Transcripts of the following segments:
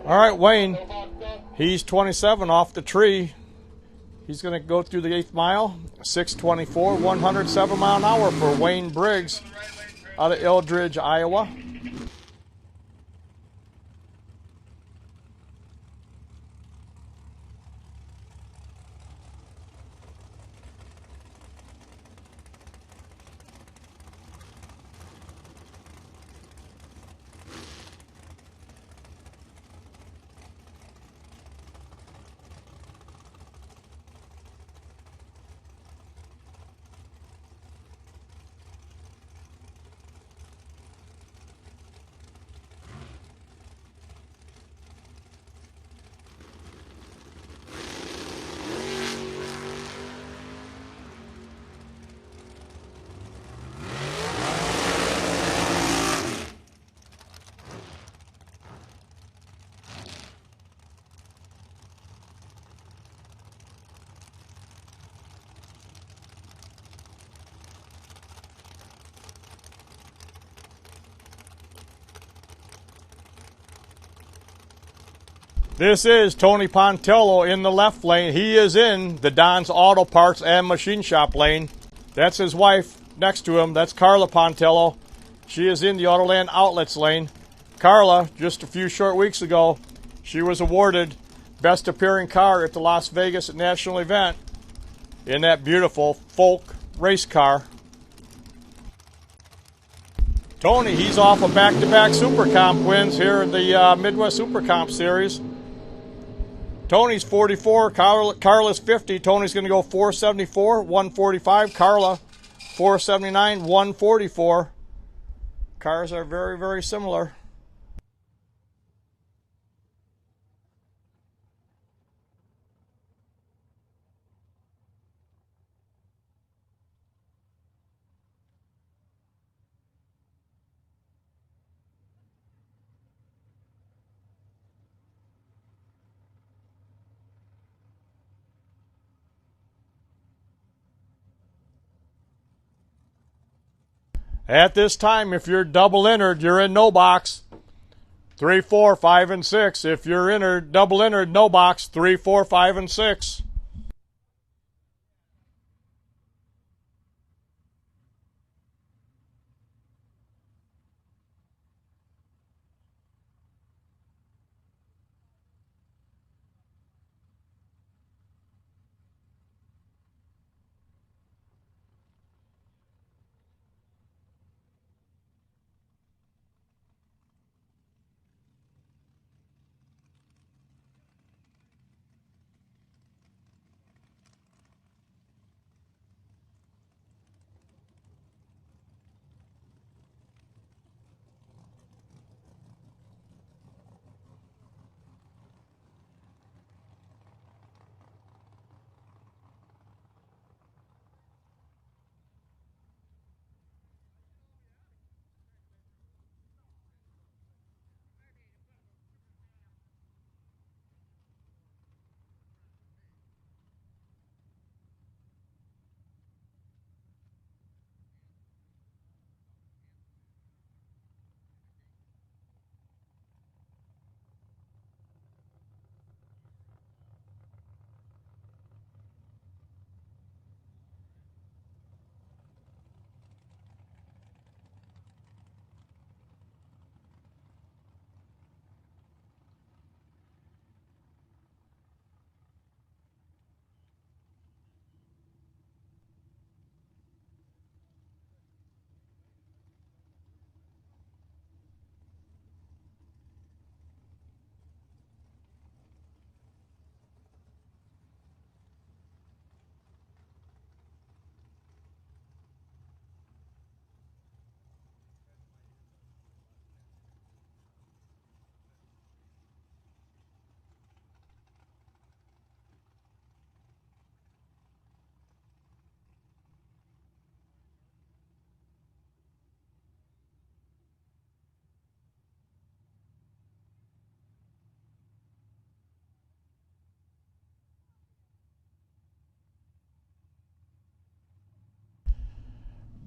All right, Wayne. He's 27 off the tree. He's going to go through the 8th mile. 6:24, 107 mile an hour for Wayne Briggs out of Eldridge, Iowa. This is Tony Pontello in the left lane. He is in the Don's Auto Parts and Machine Shop lane. That's his wife next to him. That's Carla Pontello. She is in the Autoland Outlets lane. Carla, just a few short weeks ago, she was awarded Best Appearing Car at the Las Vegas National event in that beautiful folk race car. Tony, he's off of back-to-back Super Comp wins here in the Midwest Super Comp Series. Tony's 44, Carla's 50. Tony's going to go 474, 145. Carla, 479, 144. Cars are very, very similar. At this time, if you're double entered, you're in no box. 3, 4, 5, and 6. If you're entered, double entered, no box. 3, 4, 5, and 6.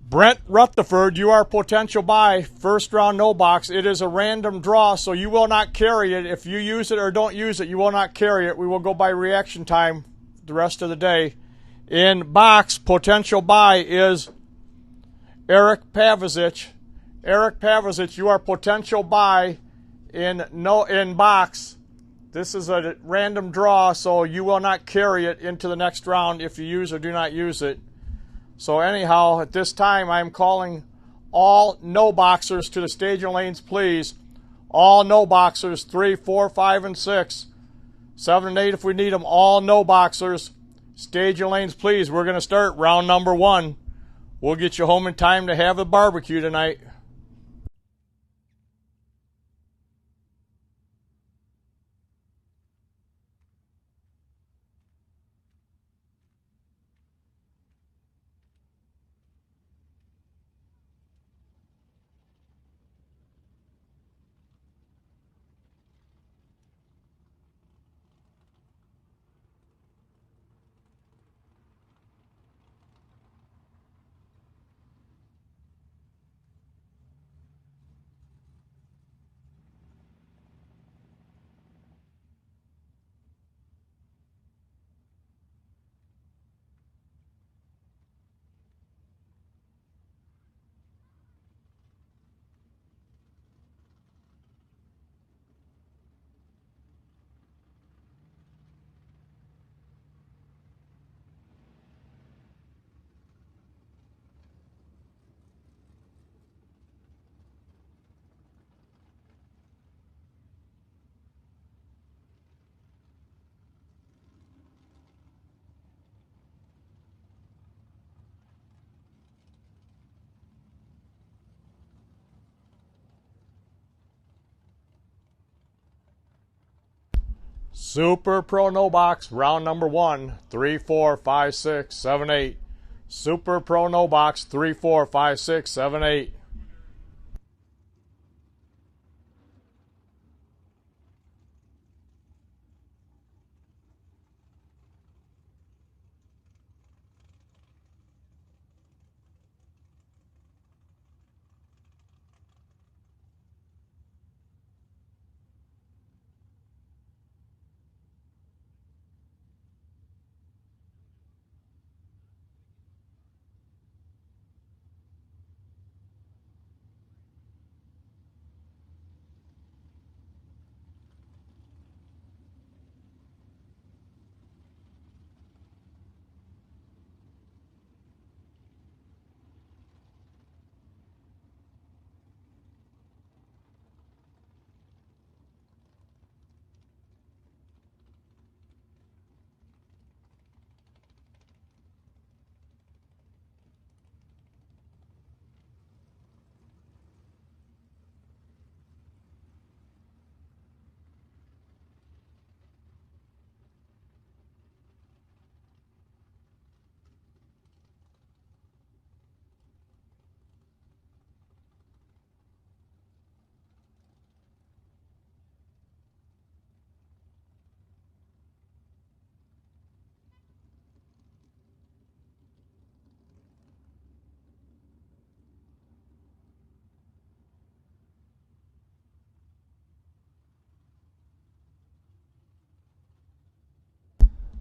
Brent Rutherford, you are potential buy. First round no box. It is a random draw, so you will not carry it. If you use it or don't use it, you will not carry it. We will go by reaction time the rest of the day. In box, potential buy is Eric Pavicic. Eric Pavicic, you are potential buy in box. This is a random draw, so you will not carry it into the next round if you use or do not use it. So anyhow, at this time, I'm calling all no boxers to the staging lanes, please. All no boxers, 3, 4, 5, and 6. 7 and 8 if we need them. All no boxers. Staging lanes, please. We're going to start round number 1. We'll get you home in time to have a barbecue tonight. Super Pro No Box, round number 1, 3, 4, 5, 6, 7, 8. Super Pro No Box, 3, 4, 5, 6, 7, 8.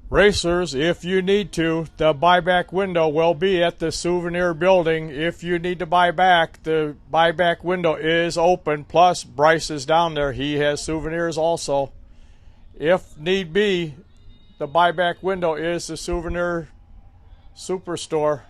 Racers, if you need to, the buyback window will be at the souvenir building. If you need to buy back, the buyback window is open. Plus, Bryce is down there. He has souvenirs also. If need be, the buyback window is the souvenir superstore.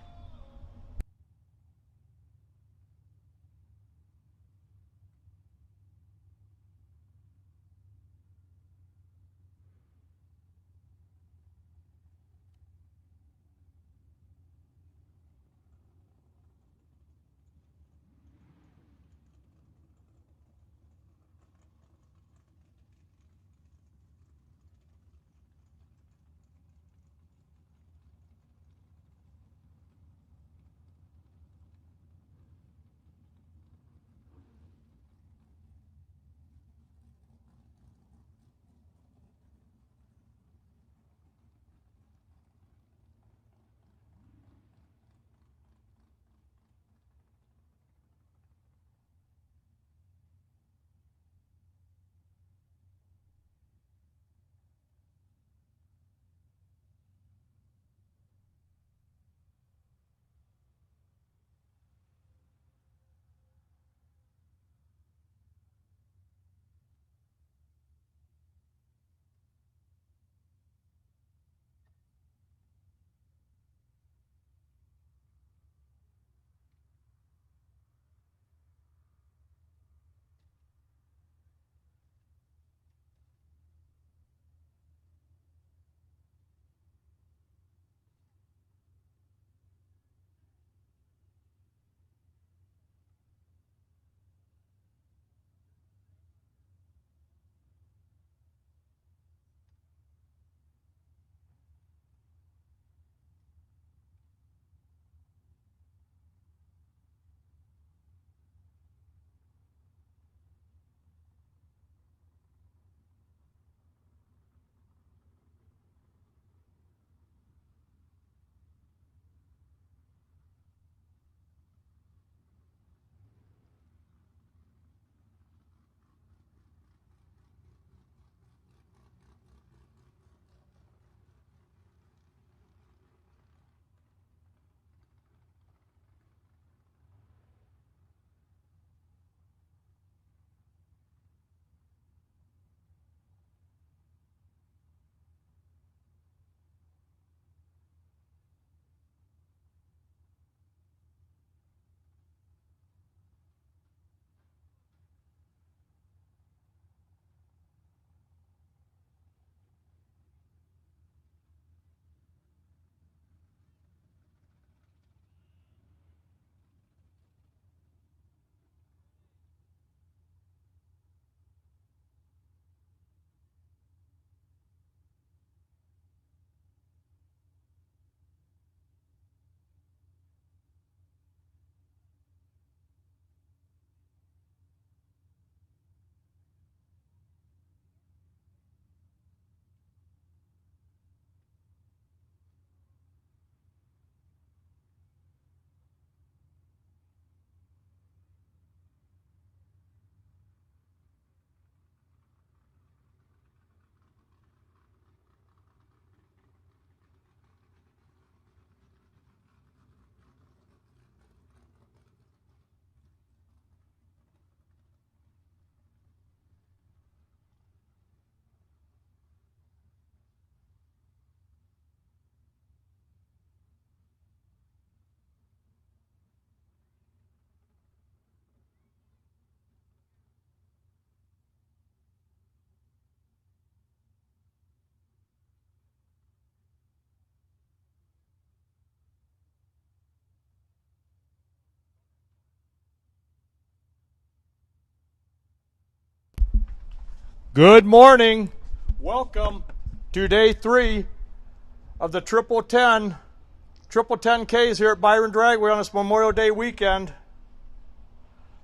Good morning. Welcome to day 3 of the Triple 10Ks here at Byron Dragway on this Memorial Day weekend.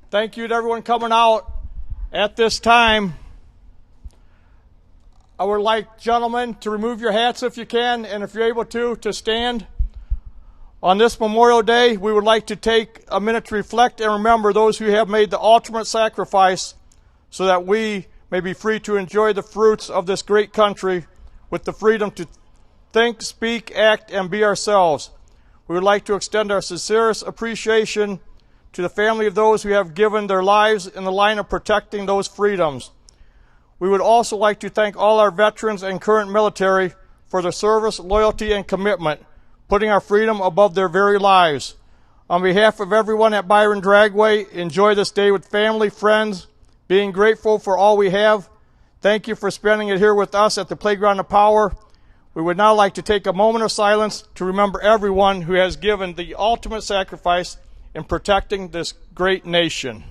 Thank you to everyone coming out at this time. I would like, gentlemen, to remove your hats if you can, and if you're able to stand. On this Memorial Day, we would like to take a minute to reflect and remember those who have made the ultimate sacrifice so that we may be free to enjoy the fruits of this great country with the freedom to think, speak, act, and be ourselves. We would like to extend our sincerest appreciation to the family of those who have given their lives in the line of protecting those freedoms. We would also like to thank all our veterans and current military for their service, loyalty, and commitment, putting our freedom above their very lives. On behalf of everyone at Byron Dragway, enjoy this day with family, friends, being grateful for all we have. Thank you for spending it here with us at the Playground of Power. We would now like to take a moment of silence to remember everyone who has given the ultimate sacrifice in protecting this great nation.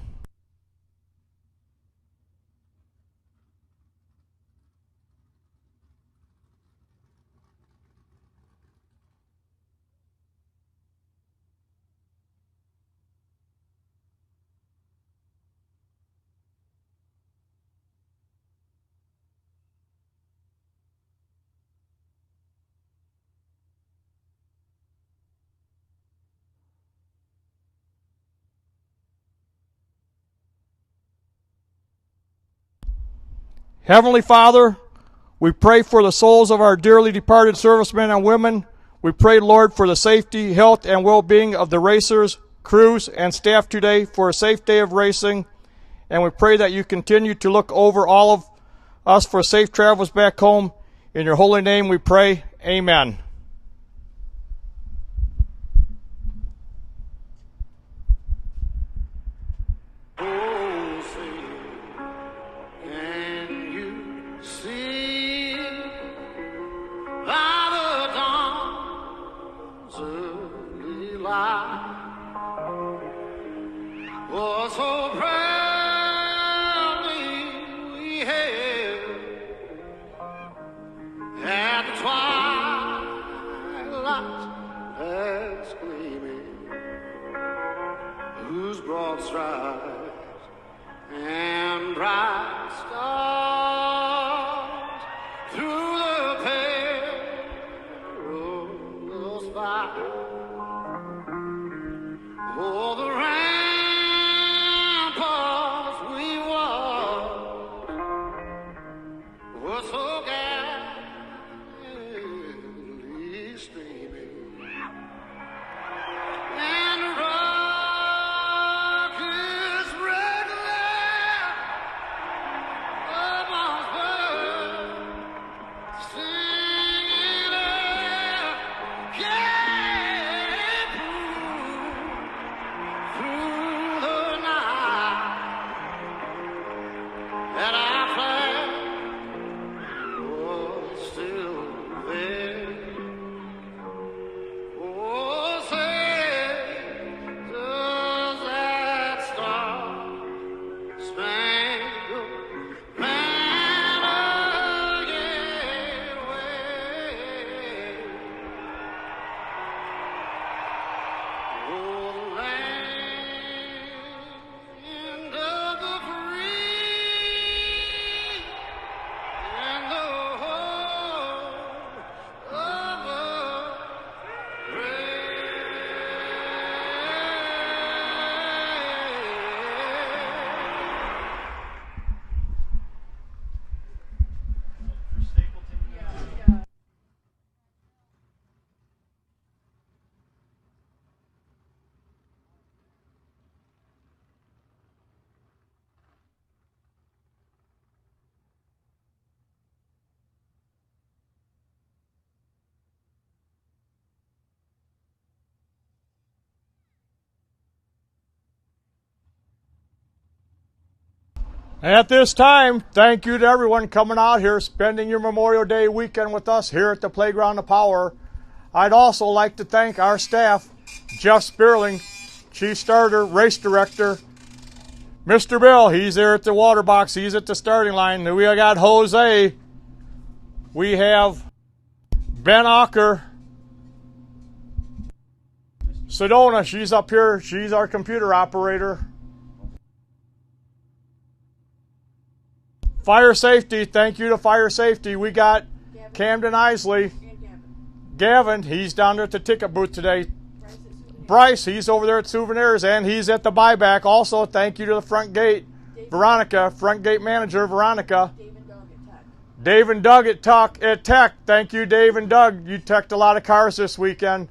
Heavenly Father, we pray for the souls of our dearly departed servicemen and women. We pray, Lord, for the safety, health, and well-being of the racers, crews, and staff today for a safe day of racing. And we pray that you continue to look over all of us for safe travels back home. In your holy name we pray. Amen. So proudly we hailed at the twilight's last gleaming, whose broad stripes and bright stars through the perilous fight. Oh, the so gallantly streaming, and the rocket's red glare amongst birds singing air came through the night, and I flagged still there. Oh, say, does that star-spangled banner yet wave? Oh, the land of the free and the At this time, thank you to everyone coming out here, spending your Memorial Day weekend with us here at the Playground of Power. I'd also like to thank our staff, Jeff Spearling, Chief Starter, Race Director, Mr. Bill, he's there at the water box. He's at the starting line. We got Jose. We have Ben Ocker. Sedona, she's up here. She's our computer operator. Fire safety, thank you to fire safety. We got Camden Isley. Gavin, he's down there at the ticket booth today. Bryce, he's over there at Souvenirs, and he's at the buyback. Also, thank you to the front gate. Veronica, front gate manager, Veronica. Dave and Doug at Tech. Thank you, Dave and Doug. You teched a lot of cars this weekend.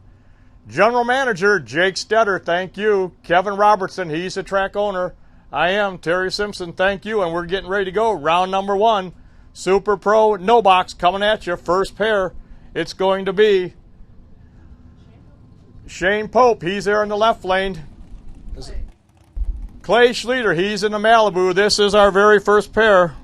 General manager, Jake Stetter, thank you. Kevin Robertson, he's the track owner. I am Terry Simpson, thank you. And we're getting ready to go. Round number 1. Super Pro No Box coming at you. First pair. It's going to be Shane Pope, he's there in the left lane. Clay Schleter, he's in the Malibu. This is our very first pair.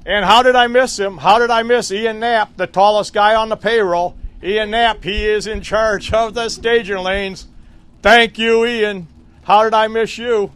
And how did I miss him? How did I miss Ian Knapp, the tallest guy on the payroll? Ian Knapp, he is in charge of the staging lanes. Thank you, Ian. How did I miss you?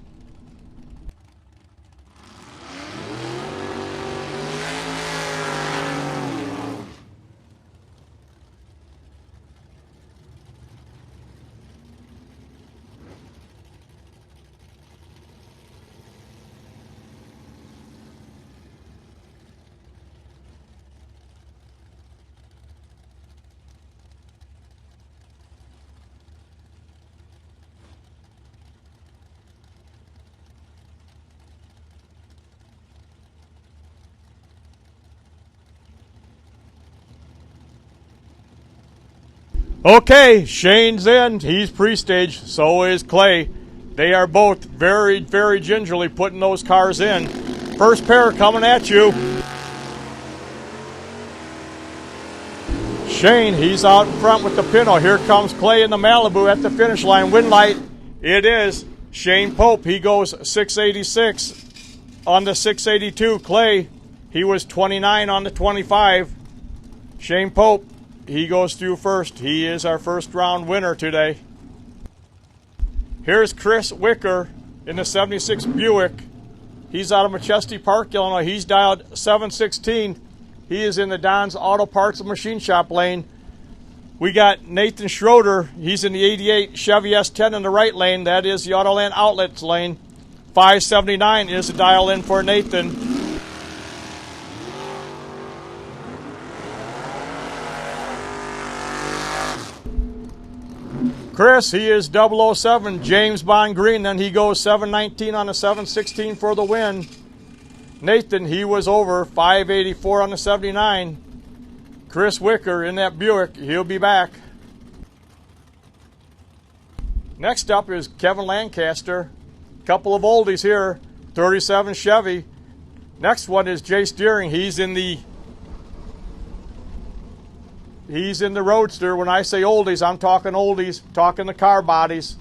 Okay, Shane's in. He's pre-stage. So is Clay. They are both very, very gingerly putting those cars in. First pair coming at you. Shane, he's out in front with the Pinto. Here comes Clay in the Malibu at the finish line. Win light. It is Shane Pope. He goes 686 on the 682. Clay, he was 29 on the 25. Shane Pope, he goes through first. He is our first round winner today. Here's Chris Wicker in the 76 Buick. He's out of Machesty Park, Illinois. He's dialed 716. He is in the Don's Auto Parts and Machine Shop lane. We got Nathan Schroeder. He's in the 88 Chevy S10 in the right lane. That is the Autoland Outlets lane. 579 is the dial in for Nathan. Chris, he is 007, James Bond Green, then he goes 719 on the 716 for the win. Nathan, he was over 584 on the 79. Chris Wicker in that Buick, he'll be back. Next up is Kevin Lancaster. Couple of oldies here, 37 Chevy. Next one is Jace Deering, he's in the Roadster. When I say oldies, I'm talking oldies, talking the car bodies.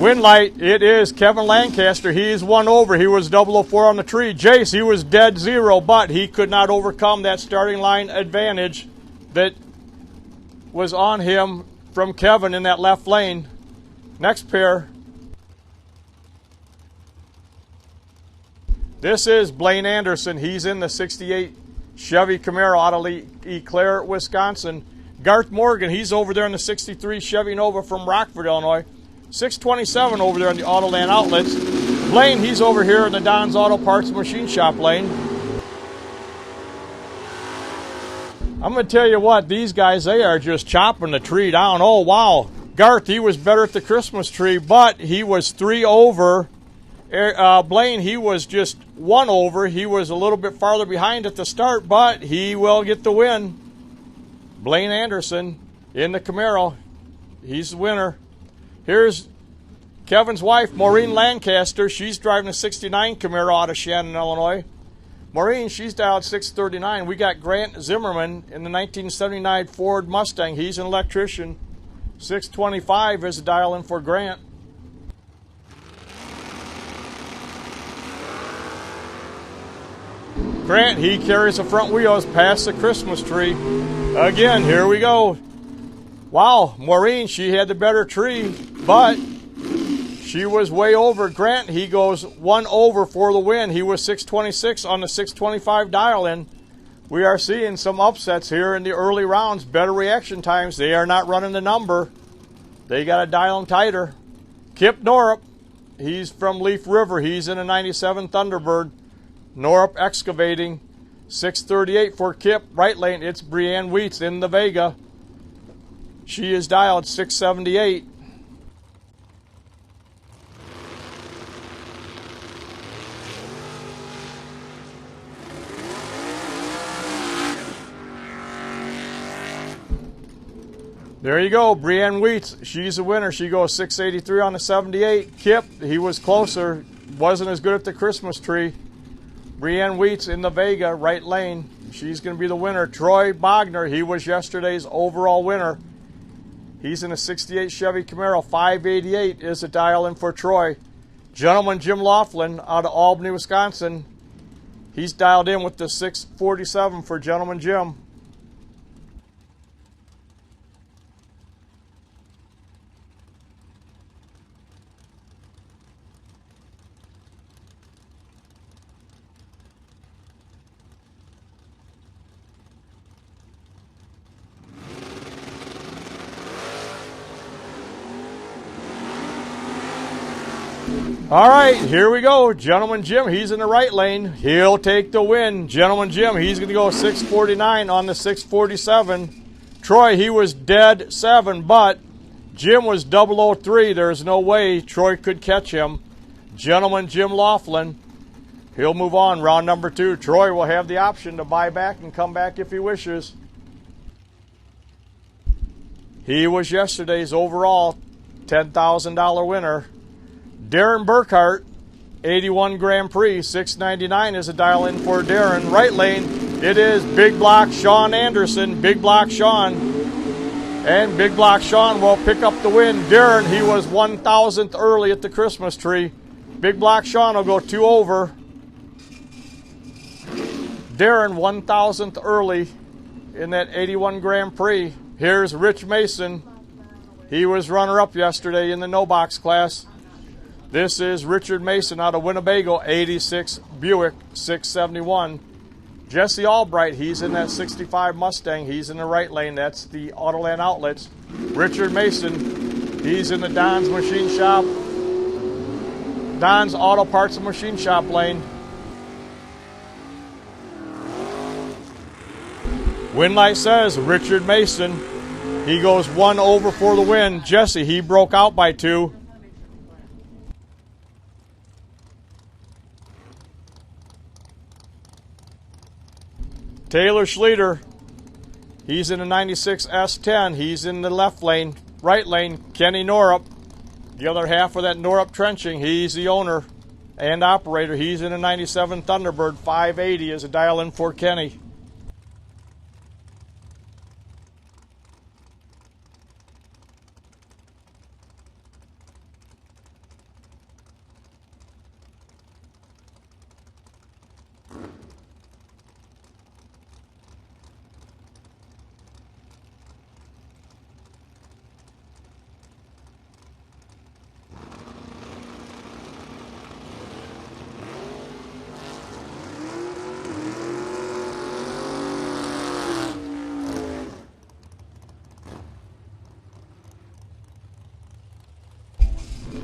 Win light, it is Kevin Lancaster. He's one over. He was 004 on the tree. Jace, he was dead zero, but he could not overcome that starting line advantage that was on him from Kevin in that left lane. Next pair. This is Blaine Anderson. He's in the 68 Chevy Camaro out of Eclair, Wisconsin. Garth Morgan, he's over there in the 63 Chevy Nova from Rockford, Illinois. 627 over there in the Autoland Outlets. Blaine, he's over here in the Don's Auto Parts and Machine Shop lane. I'm going to tell you what, these guys, they are just chopping the tree down. Oh, wow. Garth, he was better at the Christmas tree, but he was 3 over. Blaine, he was just 1 over. He was a little bit farther behind at the start, but he will get the win. Blaine Anderson in the Camaro. He's the winner. Here's Kevin's wife, Maureen Lancaster. She's driving a 69 Camaro out of Shannon, Illinois. Maureen, she's dialed 639. We got Grant Zimmerman in the 1979 Ford Mustang. He's an electrician. 625 is a dial in for Grant. Grant, he carries the front wheels past the Christmas tree. Again, here we go. Wow, Maureen, she had the better tree, but she was way over. Grant, he goes one over for the win. He was 626 on the 625 dial-in. We are seeing some upsets here in the early rounds. Better reaction times. They are not running the number. They got to dial them tighter. Kip Norup, he's from Leaf River. He's in a 97 Thunderbird. Norup Excavating, 638 for Kip. Right lane, it's Brianne Wheats in the Vega. She is dialed 678. There you go, Brianne Wheats. She's a winner. She goes 683 on the 78. Kip, he was closer. Wasn't as good at the Christmas tree. Brianne Wheats in the Vega, right lane. She's going to be the winner. Troy Bogner, he was yesterday's overall winner. He's in a 68 Chevy Camaro. 588 is a dial in for Troy. Gentleman Jim Laughlin out of Albany, Wisconsin. He's dialed in with the 647 for Gentleman Jim. All right, here we go. Gentleman Jim, he's in the right lane. He'll take the win. Gentleman Jim, he's going to go 649 on the 647. Troy, he was dead 7, but Jim was 003. There's no way Troy could catch him. Gentleman Jim Laughlin, he'll move on. Round number 2. Troy will have the option to buy back and come back if he wishes. He was yesterday's overall $10,000 winner. Darren Burkhart, 81 Grand Prix, 699 is a dial in for Darren. Right lane, it is Big Block Sean Anderson. Big Block Sean. And Big Block Sean will pick up the win. Darren, he was 1,000th early at the Christmas tree. Big Block Sean will go 2 over. Darren, 1,000th early in that 81 Grand Prix. Here's Rich Mason. He was runner-up yesterday in the no-box class. This is Richard Mason out of Winnebago, 86 Buick, 671. Jesse Albright, he's in that 65 Mustang. He's in the right lane. That's the Autoland Outlets. Richard Mason, he's in the Don's Machine Shop. Don's Auto Parts and Machine Shop lane. Winlight says Richard Mason, he goes 1 over for the win. Jesse, he broke out by 2. Taylor Schleter, he's in the 96 S10. He's in the left lane. Right lane, Kenny Norup. The other half of that Norup trenching, he's the owner and operator. He's in a 97 Thunderbird. 580 is a dial in for Kenny.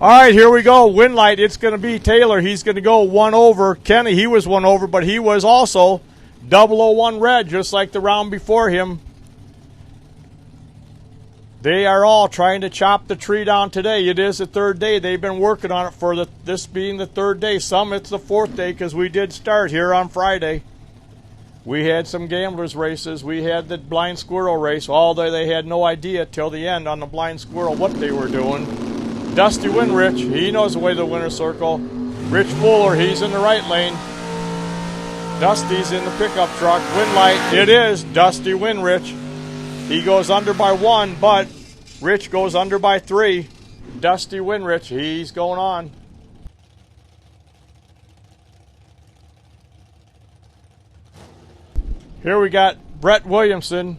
All right, here we go. Winlight, it's going to be Taylor. He's going to go 1 over. Kenny, he was 1 over, but he was also 001 red, just like the round before him. They are all trying to chop the tree down today. It is the 3rd day. They've been working on it for this being the 3rd day. Some it's the 4th day because we did start here on Friday. We had some gamblers races. We had the blind squirrel race, although they had no idea till the end on the blind squirrel what they were doing. Dusty Winrich, he knows the way to the winner's circle. Rich Fuller, he's in the right lane. Dusty's in the pickup truck. Winlight, it is Dusty Winrich. He goes under by 1, but Rich goes under by 3. Dusty Winrich, he's going on. Here we got Brett Williamson.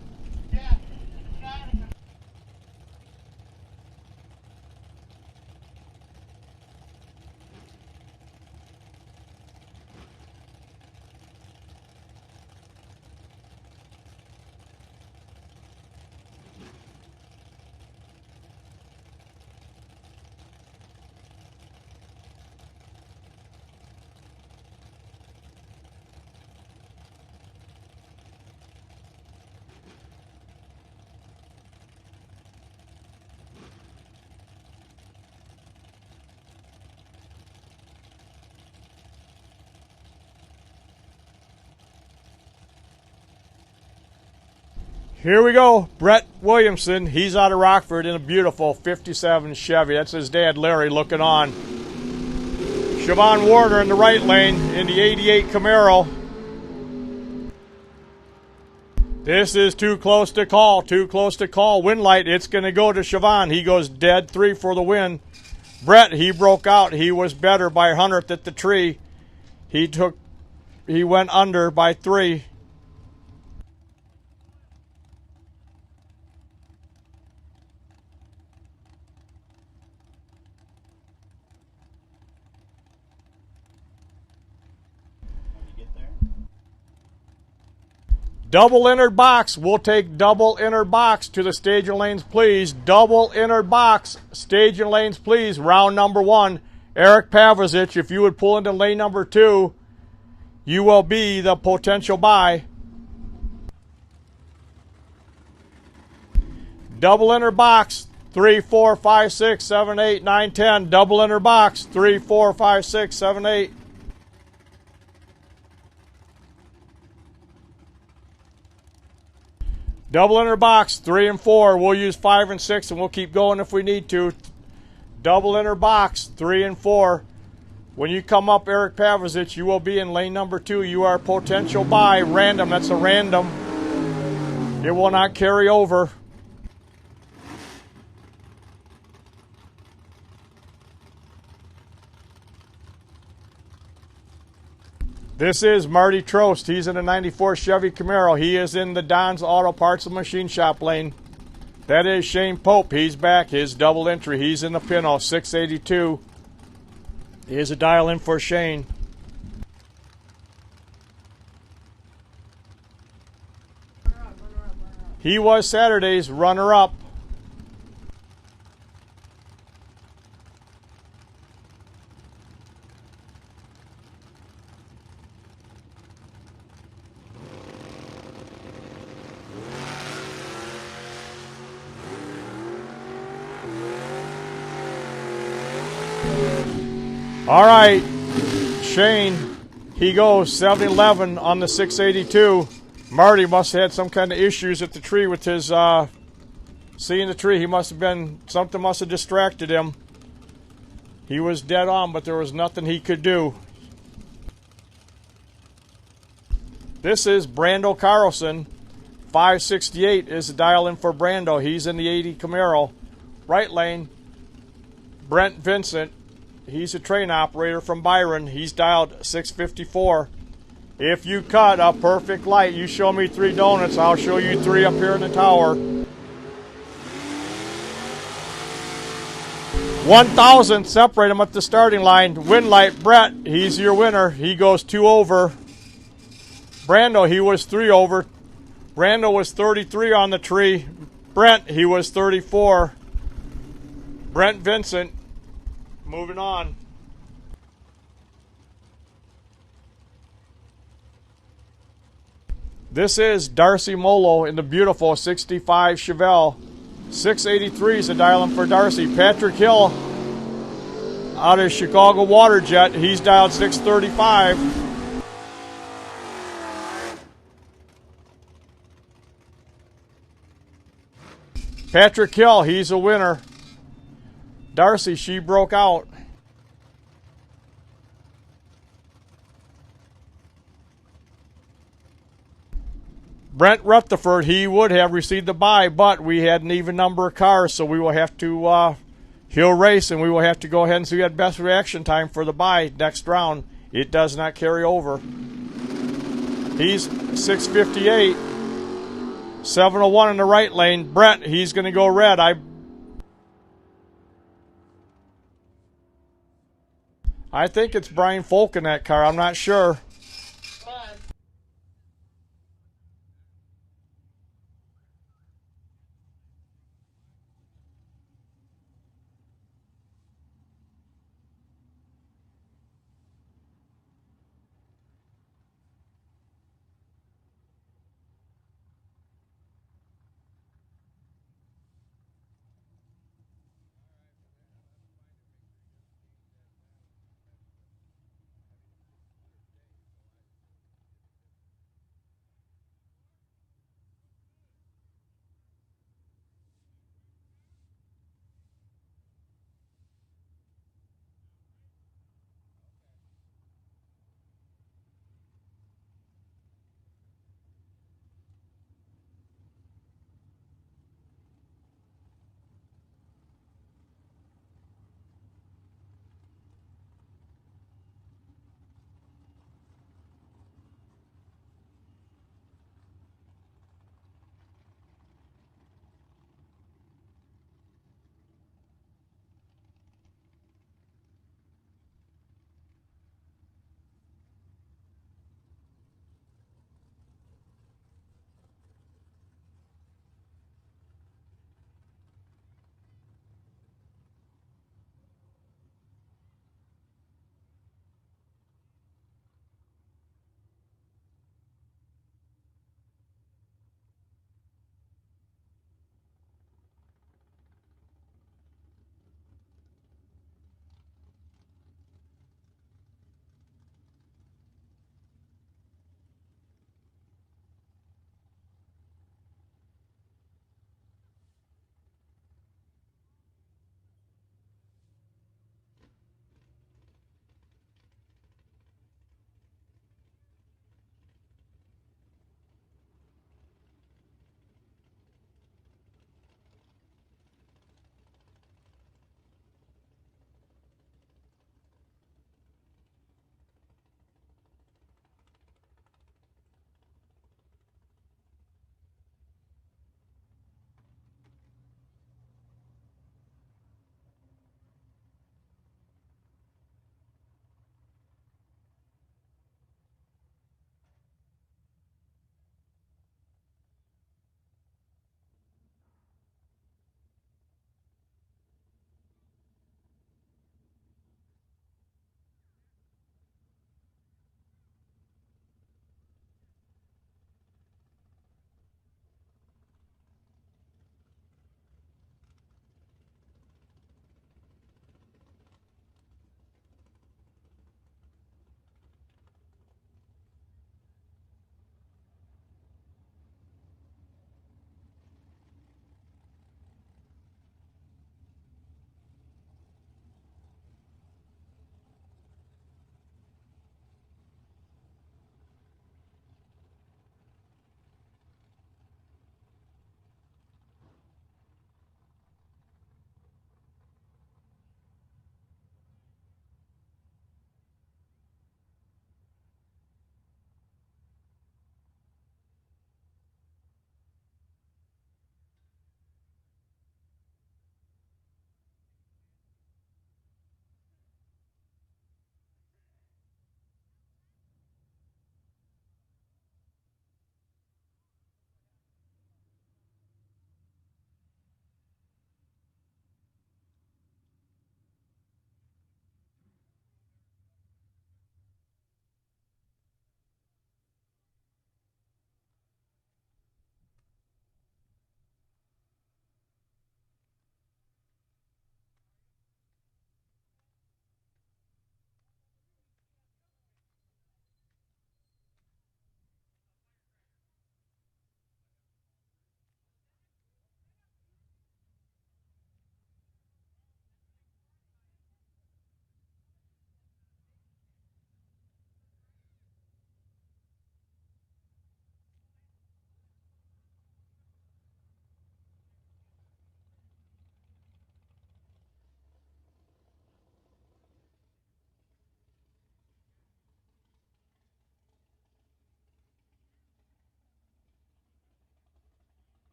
Here we go, Brett Williamson. He's out of Rockford in a beautiful 57 Chevy. That's his dad, Larry, looking on. Siobhan Warner in the right lane in the 88 Camaro. This is too close to call, too close to call. Win light, it's going to go to Siobhan. He goes dead 3 for the win. Brett, he broke out. He was better by 100th at the tree. He went under by 3. Double entered box. We'll take double entered box to the staging lanes, please. Double entered box. Staging lanes, please. Round number 1. Eric Pavlicic, if you would pull into lane number 2, you will be the potential buy. Double entered box. 3, 4, 5, 6, 7, 8, 9, 10. Double entered box. 3, 4, 5, 6, 7, 8. Double enter box, 3 and 4. We'll use 5 and 6, and we'll keep going if we need to. Double enter box, 3 and 4. When you come up, Eric Pavlicic, you will be in lane number 2. You are potential buy. Random, that's a random. It will not carry over. This is Marty Trost. He's in a 94 Chevy Camaro. He is in the Don's Auto Parts and Machine Shop lane. That is Shane Pope. He's back. His double entry. He's in the Pinto, 682. Here's a dial in for Shane. He was Saturday's runner-up. All right, Shane, he goes 7-11 on the 682. Marty must have had some kind of issues at the tree with his seeing the tree. He must have been, something must have distracted him. He was dead on, but there was nothing he could do. This is Brando Carlson. 568 is the dial in for Brando. He's in the 80 Camaro. Right lane, Brent Vincent. He's a train operator from Byron. He's dialed 654. If you cut a perfect light, you show me 3 donuts, I'll show you 3 up here in the tower. 1,000, separate them at the starting line. Win light, Brett, he's your winner. He goes 2 over. Brando, he was 3 over. Brando was 33 on the tree. Brent, he was 34. Brent Vincent, moving on. This is Darcy Molo in the beautiful 65 Chevelle. 683 is the dial in for Darcy. Patrick Hill out of Chicago Waterjet. He's dialed 635. Patrick Hill, he's a winner. Darcy, she broke out. Brent Rutherford, he would have received the bye, but we had an even number of cars, so we will have to he'll race, and we will have to go ahead and see that best reaction time for the bye next round. It does not carry over. He's 6:58, 7:01 in the right lane. Brent, he's going to go red. I think it's Brian Folk in that car. I'm not sure.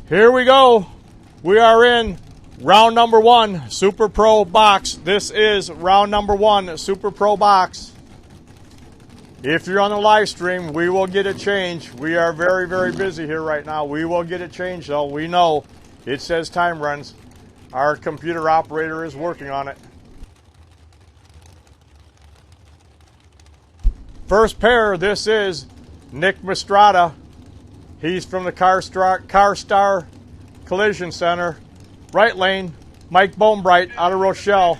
Here we go. We are in round number 1, Super Pro box. This is round number 1, Super Pro box. If you're on the live stream, we will get it changed. We are very, very busy here right now. We will get it changed, though. We know it says time runs. Our computer operator is working on it. First pair, this is Nick Mistrada. He's from the Car Star Collision Center. Right lane, Mike Bonebright out of Rochelle.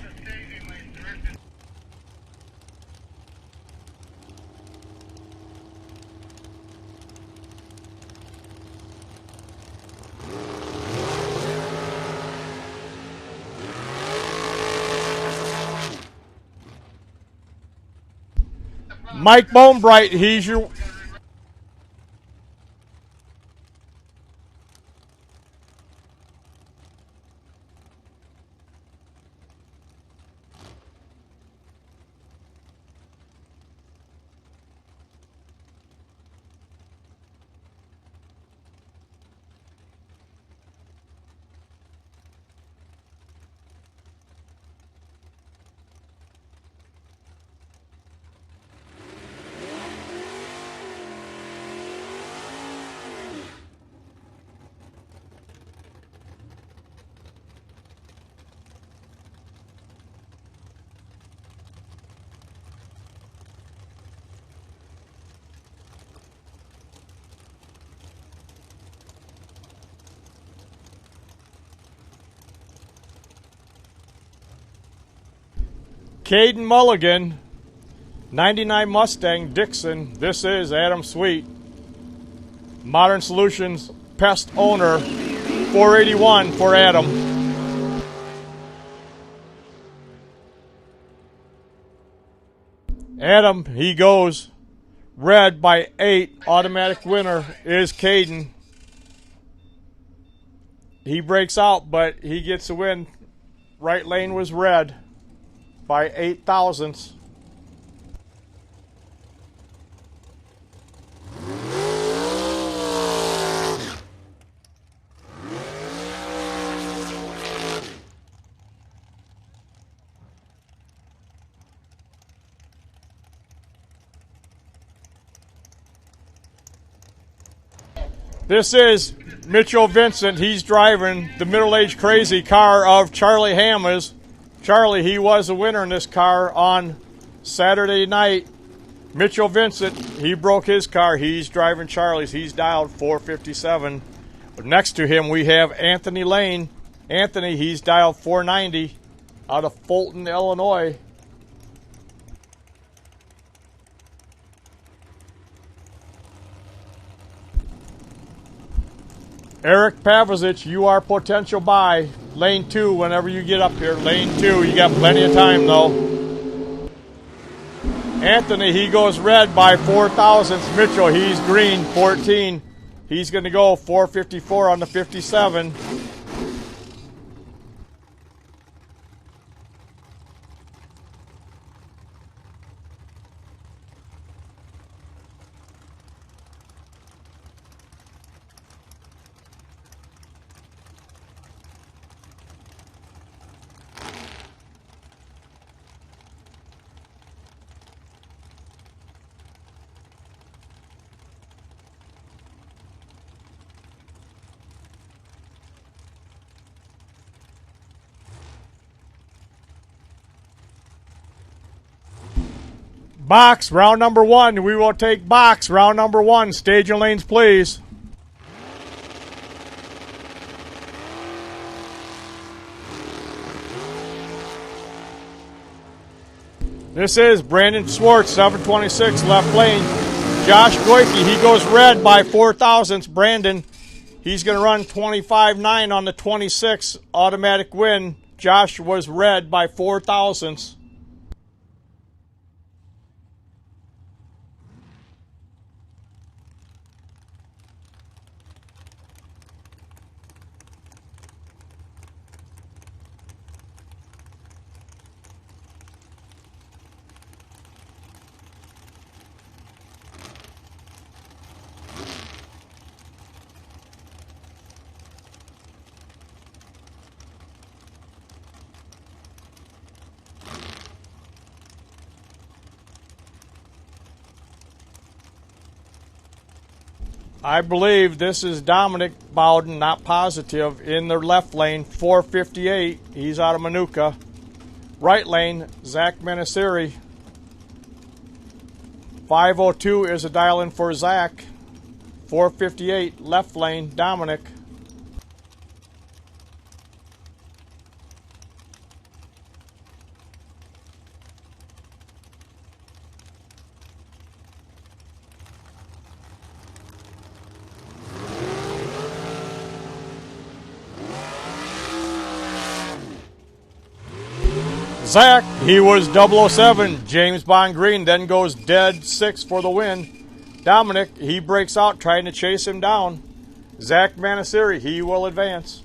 Mike Bonebright, he's your... Caden Mulligan, 99 Mustang Dixon. This is Adam Sweet, Modern Solutions Pest Owner, 481 for Adam. Adam, he goes red by 8. Automatic winner is Caden. He breaks out, but he gets a win. Right lane was red by 8 thousandths. This is Mitchell Vincent. He's driving the middle-aged crazy car of Charlie Hammes. Charlie, he was a winner in this car on Saturday night. Mitchell Vincent, he broke his car. He's driving Charlie's. He's dialed 457. But next to him, we have Anthony Lane. Anthony, he's dialed 490 out of Fulton, Illinois. Eric Pavicic, you are potential buy. Lane 2 whenever you get up here. Lane 2, you got plenty of time though. Anthony, he goes red by 4 thousandths. Mitchell, he's green, 14. He's going to go 454 on the 57. Box, round number 1. We will take box, round number 1. Stage your lanes, please. This is Brandon Swartz, 726, left lane. Josh Goyke, he goes red by 4 thousandths. Brandon, he's going to run 25.9 on the 26, automatic win. Josh was red by 4 thousandths. I believe this is Dominic Bowden, not positive, in the left lane, 458. He's out of Manuka. Right lane, Zach Manasiri. 502 is a dial in for Zach. 458, left lane, Dominic. Zach, he was 007. James Bond Green then goes dead 6 for the win. Dominic, he breaks out trying to chase him down. Zach Manasiri, he will advance.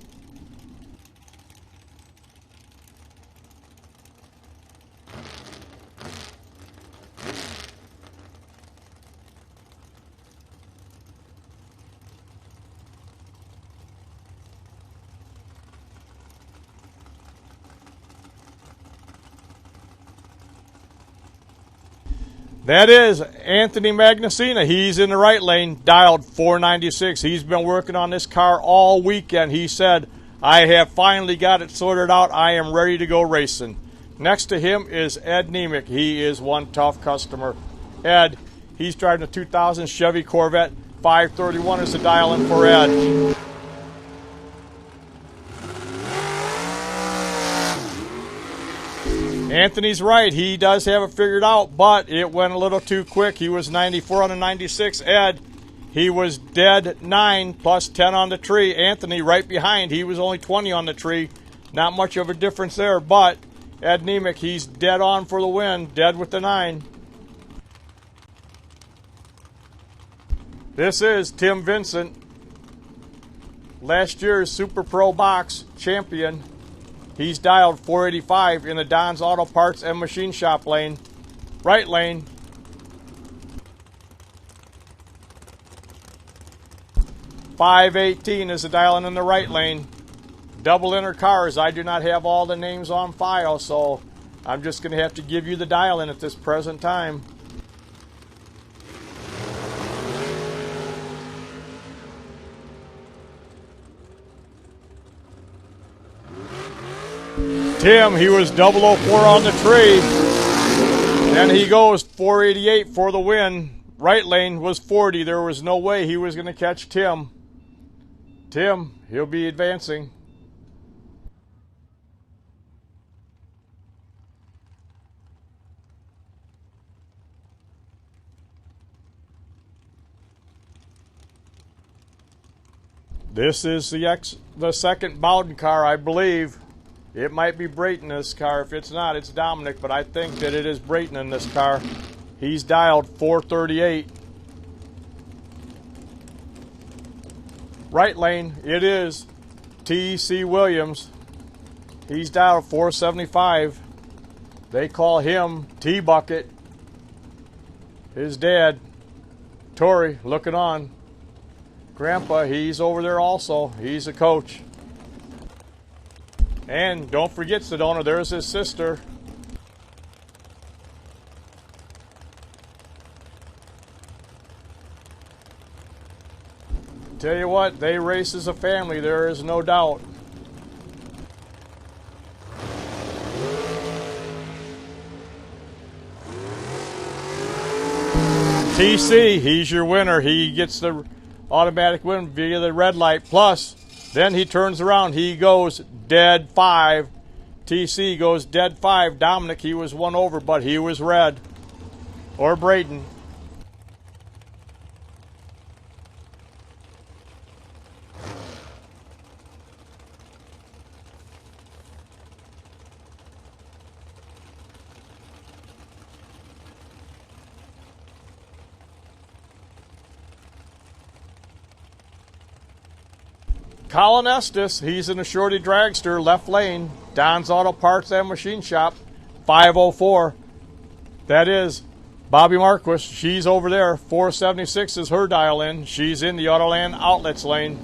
That is Anthony Magnucina. He's in the right lane, dialed 496. He's been working on this car all weekend. He said, I have finally got it sorted out. I am ready to go racing. Next to him is Ed Nemec. He is one tough customer. Ed, he's driving a 2000 Chevy Corvette. 531 is the dial in for Ed. Anthony's right. He does have it figured out, but it went a little too quick. He was 94 on the 96. Ed, he was dead 9 plus 10 on the tree. Anthony right behind. He was only 20 on the tree. Not much of a difference there, but Ed Nemec, he's dead on for the win. Dead with the 9. This is Tim Vincent, last year's Super Pro Box champion. He's dialed 485 in the Don's Auto Parts and Machine Shop lane. Right lane. .518 is the dial in the right lane. Double inner cars. I do not have all the names on file, so I'm just going to have to give you the dial in at this present time. Tim, he was 004 on the tree. Then he goes 488 for the win. Right lane was 40. There was no way he was going to catch Tim. Tim, he'll be advancing. This is the second Bowden car, I believe. It might be Brayton in this car. If it's not, it's Dominic, but I think that it is Brayton in this car. He's dialed 438. Right lane, it is T.C. Williams. He's dialed 475. They call him T-Bucket. His dad, Tori, looking on. Grandpa, he's over there also. He's a coach. And don't forget, Sedona, there's his sister. Tell you what, they race as a family, there is no doubt. TC, he's your winner. He gets the automatic win via the red light. Plus, then he turns around, he goes dead 5. TC goes dead 5. Dominic, he was 1 over, but he was red. Or Brayton. Colin Estes, he's in a shorty dragster, left lane, Don's Auto Parts and Machine Shop, 504. That is Bobby Marquis. She's over there. 476 is her dial in. She's in the Autoland Outlets lane.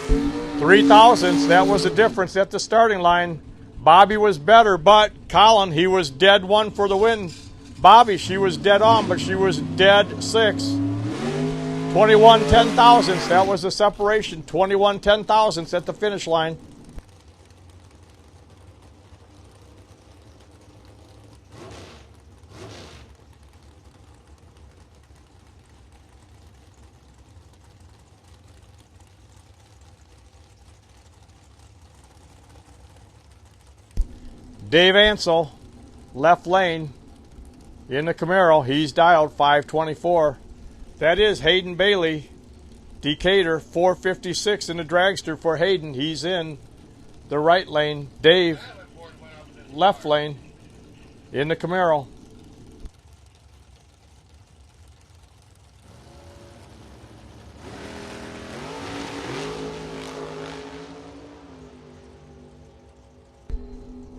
$3,000. That was the difference at the starting line. Bobby was better, but Colin, he was dead 1 for the win. Bobby, she was dead on, but she was dead 6. 21 10,000ths. That was the separation. 21 10,000ths at the finish line. Dave Ansel, left lane in the Camaro. He's dialed 524. That is Hayden Bailey, Decatur, 456 in the dragster for Hayden. He's in the right lane. Dave, left lane in the Camaro.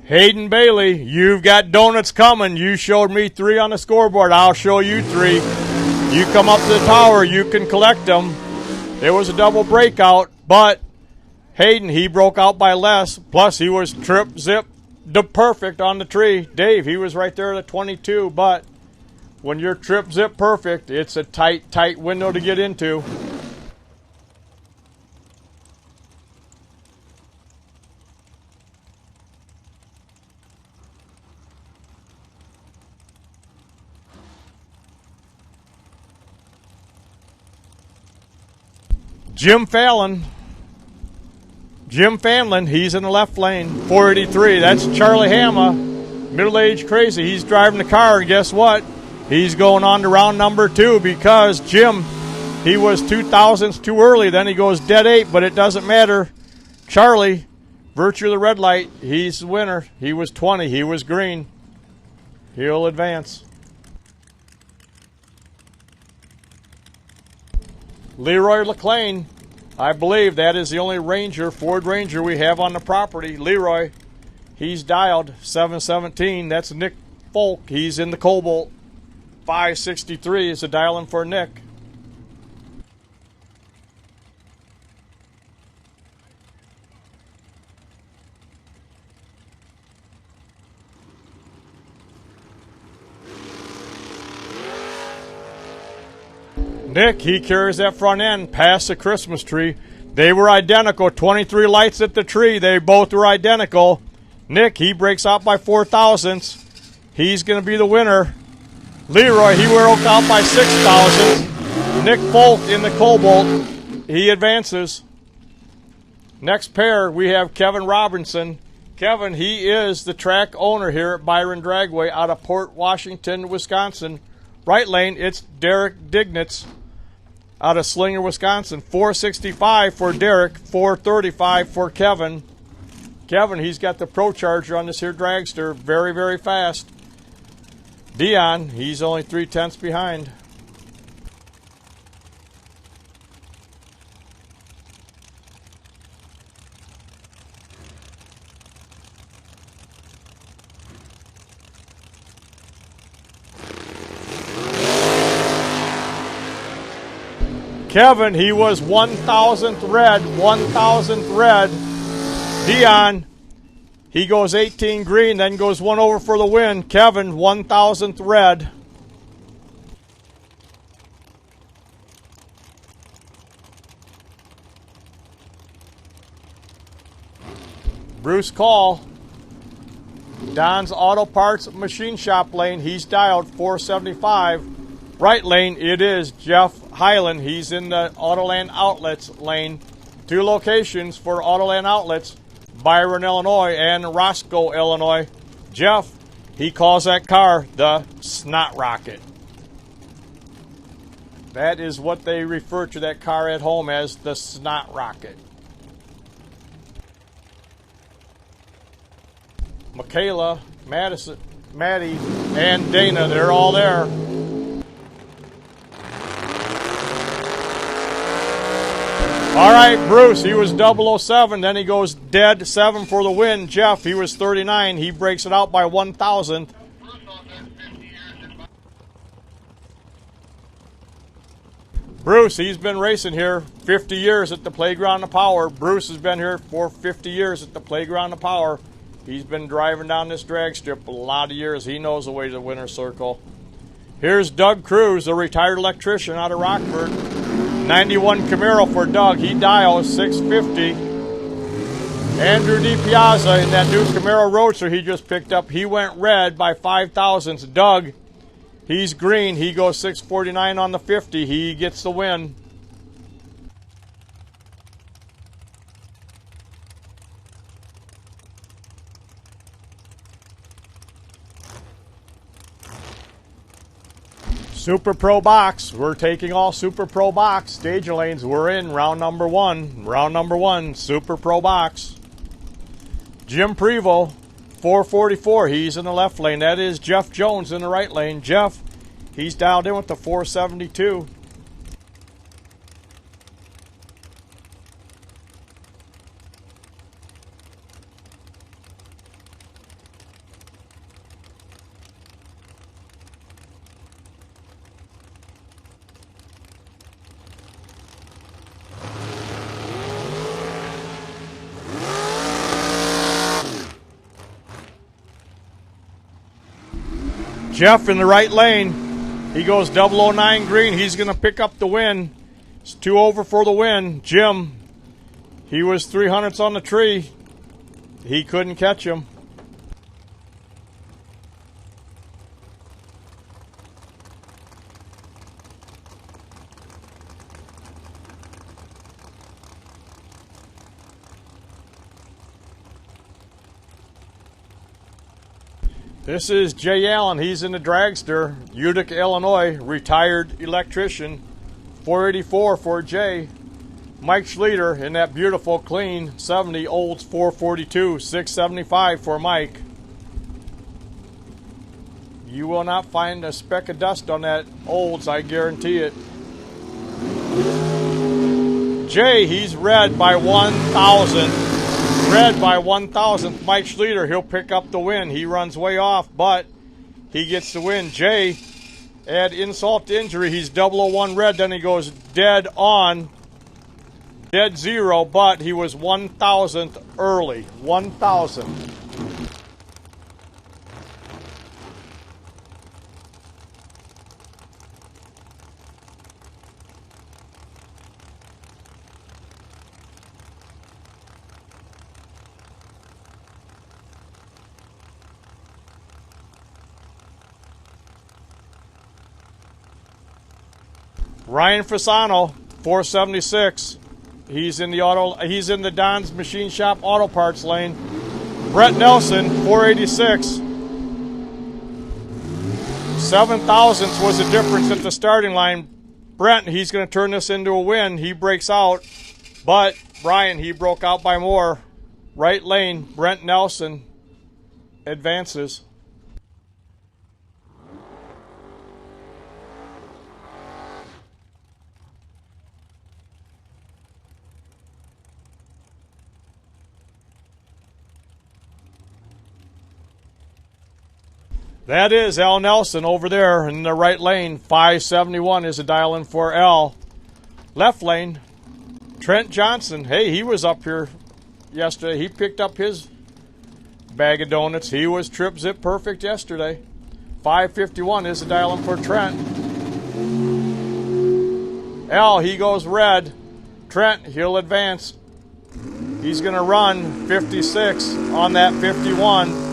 Hayden Bailey, you've got donuts coming. You showed me 3 on the scoreboard. I'll show you 3. You come up to the tower, you can collect them. It was a double breakout, but Hayden, he broke out by less. Plus, he was trip, zip, perfect on the tree. Dave, he was right there at 22, but when you're trip, zip, perfect, it's a tight, tight window to get into. Jim Fallon, he's in the left lane, 483. That's Charlie Hama, middle-aged crazy. He's driving the car, and guess what? He's going on to round number 2 because Jim, he was 2,000ths too early. Then he goes dead 8, but it doesn't matter. Charlie, virtue of the red light, he's the winner. He was 20. He was green. He'll advance. Leroy LeClain, I believe that is the only Ranger, Ford Ranger we have on the property. Leroy, he's dialed 717. That's Nick Folk. He's in the Cobalt. 563 is the dialing for Nick. Nick, he carries that front end past the Christmas tree. They were identical. 23 lights at the tree. They both were identical. Nick, he breaks out by 4,000ths. He's going to be the winner. Leroy, he broke out by 6,000ths. Nick Folk in the Cobalt, he advances. Next pair, we have Kevin Robinson. Kevin, he is the track owner here at Byron Dragway out of Port Washington, Wisconsin. Right lane, it's Derek Dignitz out of Slinger, Wisconsin. 465 for Derek, 435 for Kevin. Kevin, he's got the Pro Charger on this here dragster. Very, very fast. Dion, he's only 3/10 behind. Kevin, he was 1,000th red, 1,000th red. Dion, he goes 18 green, then goes 1 over for the win. Kevin, 1,000th red. Bruce Call, Don's Auto Parts Machine Shop lane, he's dialed 475. Right lane, it is Jeff Hyland. He's in the Autoland Outlets lane. 2 locations for Autoland Outlets, Byron, Illinois, and Roscoe, Illinois. Jeff, he calls that car the Snot Rocket. That is what they refer to that car at home as, the Snot Rocket. Michaela, Madison, Maddie, and Dana, they're all there. All right, Bruce, he was 007, then he goes dead 7 for the win. Jeff, he was 39. He breaks it out by 1,000. Bruce, he's been racing here 50 years at the Playground of Power. Bruce has been here for 50 years at the Playground of Power. He's been driving down this drag strip a lot of years. He knows the way to the winner's circle. Here's Doug Cruz, a retired electrician out of Rockford. 91 Camaro for Doug. He dials 650. Andrew DiPiazza in that new Camaro Roadster he just picked up. He went red by 5 thousandths. Doug, he's green. He goes 649 on the 50. He gets the win. Super Pro Box. We're taking all Super Pro Box. Stage lanes. We're in round number one. Round number one, Super Pro Box. Jim Prevost, 444. He's in the left lane. That is Jeff Jones in the right lane. Jeff, he's dialed in with the 472. Jeff in the right lane. He goes 009 green. He's going to pick up the win. It's 2 over for the win. Jim, he was 300ths on the tree. He couldn't catch him. This is Jay Allen. He's in the dragster, Utica, Illinois, retired electrician. 484 for Jay. Mike Schleter in that beautiful clean 70 Olds 442, 675 for Mike. You will not find a speck of dust on that Olds, I guarantee it. Jay, he's red by 1,000. Red by 1,000th. Mike Schleter, he'll pick up the win. He runs way off, but he gets the win. Jay, add insult to injury. He's 001 red, then he goes dead on, dead zero, but he was 1,000th early. 1,000. Ryan Fasano, 476. He's in the Don's Machine Shop Auto Parts lane. Brett Nelson, 486. 7 thousandths was the difference at the starting line. Brent, he's going to turn this into a win. He breaks out, but Brian, he broke out by more. Right lane, Brent Nelson advances. That is Al Nelson over there in the right lane. 571 is a dial in for Al. Left lane, Trent Johnson. Hey, he was up here yesterday. He picked up his bag of donuts. He was trip zip perfect yesterday. 551 is a dial in for Trent. Al, he goes red. Trent, he'll advance. He's going to run 56 on that 51.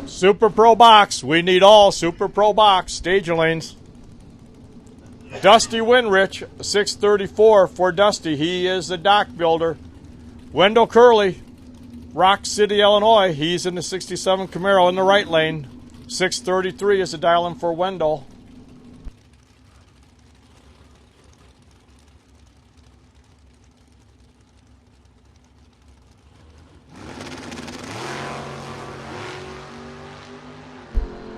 Super Pro Box. We need all Super Pro Box. Stage lanes. Dusty Winrich, 634 for Dusty. He is the dock builder. Wendell Curley, Rock City, Illinois. He's in the 67 Camaro in the right lane. 633 is the dial in for Wendell.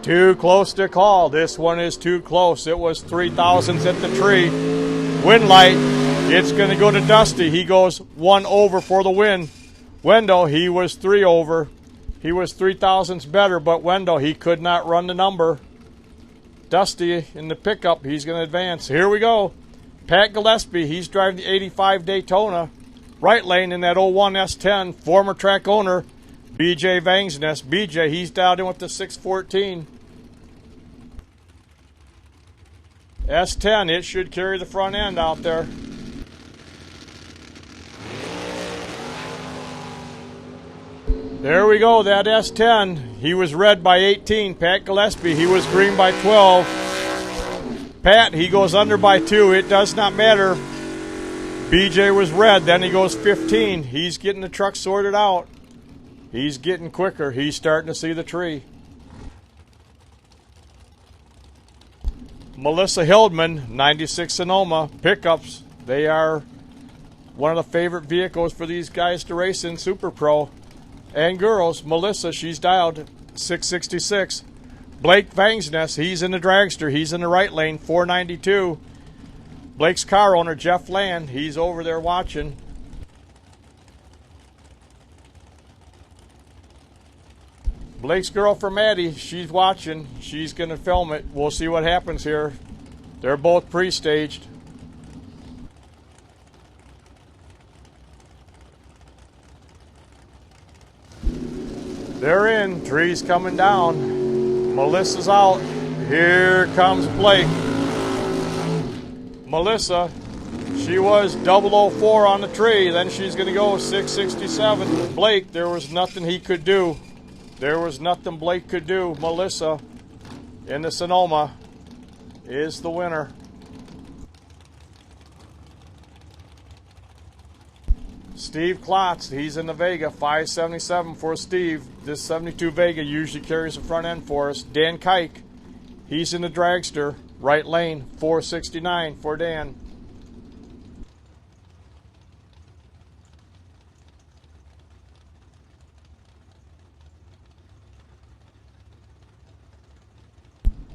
Too close to call. This one is too close. It was 3 thousandths at the tree. Win light. It's going to go to Dusty. He goes 1 over for the win. Wendell, he was 3 over. He was 3 thousandths better, but Wendell, he could not run the number. Dusty in the pickup. He's going to advance. Here we go. Pat Gillespie, he's driving the 85 Daytona. Right lane in that 01 S10, former track owner, BJ Vangsness. BJ, he's dialed in with the 614. S10, it should carry the front end out there. There we go, that S10. He was red by 18. Pat Gillespie, he was green by 12. Pat, he goes under by 2. It does not matter. BJ was red, then he goes 15. He's getting the truck sorted out. He's getting quicker. He's starting to see the tree. Melissa Hildman, 96 Sonoma pickups. They are one of the favorite vehicles for these guys to race in Super Pro. And girls, Melissa, she's dialed 666. Blake Vangsness, he's in the dragster. He's in the right lane, 492. Blake's car owner, Jeff Land, he's over there watching. Blake's girl from Maddie, she's watching. She's going to film it. We'll see what happens here. They're both pre-staged. They're in. Tree's coming down. Melissa's out. Here comes Blake. Melissa, she was 004 on the tree. Then she's going to go 667. Blake, there was nothing he could do. There was nothing Blake could do. Melissa in the Sonoma is the winner. Steve Klotz, he's in the Vega, 577 for Steve. This 72 Vega usually carries the front end for us. Dan Kike, he's in the dragster, right lane, 469 for Dan.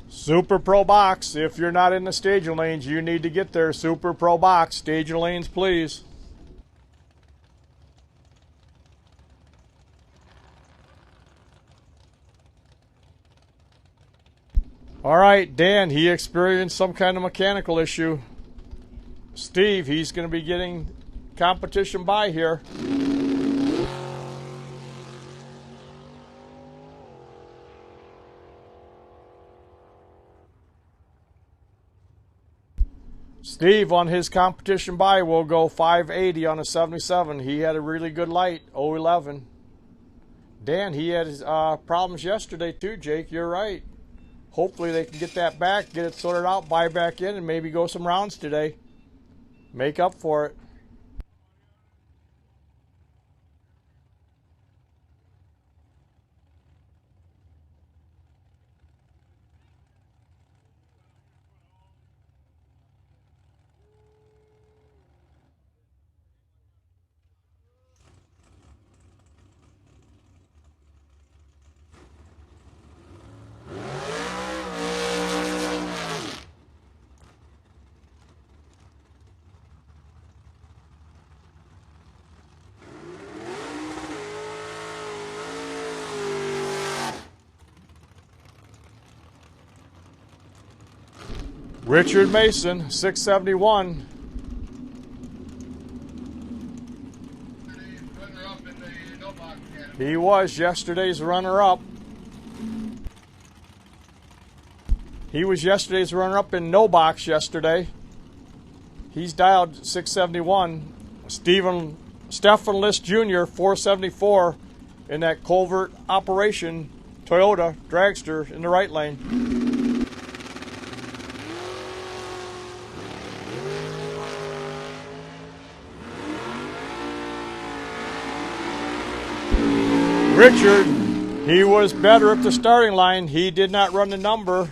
Super Pro box. If you're not in the staging lanes, you need to get there. Super Pro box. Staging lanes, please. All right, Dan, he experienced some kind of mechanical issue. Steve, he's going to be getting competition by here. Steve, on his competition buy, will go 580 on a 77. He had a really good light, 011. Dan, he had problems yesterday too, Jake. You're right. Hopefully they can get that back, get it sorted out, buy back in, and maybe go some rounds today. Make up for it. Richard Mason, 671. He was yesterday's runner-up. He was yesterday's runner-up in no box yesterday. He's dialed 671. Stephen List Jr., 474 in that Culvert operation Toyota dragster in the right lane. Richard, he was better at the starting line. He did not run the number.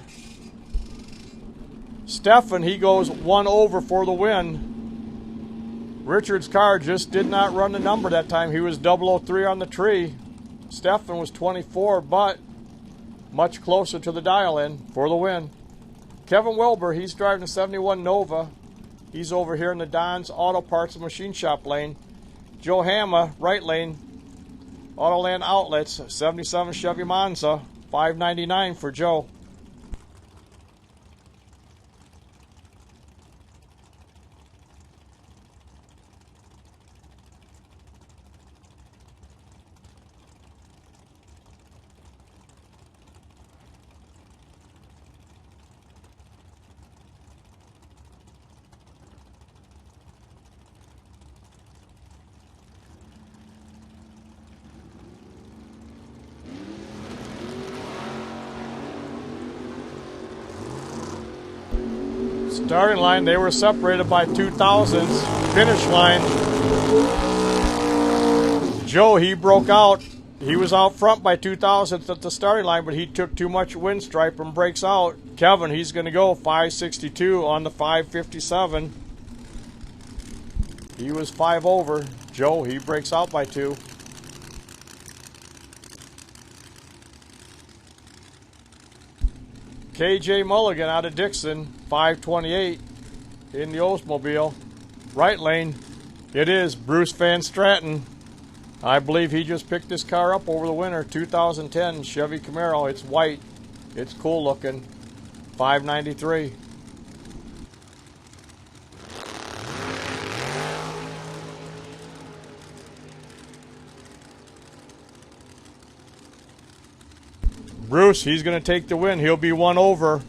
Stefan, he goes 1 over for the win. Richard's car just did not run the number that time. He was 003 on the tree. Stefan was 24, but much closer to the dial-in for the win. Kevin Wilbur, he's driving a 71 Nova. He's over here in the Don's Auto Parts and Machine Shop lane. Joe Hama, right lane. Autoland Outlets, 77 Chevy Monza, $5.99 for Joe. Starting line, they were separated by 2,000ths. Finish line, Joe, he broke out. He was out front by 2,000ths at the starting line, but he took too much wind stripe and breaks out. Kevin, he's going to go 562 on the 557. He was 5 over. Joe, he breaks out by 2. KJ Mulligan out of Dixon, 528 in the Oldsmobile. Right lane, it is Bruce Van Stratton. I believe he just picked this car up over the winter. 2010 Chevy Camaro. It's white. It's cool looking. 593. Bruce, he's going to take the win. He'll be 1 over.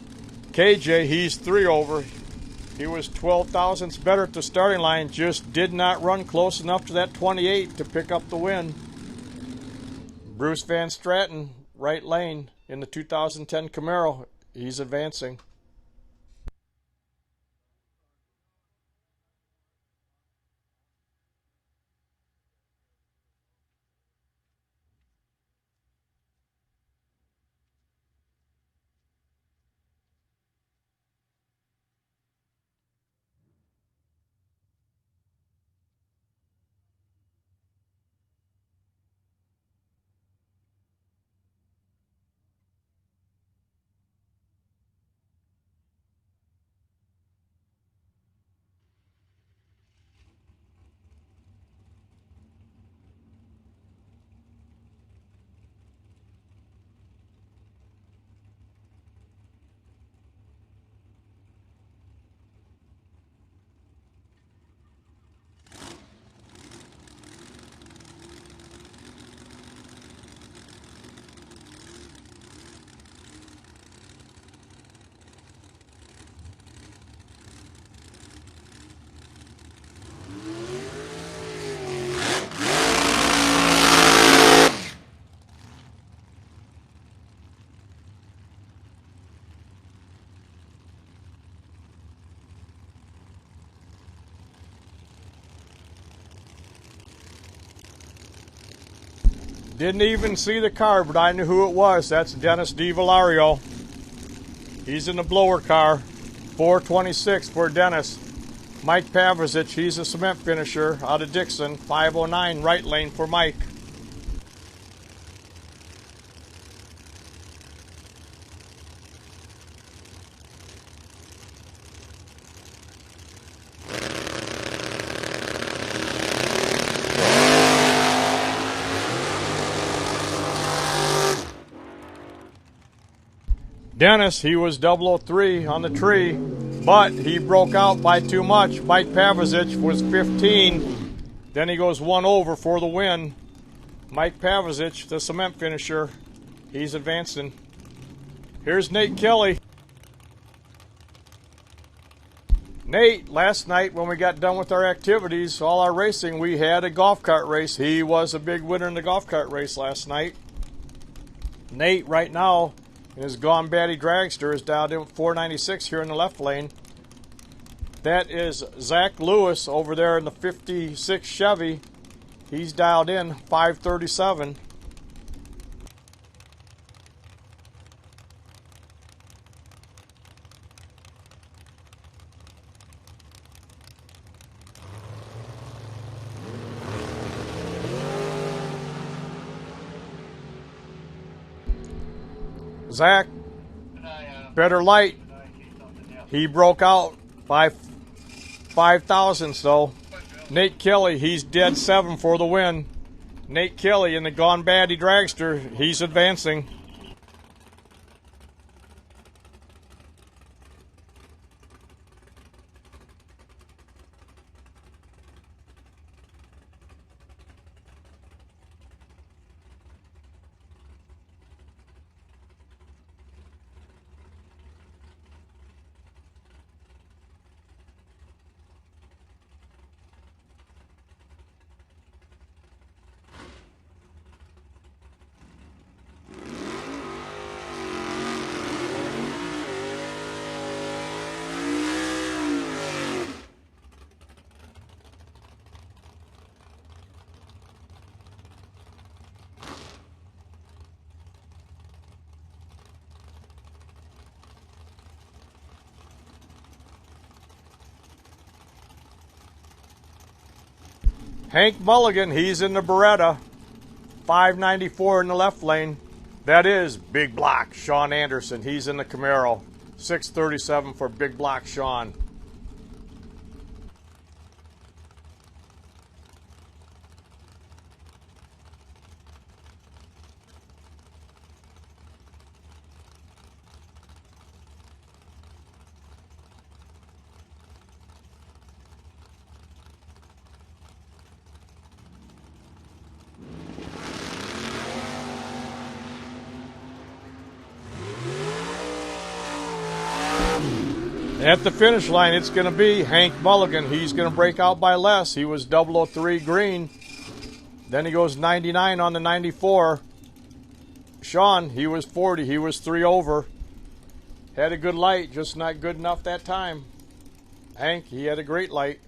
KJ, he's 3 over. He was 12,000ths better at the starting line, just did not run close enough to that 28 to pick up the win. Bruce Van Stratton, right lane in the 2010 Camaro. He's advancing. Didn't even see the car, but I knew who it was. That's Dennis DiValario. He's in the blower car. 426 for Dennis. Mike Pavicic, he's a cement finisher out of Dixon. 509 right lane for Mike. Dennis, he was 003 on the tree, but he broke out by too much. Mike Pavicic was 15. Then he goes 1 over for the win. Mike Pavicic, the cement finisher, he's advancing. Here's Nate Kelly. Nate, last night when we got done with our activities, all our racing, we had a golf cart race. He was a big winner in the golf cart race last night. Nate, right now, in his Gone Batty dragster, is dialed in 496 here in the left lane. That is Zach Lewis over there in the 56 Chevy. He's dialed in 537. Zach, better light. He broke out by 5,000ths though. Nate Kelly, he's dead 7 for the win. Nate Kelly in the Gone Batty dragster, he's advancing. Hank Mulligan, he's in the Beretta. 594 in the left lane. That is Big Block Sean Anderson. He's in the Camaro. 637 for Big Block Sean. At the finish line, it's going to be Hank Mulligan. He's going to break out by less. He was 003 green. Then he goes 99 on the 94. Sean, he was 40. He was 3 over. Had a good light, just not good enough that time. Hank, he had a great light.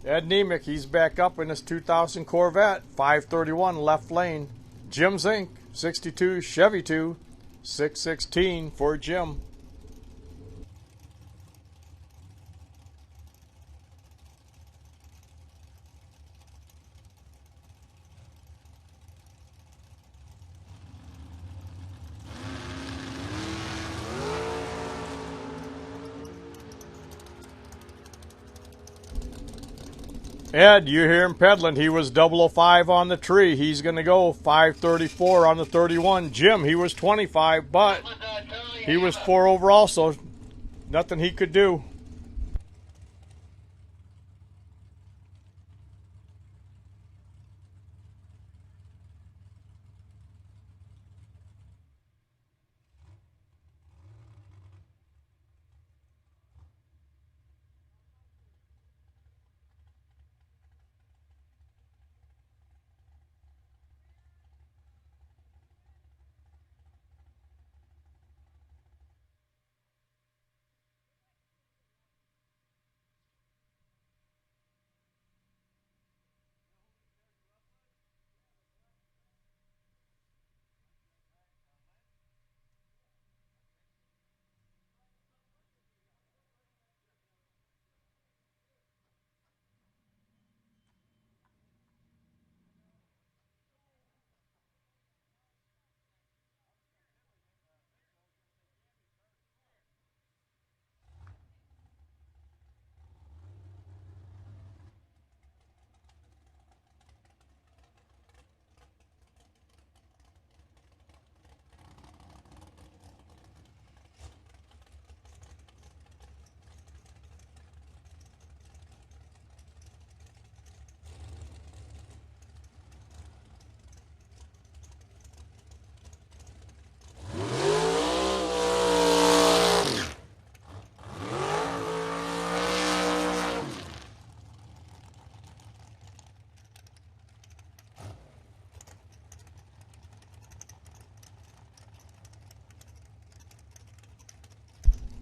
Ed Nemick, he's back up in his 2000 Corvette. 531 left lane. Jim Zink, 62 Chevy 2. 616 for Jim. Ed, you hear him pedaling. He was 005 on the tree. He's going to go 534 on the 31. Jim, he was 25, but he was 4 over also. Nothing he could do.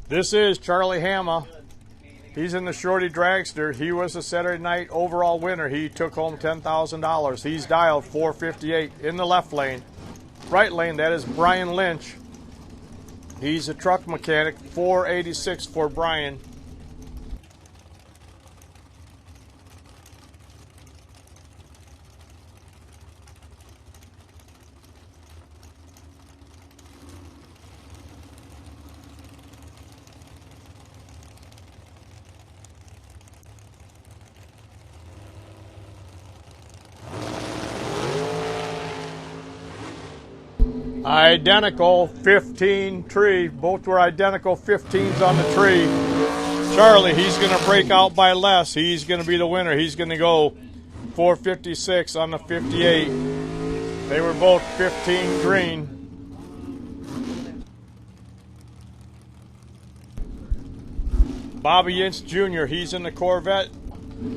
This is Charlie Hama. He's in the Shorty Dragster. He was a Saturday night overall winner. He took home $10,000. He's dialed 458 in the left lane. Right lane, that is Brian Lynch. He's a truck mechanic. 486 for Brian. Identical 15 tree. Both were identical 15s on the tree. Charlie, he's going to break out by less. He's going to be the winner. He's going to go 456 on the 58. They were both 15 green. Bobby Ince Jr., he's in the Corvette.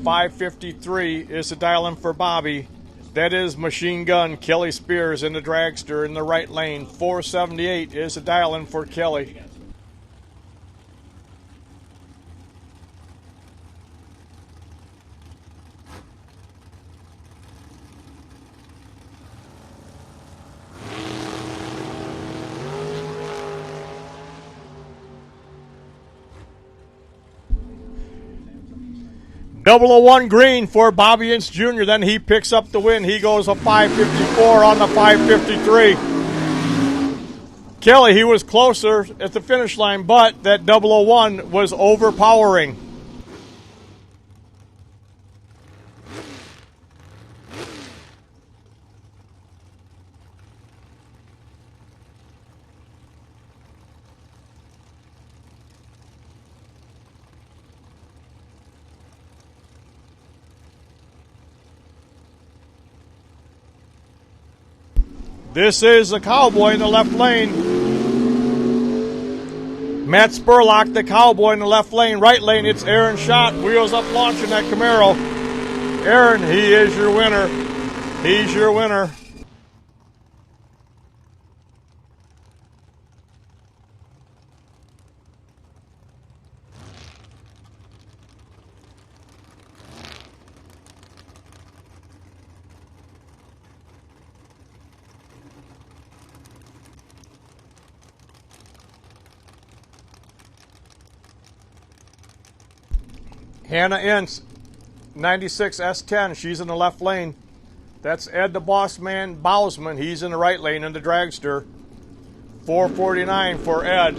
553 is the dial-in for Bobby. That is Machine Gun Kelly Spears in the Dragster in the right lane. 478 is the dial-in for Kelly. 001 green for Bobby Ince Jr. Then he picks up the win. He goes a 5:54 on the 5:53. Kelly, he was closer at the finish line, but that 001 was overpowering. This is the Cowboy in the left lane. Matt Spurlock, the Cowboy in the left lane. Right lane, it's Aaron Schott. Wheels up, launching that Camaro. Aaron, he is your winner. He's your winner. Hannah Ince, 96 S10, she's in the left lane. That's Ed the Boss Man Bousman, he's in the right lane in the dragster. 449 for Ed.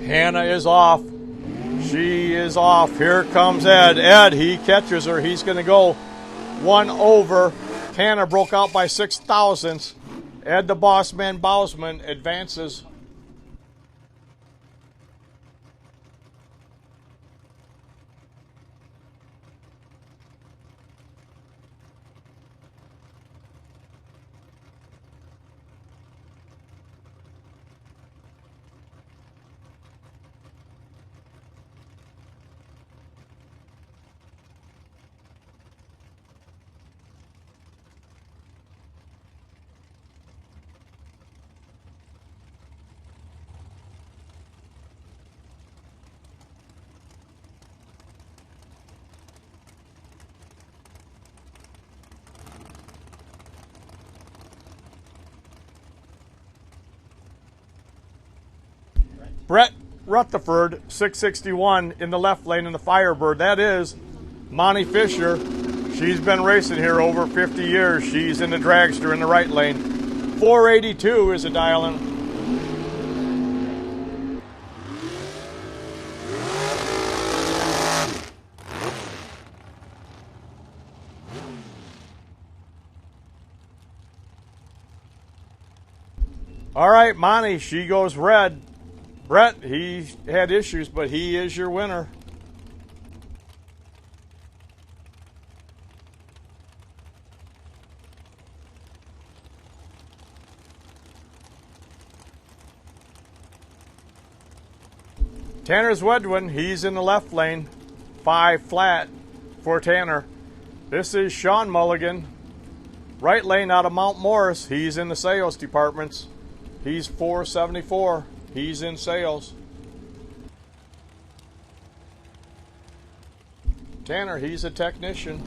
Hannah is off. She is off. Here comes Ed. Ed, he catches her. He's going to go one over. Tanner broke out by 6 thousandths. Ed the Boss Man Bousman advances. Brett Rutherford, 661 in the left lane in the Firebird. That is Monty Fisher. She's been racing here over 50 years. She's in the dragster in the right lane. 482 is a dial-in. All right, Monty, she goes red. Brett, he had issues, but he is your winner. Tanner Zwedwin, he's in the left lane. 5 flat for Tanner. This is Sean Mulligan. Right lane out of Mount Morris. He's in the sales departments. He's 474. He's in sales. Tanner, he's a technician.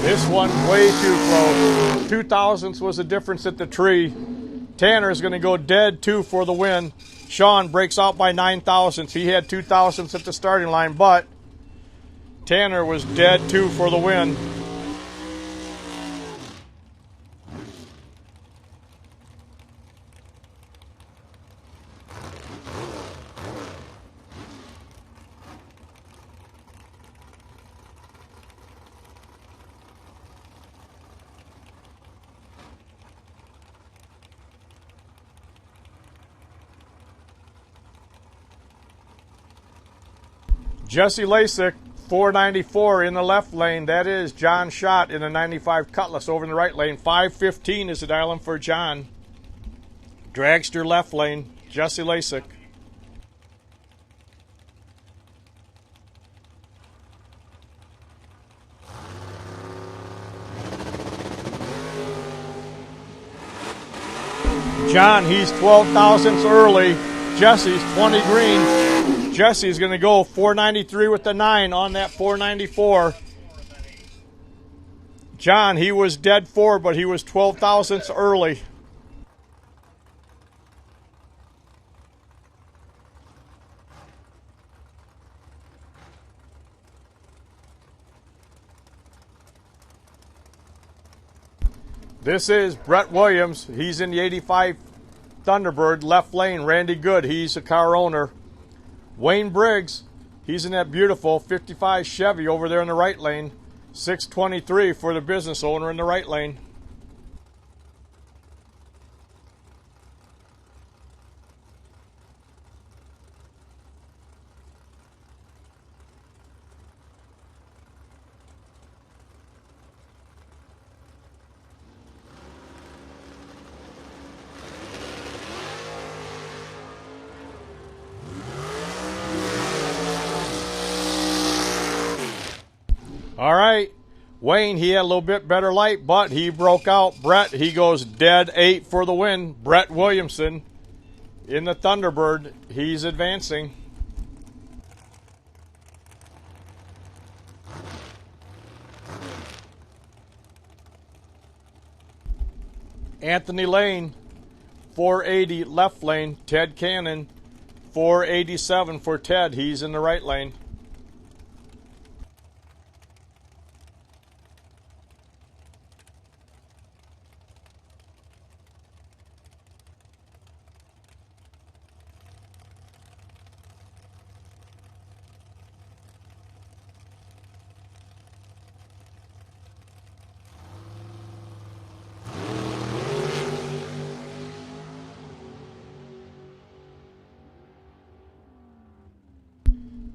This one way too close. 2 thousandths was the difference at the tree. Tanner is going to go dead 2 for the win. Sean breaks out by 9 thousandths. He had 2 thousandths at the starting line, but Tanner was dead 2 for the win. Jesse Lasik, 494 in the left lane. That is John Schott in the 95 Cutlass over in the right lane. 515 is the dial-in for John. Dragster left lane, Jesse Lasik. John, he's 12 thousandths early. Jesse's 20 green. Jesse's going to go 493 with the 9 on that 494. John, he was dead 4, but he was 12 thousandths early. This is Brett Williams. He's in the 85 Thunderbird, left lane. Randy Good, he's a car owner. Wayne Briggs, he's in that beautiful 55 Chevy over there in the right lane. 623 for the business owner in the right lane. All right, Wayne, he had a little bit better light, but he broke out. Brett, he goes dead 8 for the win. Brett Williamson in the Thunderbird, he's advancing. Anthony Lane, 480 left lane. Ted Cannon, 487 for Ted. He's in the right lane.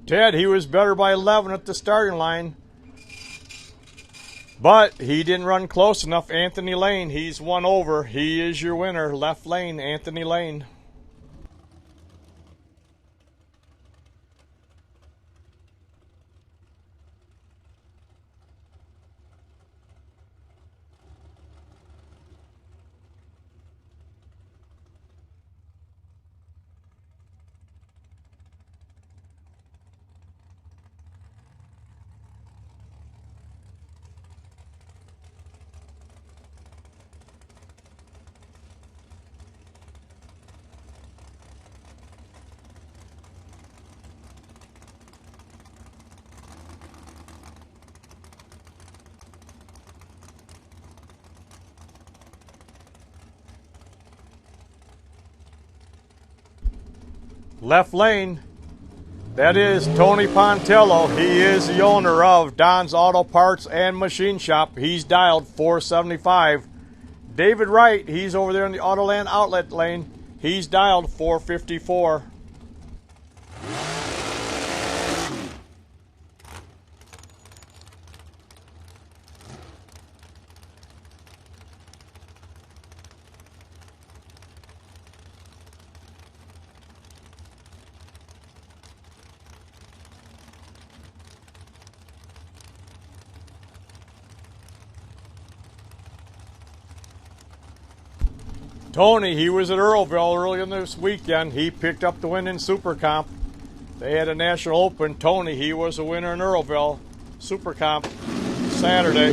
Ted, he was better by 11 at the starting line, but he didn't run close enough. Anthony Lane, he's one over. He is your winner. Left lane, Anthony Lane. Left lane, that is Tony Pontello. He is the owner of Don's Auto Parts and Machine Shop. He's dialed 475. David Wright, he's over there in the Autoland outlet lane. He's dialed 454. Tony, he was at Earlville earlier this weekend. He picked up the win in Super Comp. They had a national open. Tony, he was a winner in Earlville. Super Comp Saturday.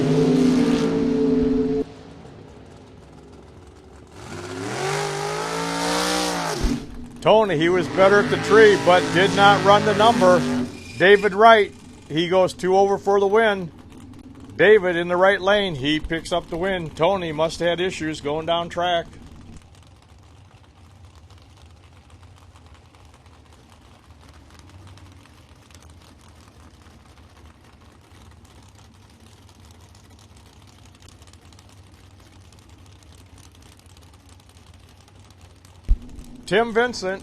Tony, he was better at the tree, but did not run the number. David Wright, he goes 2 over for the win. David in the right lane, he picks up the win. Tony must have had issues going down track. Tim Vincent.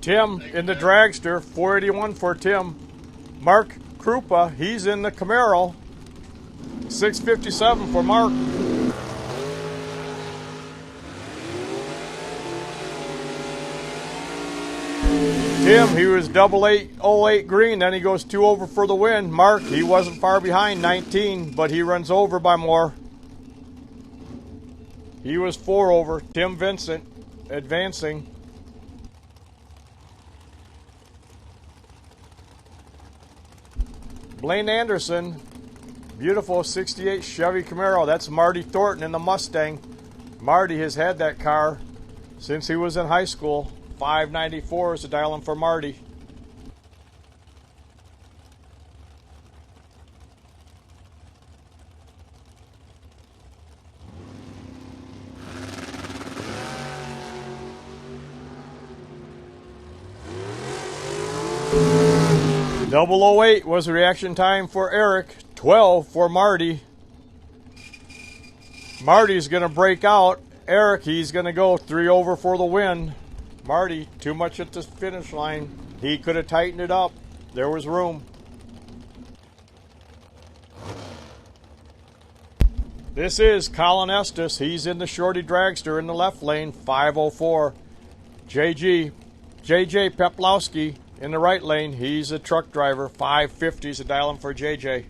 Tim in the dragster, 481 for Tim. Mark Krupa, he's in the Camaro, 657 for Mark. Tim, he was 8808 green, then he goes 2 over for the win. Mark, he wasn't far behind, 19, but he runs over by more. He was 4 over. Tim Vincent advancing. Blaine Anderson, beautiful 68 Chevy Camaro. That's Marty Thornton in the Mustang. Marty has had that car since he was in high school. 594 is the dialing for Marty. .008 was the reaction time for Eric. 12 for Marty. Marty's going to break out. Eric, he's going to go 3 over for the win. Marty, too much at the finish line. He could have tightened it up. There was room. This is Colin Estes. He's in the shorty dragster in the left lane, 504. JJ Peplowski in the right lane. He's a truck driver, 550 is the dialing for JJ.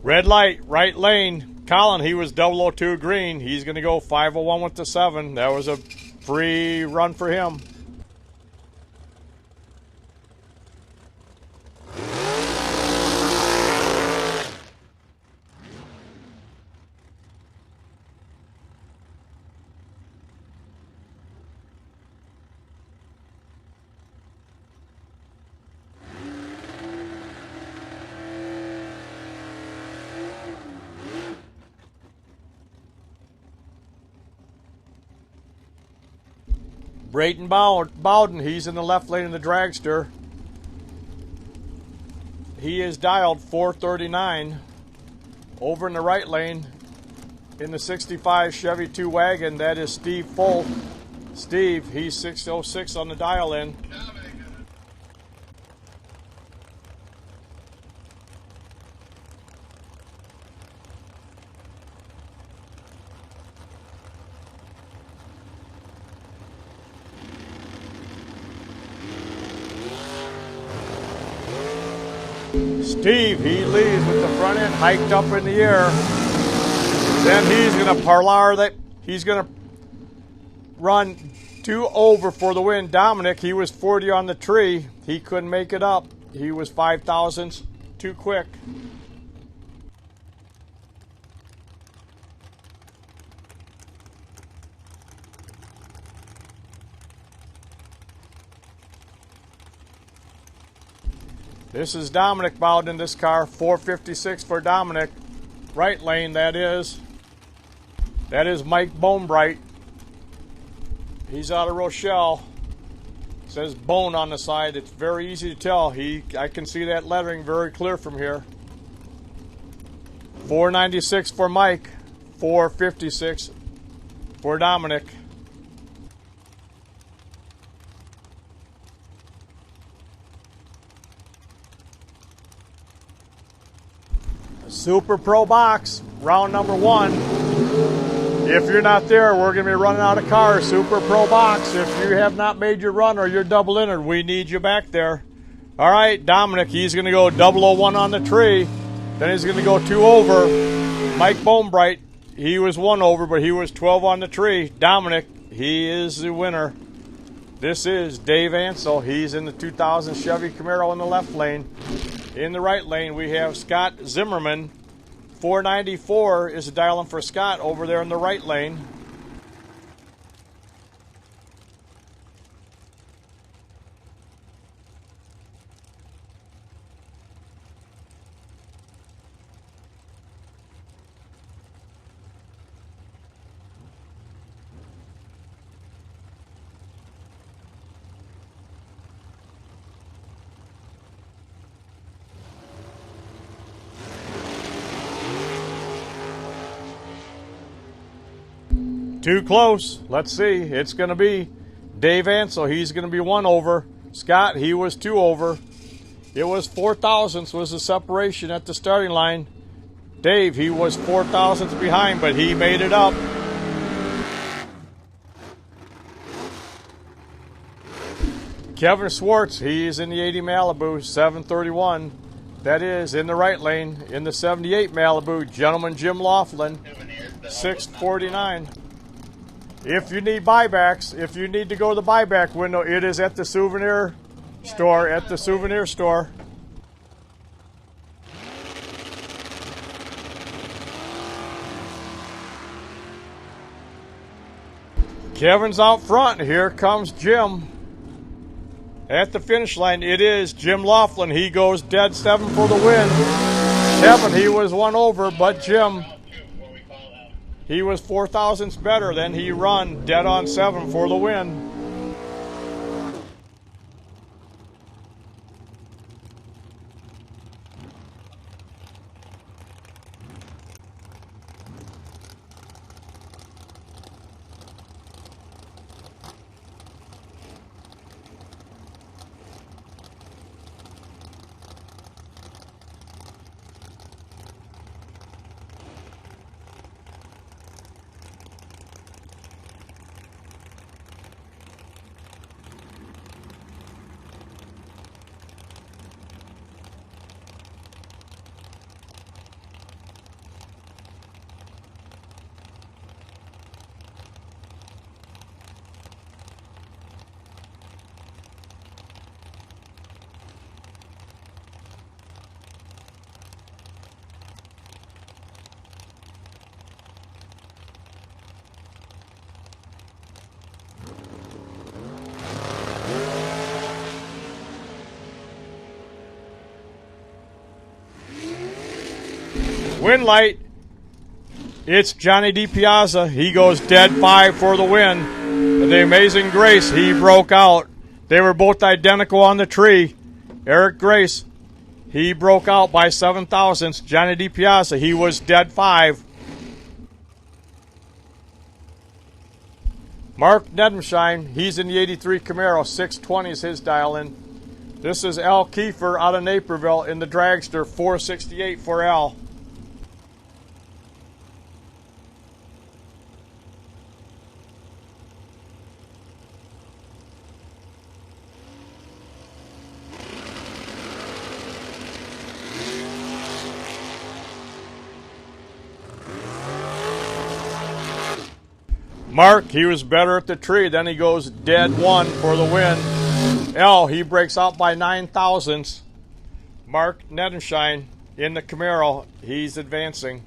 Red light, right lane. Colin, he was 002 green. He's going to go 501 with the 7. That was a free run for him. Brayton Bowden, he's in the left lane in the dragster. He is dialed 439. Over in the right lane in the 65 Chevy 2 wagon, that is Steve Folk. Steve, he's 606 on the dial in. Steve, he leads with the front end hiked up in the air. Then he's going to parlar that. He's going to run 2 over for the win. Dominic, he was 40 on the tree. He couldn't make it up. He was 5 thousandths too quick. This is Dominic Bowden in this car, 456 for Dominic. Right lane, that is. That is Mike Bonebright. He's out of Rochelle. It says Bone on the side. It's very easy to tell. I can see that lettering very clear from here. 496 for Mike, 456 for Dominic. Super Pro Box, round number 1. If you're not there, we're going to be running out of cars. Super Pro Box, if you have not made your run or you're double entered, we need you back there. All right, Dominic, he's going to go 001 on the tree. Then he's going to go 2 over. Mike Bonebright, he was 1 over, but he was 12 on the tree. Dominic, he is the winner. This is Dave Ansel. He's in the 2000 Chevy Camaro in the left lane. In the right lane, we have Scott Zimmerman. 494 is the dialing for Scott over there in the right lane. Too close. Let's see. It's going to be Dave Ansel. He's going to be 1 over. Scott, he was 2 over. It was 4 thousandths was the separation at the starting line. Dave, he was 4 thousandths behind, but he made it up. Kevin Schwartz, he's in the 80 Malibu, 731. That is in the right lane. In the 78 Malibu, Gentleman Jim Laughlin, 649. If you need buybacks, if you need to go to the buyback window, it is at the souvenir store. At the souvenir store. Kevin's out front. Here comes Jim. At the finish line, it is Jim Laughlin. He goes dead 7 for the win. Kevin, he was 1 over, but Jim, he was 4 thousandths better than he run dead on 7 for the win. Win light. It's Johnny DiPiazza. He goes dead 5 for the win. And the Amazing Grace, he broke out. They were both identical on the tree. Eric Grace, he broke out by 7 thousandths. Johnny DiPiazza, he was dead 5. Mark Nedenschein, he's in the 83 Camaro. 620 is his dial in. This is Al Kiefer out of Naperville in the Dragster. 468 for Al. Mark, he was better at the tree. Then he goes dead 1 for the win. L, he breaks out by 9 thousandths. Mark Nedenschein in the Camaro. He's advancing.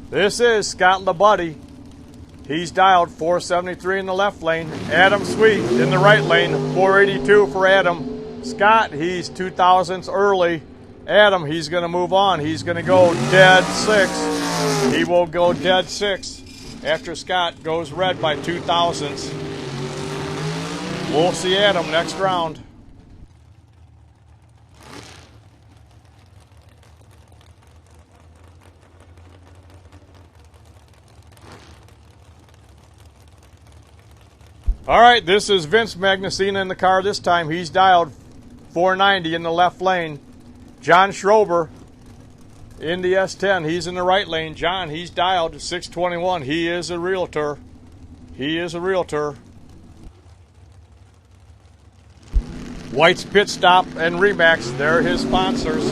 This is Scott LeBuddy. He's dialed 473 in the left lane. Adam Sweet in the right lane, 482 for Adam. Scott, he's 2 thousandths early. Adam, he's going to move on. He's going to go dead 6. He will go dead 6 after Scott goes red by 2 thousandths. We'll see Adam next round. All right, this is Vince Magnuson in the car this time. He's dialed 490 in the left lane. John Schrober in the S10. He's in the right lane. John, he's dialed 621. He is a realtor. He is a realtor. White's Pit Stop and Remax, they're his sponsors.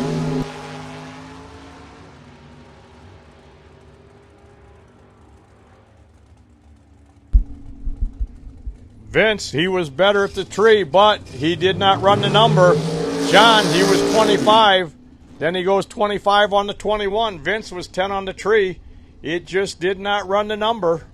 Vince, he was better at the tree, but he did not run the number. John, he was 25. Then he goes 25 on the 21. Vince was 10 on the tree. It just did not run the number.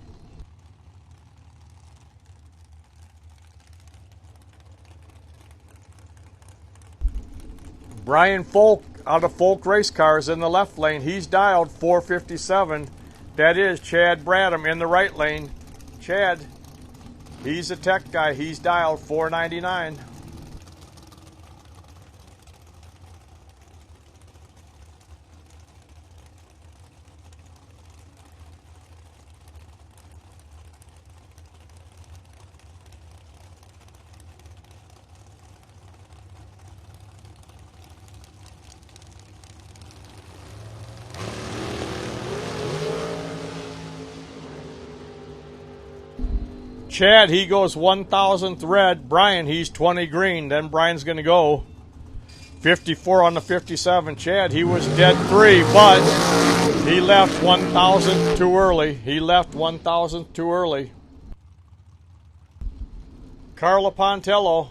Brian Folk out of Folk Race Cars in the left lane. He's dialed 457. That is Chad Bradham in the right lane. Chad, he's a tech guy. He's dialed 499. Chad, he goes 1,000th red. Brian, he's 20 green. Then Brian's going to go 54 on the 57. Chad, he was dead 3, but he left 1,000th too early. He left 1,000th too early. Carla Pontello,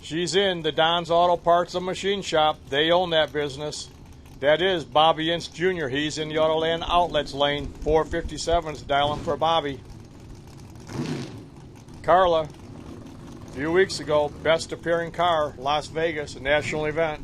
she's in the Don's Auto Parts and Machine Shop. They own that business. That is Bobby Ince Jr. He's in the Autoland Outlets lane. 457's dialing for Bobby. Carla, a few weeks ago, best appearing car, Las Vegas, a national event.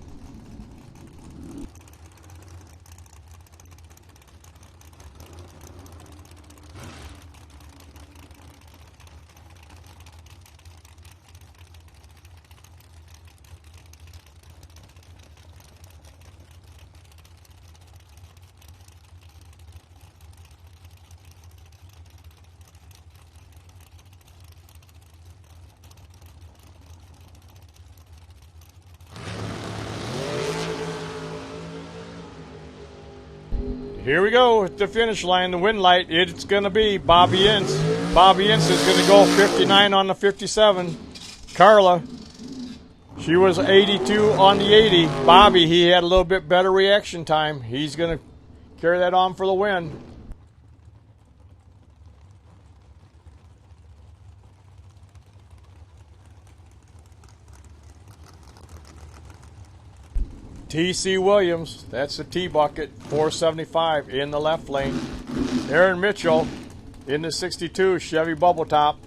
Here we go at the finish line, the win light. It's going to be Bobby Ince. Bobby Ince is going to go 59 on the 57. Carla, she was 82 on the 80. Bobby, he had a little bit better reaction time. He's going to carry that on for the win. T.C. Williams, that's the T-bucket, 475 in the left lane. Aaron Mitchell in the 62 Chevy Bubble Top.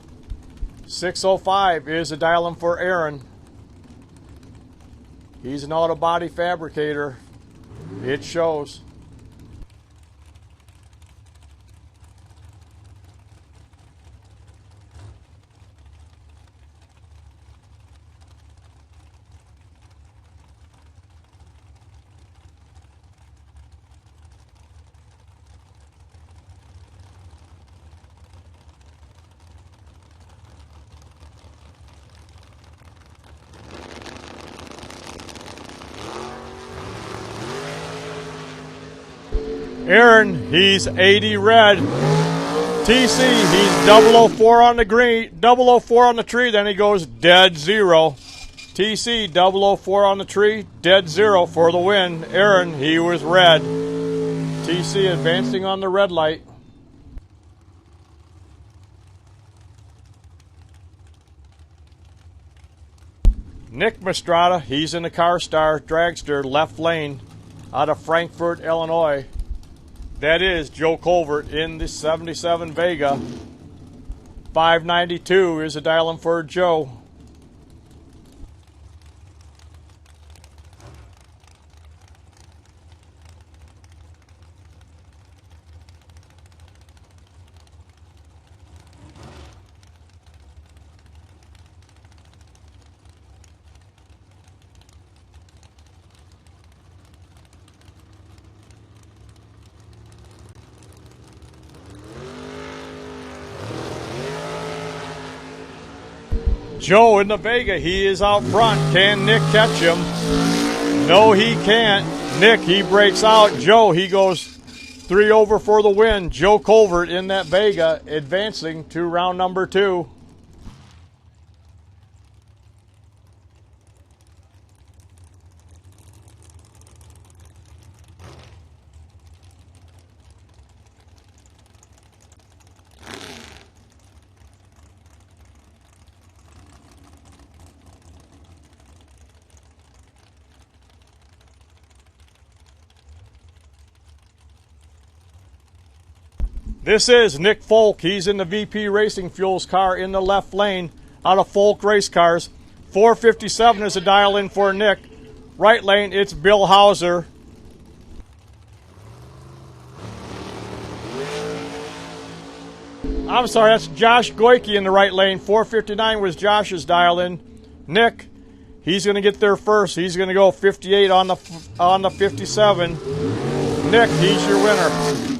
605 is a dial-in for Aaron. He's an auto body fabricator. It shows. Aaron, he's 80 red. TC, he's 004 on the green, 004 on the tree, then he goes dead 0. TC, 004 on the tree, dead 0 for the win. Aaron, he was red. TC advancing on the red light. Nick Mastrada, he's in the Car Star Dragster left lane out of Frankfort, Illinois. That is Joe Colbert in the 77 Vega. 592 is a dial-in for Joe. Joe in the Vega, he is out front. Can Nick catch him? No, he can't. Nick, he breaks out. Joe, he goes 3 over for the win. Joe Colbert in that Vega, advancing to round number 2. This is Nick Folk. He's in the VP Racing Fuels car in the left lane out of Folk Race Cars. 457 is a dial-in for Nick. Right lane, it's Bill Hauser. I'm sorry, that's Josh Goyke in the right lane. 459 was Josh's dial-in. Nick, he's going to get there first. He's going to go 58 on the 57. Nick, he's your winner.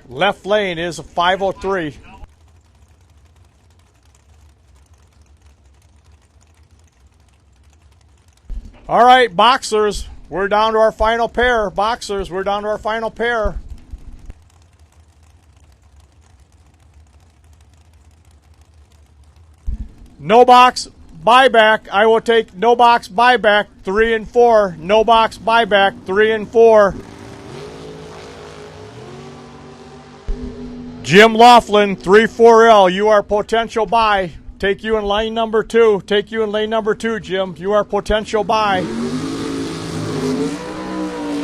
Left lane is a 503. All right, boxers, we're down to our final pair. Boxers, we're down to our final pair. No box buyback. I will take no box buyback 3 and 4. No box buyback 3 and 4. Jim Laughlin 3-4L. You are potential buy. Take you in lane number 2. Take you in lane number 2, Jim. You are potential buy.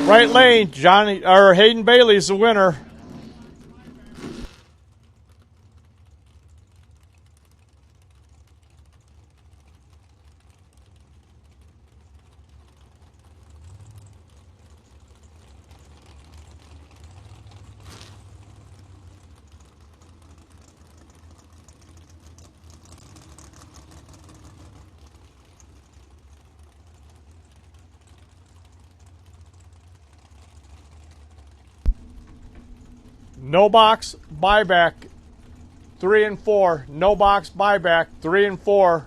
Right lane, Johnny or Hayden Bailey's the winner. No box buyback 3 and 4. No box buyback 3 and 4.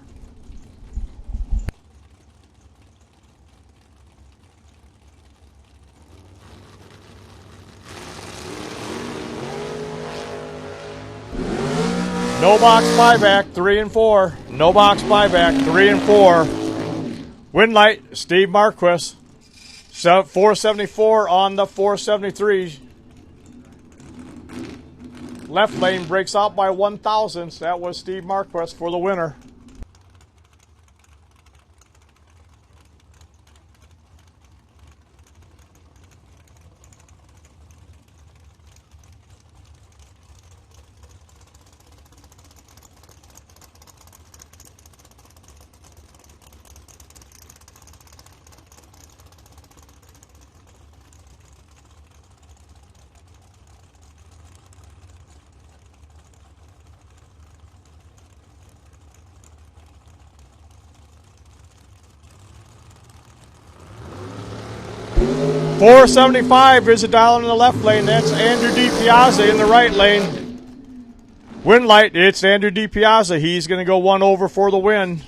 No box buyback 3 and 4. No box buyback 3 and 4. Win light Steve Marquis. 474 on the 473. Left lane breaks out by 1 thousandths. That was Steve Marquis for the winner. $4.75 is a dial in the left lane. That's Andrew DiPiazza in the right lane. Win light, it's Andrew DiPiazza. He's going to go 1 over for the win.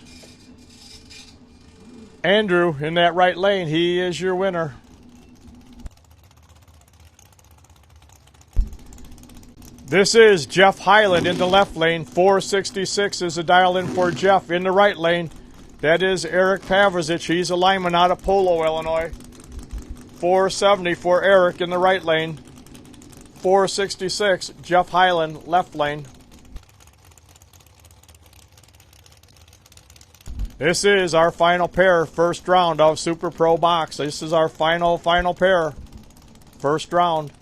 Andrew in that right lane, he is your winner. This is Jeff Highland in the left lane. 466 is a dial in for Jeff. In the right lane, that is Eric Pavrazich. He's a lineman out of Polo, Illinois. 470 for Eric in the right lane. 466, Jeff Highland, left lane. This is our final pair, first round of Super Pro Box. This is our final pair. First round,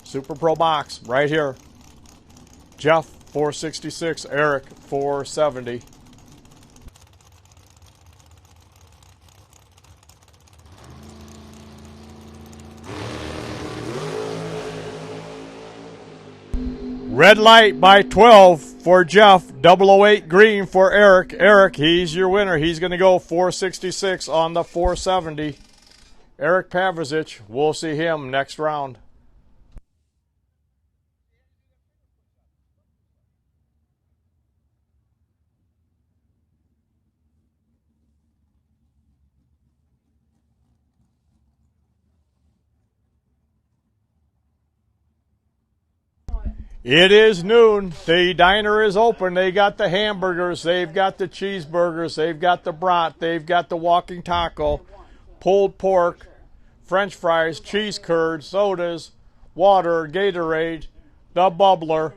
Super Pro Box, right here. Jeff, 466, Eric, 470. Red light by 12 for Jeff. 008 green for Eric. Eric, he's your winner. He's going to go 466 on the 470. Eric Pavrazich, we'll see him next round. It is noon. The diner is open. They got the hamburgers. They've got the cheeseburgers. They've got the brat. They've got the walking taco, pulled pork, French fries, cheese curds, sodas, water, Gatorade, the bubbler.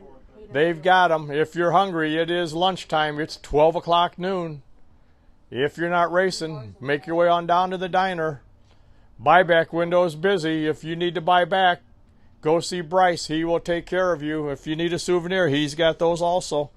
They've got them. If you're hungry, it is lunchtime. It's 12 o'clock noon. If you're not racing, make your way on down to the diner. Buyback window is busy. If you need to buy back, go see Bryce. He will take care of you. If you need a souvenir, he's got those also.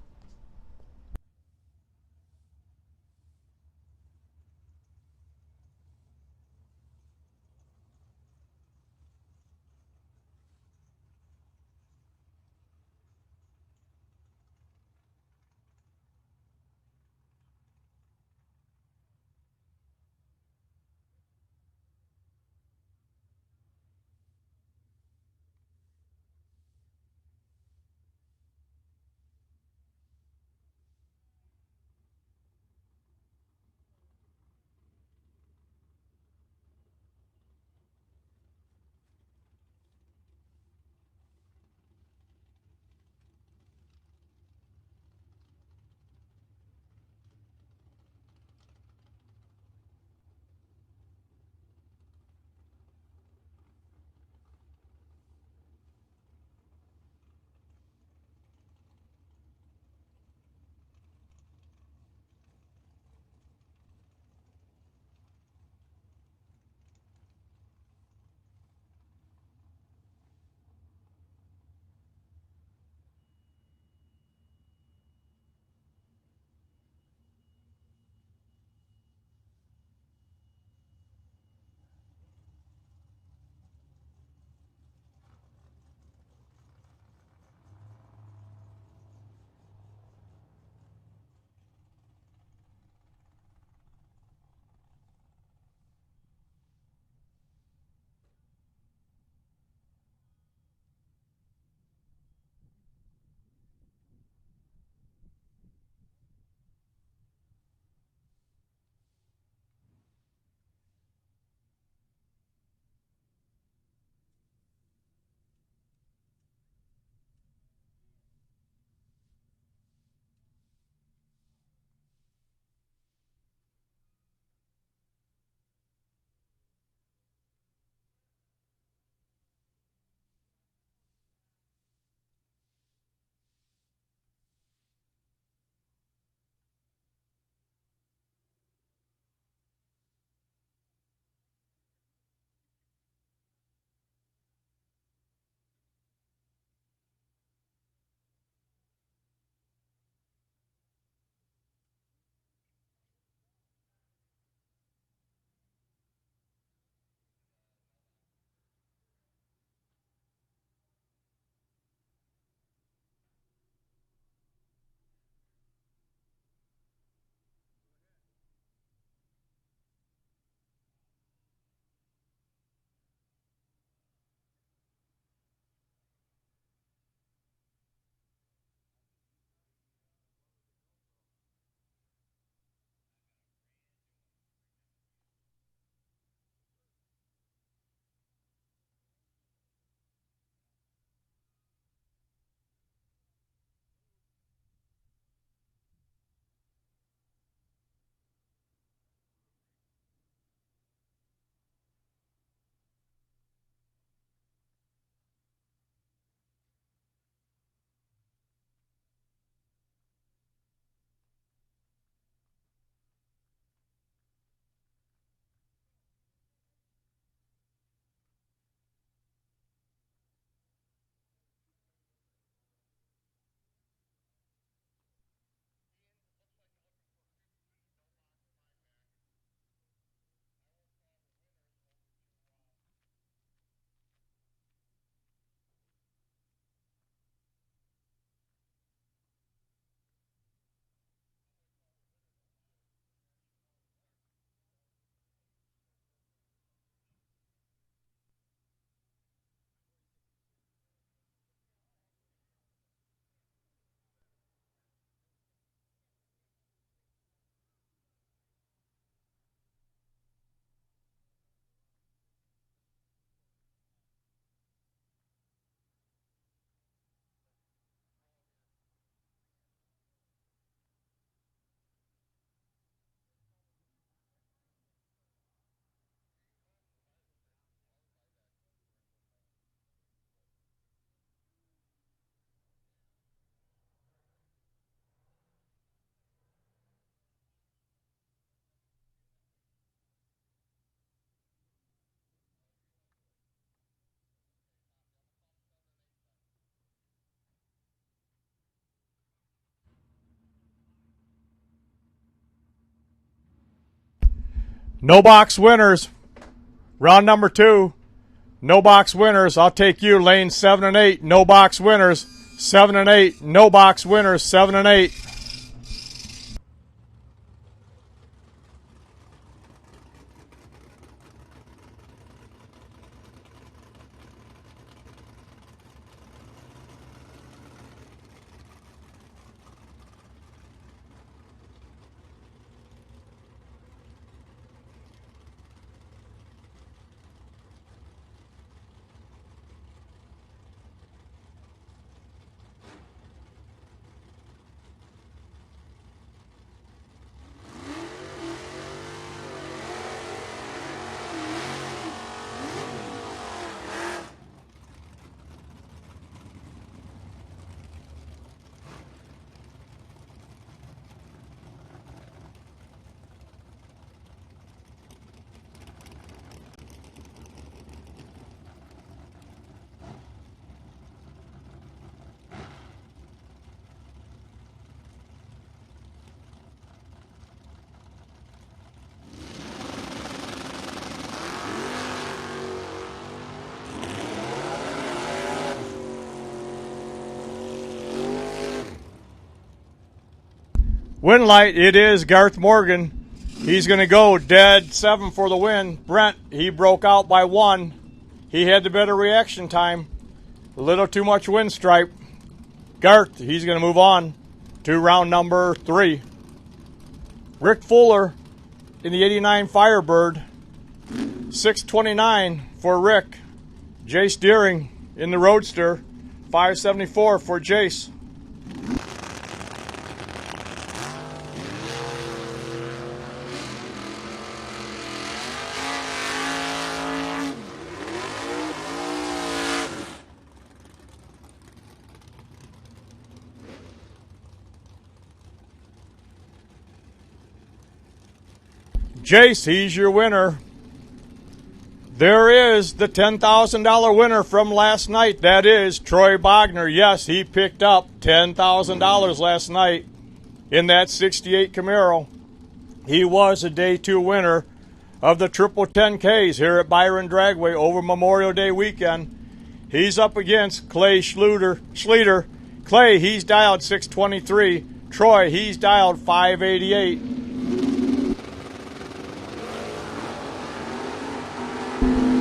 No box winners. Round number 2. No box winners. I'll take you. Lane 7 and 8. No box winners. 7 and 8. No box winners. 7 and 8. Win light, it is Garth Morgan. He's going to go dead 7 for the win. Brent, he broke out by 1. He had the better reaction time. A little too much wind stripe. Garth, he's going to move on to round number 3. Rick Fuller in the 89 Firebird. 629 for Rick. Jace Deering in the Roadster. 574 for Jace. Jace, he's your winner. There is the $10,000 winner from last night. That is Troy Bogner. Yes, he picked up $10,000 last night in that 68 Camaro. He was a day 2 winner of the Triple 10Ks here at Byron Dragway over Memorial Day weekend. He's up against Clay Schleter. Clay, he's dialed 623. Troy, he's dialed 588.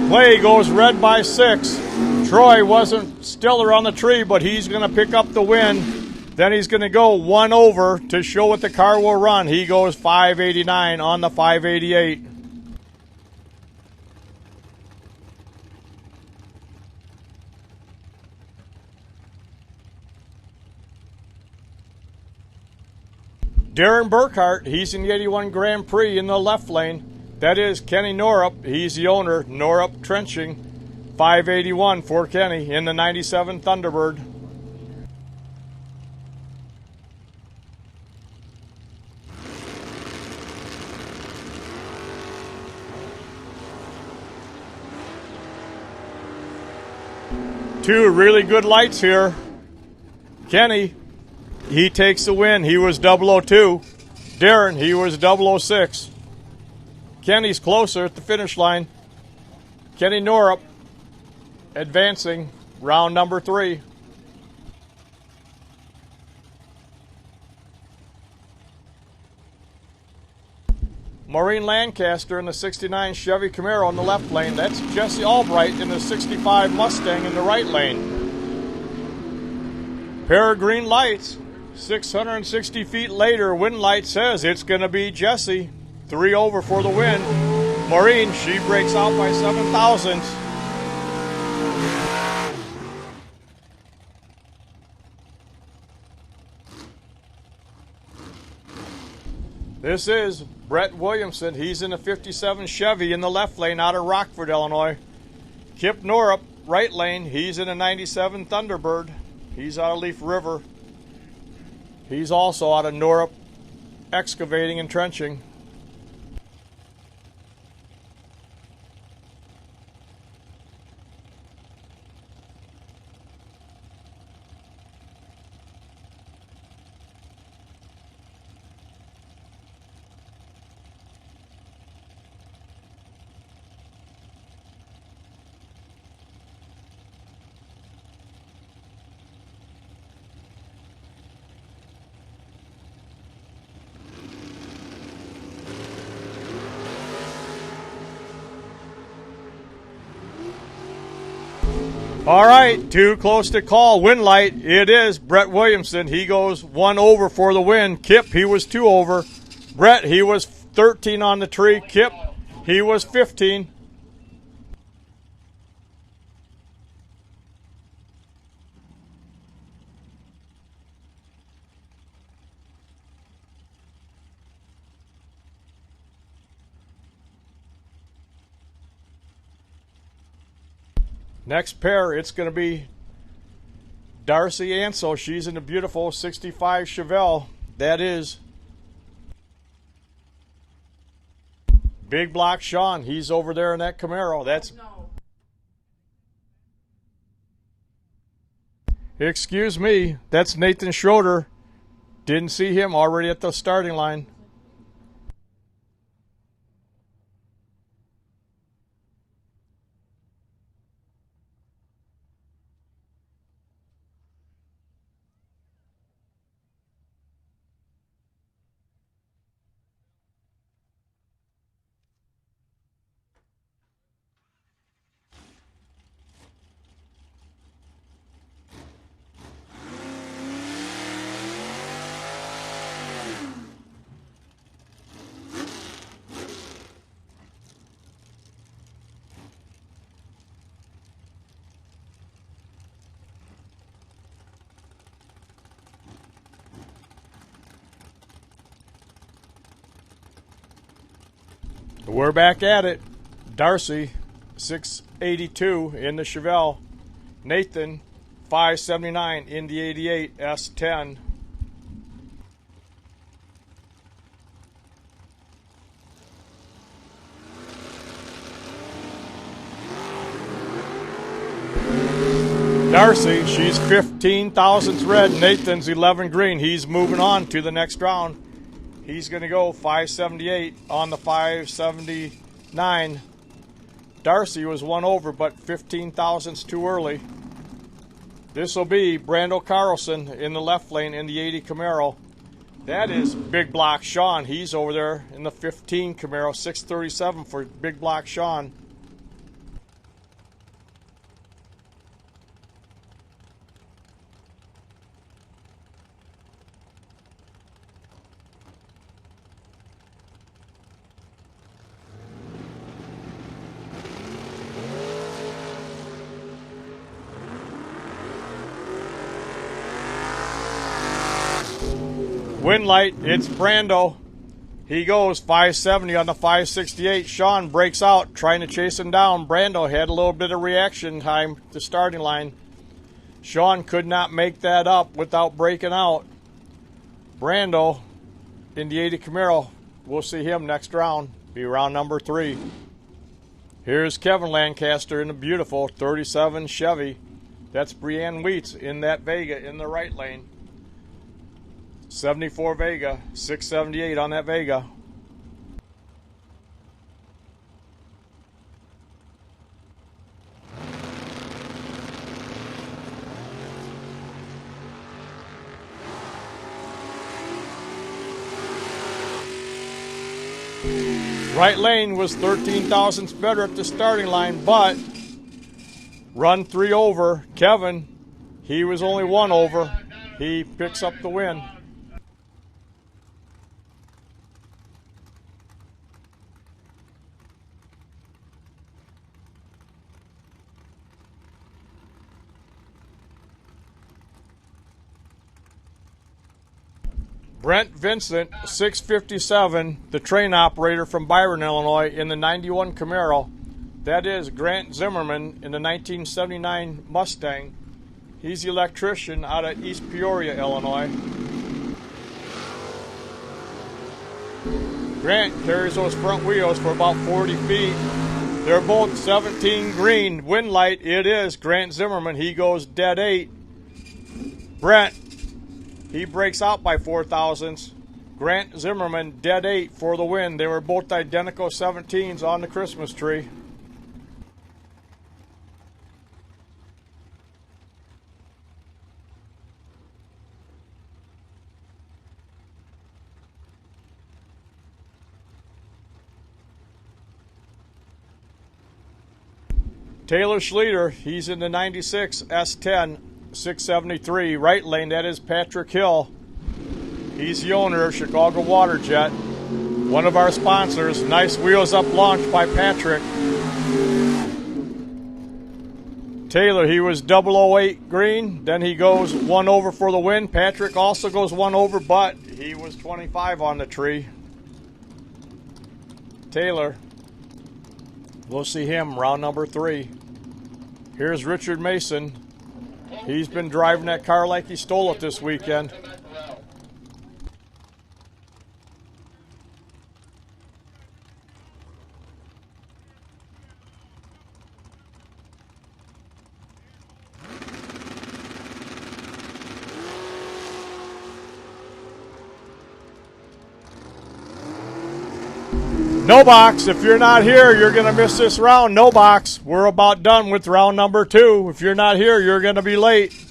Clay goes red by 6. Troy wasn't stiller on the tree, but he's going to pick up the win. Then he's going to go 1 over to show what the car will run. He goes 589 on the 588. Darren Burkhart, he's in the 81 Grand Prix in the left lane. That is Kenny Norup. He's the owner. Norup Trenching. 581 for Kenny in the 97 Thunderbird. Two really good lights here. Kenny, he takes the win. He was 002. Darren, he was 006. Kenny's closer at the finish line. Kenny Norup advancing round number 3. Maureen Lancaster in the 69 Chevy Camaro in the left lane. That's Jesse Albright in the 65 Mustang in the right lane. Pair of green lights. 660 feet later, wind light says it's going to be Jesse. 3 over for the win. Maureen, she breaks out by 7 thousandths. This is Brett Williamson. He's in a 57 Chevy in the left lane out of Rockford, Illinois. Kip Norup, right lane. He's in a 97 Thunderbird. He's out of Leaf River. He's also out of Norup Excavating and Trenching. All right, too close to call. Win light. It is Brett Williamson. He goes 1 over for the win. Kip, he was 2 over. Brett, he was 13 on the tree. Kip, he was 15. Next pair, it's going to be Darcy Ansel. She's in the beautiful 65 Chevelle. That is Big Block Sean. He's over there in that Camaro. That's Excuse me. That's Nathan Schroeder. Didn't see him already at the starting line. We're back at it. Darcy, 682 in the Chevelle. Nathan, 579 in the 88 S10. Darcy, she's 15 thousandths red. Nathan's 11 green. He's moving on to the next round. He's going to go 578 on the 579. Darcy was 1 over, but 15 thousandths too early. This will be Brando Carlson in the left lane in the 80 Camaro. That is Big Block Sean. He's over there in the 15 Camaro, 637 for Big Block Sean. Win light, it's Brando. He goes 570 on the 568. Sean breaks out, trying to chase him down. Brando had a little bit of reaction time to the starting line. Sean could not make that up without breaking out. Brando in the 80 Camaro. We'll see him next round. Be round number 3. Here's Kevin Lancaster in the beautiful 37 Chevy. That's Brianne Wheats in that Vega in the right lane. 74 Vega, 678 on that Vega. Right lane was 13 thousandths better at the starting line, but run 3 over. Kevin, he was only 1 over. He picks up the win. Brent Vincent, 657, the train operator from Byron, Illinois, in the 91 Camaro. That is Grant Zimmerman in the 1979 Mustang. He's the electrician out of East Peoria, Illinois. Grant carries those front wheels for about 40 feet. They're both 17 green. Win light, it is Grant Zimmerman. He goes dead 8. Brent, he breaks out by 4 thousandths. Grant Zimmerman, dead 8 for the win. They were both identical 17s on the Christmas tree. Taylor Schleter, he's in the 96 S10 673 right lane. That is Patrick Hill. He's the owner of Chicago Water Jet, one of our sponsors. Nice wheels up launch by Patrick. Taylor, he was 008 green, then he goes 1 over for the win. Patrick also goes 1 over, but he was 25 on the tree. Taylor, we'll see him round number 3. Here's Richard Mason. He's been driving that car like he stole it this weekend. No box. If you're not here, you're going to miss this round. No box. We're about done with round number 2. If you're not here, you're going to be late.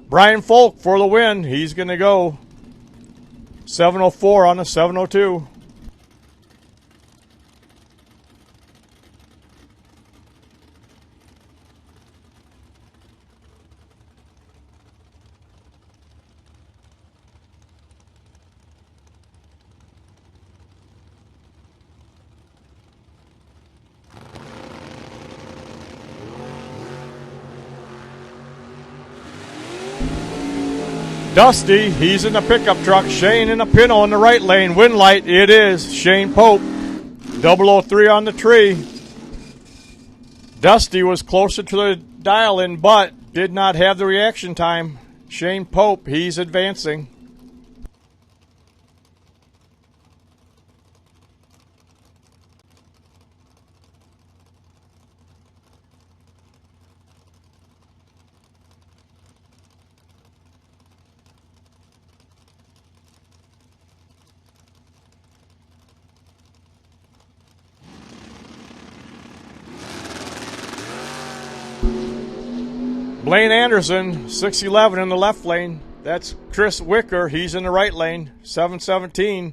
Brian Folk for the win. He's going to go 704 on the 702. Dusty, he's in the pickup truck. Shane in the Pinto in the right lane. Win light, it is Shane Pope. 003 on the tree. Dusty was closer to the dial-in, but did not have the reaction time. Shane Pope, he's advancing. Blaine Anderson, 611 in the left lane. That's Chris Wicker. He's in the right lane, 717.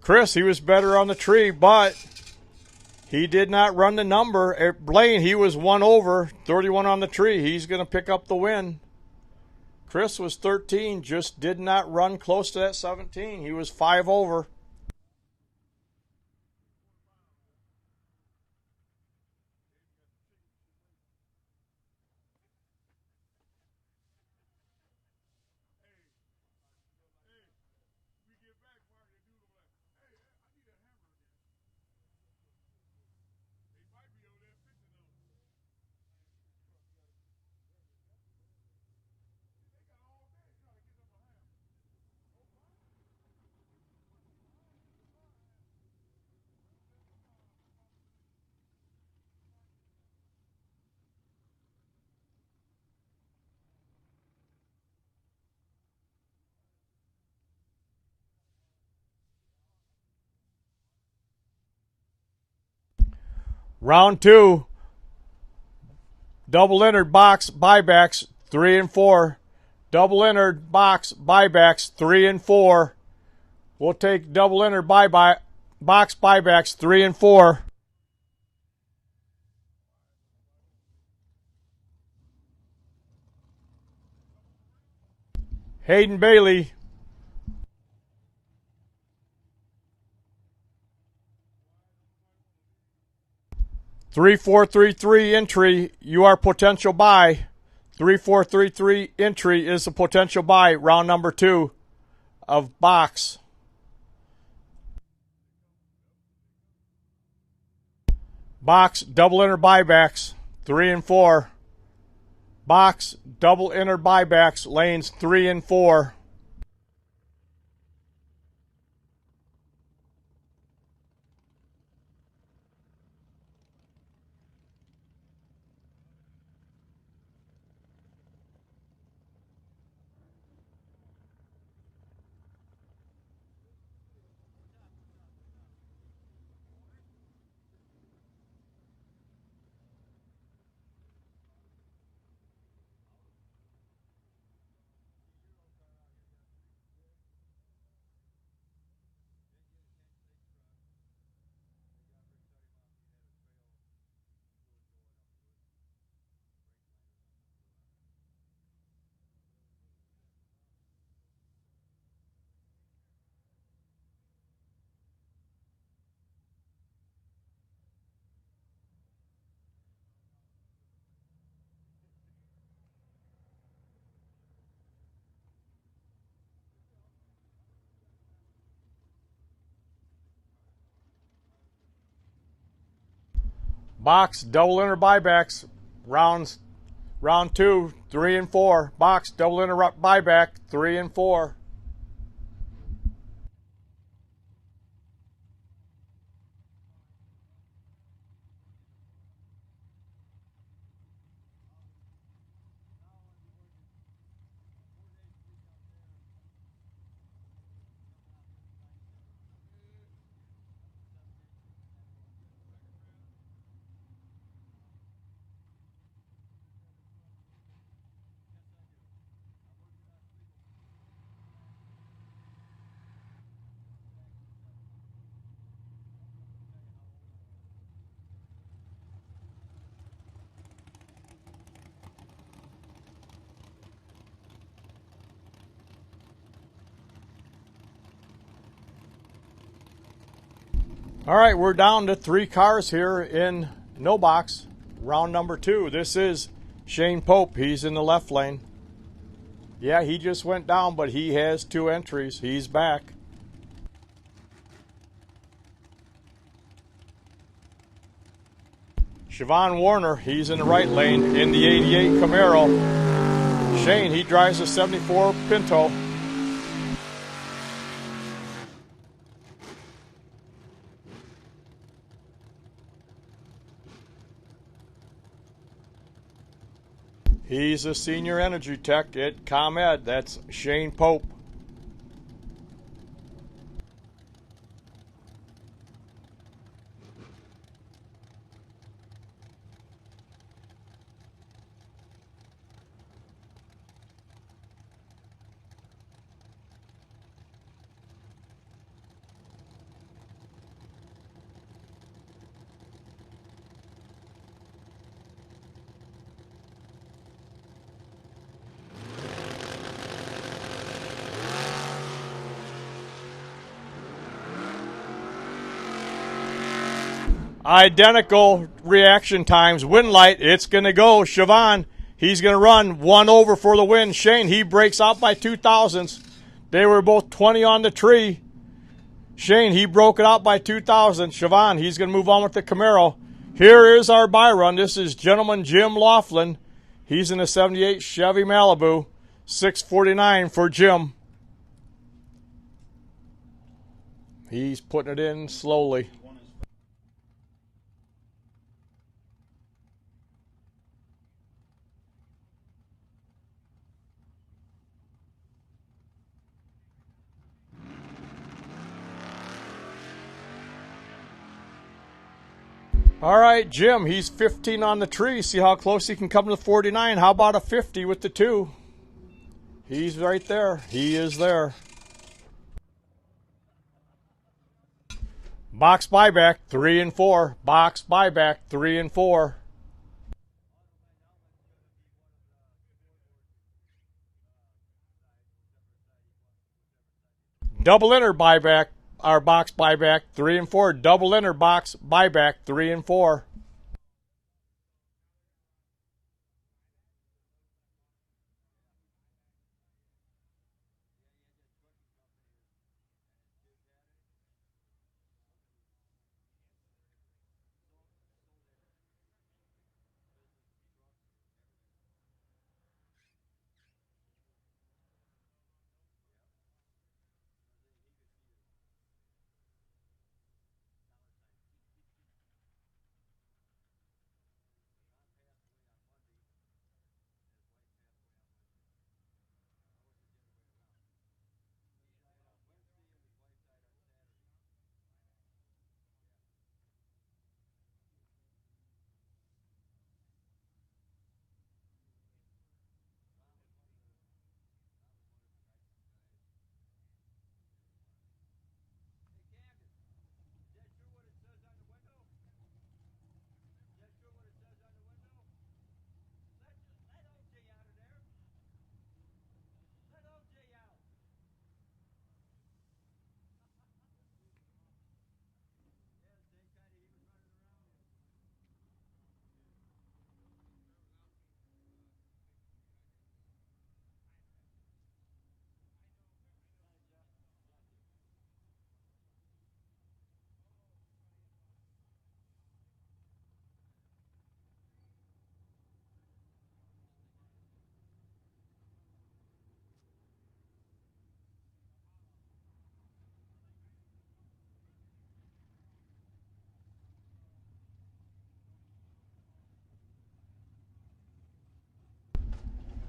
Chris, he was better on the tree, but he did not run the number. At Blaine, he was 1 over, 31 on the tree. He's going to pick up the win. Chris was 13, just did not run close to that 17. He was 5 over. Round 2, double entered box buybacks 3 and 4. Double entered box buybacks 3 and 4. We'll take double entered box buybacks 3 and 4. Hayden Bailey. Three, 4, 3, 3 entry, you are potential buy. 3, 4, 3, 3 entry is a potential buy. Round number 2 of box. Box, double enter buybacks, 3 and 4. Box, double enter buybacks, lanes 3 and 4. Box, double enter buybacks, round 2, 3 and 4. Box, double enter buyback, 3 and 4. All right, we're down to 3 cars here in no box, round number 2. This is Shane Pope. He's in the left lane. Yeah, he just went down, but he has 2 entries. He's back. Siobhan Warner, he's in the right lane in the 88 Camaro. Shane, he drives a 74 Pinto. He's a senior energy tech at ComEd. That's Shane Pope. Identical reaction times. Win light, it's going to go. Siobhan, he's going to run 1 over for the win. Shane, he breaks out by 2,000ths. They were both 20 on the tree. Shane, he broke it out by 2,000. Siobhan, he's going to move on with the Camaro. Here is our Byron. This is Gentleman Jim Laughlin. He's in a 78 Chevy Malibu. 649 for Jim. He's putting it in slowly. All right, Jim, he's 15 on the tree. See how close he can come to the 49. How about a 50 with the 2? He's right there. He is there. Box buyback, 3 and 4. Box buyback, 3 and 4. Double enter buyback, our box buyback, 3 and 4. Double enter box buyback, 3 and 4.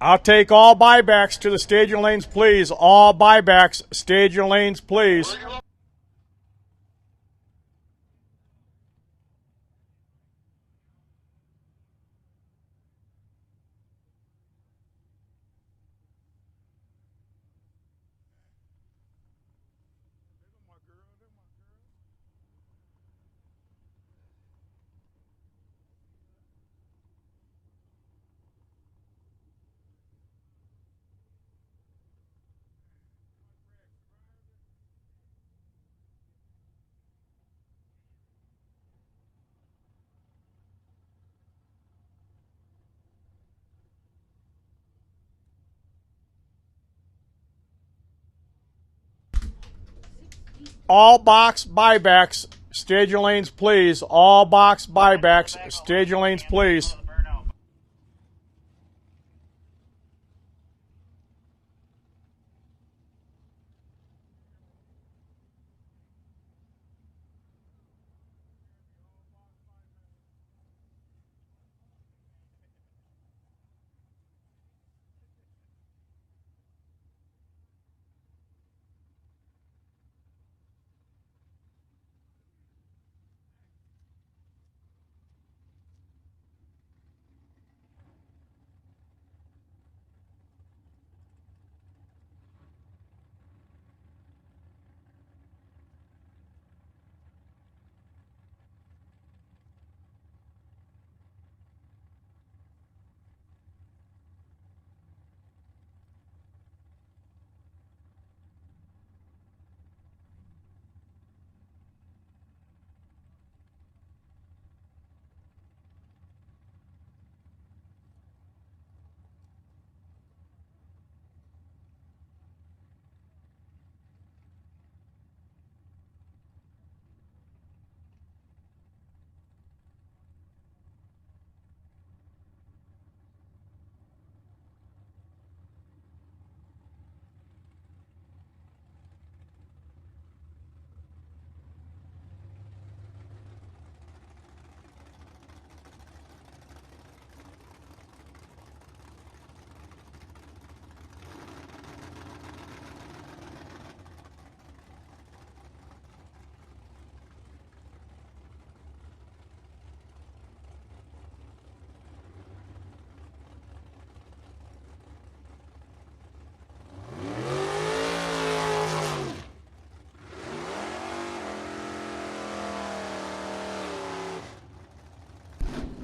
I'll take all buybacks to the staging lanes, please. All buybacks, staging lanes, please. All box buybacks, staging lanes, please. All box buybacks, staging lanes, please.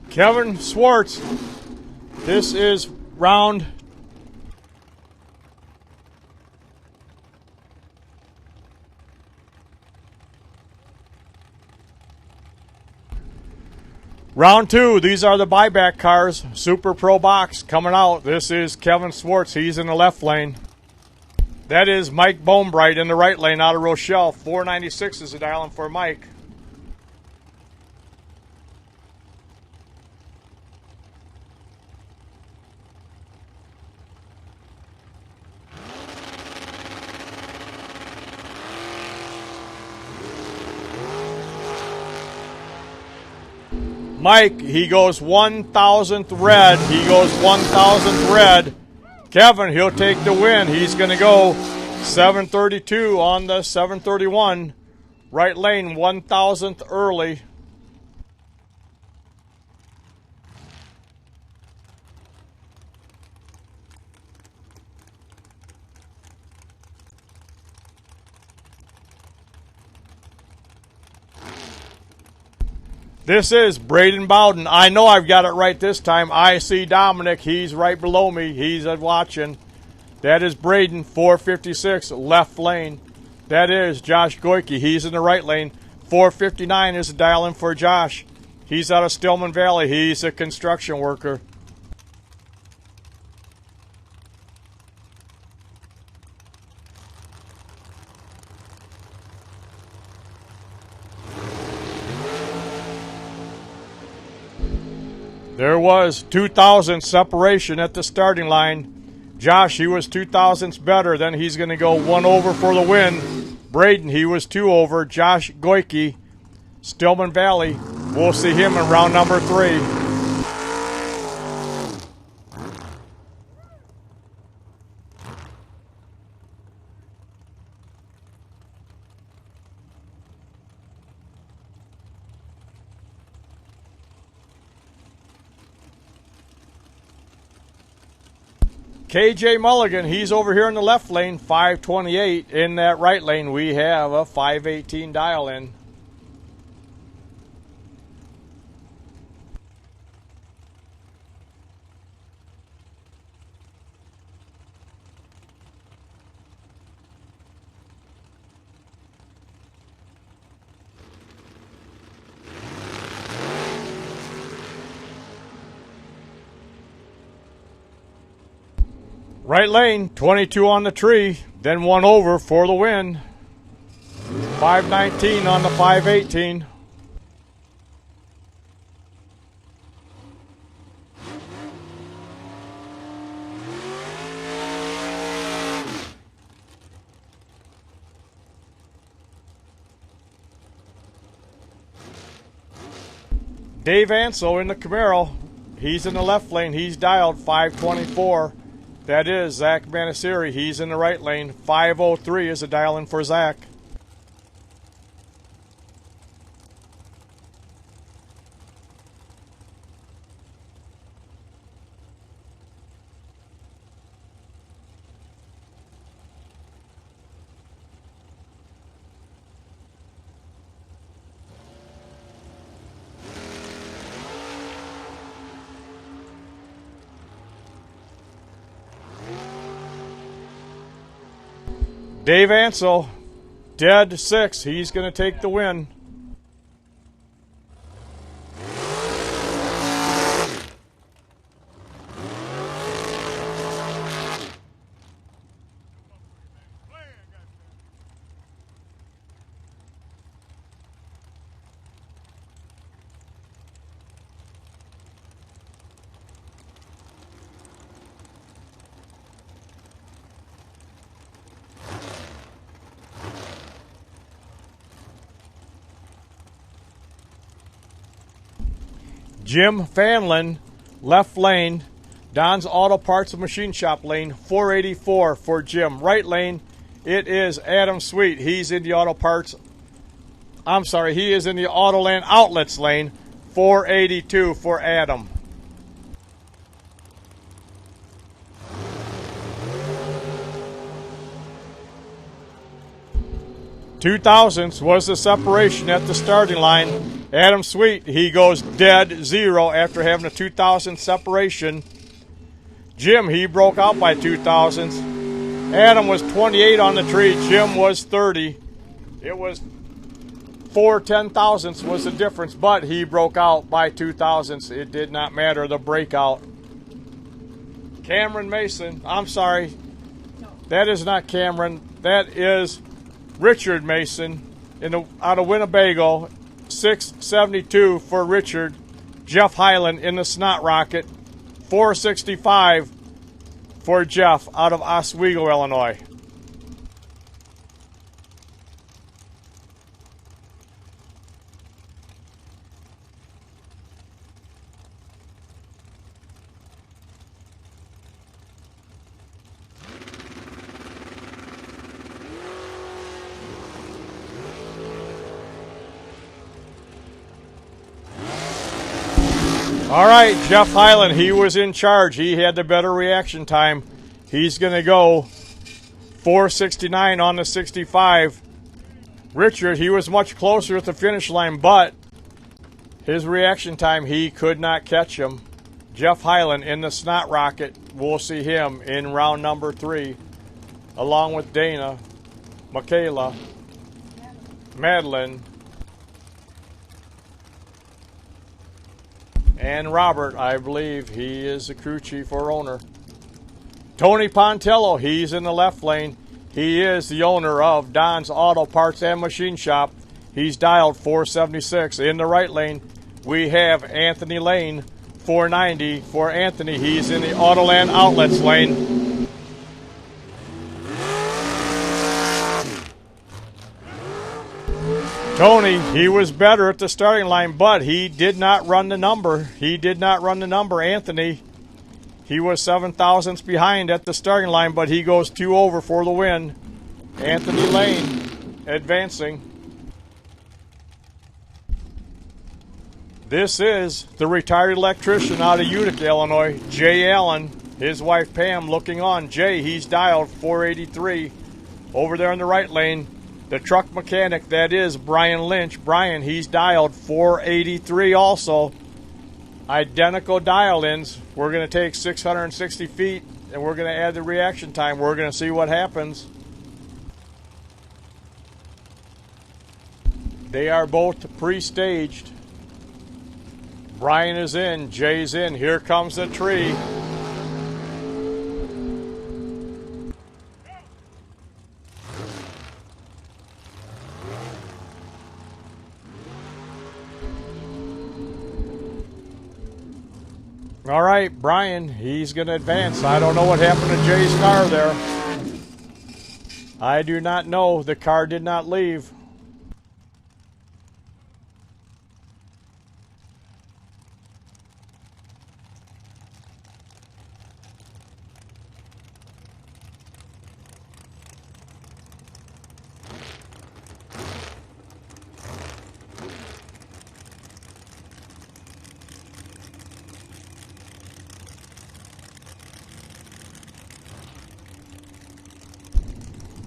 Kevin Swartz, this is round two. These are the buyback cars. Super Pro Box coming out. This is Kevin Swartz. He's in the left lane. That is Mike Bonebright in the right lane out of Rochelle. 496 is the dialing for Mike. Mike, he goes 1,000th red. He goes 1,000th red. Kevin, he'll take the win. He's going to go 732 on the 731. Right lane, 1,000th early. This is Braden Bowden. I know I've got it right this time. I see Dominic. He's right below me. He's watching. That is Braden, 456, left lane. That is Josh Goyke. He's in the right lane. 459 is the dial-in for Josh. He's out of Stillman Valley. He's a construction worker. There was 2,000 separation at the starting line. Josh, he was 2,000ths better. Then he's going to go one over for the win. Braden, he was two over. Josh Goyke, Stillman Valley. We'll see him in round number 3. KJ Mulligan, he's over here in the left lane, 528. In that right lane, we have a 518 dial in. Right lane, 22 on the tree, then one over for the win. 519 on the 518. Dave Ansel in the Camaro. He's in the left lane. He's dialed 524. That is Zach Manasiri. He's in the right lane. 503 is a dial in for Zach. Dave Ansel, dead 6. He's going to take the win. Jim Fanlin, left lane, Don's Auto Parts and Machine Shop lane, 484 for Jim. Right lane, it is Adam Sweet. He's in the Auto Parts. I'm sorry, he is in the Autoland Outlets lane, 482 for Adam. $2,000 was the separation at the starting line. Adam Sweet, he goes dead 0 after having a 2,000 separation. Jim, he broke out by 2,000s. Adam was 28 on the tree. Jim was 30. It was 4 10,000s was the difference, but he broke out by 2,000s. It did not matter, the breakout. Cameron Mason, I'm sorry. That is not Cameron. That is Richard Mason out of Winnebago. 672 for Richard. Jeff Hyland in the Snot Rocket. 465 for Jeff out of Oswego, Illinois. All right, Jeff Hyland, he was in charge. He had the better reaction time. He's going to go 469 on the 65. Richard, he was much closer at the finish line, but his reaction time, he could not catch him. Jeff Hyland in the Snot Rocket. We'll see him in round number 3, along with Dana, Michaela, Madeline, and Robert. I believe he is the crew chief or owner. Tony Pontello, he's in the left lane. He is the owner of Don's Auto Parts and Machine Shop. He's dialed 476. In the right lane, we have Anthony Lane, 490 for Anthony. He's in the Autoland Outlets lane. Tony, he was better at the starting line, but he did not run the number. Anthony, he was 7 thousandths behind at the starting line, but he goes 2 over for the win. Anthony Lane advancing. This is the retired electrician out of Utica, Illinois, Jay Allen. His wife Pam looking on. Jay, he's dialed 483. Over there in the right lane, the truck mechanic, that is Brian Lynch. Brian, he's dialed 483 also. Identical dial-ins. We're going to take 660 feet, and we're going to add the reaction time. We're going to see what happens. They are both pre-staged. Brian is in, Jay's in. Here comes the tree. All right, Brian, he's going to advance. I don't know what happened to Jay's car there. I do not know. The car did not leave.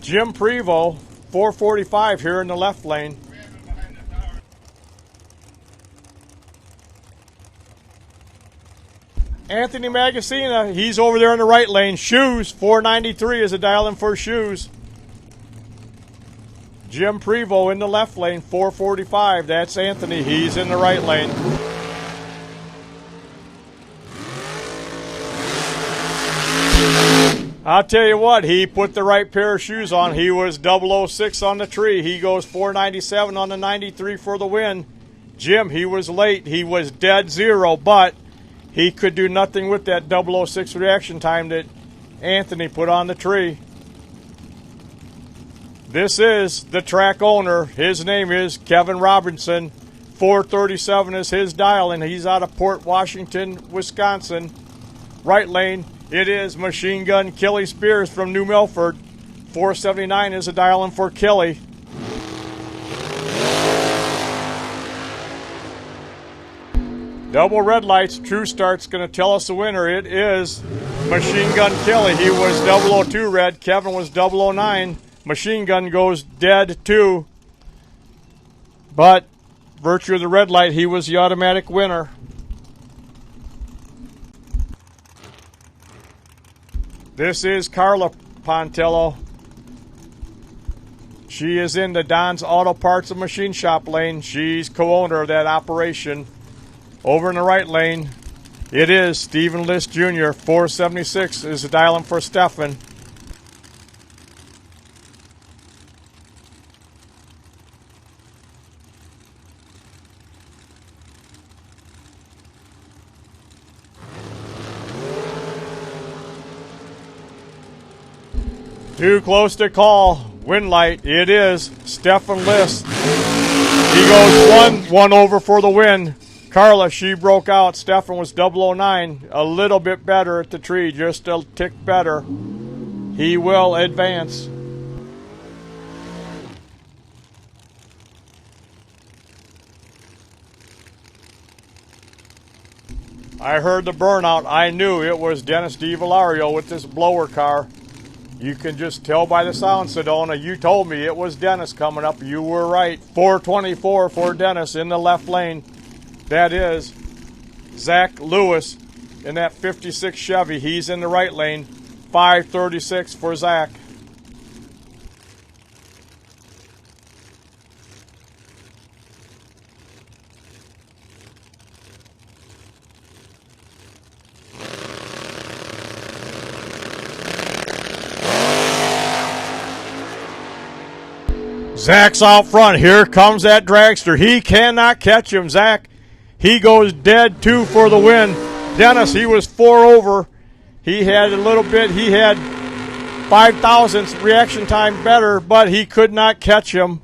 Jim Prevost, 445 here in the left lane. Anthony Magazina, he's over there in the right lane. Shoes, 493 is a dial-in for Shoes. Jim Prevost in the left lane, 445. That's Anthony. He's in the right lane. I'll tell you what, he put the right pair of shoes on. He was 006 on the tree. He goes 497 on the 93 for the win. Jim, he was late. He was dead zero, but he could do nothing with that 006 reaction time that Anthony put on the tree. This is the track owner. His name is Kevin Robinson. 437 is his dial, and he's out of Port Washington, Wisconsin. Right lane, it is Machine Gun Kelly Spears from New Milford. 479 is a dial-in for Kelly. Double red lights. True Start's going to tell us the winner. It is Machine Gun Kelly. He was 002 red. Kevin was 009. Machine Gun goes dead 2. But virtue of the red light, he was the automatic winner. This is Carla Pontello. She is in the Don's Auto Parts and Machine Shop lane. She's co-owner of that operation. Over in the right lane, it is Stephen List Jr. 476 is the dial-in for Stefan. Too close to call. Win light. It is Stefan List. He goes one over for the win. Carla, she broke out. Stefan was 009. A little bit better at the tree. Just a tick better. He will advance. I heard the burnout. I knew it was Dennis DiValario with this blower car. You can just tell by the sound, Sedona. You told me it was Dennis coming up. You were right. 424 for Dennis in the left lane. That is Zach Lewis in that 56 Chevy. He's in the right lane. 536 for Zach. Zach's out front. Here comes that dragster. He cannot catch him. Zach, he goes dead 2 for the win. Dennis, he was 4 over. He had a little bit. He had 5 thousandths reaction time better, but he could not catch him.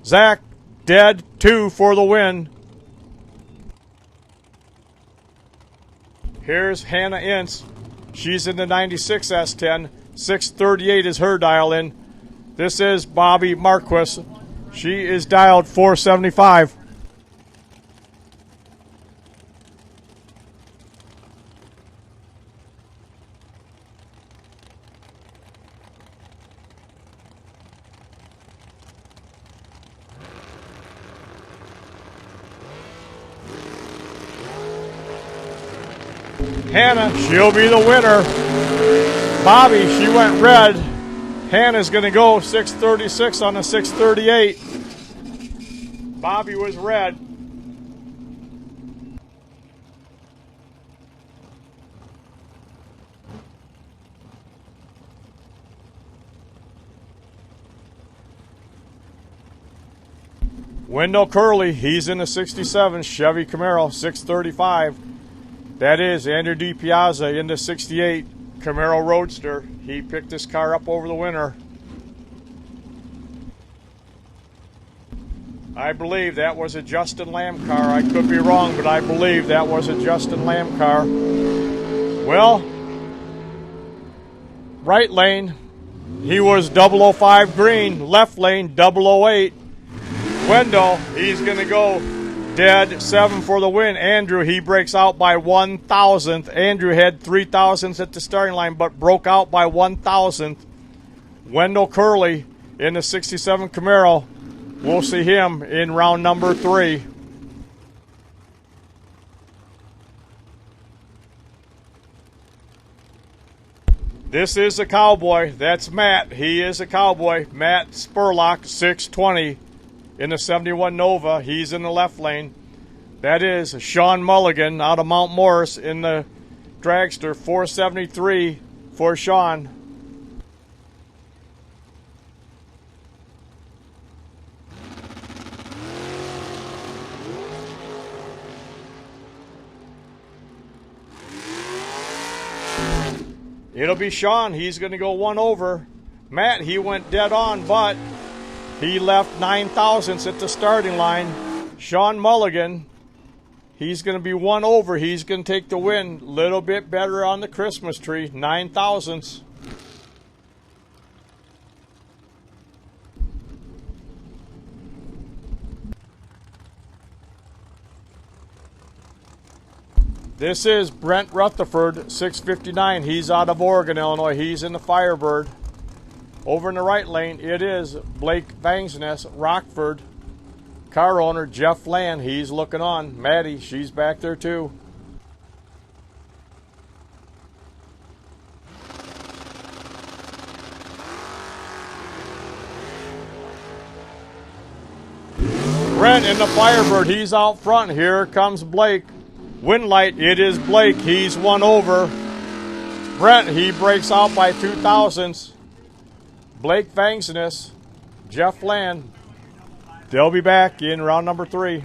Zach, dead 2 for the win. Here's Hannah Ince. She's in the 96 S10. 638 is her dial-in. This is Bobby Marquis. She is dialed 475. Hannah, she'll be the winner. Bobby, she went red. Hannah's going to go 636 on a 638. Bobby was red. Wendell Curley, he's in the 67 Chevy Camaro, 635. That is Andrew DiPiazza in the 68 Camaro Roadster. He picked this car up over the winter. I believe that was a Justin Lamb car. I could be wrong, but I believe that was a Justin Lamb car. Well, right lane, he was 005 green. Left lane, 008. Wendell, he's going to go dead 7 for the win. Andrew, he breaks out by 1,000th. Andrew had 3,000ths at the starting line, but broke out by 1,000th. Wendell Curley in the 67 Camaro. We'll see him in round number 3. This is a cowboy. That's Matt. He is a cowboy. Matt Spurlock, 620 in the 71 Nova. He's in the left lane. That is Sean Mulligan out of Mount Morris in the dragster, 473 for Sean. It'll be Sean. He's going to go 1 over. Matt, he went dead on, but he left 9,000ths at the starting line. Sean Mulligan, he's going to be 1 over. He's going to take the win. Little bit better on the Christmas tree, 9,000ths. This is Brent Rutherford, 659. He's out of Oregon, Illinois. He's in the Firebird. Over in the right lane, it is Blake Vangsness, Rockford. Car owner Jeff Land, he's looking on. Maddie, she's back there too. Brent in the Firebird, he's out front. Here comes Blake. Windlight, it is Blake. He's 1 over. Brent, he breaks out by 2,000ths. Blake Vangsness, Jeff Land. They'll be back in round number 3.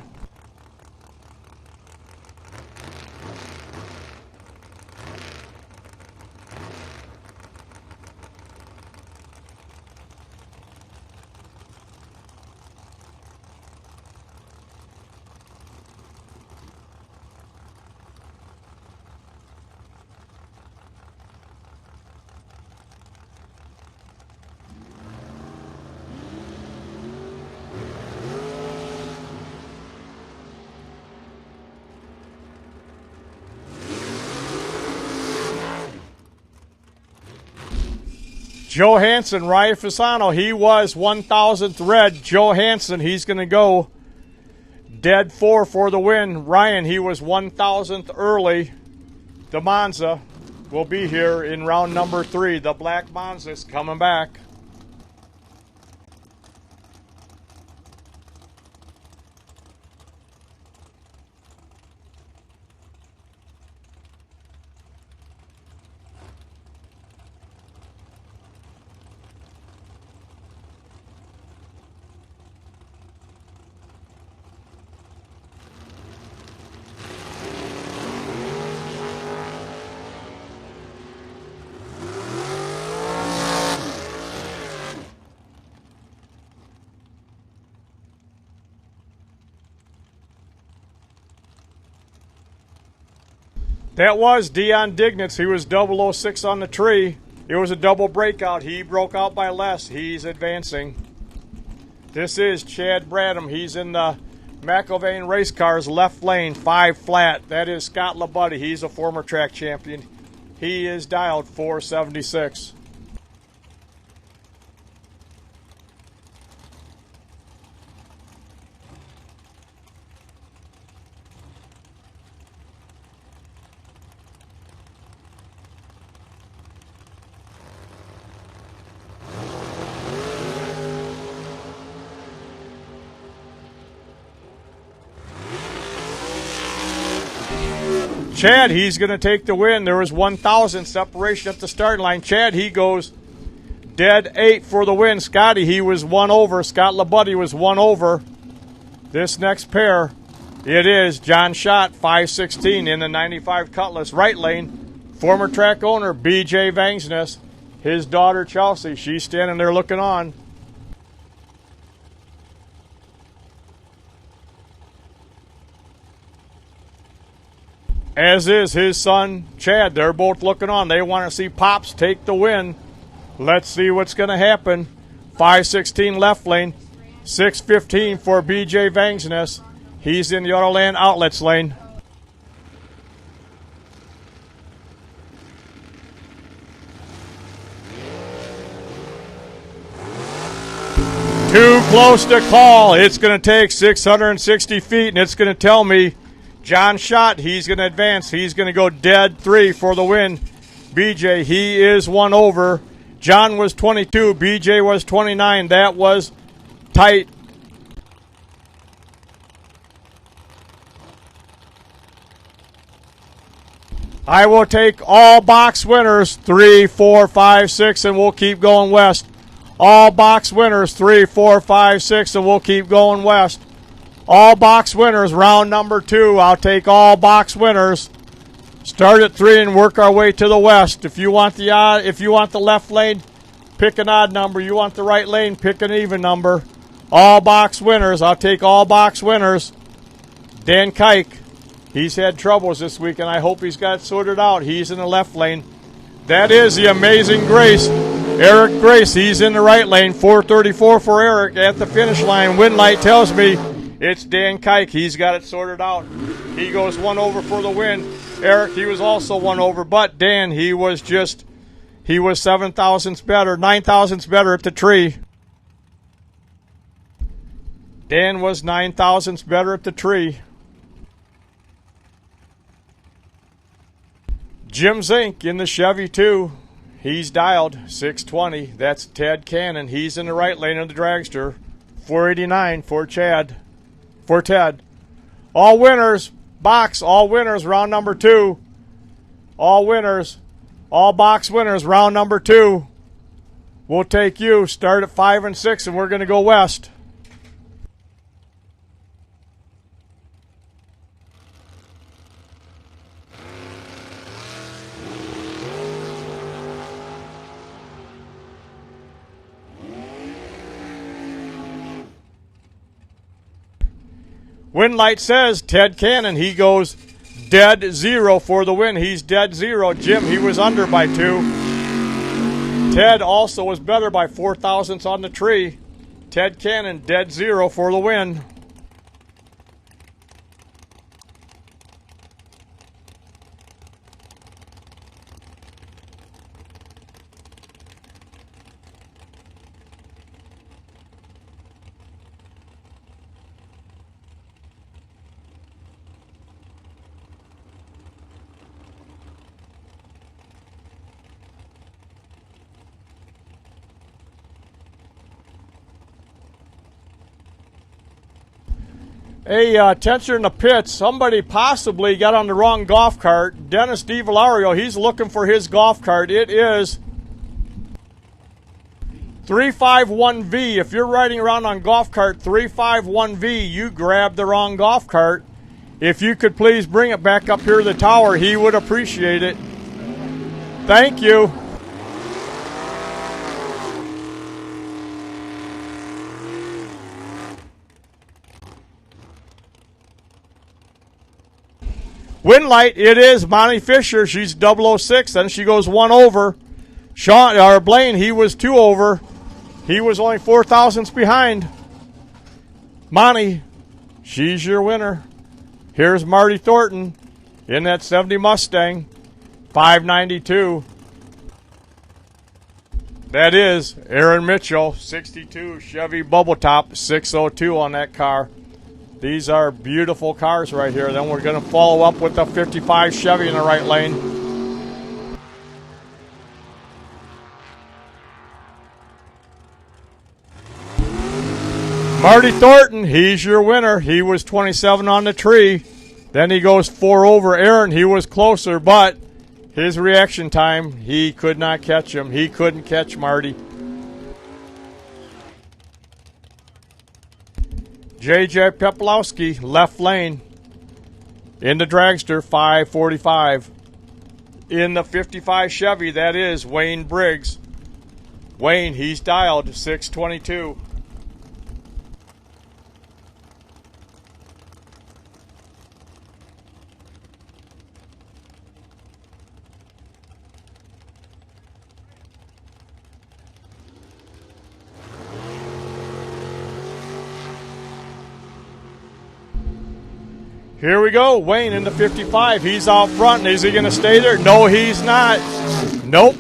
Joe Hansen, Ryan Fasano, he was 1,000th red. Joe Hansen, he's going to go dead 4 for the win. Ryan, he was 1,000th early. The Monza will be here in round number 3. The black Monza is coming back. That was Dion Dignitz. He was 006 on the tree. It was a double breakout. He broke out by less. He's advancing. This is Chad Bradham. He's in the McIlvain race cars left lane, 5 flat. That is Scott Labuddy. He's a former track champion. He is dialed 476. Chad, he's going to take the win. There was 1,000 separation at the starting line. Chad, he goes dead 8 for the win. Scotty, he was 1 over. Scott LaBuddy was 1 over. This next pair, it is John Schott, 516 in the 95 Cutlass, right lane. Former track owner, B.J. Vangsness. His daughter, Chelsea, she's standing there looking on. As is his son, Chad. They're both looking on. They want to see Pops take the win. Let's see what's going to happen. 516 left lane. 615 for B.J. Vangsness. He's in the Autoland Outlets lane. Too close to call. It's going to take 660 feet, and it's going to tell me John Schott, he's going to advance. He's going to go dead 3 for the win. BJ, he is 1 over. John was 22. BJ was 29. That was tight. I will take all box winners, 3, 4, 5, 6, and we'll keep going west. All box winners, 3, 4, 5, 6, and we'll keep going west. All box winners, round number 2. I'll take all box winners. Start at 3 and work our way to the west. If you want the odd, if you want the left lane, pick an odd number. You want the right lane, pick an even number. All box winners. I'll take all box winners. Dan Kike, he's had troubles this week, and I hope he's got it sorted out. He's in the left lane. That is the Amazing Grace. Eric Grace, he's in the right lane. 434 for Eric at the finish line. Wind light tells me it's Dan Kike. He's got it sorted out. He goes 1 over for the win. Eric, he was also 1 over, but Dan, he was 7 thousandths better, 9 thousandths better at the tree. Dan was 9 thousandths better at the tree. Jim Zink in the Chevy 2. He's dialed 620. That's Ted Cannon. He's in the right lane of the dragster. 489 for Chad. For Ted. All winners. Box. All winners. Round number 2. All winners. All box winners. Round number 2. We'll take you. Start at 5 and 6, and we're going to go west. Wind light says Ted Cannon, he goes dead 0 for the win. He's dead 0. Jim, he was under by 2. Ted also was better by 4 thousandths on the tree. Ted Cannon dead 0 for the win. Hey, attention in the pits. Somebody possibly got on the wrong golf cart. Dennis DiValario, he's looking for his golf cart. It is 351V. If you're riding around on golf cart 351V, you grabbed the wrong golf cart. If you could please bring it back up here to the tower, he would appreciate it. Thank you. Wind light, it is Monty Fisher. She's 006, and she goes 1 over. Sean or Blaine, he was 2 over. He was only 4 thousandths behind. Monty, she's your winner. Here's Marty Thornton in that 70 Mustang, 592. That is Aaron Mitchell, 62 Chevy Bubble Top, 602 on that car. These are beautiful cars right here. Then we're going to follow up with the 55 Chevy in the right lane. Marty Thornton, he's your winner. He was 27 on the tree. Then he goes 4 over Aaron. He was closer, but his reaction time, he could not catch him. He couldn't catch Marty. J.J. Peplowski, left lane. In the dragster, 5:45. In the 55 Chevy, that is Wayne Briggs. Wayne, he's dialed 622. Here we go. Wayne in the 55. He's out front. Is he going to stay there? No, he's not. Nope.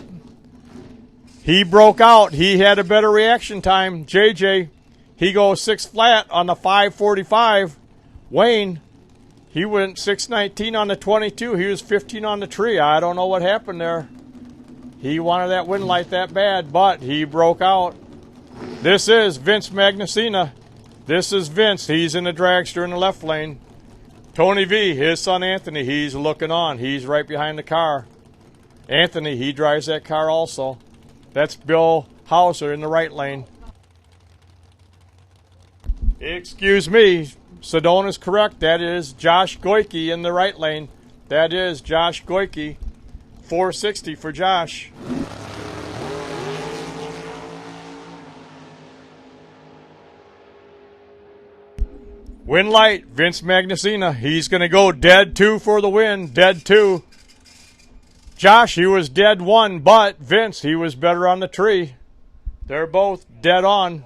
He broke out. He had a better reaction time. JJ, he goes 6 flat on the 545. Wayne, he went 619 on the 22. He was 15 on the tree. I don't know what happened there. He wanted that wind light that bad, but he broke out. This is Vince Magnucina. This is Vince. He's in the dragster in the left lane. Tony V, his son Anthony, he's looking on. He's right behind the car. Anthony, he drives that car also. That's Bill Hauser in the right lane. Excuse me, Sedona's correct. That is Josh Goike in the right lane. That is Josh Goike. 460 for Josh. Win light, Vince Magnucina. He's going to go dead 2 for the win. Dead 2. Josh, he was dead 1, but Vince, he was better on the tree. They're both dead on.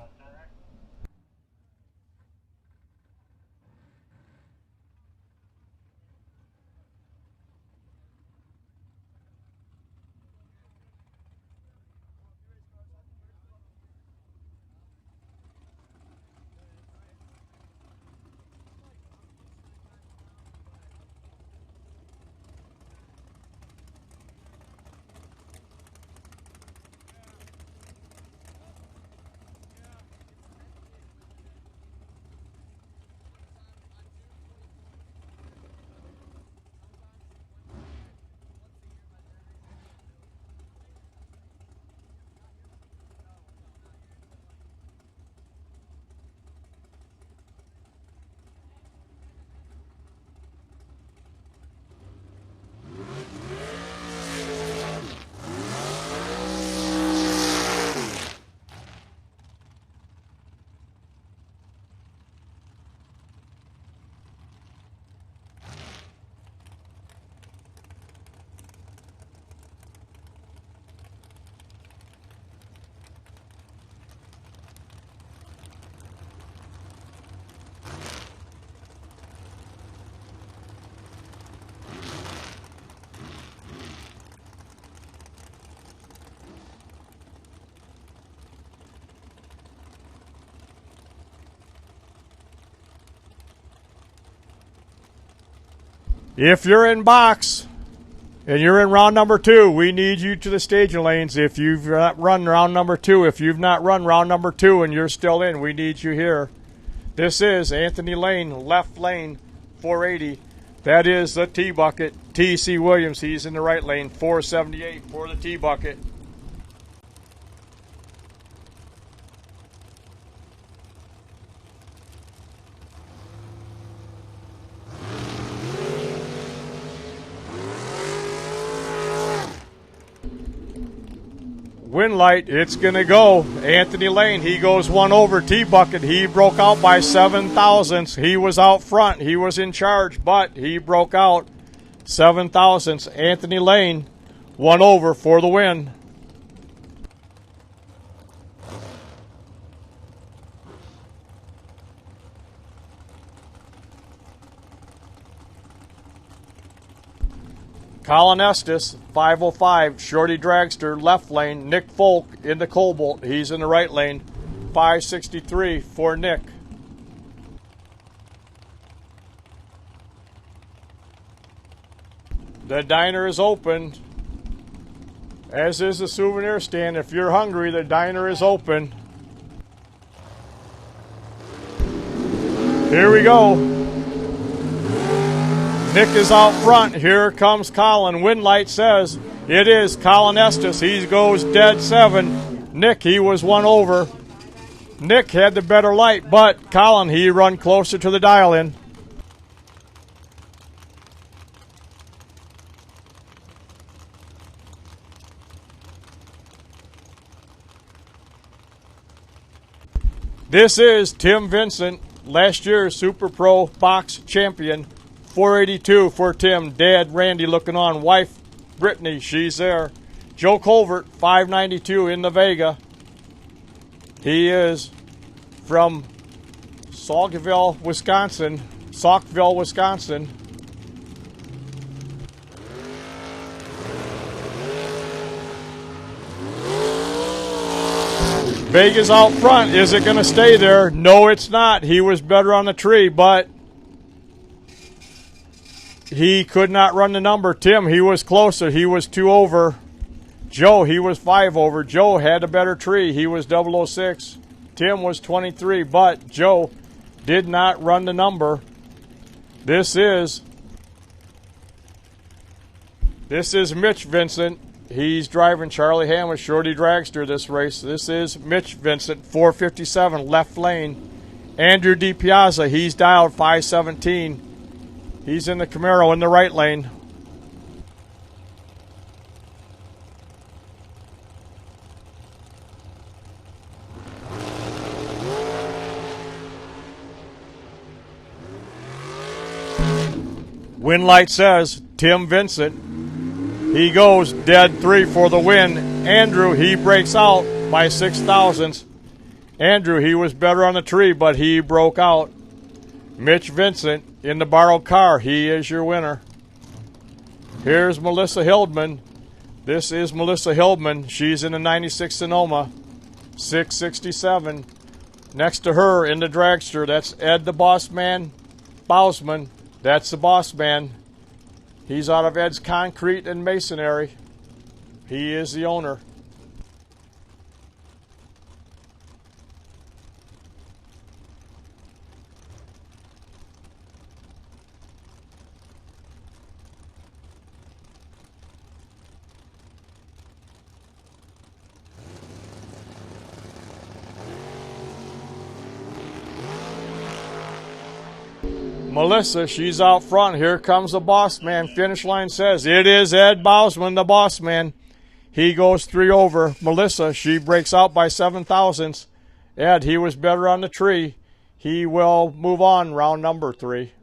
If you're in box and you're in round number 2, we need you to the staging lanes. If you've not run round number 2, if you've not run round number 2 and you're still in, we need you here. This is Anthony Lane, left lane, 480. That is the T-Bucket. T.C. Williams, he's in the right lane, 478 for the T-Bucket. Win light, it's going to go. Anthony Lane, he goes 1 over. T-Bucket, he broke out by 7 thousandths. He was out front. He was in charge, but he broke out 7 thousandths. Anthony Lane, 1 over for the win. Colin Estes, 505, Shorty Dragster, left lane. Nick Folk in the Cobalt. He's in the right lane. 563 for Nick. The diner is open, as is the souvenir stand. If you're hungry, the diner is open. Here we go. Nick is out front. Here comes Colin. Wind light says it is Colin Estes. He goes dead 7. Nick, he was one over. Nick had the better light, but Colin, he run closer to the dial-in. This is Tim Vincent, last year's Super Pro Box champion. 482 for Tim. Dad, Randy, looking on. Wife, Brittany, she's there. Joe Colvert, 592 in the Vega. He is from Saukville, Wisconsin. Vega's out front. Is it going to stay there? No, it's not. He was better on the tree, but he could not run the number. Tim, he was closer. He was 2 over. Joe, he was 5 over. Joe had a better tree. He was 006. Tim was 23, but Joe did not run the number. This is Mitch Vincent. He's driving Charlie Hammond, Shorty Dragster this race. This is Mitch Vincent, 457, left lane. Andrew DiPiazza, he's dialed 517. He's in the Camaro in the right lane. Wind light says Tim Vincent. He goes dead 3 for the win. Andrew, he breaks out by 6 thousandths. Andrew, he was better on the tree, but he broke out. Mitch Vincent in the borrowed car. He is your winner. Here's Melissa Hildman. This is Melissa Hildman. She's in the 96 Sonoma. 667. Next to her in the dragster, that's Ed the Boss Man Bousman. That's the Boss Man. He's out of Ed's Concrete and Masonry. He is the owner. Melissa, she's out front. Here comes the Boss Man. Finish line says it is Ed Bousman, the Boss Man. He goes 3 over. Melissa, she breaks out by 7 thousandths. Ed, he was better on the tree. He will move on round number 3.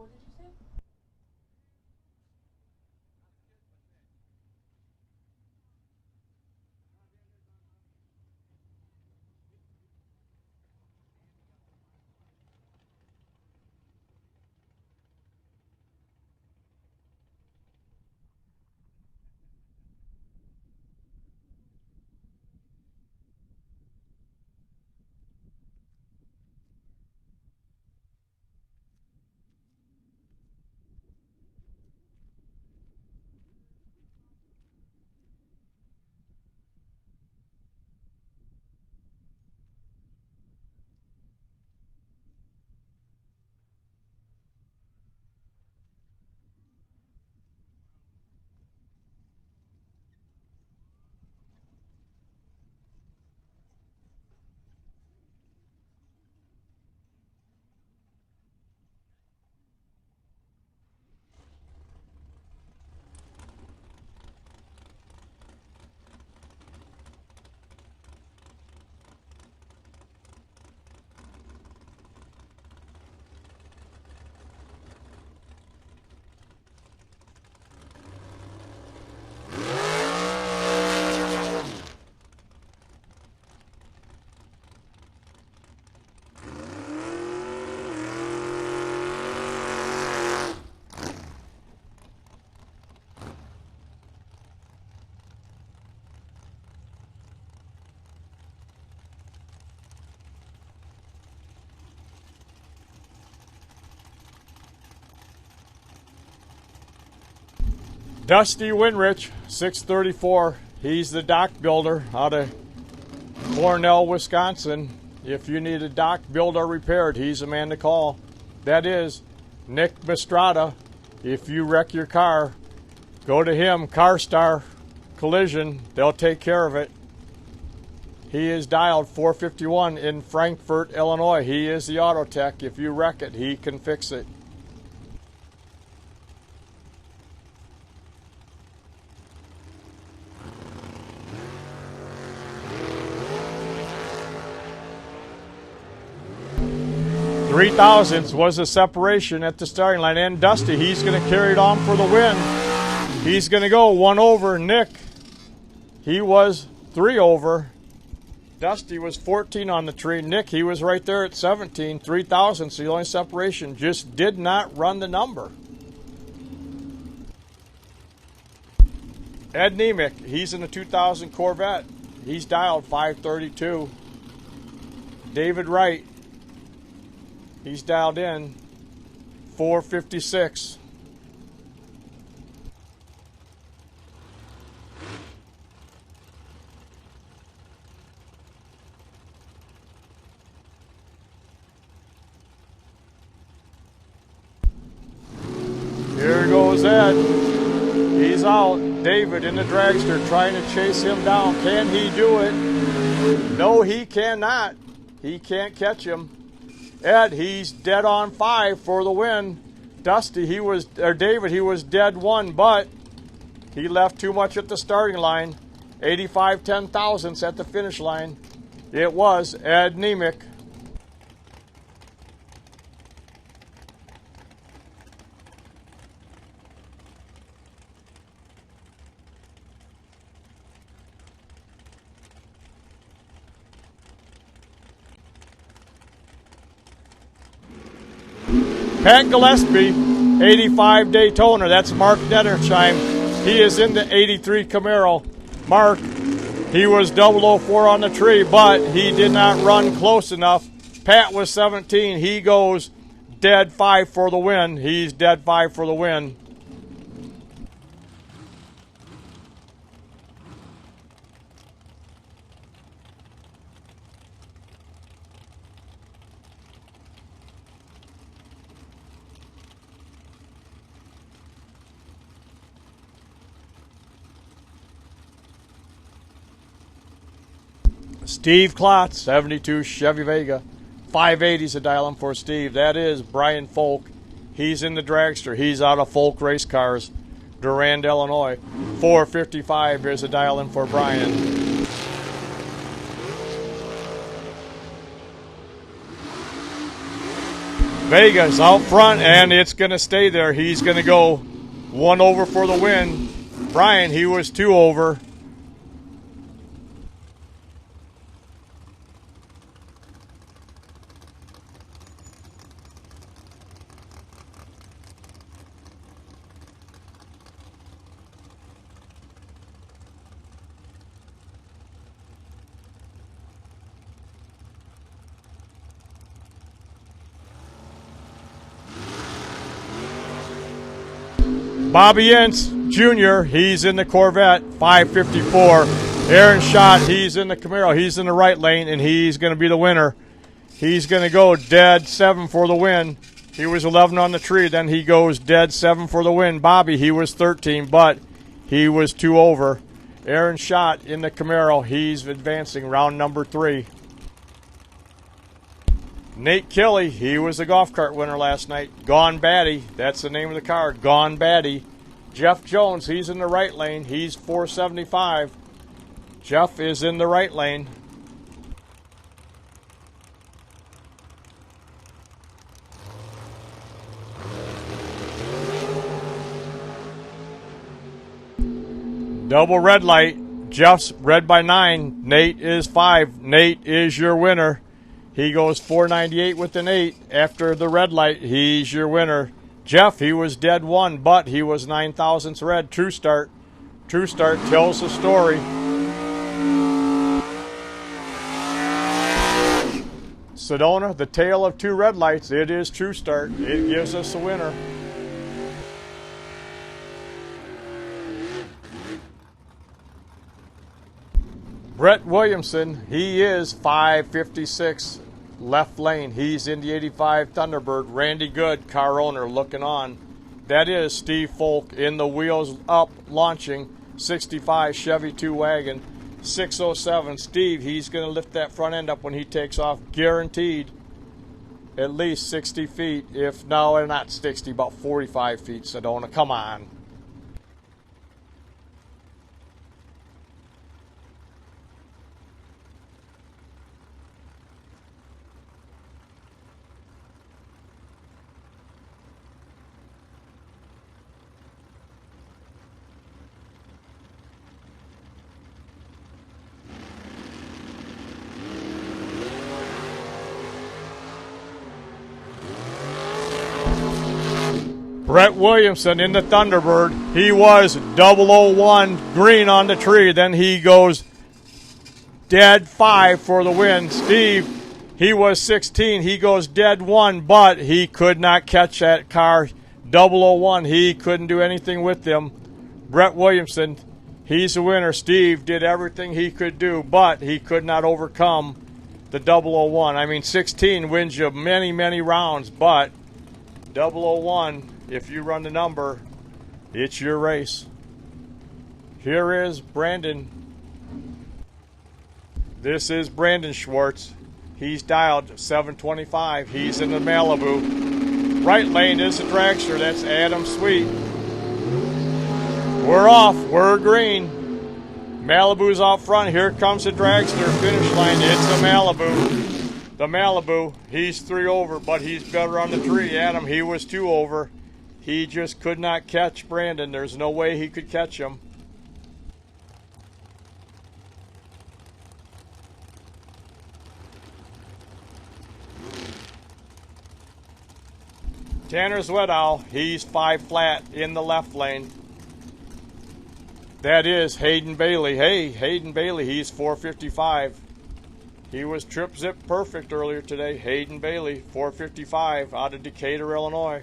Dusty Winrich, 634. He's the dock builder out of Cornell, Wisconsin. If you need a dock built or repaired, he's the man to call. That is Nick Mistrada. If you wreck your car, go to him, CarStar Collision. They'll take care of it. He is dialed 451 in Frankfort, Illinois. He is the auto tech. If you wreck it, he can fix it. Three thousandths was the separation at the starting line. And Dusty, he's going to carry it on for the win. He's going to go 1 over. Nick, he was 3 over. Dusty was 14 on the tree. Nick, he was right there at 17. 3 thousandths, the only separation. Just did not run the number. Ed Nemick, he's in the 2000 Corvette. He's dialed 532. David Wright, he's dialed in 456. Here goes Ed. He's out. David in the dragster trying to chase him down. Can he do it? No, he cannot. He can't catch him. Ed, he's dead on 5 for the win. Dusty, David, he was dead 1, but he left too much at the starting line. 85 10,000ths at the finish line. It was Ed Nemick. Pat Gillespie, 85 Daytona. That's Mark Nettersheim. He is in the 83 Camaro. Mark, he was 004 on the tree, but he did not run close enough. Pat was 17. He goes dead 5 for the win. He's dead 5 for the win. Steve Klotz, 72 Chevy Vega. 580's a dial-in for Steve. That is Brian Folk. He's in the dragster. He's out of Folk Race Cars, Durand, Illinois. 455 is a dial-in for Brian. Vega's out front, and it's going to stay there. He's going to go 1 over for the win. Brian, he was 2 over. Bobby Ince Jr., he's in the Corvette, 554. Aaron Schott, he's in the Camaro. He's in the right lane, and he's going to be the winner. He's going to go dead 7 for the win. He was 11 on the tree, then he goes dead 7 for the win. Bobby, he was 13, but he was 2 over. Aaron Schott in the Camaro. He's advancing round number 3. Nate Kelly, he was the golf cart winner last night. Gone Batty, that's the name of the car, Gone Batty. Jeff Jones, he's in the right lane. He's 475. Jeff is in the right lane. Double red light. Jeff's red by 9. Nate is 5. Nate is your winner. He goes 498 with an 8. After the red light, he's your winner. Jeff, he was dead 1, but he was 9 thousandths red. True Start. True Start tells the story. Sedona, the tale of 2 red lights. It is True Start. It gives us a winner. Brett Williamson, he is 556 left lane. He's in the 85 Thunderbird. Randy Good, car owner, looking on. That is Steve Folk in the wheels up launching 65 Chevy 2 wagon. 607 Steve, he's going to lift that front end up when he takes off, guaranteed at least 60 feet, if no, not 60, about 45 feet. Sedona, come on. Brett Williamson in the Thunderbird. He was 001 green on the tree. Then he goes dead 5 for the win. Steve, he was 16. He goes dead 1, but he could not catch that car. 001. He couldn't do anything with them. Brett Williamson, he's the winner. Steve did everything he could do, but he could not overcome the 001. I mean, 16 wins you many, many rounds, but 001, if you run the number, it's your race. Here is Brandon. This is Brandon Schwartz. He's dialed 725. He's in the Malibu. Right lane is the dragster. That's Adam Sweet. We're off. We're green. Malibu's out front. Here comes the dragster. Finish line. It's the Malibu. The Malibu. He's 3 over, but he's better on the tree. Adam, he was 2 over. He just could not catch Brandon. There's no way he could catch him. Tanner's Wet Owl, he's 5 flat in the left lane. That is Hayden Bailey. Hey, Hayden Bailey, he's 455. He was trip zip perfect earlier today. Hayden Bailey, 455 out of Decatur, Illinois.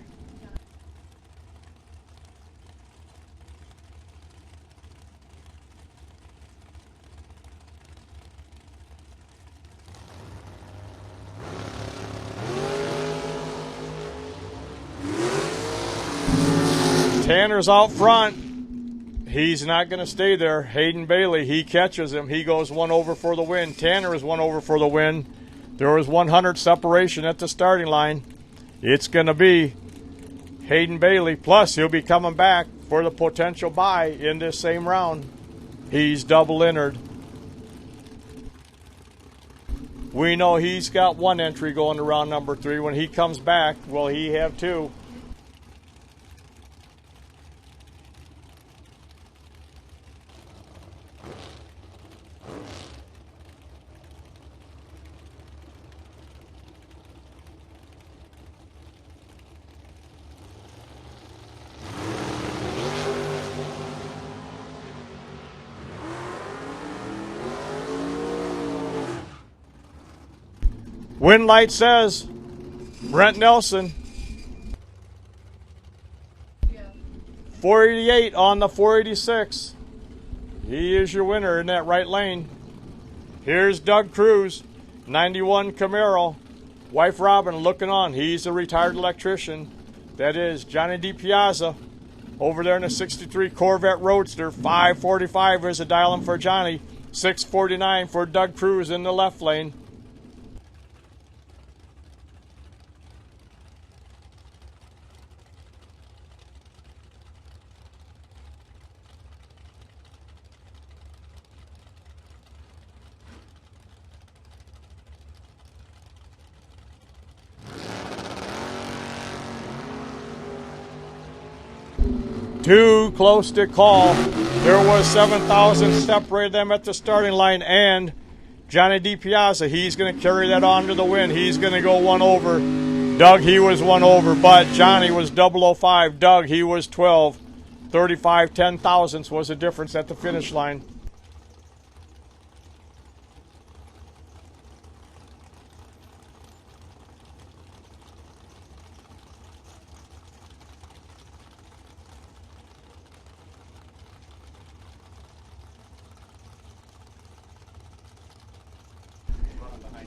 Tanner's out front. He's not going to stay there. Hayden Bailey, he catches him. He goes 1 over for the win. Tanner is 1 over for the win. There was 100 separation at the starting line. It's going to be Hayden Bailey. Plus, he'll be coming back for the potential bye in this same round. He's double entered. We know he's got 1 entry going to round number 3. When he comes back, will he have 2? Wind light says Brent Nelson. 488 on the 486. He is your winner in that right lane. Here's Doug Cruz, 91 Camaro. Wife Robin looking on. He's a retired electrician. That is Johnny DiPiazza over there in the 63 Corvette Roadster. 545 is a dialing for Johnny. 649 for Doug Cruz in the left lane. Too close to call. There was 7,000 separated them at the starting line, and Johnny DiPiazza, he's going to carry that on to the win. He's going to go 1 over. Doug, he was 1 over, but Johnny was 005. Doug, he was 12. 35 10,000ths was the difference at the finish line.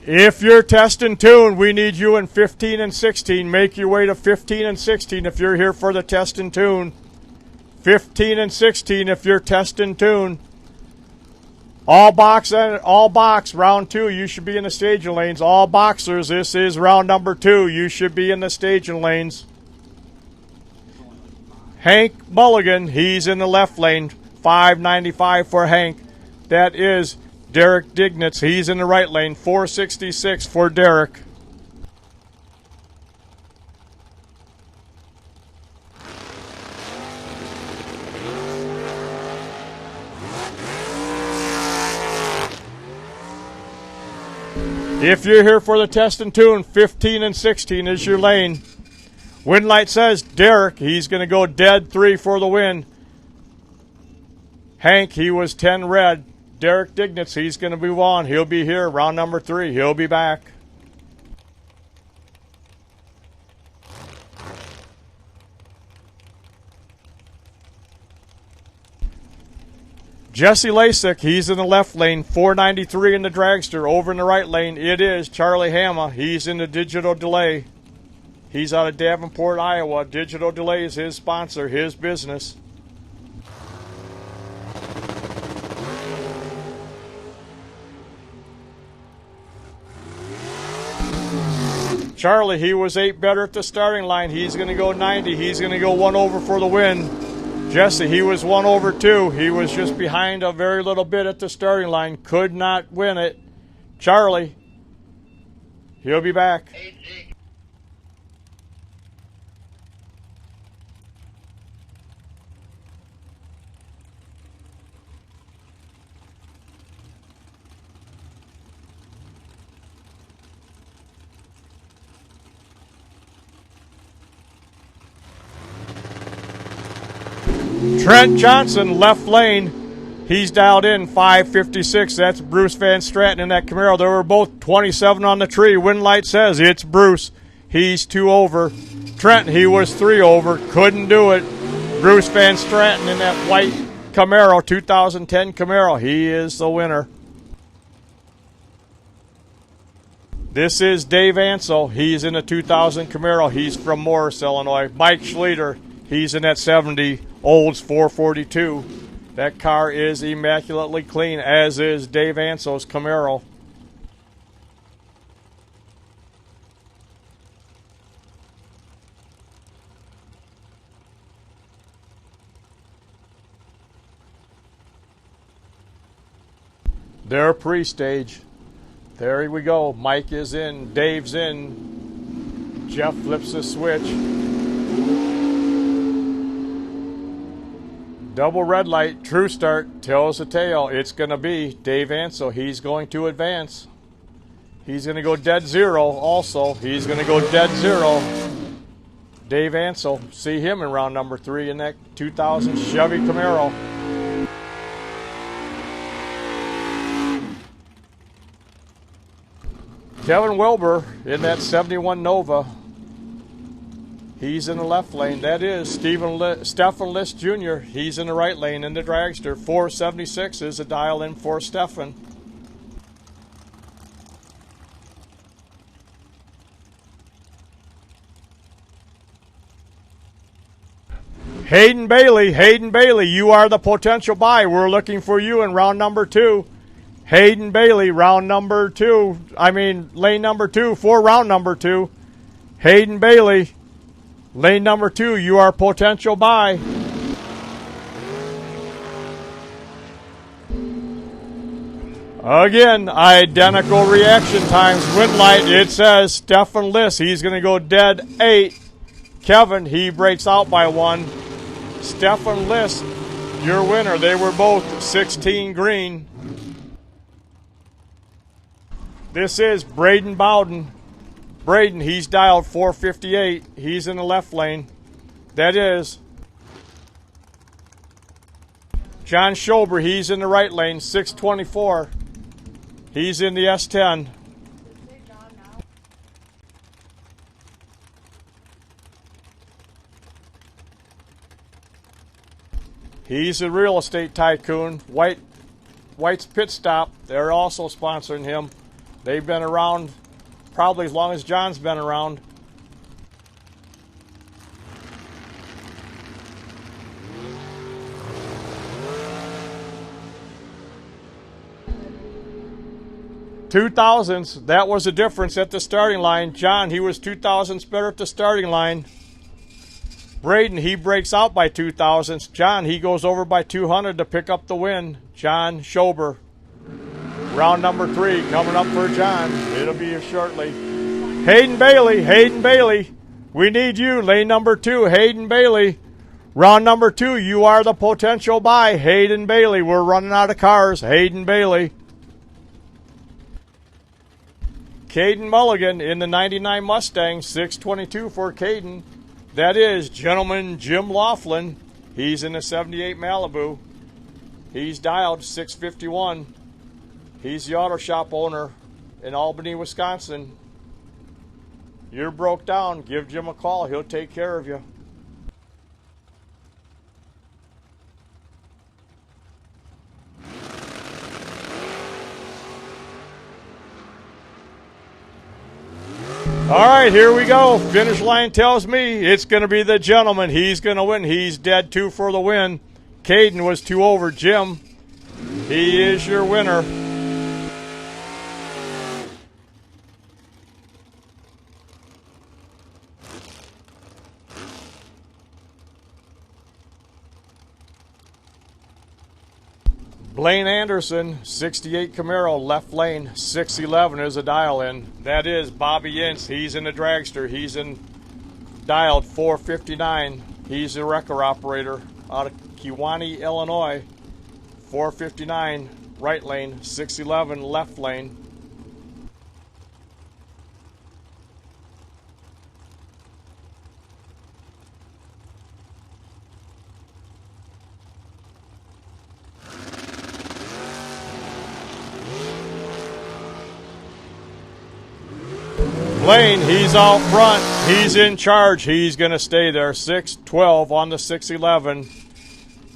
If you're test and tune, we need you in 15 and 16. Make your way to 15 and 16 if you're here for the test and tune. 15 and 16 if you're test and tune. All box, round 2, you should be in the staging lanes. All boxers, this is round number 2. You should be in the staging lanes. Hank Mulligan, he's in the left lane. 595 for Hank. That is Derek Dignitz. He's in the right lane. 466 for Derek. If you're here for the test and tune, 15 and 16 is your lane. Win light says Derek, he's going to go dead 3 for the win. Hank, he was 10 red. Derek Dignitz, he's going to move on. He'll be here round number 3. He'll be back. Jesse Lasik, he's in the left lane. 493 in the dragster. Over in the right lane, it is Charlie Hama. He's in the digital delay. He's out of Davenport, Iowa. Digital delay is his sponsor, his business. Charlie, he was 8 better at the starting line. He's going to go 90. He's going to go 1 over for the win. Jesse, he was 1 over 2. He was just behind a very little bit at the starting line. Could not win it. Charlie, he'll be back. Trent Johnson, left lane. He's dialed in 556. That's Bruce Van Straten in that Camaro. They were both 27 on the tree. Wind light says it's Bruce. He's 2 over. Trent, he was 3 over. Couldn't do it. Bruce Van Straten in that white Camaro, 2010 Camaro. He is the winner. This is Dave Ansel. He's in a 2000 Camaro. He's from Morris, Illinois. Mike Schluter, he's in that 70 Olds 442. That car is immaculately clean, as is Dave Ansel's Camaro. They're pre-stage. There we go. Mike is in. Dave's in. Jeff flips the switch. Double red light, true start, tells the tale. It's going to be Dave Ansel. He's going to advance. He's going to go dead 0 also. He's going to go dead 0. Dave Ansel. See him in round number 3 in that 2000 Chevy Camaro. Kevin Wilbur in that 71 Nova. He's in the left lane. That is Stefan List Jr. He's in the right lane in the dragster. 476 is a dial in for Stefan. Hayden Bailey, you are the potential buy. We're looking for you in round number 2. Hayden Bailey, lane number 2 for round number 2. Hayden Bailey. Lane number 2, you are potential buy. Again, identical reaction times. Wind light, it says Stefan List. He's going to go dead 8. Kevin, he breaks out by 1. Stefan List, your winner. They were both 16 green. This is Braden Bowden. Braden, he's dialed 458. He's in the left lane. That is John Schober. He's in the right lane, 624. He's in the S10. He's a real estate tycoon. White's Pit Stop, they're also sponsoring him. They've been around probably as long as John's been around. $2,000s, that was the difference at the starting line. John, he was $2,000s better at the starting line. Braden, he breaks out by $2,000s. John, he goes over by $200 to pick up the win. John Schober. Round number 3 coming up for John. It'll be here shortly. Hayden Bailey, we need you. Lane number 2, Hayden Bailey. Round number 2, you are the potential buy. Hayden Bailey, we're running out of cars. Hayden Bailey. Caden Mulligan in the 99 Mustang, 622 for Caden. That is Gentleman Jim Laughlin. He's in the 78 Malibu. He's dialed 651. He's the auto shop owner in Albany, Wisconsin. You're broke down. Give Jim a call. He'll take care of you. All right, here we go. Finish line tells me it's going to be the gentleman. He's going to win. He's dead 2 for the win. Caden was 2 over Jim. He is your winner. Blaine Anderson, 68 Camaro, left lane, 611 is a dial-in. That is Bobby Ince. He's in the dragster. He's in dialed 459. He's a wrecker operator out of Kewanee, Illinois. 459, right lane, 611, left lane. Blaine, he's out front. He's in charge. He's going to stay there. 612 on the 611.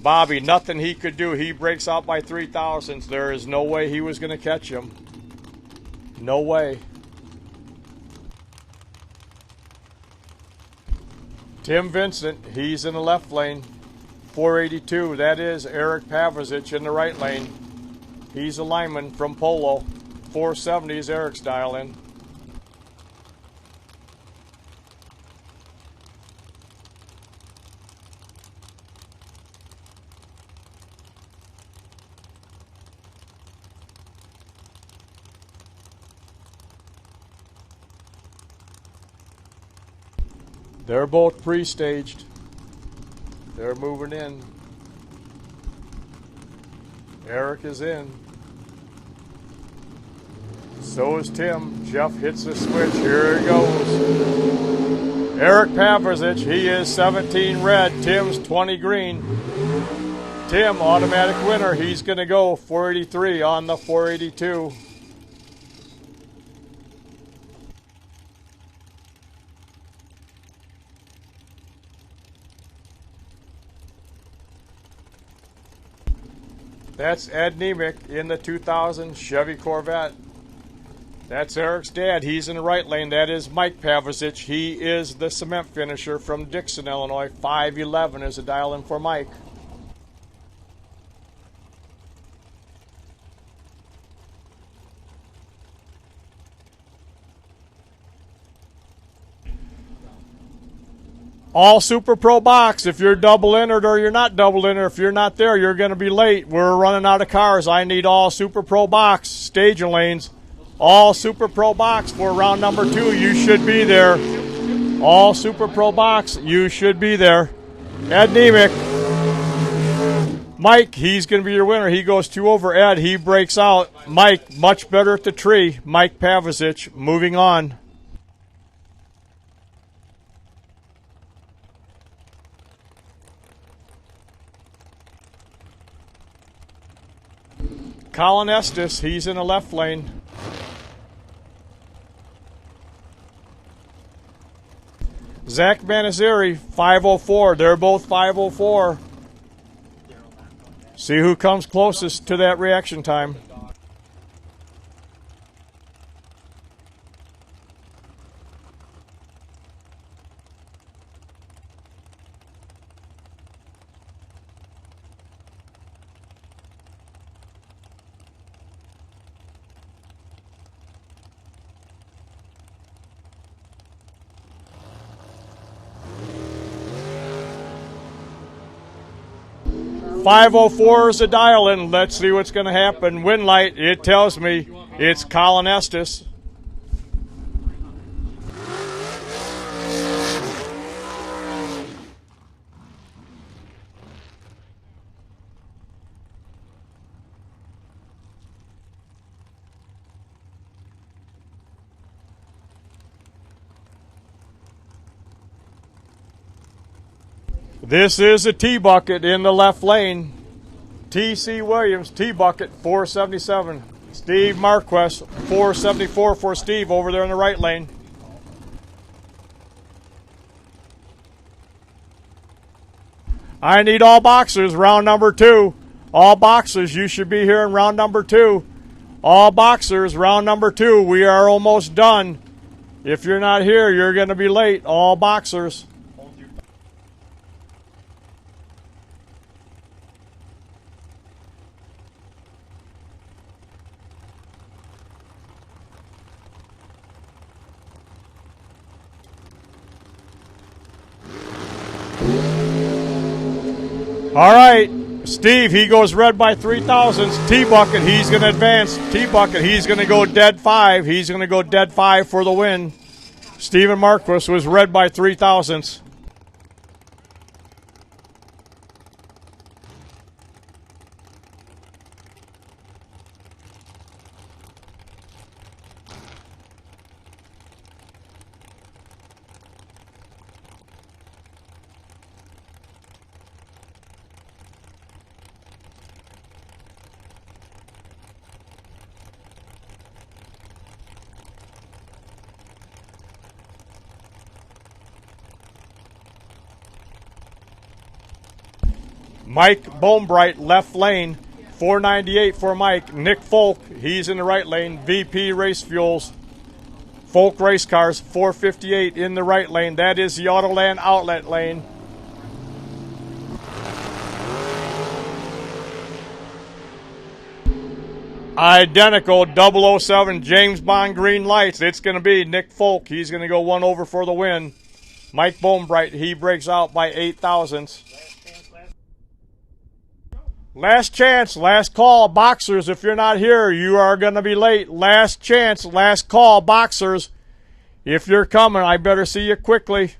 Bobby, nothing he could do. He breaks out by 3,000. There is no way he was going to catch him. No way. Tim Vincent, he's in the left lane. 482. That is Eric Pavicic in the right lane. He's a lineman from Polo. 470 is Eric's dial-in. They're both pre-staged. They're moving in. Eric is in. So is Tim. Jeff hits the switch. Here it goes. Eric Pavicic, he is 17 red. Tim's 20 green. Tim, automatic winner. He's going to go 483 on the 482. That's Ed Nemec in the 2000 Chevy Corvette. That's Eric's dad. He's in the right lane. That is Mike Pavicic. He is the cement finisher from Dixon, Illinois. 511 is a dial-in for Mike. All Super Pro box. If you're double entered or you're not double entered, if you're not there, you're going to be late. We're running out of cars. I need all Super Pro box staging lanes. All Super Pro box for round number 2. You should be there. All Super Pro box. You should be there. Ed Nemec. Mike, he's going to be your winner. He goes 2 over Ed. He breaks out. Mike, much better at the tree. Mike Pavicic, moving on. Colin Estes, he's in the left lane. Zach Manizeri, 504. They're both 504. See who comes closest to that reaction time. 504 is the dial in. Let's see what's going to happen. Wind light, it tells me it's Colin Estes. This is a T-bucket in the left lane. T.C. Williams, T-bucket, 477. Steve Marquess, 474 for Steve over there in the right lane. I need all boxers, round number 2. All boxers, you should be here in round number 2. All boxers, round number 2. We are almost done. If you're not here, you're going to be late. All boxers. All right, Steve, he goes red by 3 thousandths. T-bucket, he's going to advance. T-bucket, he's going to go dead 5. He's going to go dead 5 for the win. Stephen Marquis was red by 3 thousandths. Mike Bonebright, left lane, 498 for Mike. Nick Folk, he's in the right lane. VP Race Fuels, Folk Race Cars, 458 in the right lane. That is the Autoland outlet lane. Identical 007 James Bond green lights. It's going to be Nick Folk. He's going to go 1 over for the win. Mike Bonebright, he breaks out by 8 thousandths. Last chance, last call, boxers. If you're not here, you are going to be late. Last chance, last call, boxers. If you're coming, I better see you quickly.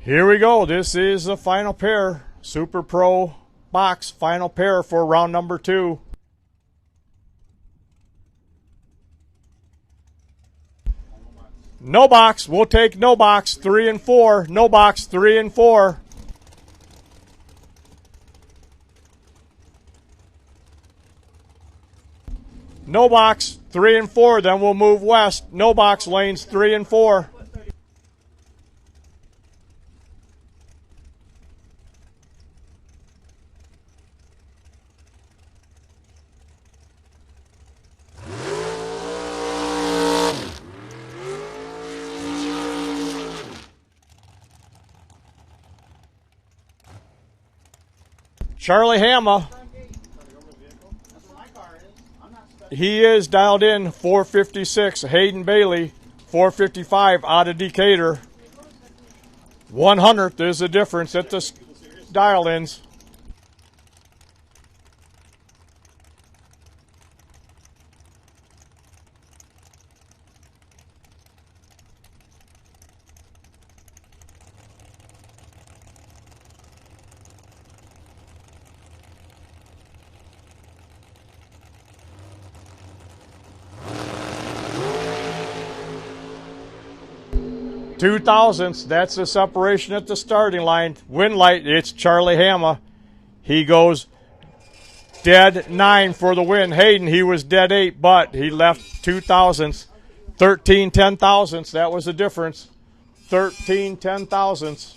Here we go. This is the final pair. Super Pro box, final pair for round number 2. No box. We'll take no box. 3 and 4. No box. 3 and 4. No box. 3 and 4. Then we'll move west. No box lanes 3 and 4. Charlie Hama, he is dialed in 456. Hayden Bailey, 455 out of Decatur. 100th is the difference at the dial-ins. Two thousandths, that's the separation at the starting line. Wind light, it's Charlie Hama. He goes Dead 9 for the win. Hayden, he was dead 8, but he left 2 thousandths. 13 ten thousandths. That was the difference. 13 ten thousandths.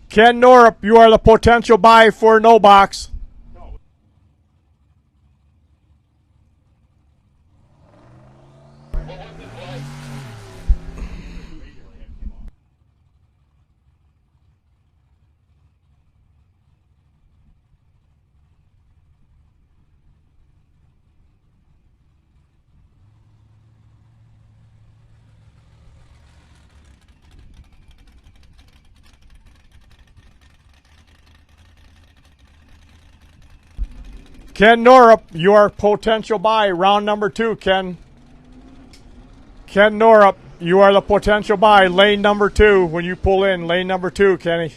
Ken Norup, you are the potential buy for no box. Ken Norup, you are potential buy. Round number 2, Ken. Ken Norup, you are the potential buy. Lane number 2 when you pull in. Lane number 2, Kenny.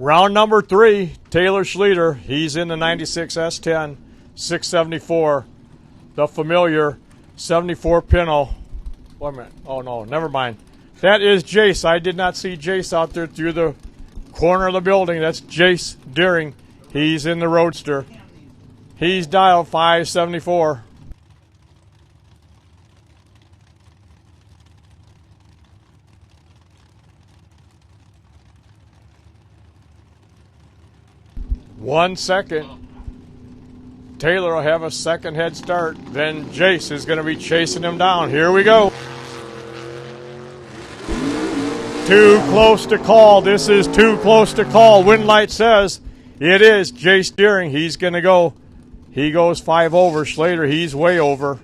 Round number 3, Taylor Schlueter. He's in the 96 S10, 674. The familiar 74 Pinto. Wait a minute. Oh, no, never mind. That is Jace. I did not see Jace out there through the corner of the building. That's Jace Deering. He's in the Roadster. He's dialed 574. One second. Taylor will have a second head start. Then Jace is going to be chasing him down. Here we go. Too close to call. This is too close to call. Wind light says it is Jace Deering. He's going to go. He goes 5 over. Schlueter, he's way over.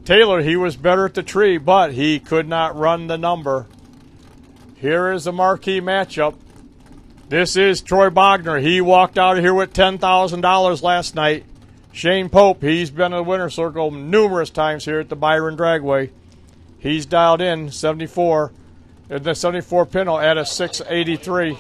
Taylor, he was better at the tree, but he could not run the number. Here is the marquee matchup. This is Troy Bogner. He walked out of here with $10,000 last night. Shane Pope, he's been in the winner's circle numerous times here at the Byron Dragway. He's dialed in 74. The 74 Pinto at a 683.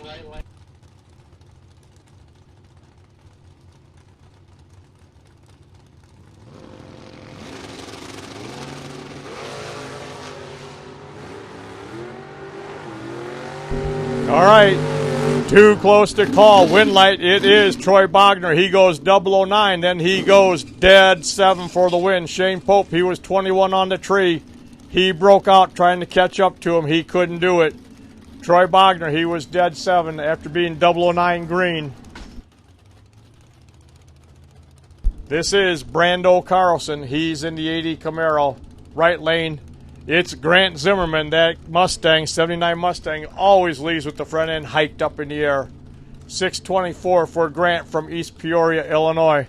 All right. Too close to call. Wind light, it is Troy Bogner. He goes 009, then he goes dead 7 for the win. Shane Pope, he was 21 on the tree. He broke out trying to catch up to him. He couldn't do it. Troy Bogner, he was dead 7 after being 009 green. This is Brando Carlson. He's in the 80 Camaro. Right lane. It's Grant Zimmerman. That Mustang, 79 Mustang, always leaves with the front end hiked up in the air. 624 for Grant from East Peoria, Illinois.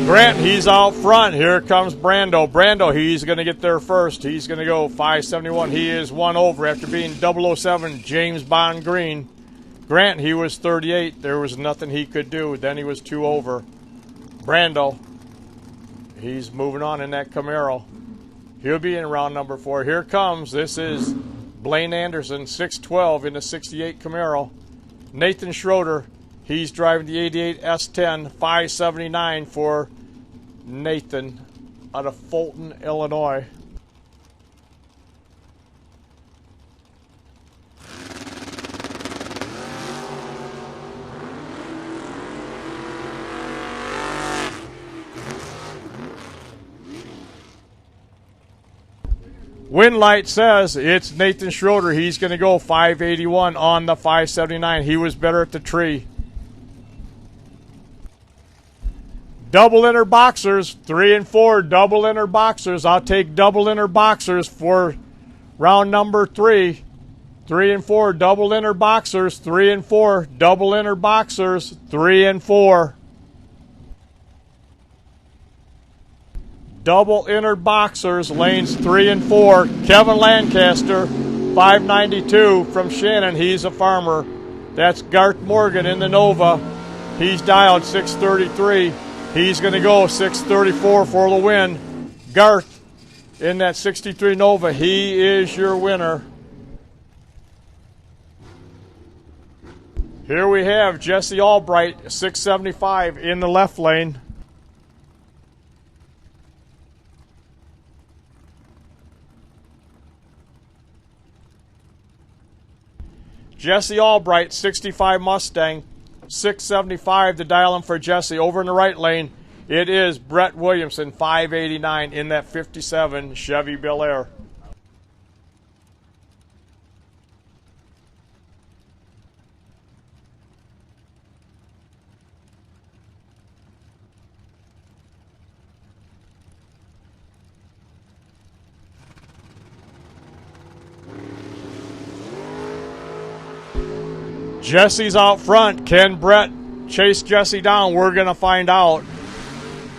Grant, he's out front. Here comes Brando. Brando, he's going to get there first. He's going to go 571. He is 1 over after being 007 James Bond green. Grant, he was 38. There was nothing he could do. Then he was 2 over. Brando, he's moving on in that Camaro. He'll be in round number 4. Here comes. This is Blaine Anderson, 612 in the 68 Camaro. Nathan Schroeder. He's driving the 88 S10, 579 for Nathan out of Fulton, Illinois. Wind light says it's Nathan Schroeder. He's going to go 581 on the 579. He was better at the tree. Double inner boxers, 3 and 4, double inner boxers. I'll take double inner boxers for round number 3. 3 and 4, double inner boxers, 3 and 4, double inner boxers, 3 and 4. Double inner boxers, lanes 3 and 4. Kevin Lancaster, 592 from Shannon. He's a farmer. That's Garth Morgan in the Nova. He's dialed 633. He's going to go 634 for the win. Garth in that 63 Nova. He is your winner. Here we have Jesse Albright, 675 in the left lane. Jesse Albright, 65 Mustang. 675 to dial him for Jesse. Over in the right lane, it is Brett Williamson, 589 in that 57 Chevy Bel Air. Jesse's out front. Can Brett chase Jesse down? We're going to find out.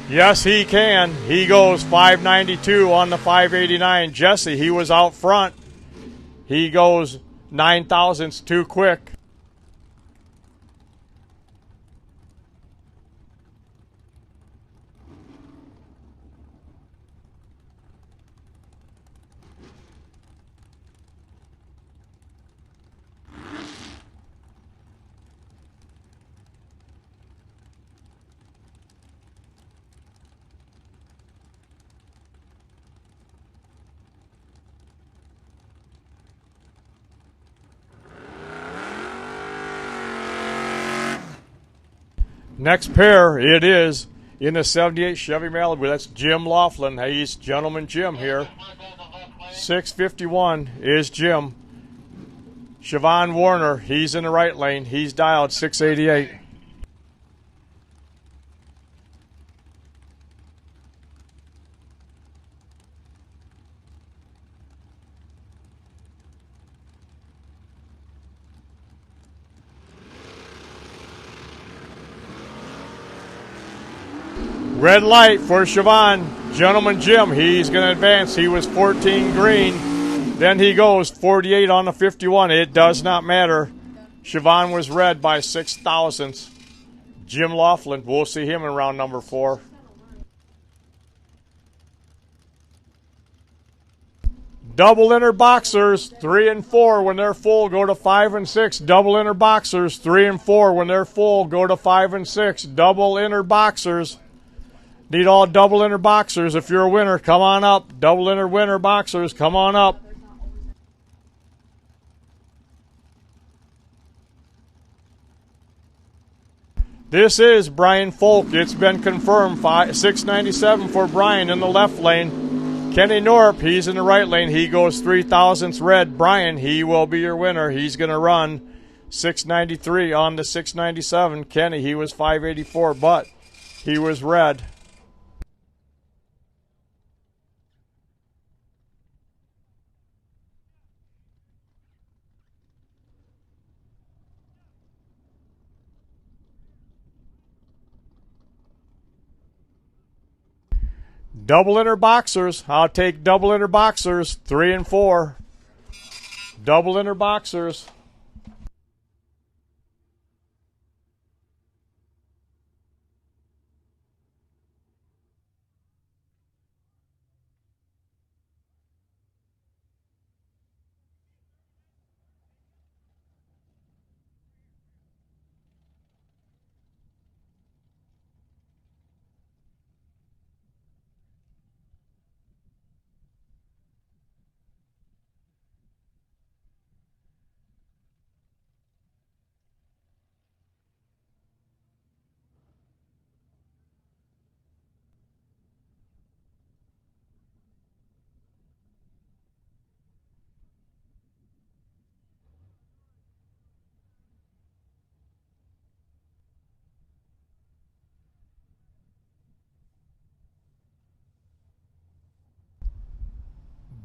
Yes, he can. He goes 592 on the 589. Jesse, he was out front. He goes 9 thousandths too quick. Next pair, it is in the 78 Chevy Malibu. That's Jim Laughlin. He's Gentleman Jim here. 651 is Jim. Siobhan Warner, he's in the right lane. He's dialed 688. Red light for Siobhan. Gentleman Jim, he's going to advance. He was 14 green. Then he goes 48 on the 51. It does not matter. Siobhan was red by 6 thousandths. Jim Laughlin, we'll see him in round number 4. Double inner boxers, 3 and 4 when they're full, go to 5 and 6. Double inner boxers, 3 and 4 when they're full, go to 5 and 6. Double inner boxers. Need all double inner boxers. If you're a winner, come on up. Double inner winner boxers, come on up. This is Brian Folk. It's been confirmed. 697 for Brian in the left lane. Kenny Norp, he's in the right lane. He goes 3 thousandths red. Brian, he will be your winner. He's going to run 693 on the 697. Kenny, he was 584, but he was red. Double inner boxers. I'll take double inner boxers. 3 and 4. Double inner boxers.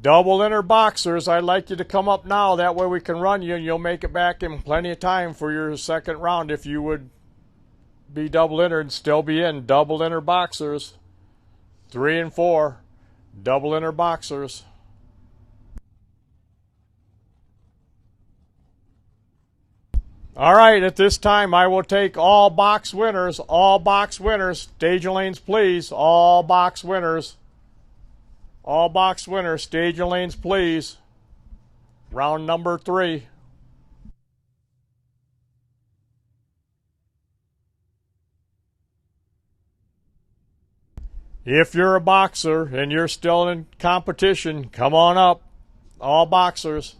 Double inner boxers. I'd like you to come up now. That way we can run you and you'll make it back in plenty of time for your second round if you would be double inner and still be in. Double inner boxers. 3 and 4. Double inner boxers. All right, at this time I will take all box winners. All box winners. Stage your lanes, please. All box winners. All box winners, stage your lanes, please. Round number 3. If you're a boxer and you're still in competition, come on up. All boxers.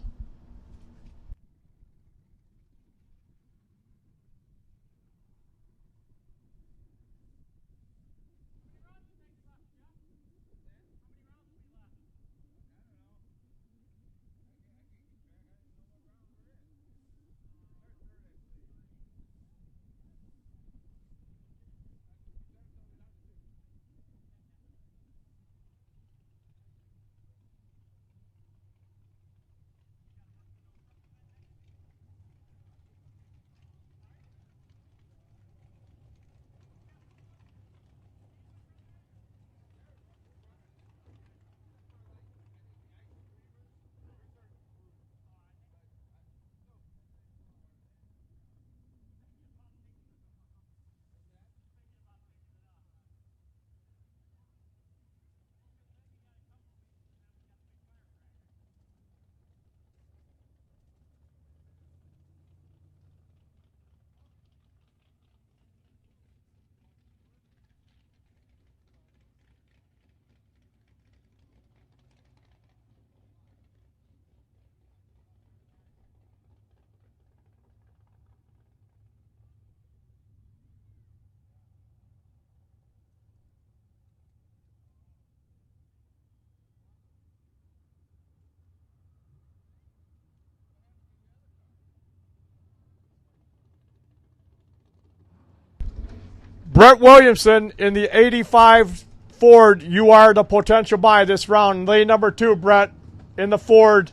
Brett Williamson in the 85 Ford, you are the potential buy this round. Lane number 2, Brett, in the Ford,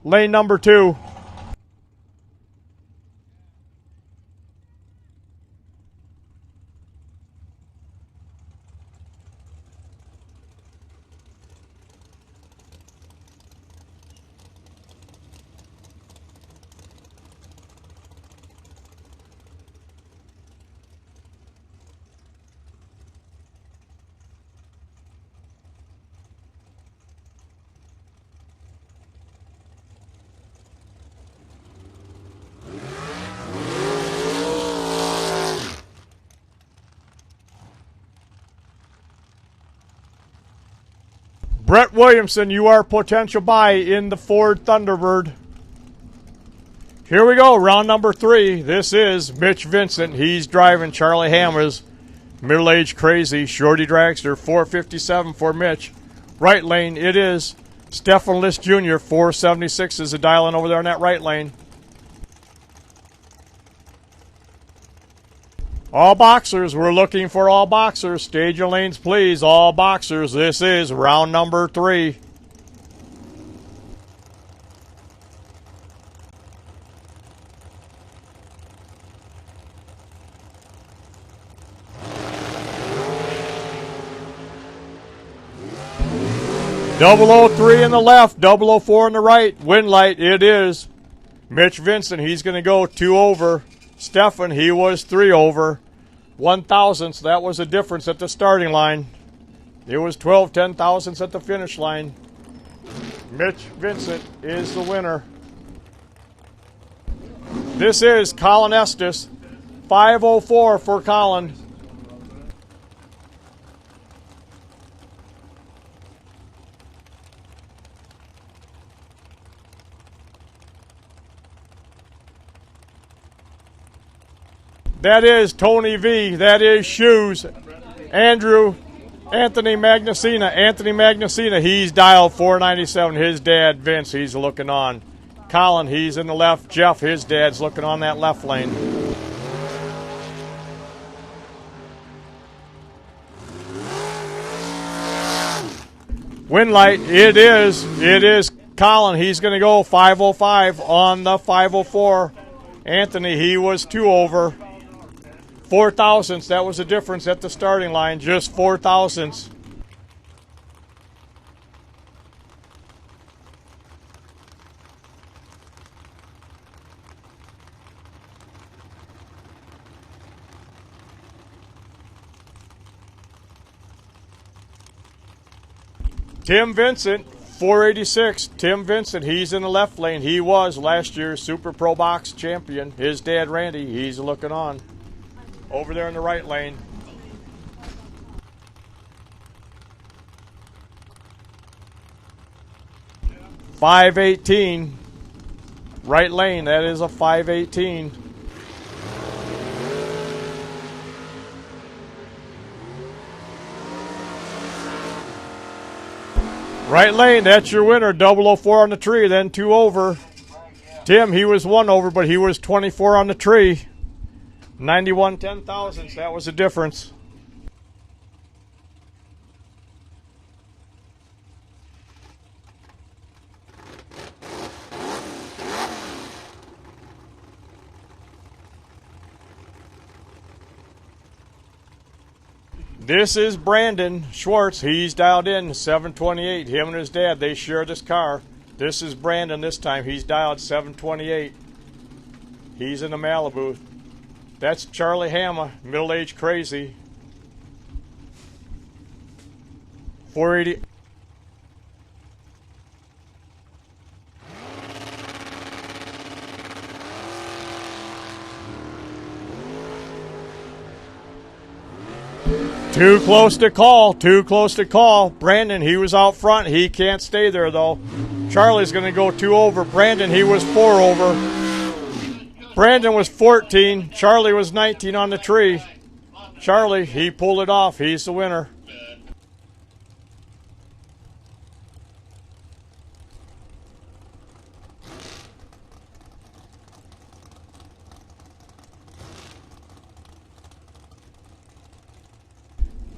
lane number 2. Brett Williamson, you are potential buy in the Ford Thunderbird. Here we go, round number 3. This is Mitch Vincent. He's driving Charlie Hammer's middle-aged crazy shorty dragster, 457 for Mitch. Right lane, it is Stefan List Jr., 476 is a dialing over there on that right lane. All boxers, we're looking for all boxers. Stage your lanes, please. All boxers. This is round number 3. .003 in the left, 004 in the right. Wind light, it is Mitch Vincent. He's going to go 2 over. Stefan, he was 3 over. 1 thousandths, that was a difference at the starting line. It was 12 10 thousandths at the finish line. Mitch Vincent is the winner. This is Colin Estes, 504 for Colin. That is Tony V. That is Shoes. Anthony Magnucina. Anthony Magnucina, he's dialed 497. His dad, Vince, he's looking on. Colin, he's in the left. Jeff, his dad's looking on that left lane. Wind light, it is Colin. He's going to go 505 on the 504. Anthony, he was 2 over. 4 thousandths, that was the difference at the starting line, just 4 thousandths. Tim Vincent, 486. Tim Vincent, he's in the left lane. He was last year's Super Pro Box champion. His dad, Randy, he's looking on. Over there in the right lane. .518. Right lane, that is a .518. Right lane, that's your winner. 004 on the tree, then 2 over. Tim, he was 1 over, but he was 24 on the tree. 91 10 thousandths, that was the difference. This is Brandon Schwartz. He's dialed in 728. Him and his dad, they share this car. This is Brandon this time. He's dialed 728. He's in the Malibu. That's Charlie Hammer, middle-aged crazy. 480. Too close to call. Too close to call. Brandon, he was out front. He can't stay there, though. Charlie's going to go 2 over. Brandon, he was 4 over. Brandon was 14. Charlie was 19 on the tree. Charlie, he pulled it off. He's the winner.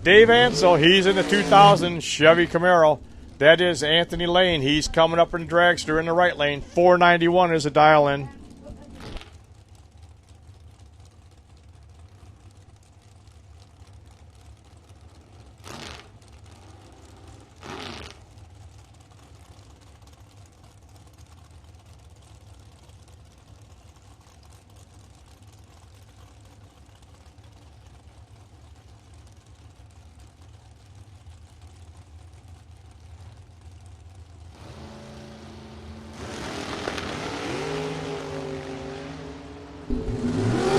Dave Ansel, he's in the 2000 Chevy Camaro. That is Anthony Lane. He's coming up in the dragster in the right lane. 491 is a dial in.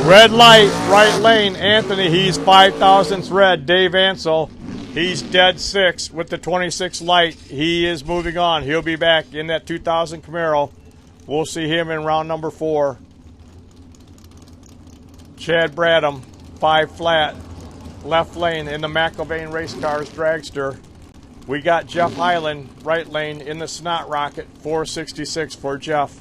Red light, right lane, Anthony, he's 5,000th red. Dave Ansel, he's dead 6 with the 26 light. He is moving on. He'll be back in that 2000 Camaro. We'll see him in round number 4. Chad Bradham, 5 flat, left lane in the McIlvain Race Cars dragster. We got Jeff Hyland, right lane in the Snot Rocket, 466 for Jeff.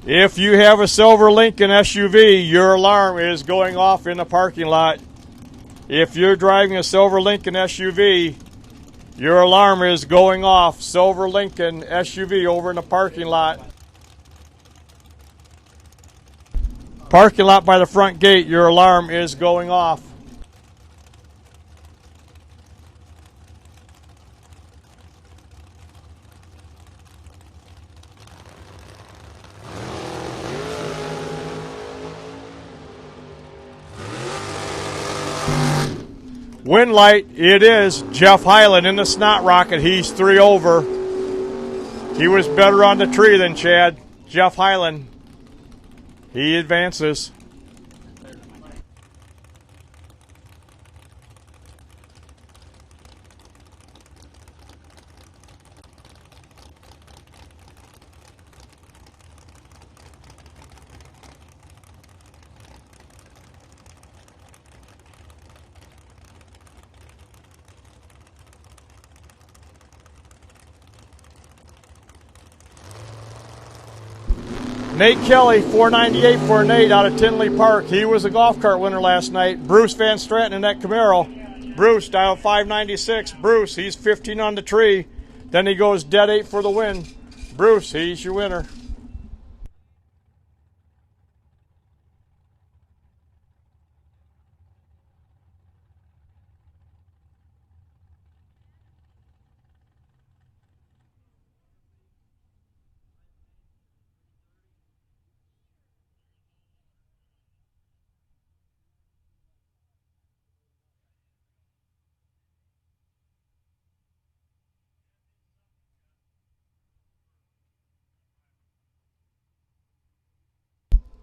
If you have a silver Lincoln SUV, your alarm is going off in the parking lot. If you're driving a silver Lincoln SUV, your alarm is going off. Silver Lincoln SUV over in the parking lot. Parking lot by the front gate, your alarm is going off. Wind light, it is Jeff Hyland in the Snot Rocket. He's 3 over. He was better on the tree than Chad. Jeff Hyland, he advances. Nate Kelly, 498 for Nate out of Tinley Park. He was a golf cart winner last night. Bruce Van Stratton in that Camaro. Bruce, dial 596. Bruce, he's 15 on the tree. Then he goes dead 8 for the win. Bruce, he's your winner.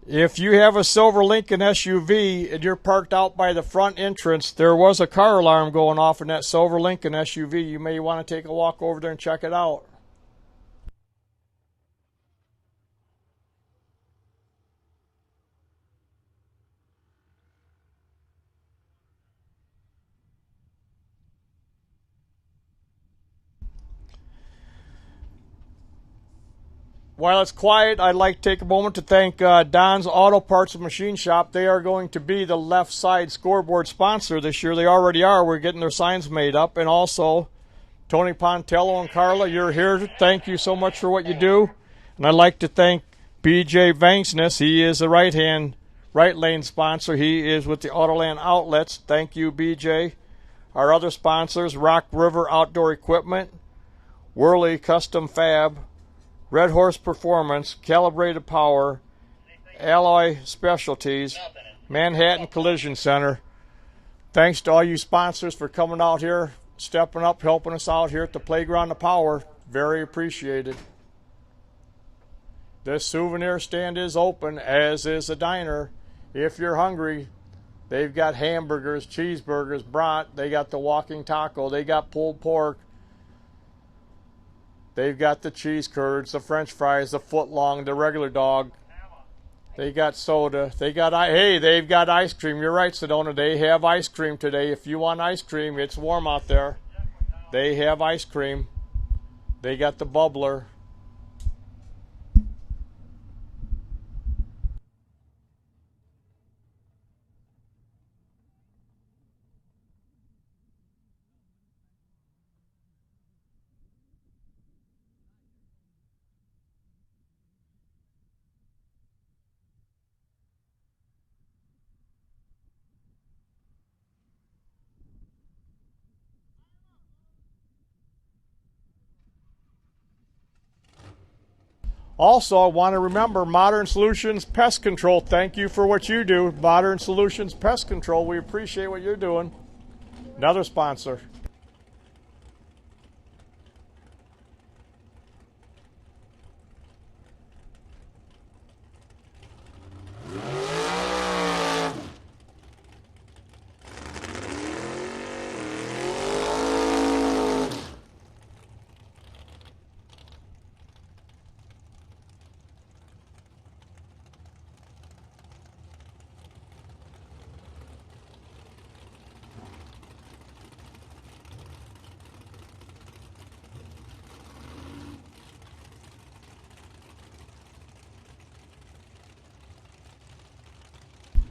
If you have a silver Lincoln SUV and you're parked out by the front entrance, there was a car alarm going off in that silver Lincoln SUV. You may want to take a walk over there and check it out. While it's quiet, I'd like to take a moment to thank Don's Auto Parts and Machine Shop. They are going to be the left side scoreboard sponsor this year. They already are. We're getting their signs made up. And also, Tony Pontello and Carla, you're here. Thank you so much for what you do. And I'd like to thank BJ Vanksness. He is the right lane sponsor. He is with the Autoland Outlets. Thank you, BJ. Our other sponsors, Rock River Outdoor Equipment, Worley Custom Fab, Red Horse Performance, Calibrated Power, Alloy Specialties, Manhattan Collision Center. Thanks to all you sponsors for coming out here, stepping up, helping us out here at the Playground of Power. Very appreciated. This souvenir stand is open, as is the diner. If you're hungry, they've got hamburgers, cheeseburgers, brat. They got the walking taco. They got pulled pork. They've got the cheese curds, the French fries, the foot long, the regular dog. They got soda. They've got ice cream. You're right, Sedona. They have ice cream today. If you want ice cream, it's warm out there. They have ice cream. They got the bubbler. Also, I want to remember Modern Solutions Pest Control. Thank you for what you do. Modern Solutions Pest Control. We appreciate what you're doing. Another sponsor.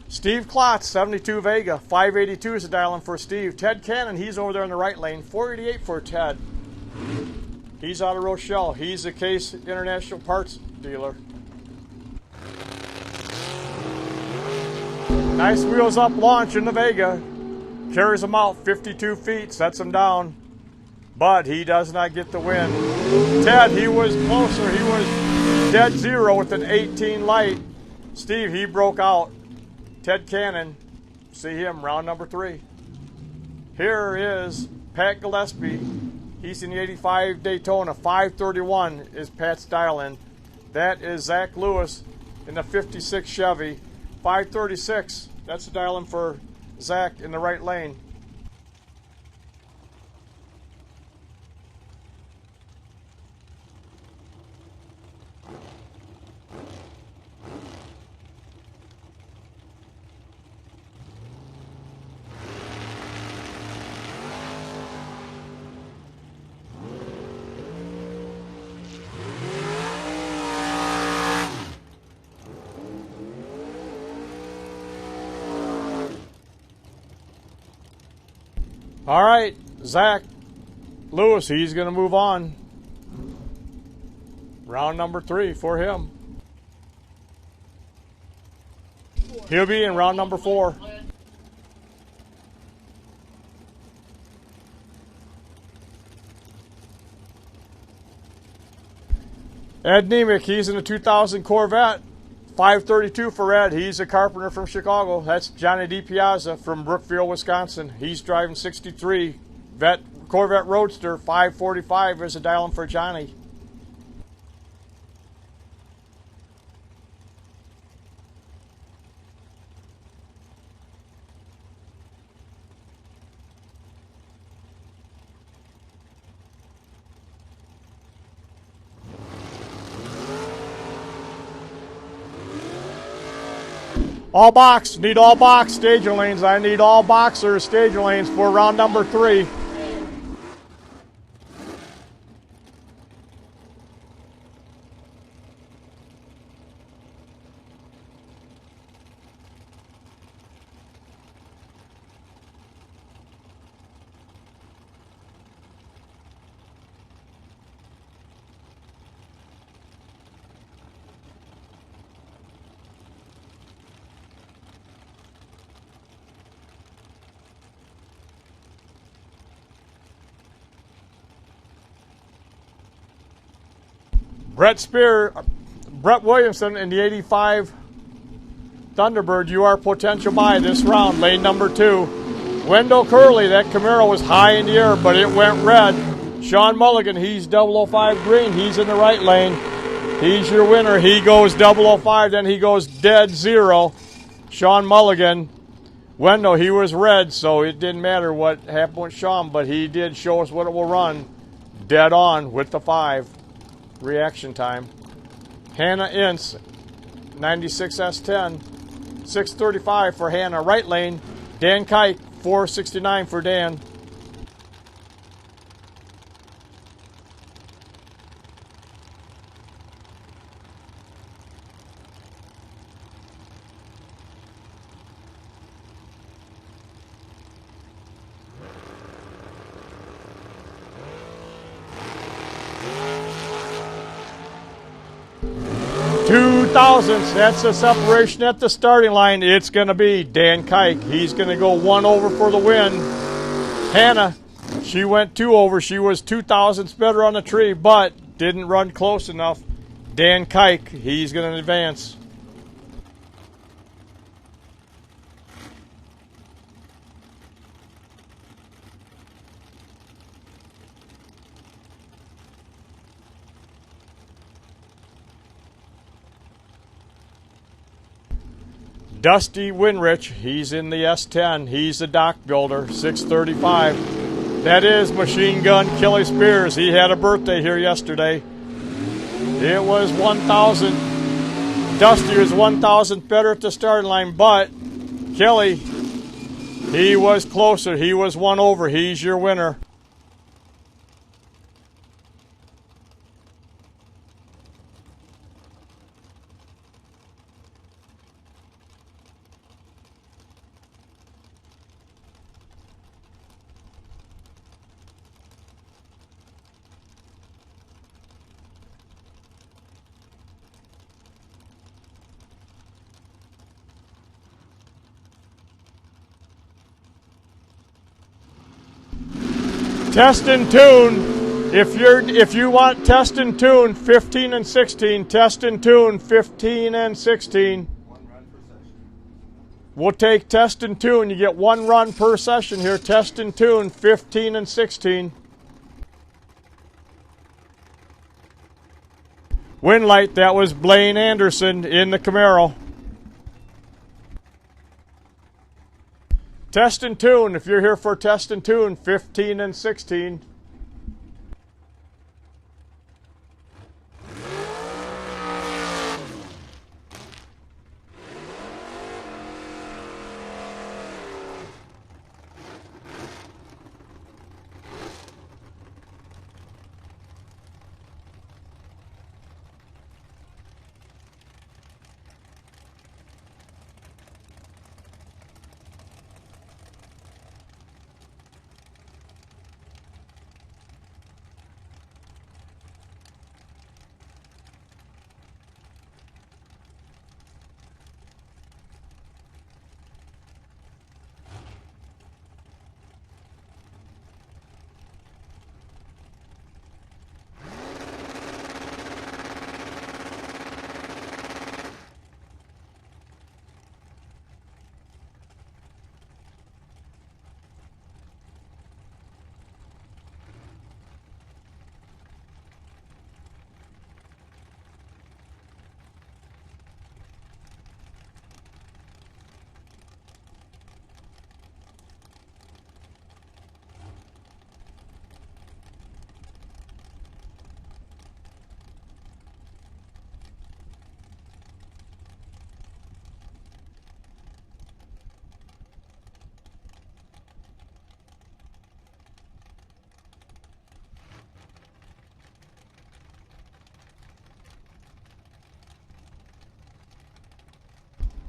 Steve Klotz, 72 Vega, 582 is the dial in for Steve. Ted Cannon, he's over there in the right lane, 488 for Ted. He's out of Rochelle. He's a Case International Parts dealer. Nice wheels up launch in the Vega. Carries him out 52 feet, sets him down. But he does not get the win. Ted, he was closer. He was dead zero with an 18 light. Steve, he broke out. Ted Cannon, see him, round number 3. Here is Pat Gillespie. He's in the 85 Daytona. 531 is Pat's dial-in. That is Zach Lewis in the 56 Chevy. 536, that's the dial-in for Zach in the right lane. All right, Zach Lewis, he's going to move on. Round number 3 for him. He'll be in round number 4. Ed Nemec, he's in the 2000 Corvette. 532 for Ed. He's a carpenter from Chicago. That's Johnny DiPiazza from Brookfield, Wisconsin. He's driving 63 Corvette Roadster. 545 is a dial-in for Johnny. All box, need all box staging lanes. I need all boxer staging lanes for round number 3. Brett Williamson in the 85 Thunderbird, you are potential buy this round, lane number 2. Wendell Curley, that Camaro was high in the air, but it went red. Sean Mulligan, he's 005 green, he's in the right lane. He's your winner. He goes 005, then he goes dead zero. Sean Mulligan. Wendell, he was red, so it didn't matter what happened with Sean, but he did show us what it will run. Dead on with the 5. Reaction time. Hannah Ince, 96S10, 635 for Hannah. Right lane, Dan Kike, 469 for Dan. That's the separation at the starting line. It's going to be Dan Kike. He's going to go 1 over for the win. Hannah, she went 2 over. She was 2 thousandths better on the tree, but didn't run close enough. Dan Kike, he's going to advance. Dusty Winrich, he's in the S10. He's the dock builder, 635. That is Machine Gun Kelly Spears. He had a birthday here yesterday. It was 1,000. Dusty was 1,000 better at the starting line, but Kelly, he was closer. He was one over. He's your winner. Test and tune. If you want test and tune, 15 and 16. Test and tune, 15 and 16. We'll take test and tune. You get 1 run per session here. Test and tune, 15 and 16. Win light, that was Blaine Anderson in the Camaro. Test and tune, if you're here for test and tune, 15 and 16.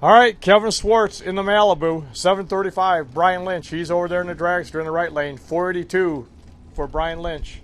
All right, Kevin Swartz in the Malibu, 735. Brian Lynch, he's over there in the dragster in the right lane, 482 for Brian Lynch.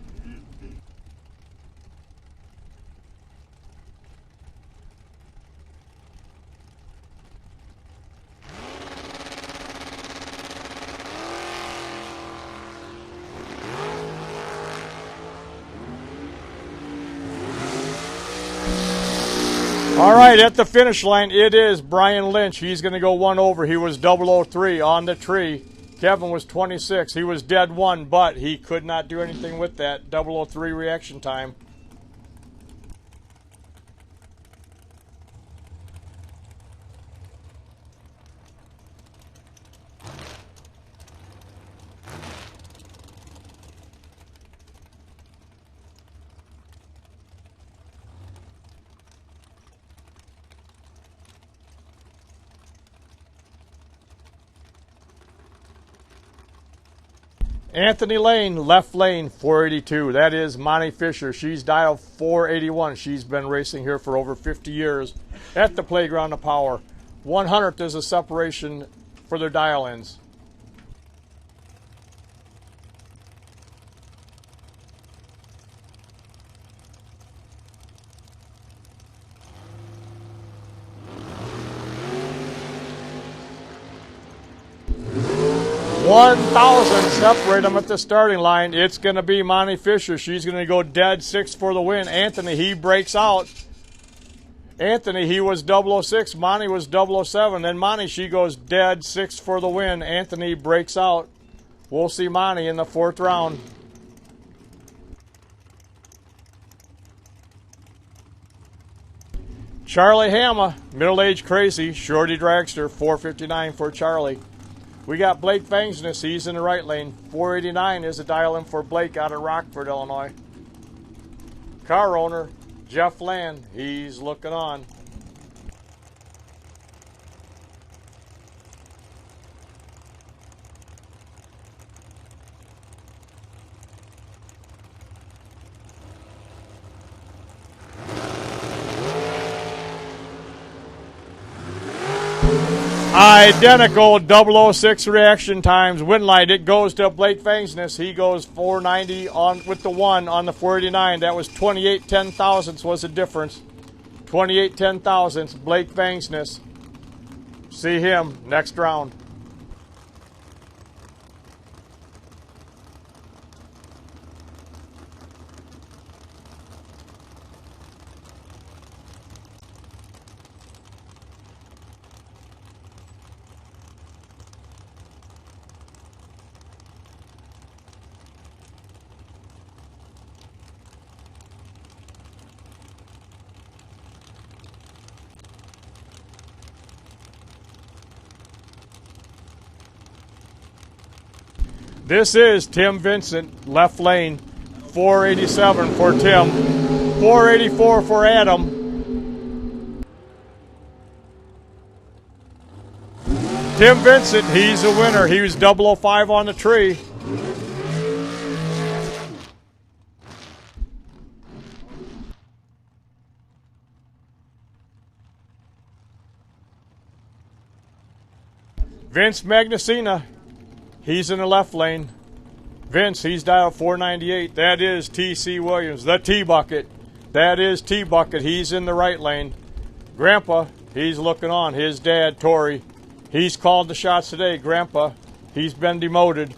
All right, at the finish line, it is Brian Lynch. He's going to go 1 over. He was 003 on the tree. Kevin was 26. He was dead 1, but he could not do anything with that 003 reaction time. Anthony Lane, left lane, 482. That is Monty Fisher. She's dial 481. She's been racing here for over 50 years at the Playground of Power. 100th is a separation for their dial-ins. $1,000 separate them at the starting line. It's going to be Monty Fisher. She's going to go dead 6 for the win. Anthony, he breaks out. Anthony, he was 006. Monty was 007. Then Monty, she goes dead 6 for the win. Anthony breaks out. We'll see Monty in the 4th round. Charlie Hama, middle-aged crazy, shorty dragster, 459 for Charlie. We got Blake Fangsness, he's in the right lane. 489 is a dial-in for Blake out of Rockford, Illinois. Car owner, Jeff Land, he's looking on. Identical 006 reaction times. Win light, it goes to Blake Fangsness. He goes 490 on with the 1 on the 489. That was 28 ten thousandths was the difference. 28 ten thousandths. Blake Fangsness. See him next round. This is Tim Vincent, left lane, 487 for Tim, 484 for Adam. Tim Vincent, he's a winner. He was 005 on the tree. Vince Magnucina, he's in the left lane. Vince, he's dialed 498. That is T.C. Williams, the T-Bucket. That is T-Bucket. He's in the right lane. Grandpa, he's looking on. His dad, Tori, he's called the shots today. Grandpa, he's been demoted.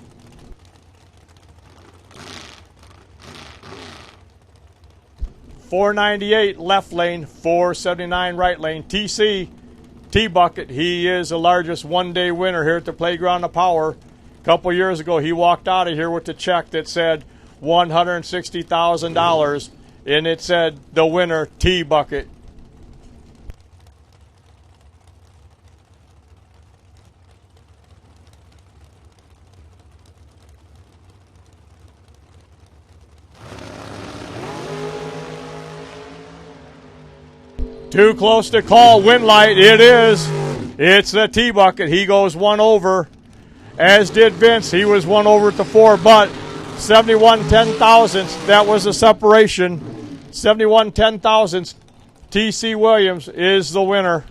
.498 left lane, 479 right lane. T.C. T-Bucket, he is the largest one-day winner here at the Playground of Power. A couple years ago, he walked out of here with a check that said $160,000, and it said the winner, T-Bucket. Too close to call. Win light. It is. It's the T-Bucket. He goes 1 over, as did Vince. He was 1 over at the 4, but 71 ten thousandths. That was a separation. 71 ten thousandths. T.C. Williams is the winner.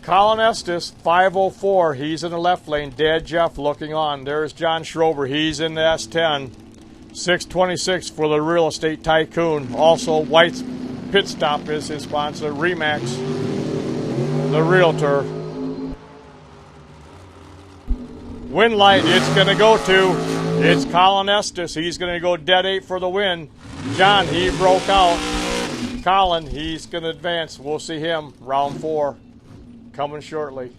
Colin Estes, 504. He's in the left lane. Dad Jeff looking on. There's John Schrober. He's in the S10. 626 for the Real Estate Tycoon. Also, White's Pit Stop is his sponsor. Remax, the Realtor. Win light, it's going to go to, it's Colin Estes. He's going to go dead 8 for the win. John, he broke out. Colin, he's going to advance. We'll see him round 4. Coming shortly.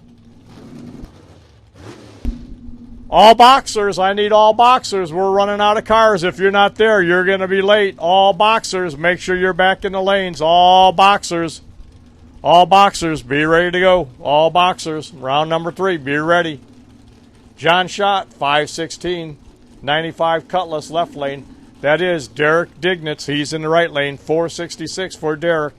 All boxers. I need all boxers. We're running out of cars. If you're not there, you're going to be late. All boxers. Make sure you're back in the lanes. All boxers. All boxers. Be ready to go. All boxers. Round number 3. Be ready. John Schott, 516. 95 Cutlass left lane. That is Derek Dignitz. He's in the right lane. 466 for Derek.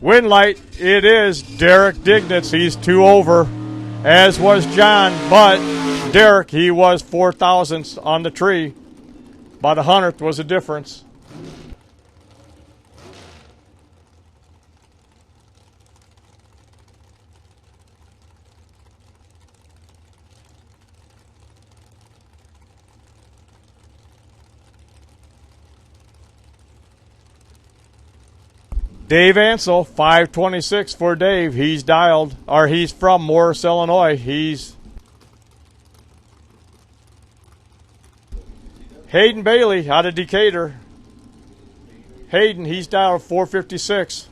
Win light, it is Derek Dignitz. He's 2 over. as was John, but Derek, he was 4 thousandths on the tree. About a hundredth was the difference. Dave Ansel, 526 for Dave. He's dialed, or he's from Morris, Illinois. He's Hayden Bailey out of Decatur. Hayden, he's dialed 456.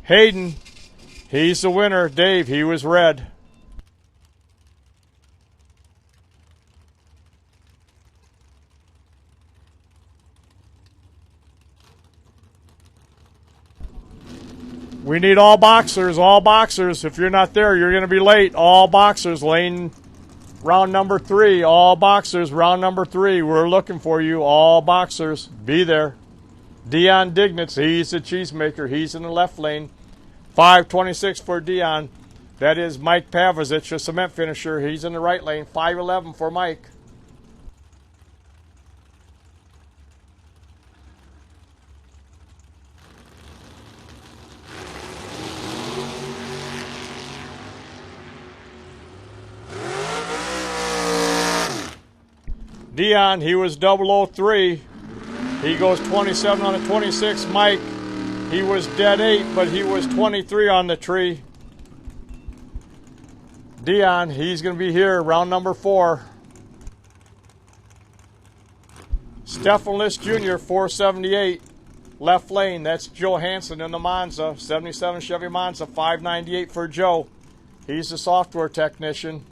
Hayden, he's the winner. Dave, he was red. We need all boxers, all boxers. If you're not there, you're going to be late. All boxers, lane round number 3. All boxers, round number 3. We're looking for you, all boxers. Be there. Dion Dignitz, he's the cheesemaker. He's in the left lane. 526 for Dion. That is Mike Pavicic, a cement finisher. He's in the right lane. 511 for Mike. Dion, he was 003. He goes 27 on the 26. Mike, he was dead 8, but he was 23 on the tree. Dion, he's going to be here, round number 4. Stefan List Jr., 478. Left lane, that's Joe Hansen in the Monza. 77 Chevy Monza, 598 for Joe. He's the software technician.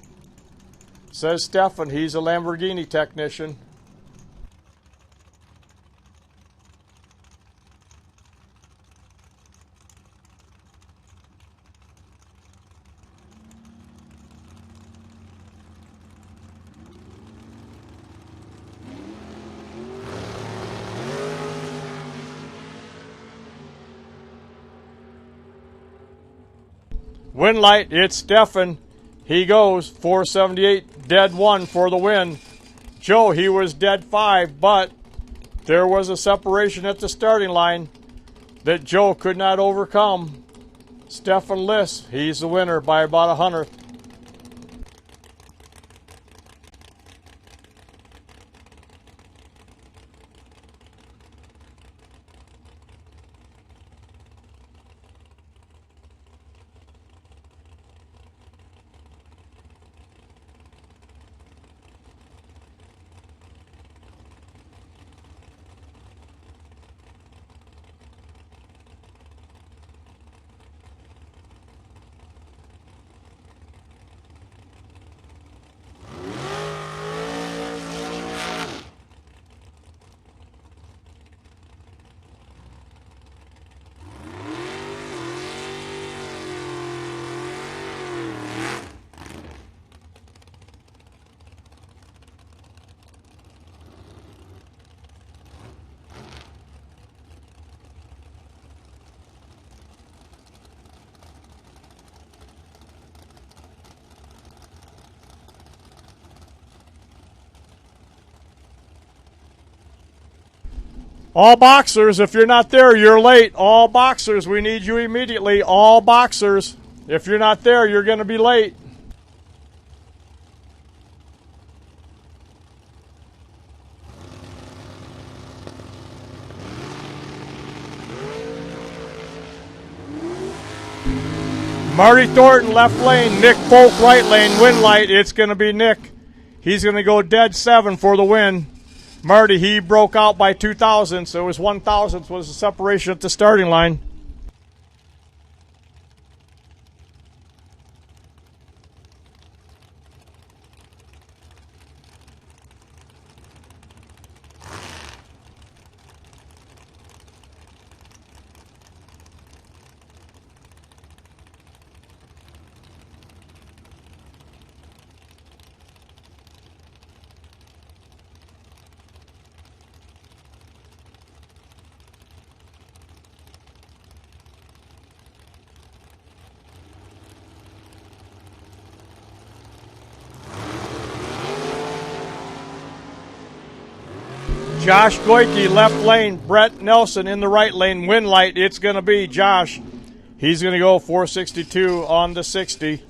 Says Stefan, he's a Lamborghini technician. Win light, it's Stefan. He goes 478, dead 1 for the win. Joe, he was dead 5, but there was a separation at the starting line that Joe could not overcome. Stefan List, he's the winner by about 100th. All boxers, if you're not there, you're late. All boxers, we need you immediately. All boxers, if you're not there, you're going to be late. Marty Thornton, left lane. Nick Folk, right lane. Win light, it's going to be Nick. He's going to go dead 7 for the win. Marty, he broke out by 2 thousandths. It was 1 thousandth was the separation at the starting line. Josh Goike, left lane. Brett Nelson in the right lane. Win light, it's going to be Josh. He's going to go 462 on the 60.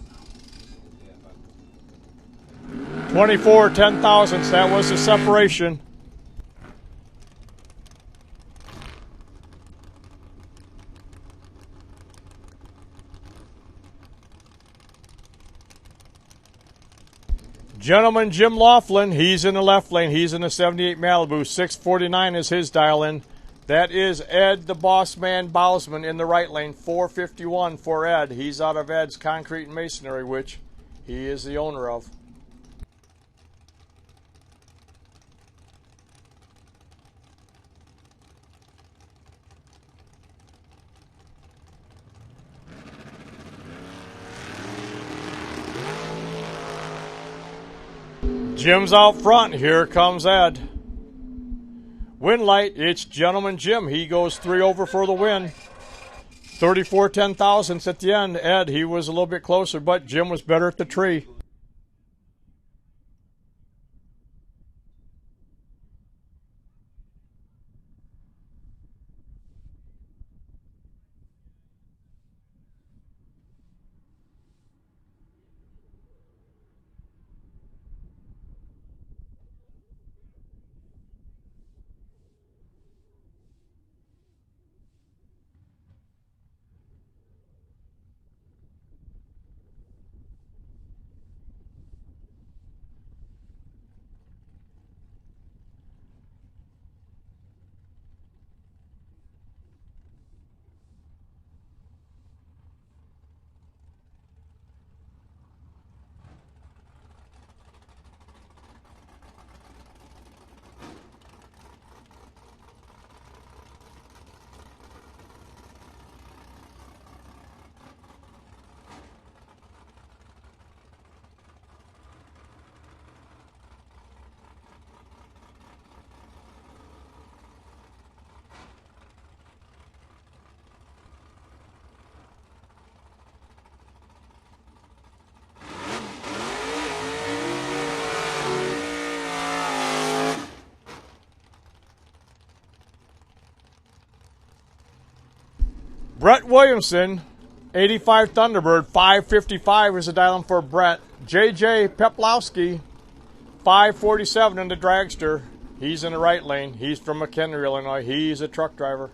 24 ten thousandths. That was the separation. Gentleman Jim Laughlin, he's in the left lane. He's in the 78 Malibu. 649 is his dial in. That is Ed the Boss Man Bousman in the right lane. 451 for Ed. He's out of Ed's Concrete and Masonry, which he is the owner of. Jim's out front. Here comes Ed. Win light, it's Gentleman Jim. He goes 3 over for the win. 34 ten thousandths at the end. Ed, he was a little bit closer, but Jim was better at the tree. Brett Williamson, 85 Thunderbird, 555 is the dial for Brett. JJ Peplowski, 547 in the dragster. He's in the right lane. He's from McHenry, Illinois. He's a truck driver.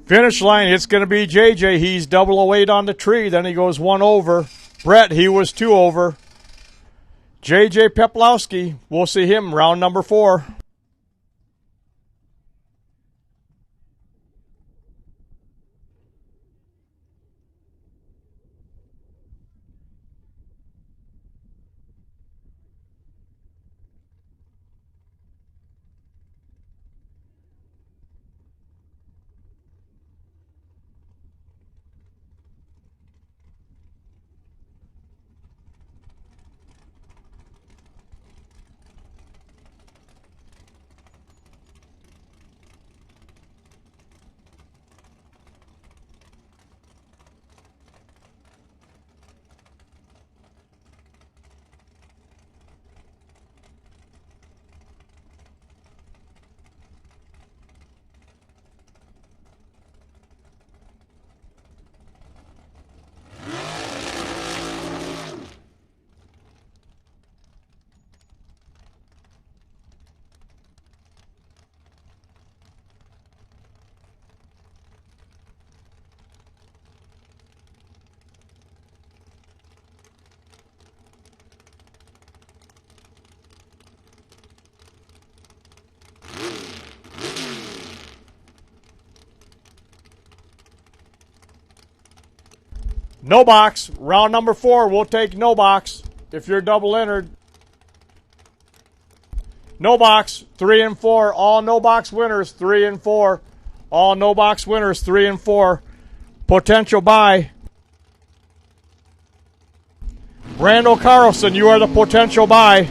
Finish line, it's going to be JJ. He's 008 on the tree. Then he goes 1 over. Brett, he was 2 over. JJ Peplowski, we'll see him round number 4. No box. Round number 4, we'll take no box if you're double entered. No box, 3 and 4. All no box winners, 3 and 4. All no box winners, 3 and 4. Potential buy. Brando Carlson, you are the potential buy.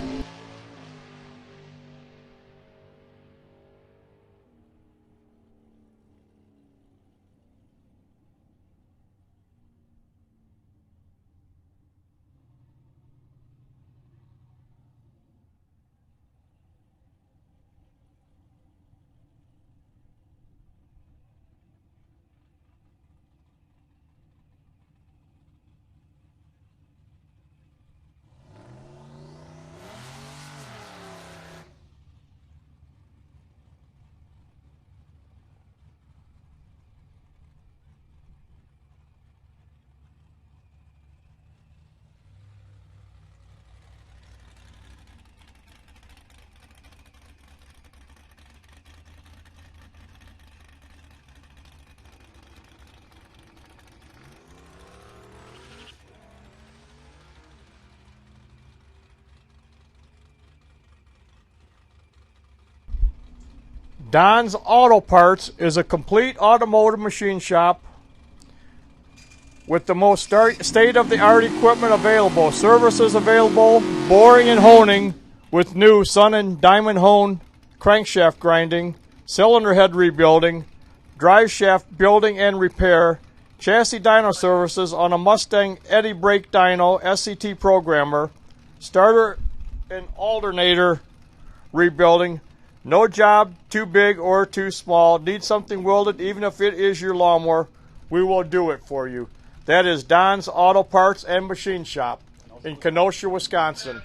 Don's Auto Parts is a complete automotive machine shop with the most state-of-the-art equipment available. Services available, boring and honing with new Sun and Diamond Hone crankshaft grinding, cylinder head rebuilding, drive shaft building and repair, chassis dyno services on a Mustang Eddy brake dyno SCT programmer, starter and alternator rebuilding. No job too big or too small. Need something welded, even if it is your lawnmower, we will do it for you. That is Don's Auto Parts and Machine Shop in Kenosha, Wisconsin.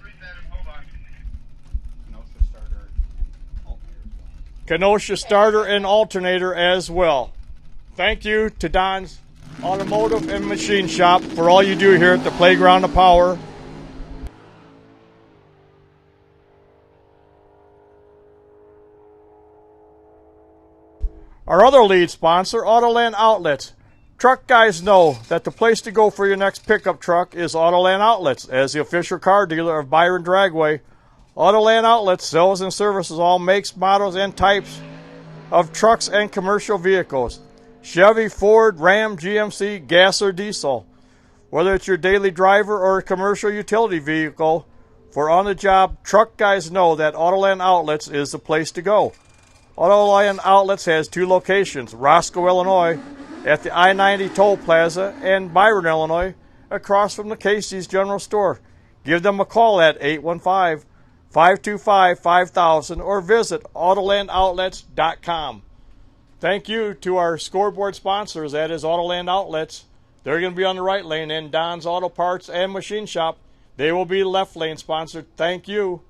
Kenosha starter and alternator as well. Thank you to Don's Automotive and Machine Shop for all you do here at the Playground of Power. Our other lead sponsor, Autoland Outlets. Truck guys know that the place to go for your next pickup truck is Autoland Outlets. As the official car dealer of Byron Dragway, Autoland Outlets sells and services all makes, models, and types of trucks and commercial vehicles. Chevy, Ford, Ram, GMC, gas or diesel. Whether it's your daily driver or a commercial utility vehicle, for on-the-job, truck guys know that Autoland Outlets is the place to go. Autoland Outlets has 2 locations, Roscoe, Illinois, at the I-90 Toll Plaza, and Byron, Illinois, across from the Casey's General Store. Give them a call at 815-525-5000 or visit AutolandOutlets.com. Thank you to our scoreboard sponsors, that is Autoland Outlets. They're going to be on the right lane, and Don's Auto Parts and Machine Shop, they will be left lane sponsored. Thank you.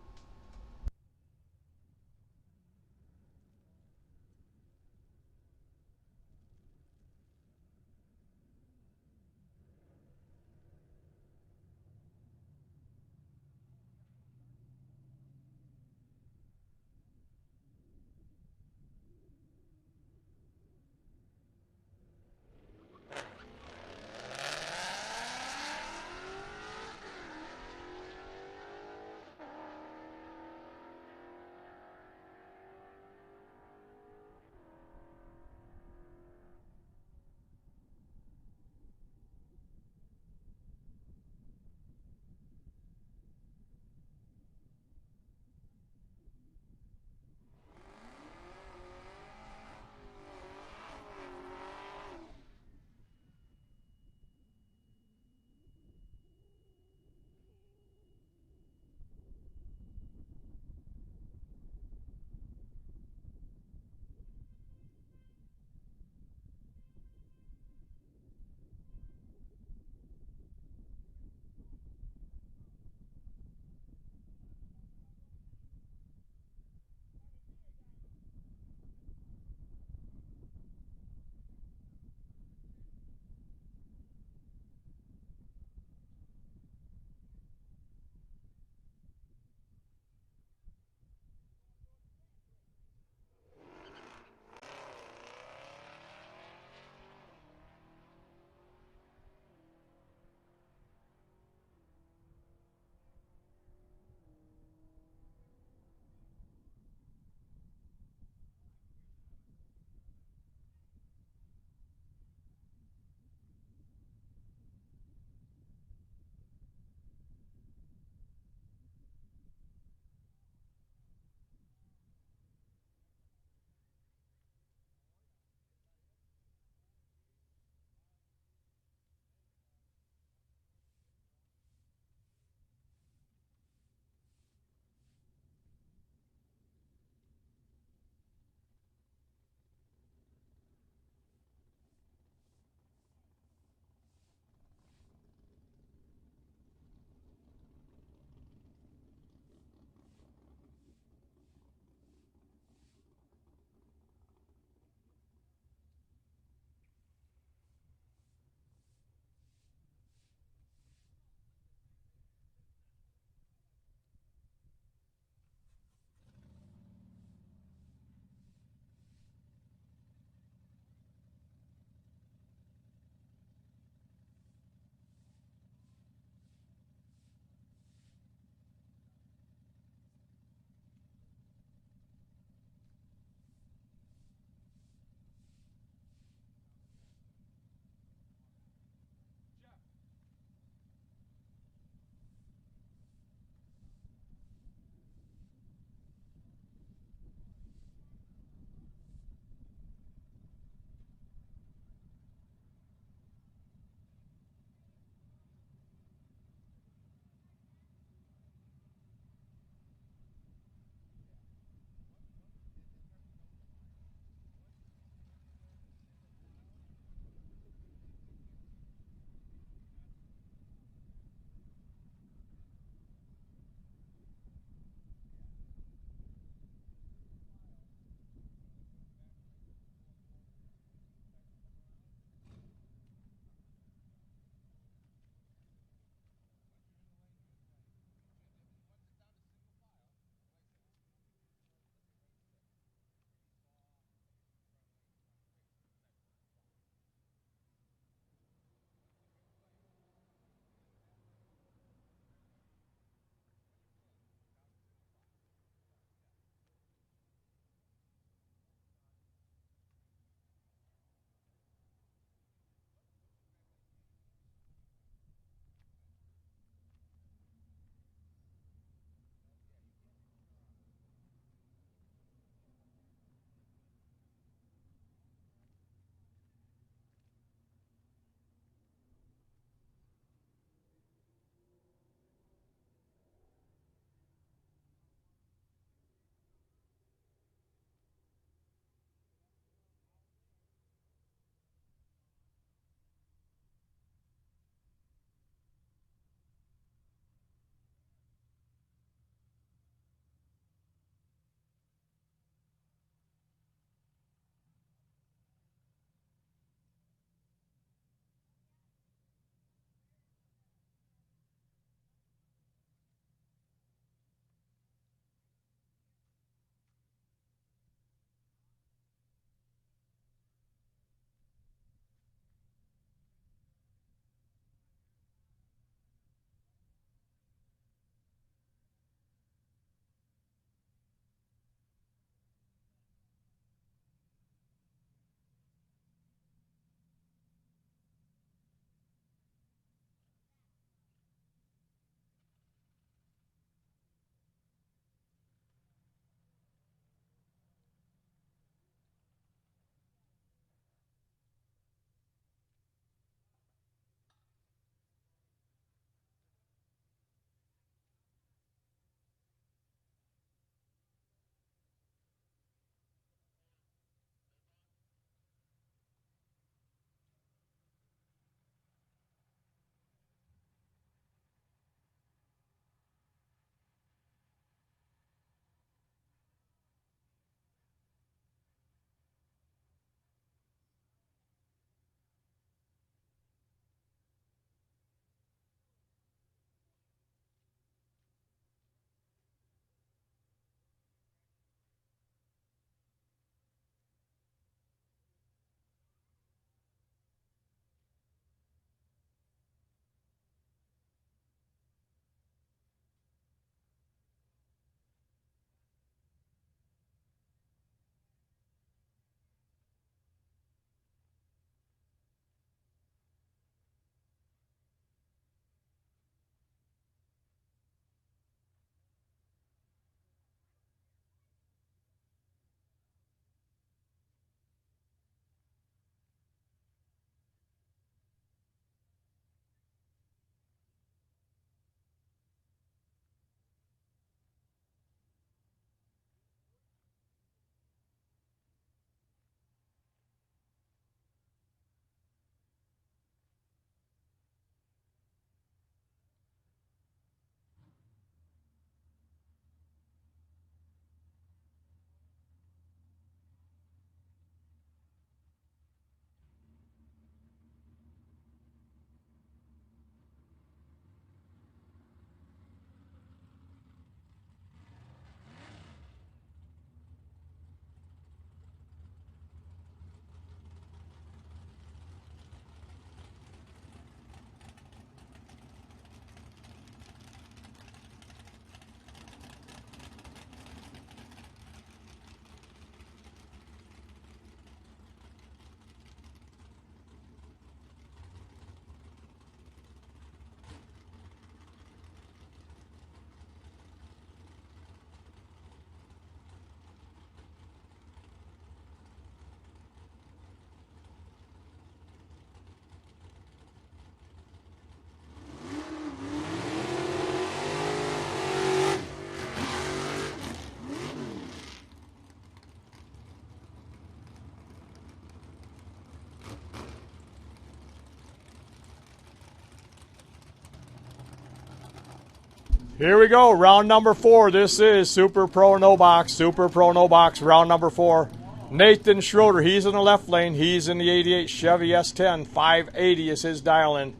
Here we go, round number 4. This is Super Pro No Box, Super Pro No Box, round number 4. Nathan Schroeder, he's in the left lane. He's in the 88 Chevy S10. 580 is his dial-in.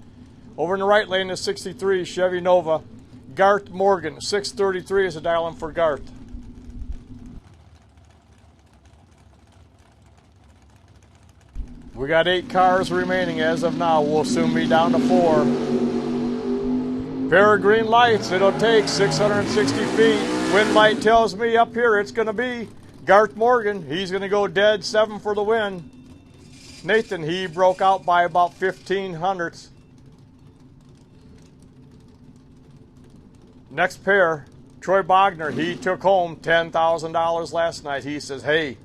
Over in the right lane is 63 Chevy Nova. Garth Morgan, 633 is the dial-in for Garth. We got 8 cars remaining as of now. We'll soon be down to 4. Pair of green lights. It'll take 660 feet. Wind light tells me up here it's going to be Garth Morgan. He's going to go dead 7 for the win. Nathan, he broke out by about 15 hundredths. Next pair, Troy Bogner, he took home $10,000 last night. He says, hey,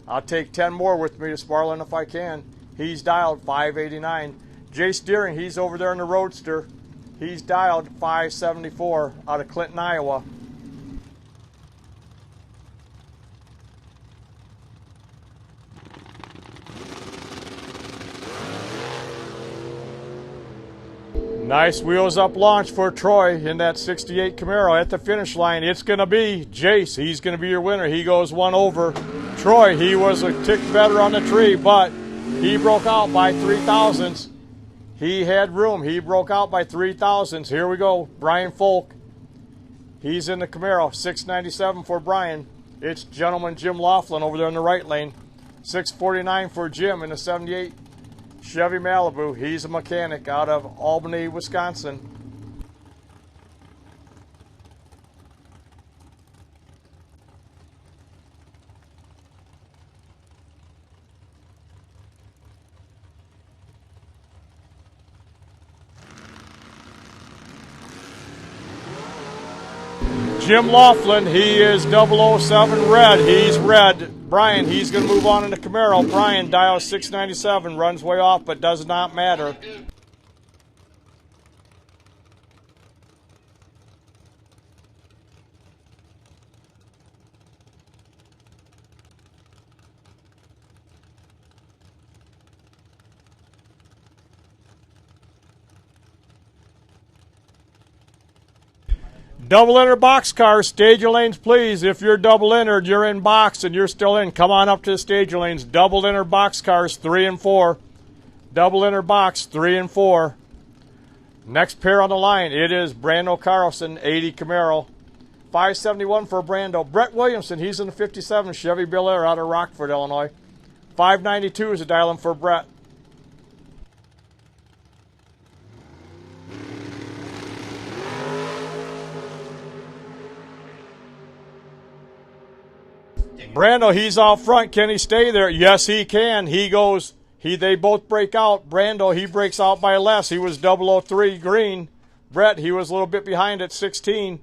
I'll take 10 more with me to Sparlin if I can. He's dialed 589. Jace Deering, he's over there in the Roadster. He's dialed 574 out of Clinton, Iowa. Nice wheels up launch for Troy in that 68 Camaro at the finish line. It's going to be Jace. He's going to be your winner. He goes 1 over. Troy, he was a tick better on the tree, but he broke out by 3 thousandths. He had room. He broke out by 3 thousandths. Here we go. Brian Folk. He's in the Camaro. 697 for Brian. It's gentleman Jim Laughlin over there in the right lane. 649 for Jim in the 78 Chevy Malibu. He's a mechanic out of Albany, Wisconsin. Jim Laughlin, he is 007 red. He's red. Brian, he's going to move on in the Camaro. Brian dials 697, runs way off, but does not matter. Double enter box cars, stage your lanes, please. If you're double entered, you're in box and you're still in, come on up to the stage your lanes. Double enter box cars, 3 and 4. Double enter box, 3 and 4. Next pair on the line, it is Brando Carlson, 80 Camaro. 571 for Brando. Brett Williamson, he's in the 57 Chevy Bel Air out of Rockford, Illinois. 592 is the dial-in for Brett. Brando, he's out front. Can he stay there? Yes, he can. They both break out. Brando, he breaks out by less. He was 003 green. Brett, he was a little bit behind at 16.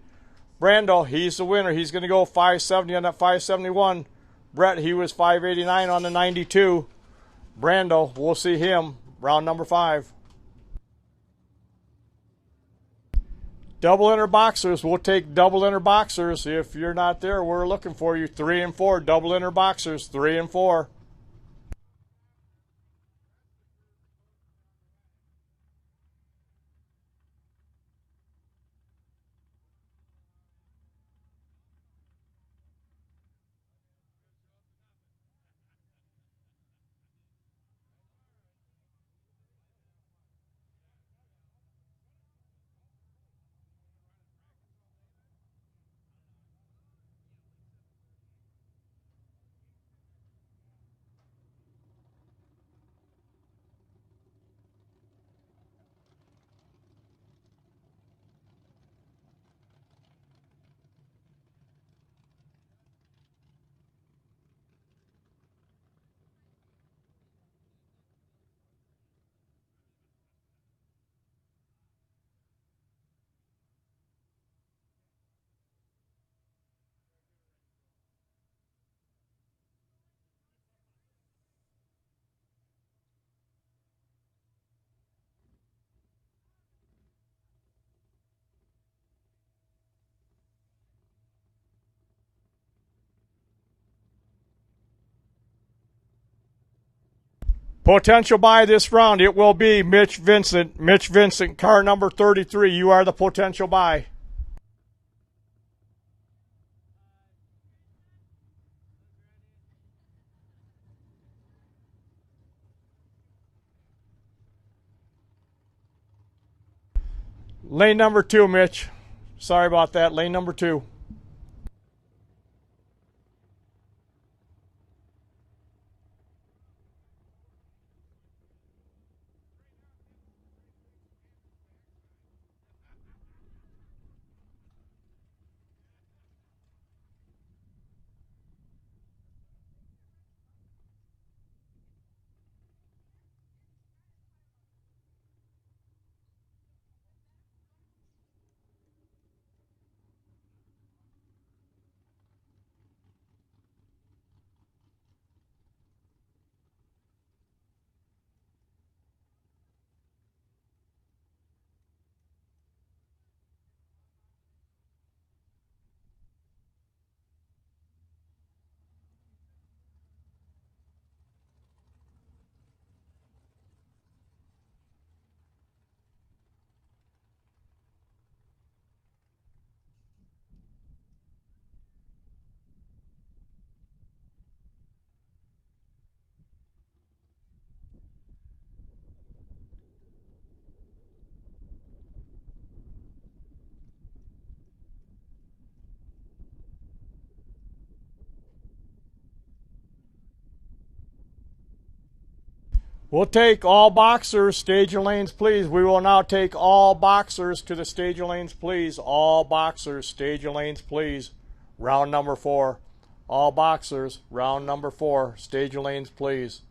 Brando, he's the winner. He's going to go 570 on that 571. Brett, he was 589 on the 92. Brando, we'll see him round number 5. Double enter boxers. We'll take double enter boxers. If you're not there, we're looking for you. 3 and 4. Double enter boxers. 3 and 4. Potential buy this round, it will be Mitch Vincent. Mitch Vincent, car number 33. You are the potential buy. Lane number 2, Mitch. Sorry about that. Lane number 2. We'll take all boxers. Stage your lanes, please. We will now take all boxers to the stage your lanes, please. All boxers, stage your lanes, please. Round number 4. All boxers, round number 4. Stage your lanes, please.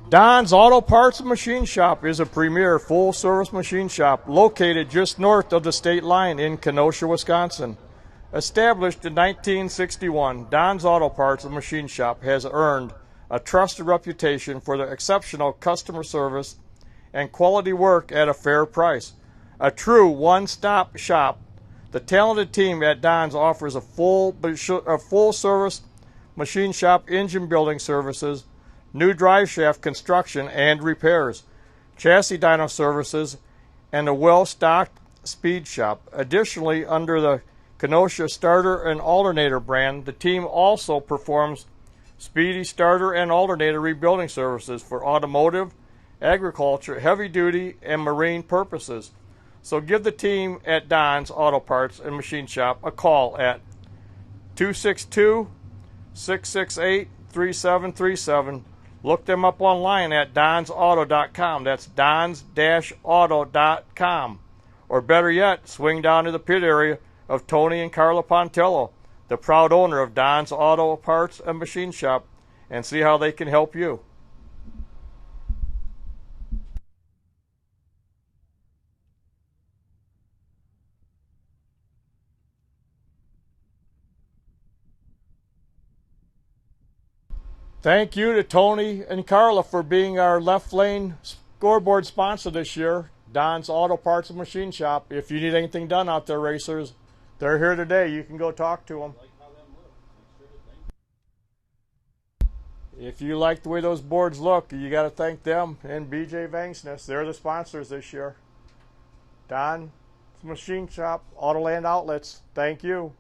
Don's Auto Parts and Machine Shop is a premier full-service machine shop located just north of the state line in Kenosha, Wisconsin. Established in 1961, Don's Auto Parts and Machine Shop has earned a trusted reputation for their exceptional customer service and quality work at a fair price. A true one-stop shop, the talented team at Don's offers a full-service machine shop engine building services, new drive shaft construction and repairs, chassis dyno services, and a well-stocked speed shop. Additionally, under the Kenosha starter and alternator brand, the team also performs speedy starter and alternator rebuilding services for automotive, agriculture, heavy-duty, and marine purposes. So give the team at Don's Auto Parts and Machine Shop a call at 262-668-3737. Look them up online at donsauto.com. That's dons-auto.com. Or better yet, swing down to the pit area of Tony and Carla Pontello, the proud owner of Don's Auto Parts and Machine Shop, and see how they can help you. Thank you to Tony and Carla for being our left lane scoreboard sponsor this year. Don's Auto Parts and Machine Shop. If you need anything done out there, racers, they're here today. You can go talk to them. If you like the way those boards look, you got to thank them and BJ Vangsness. They're the sponsors this year. Don's Machine Shop, Autoland Outlets. Thank you.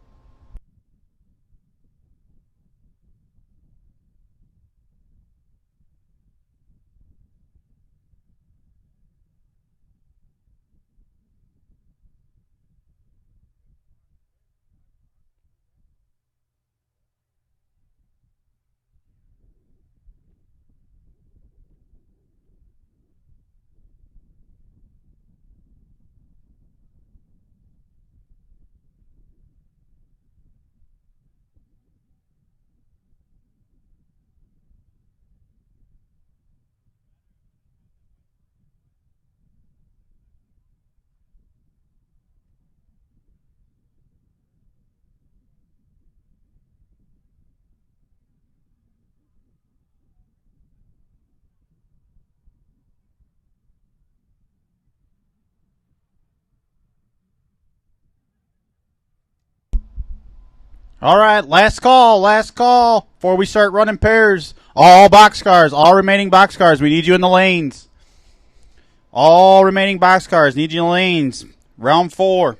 All right, last call before we start running pairs. All boxcars, all remaining boxcars. We need you in the lanes. All remaining boxcars need you in the lanes. Round 4.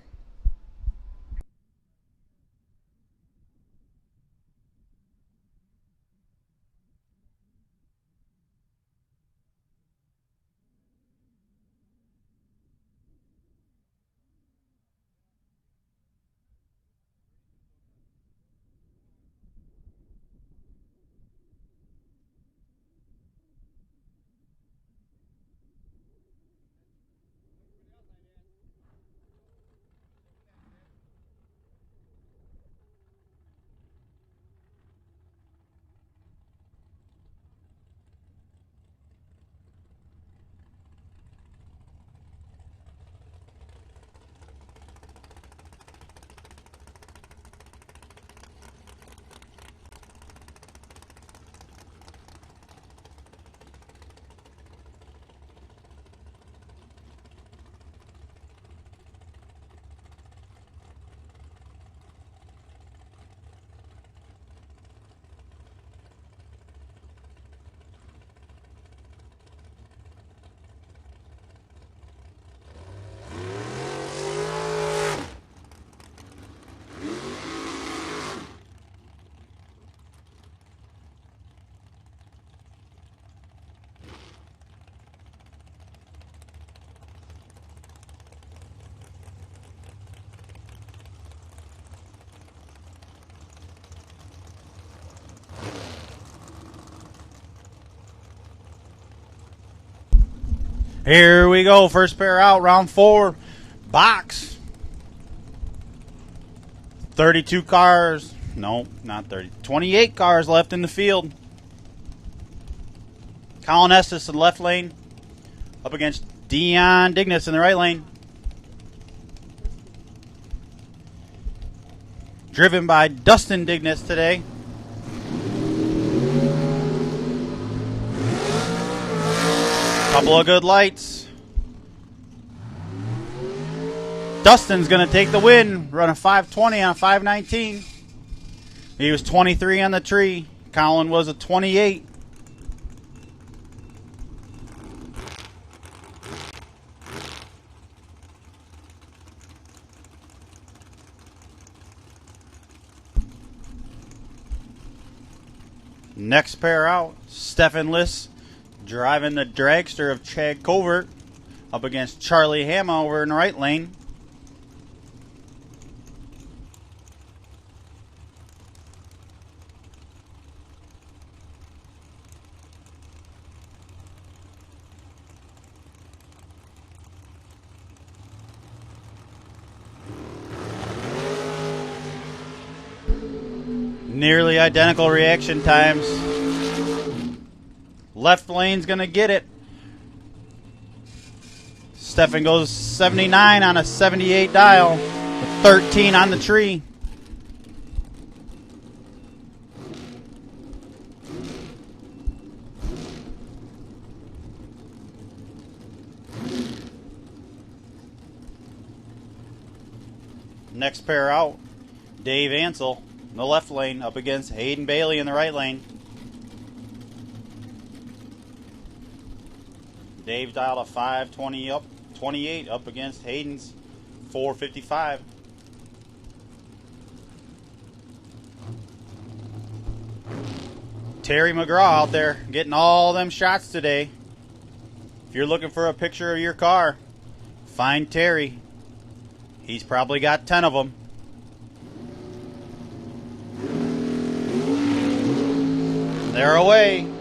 Here we go. First pair out, round 4. Box. 32 cars. No, not 30. 28 cars left in the field. Colin Estes in the left lane. Up against Dion Dignus in the right lane. Driven by Dustin Dignus today. Couple of good lights. Dustin's going to take the win. Run a 520 on a 519. He was 23 on the tree. Colin was a 28. Next pair out, Stefan Liss driving the dragster of Chad Covert up against Charlie Hama over in the right lane. Nearly identical reaction times. Left lane's going to get it. Stefan goes 79 on a 78 dial with 13 on the tree. Next pair out, Dave Ansel in the left lane up against Hayden Bailey in the right lane. Dave dialed a 520 up, 28 up against Hayden's 455. Terry McGraw out there getting all them shots today. If you're looking for a picture of your car, find Terry. He's probably got 10 of them. They're away.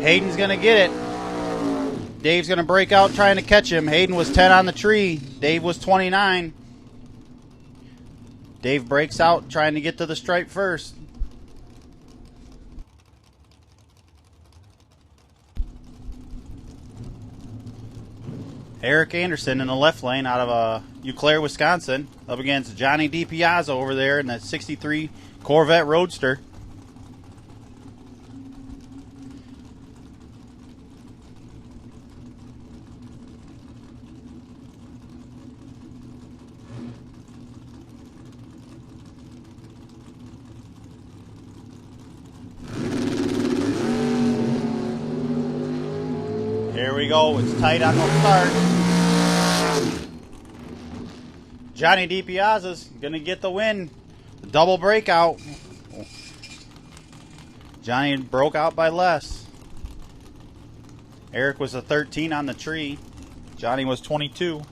Hayden's going to get it. Dave's going to break out trying to catch him. Hayden was 10 on the tree. Dave was 29. Dave breaks out trying to get to the stripe first. Eric Anderson in the left lane out of Eau Claire, Wisconsin, up against Johnny DiPiazza over there in that 63 Corvette Roadster. Here we go. It's tight on the start. Johnny DiPiazza's going to get the win. The double breakout. Johnny broke out by less. Eric was a 13 on the tree. Johnny was 22.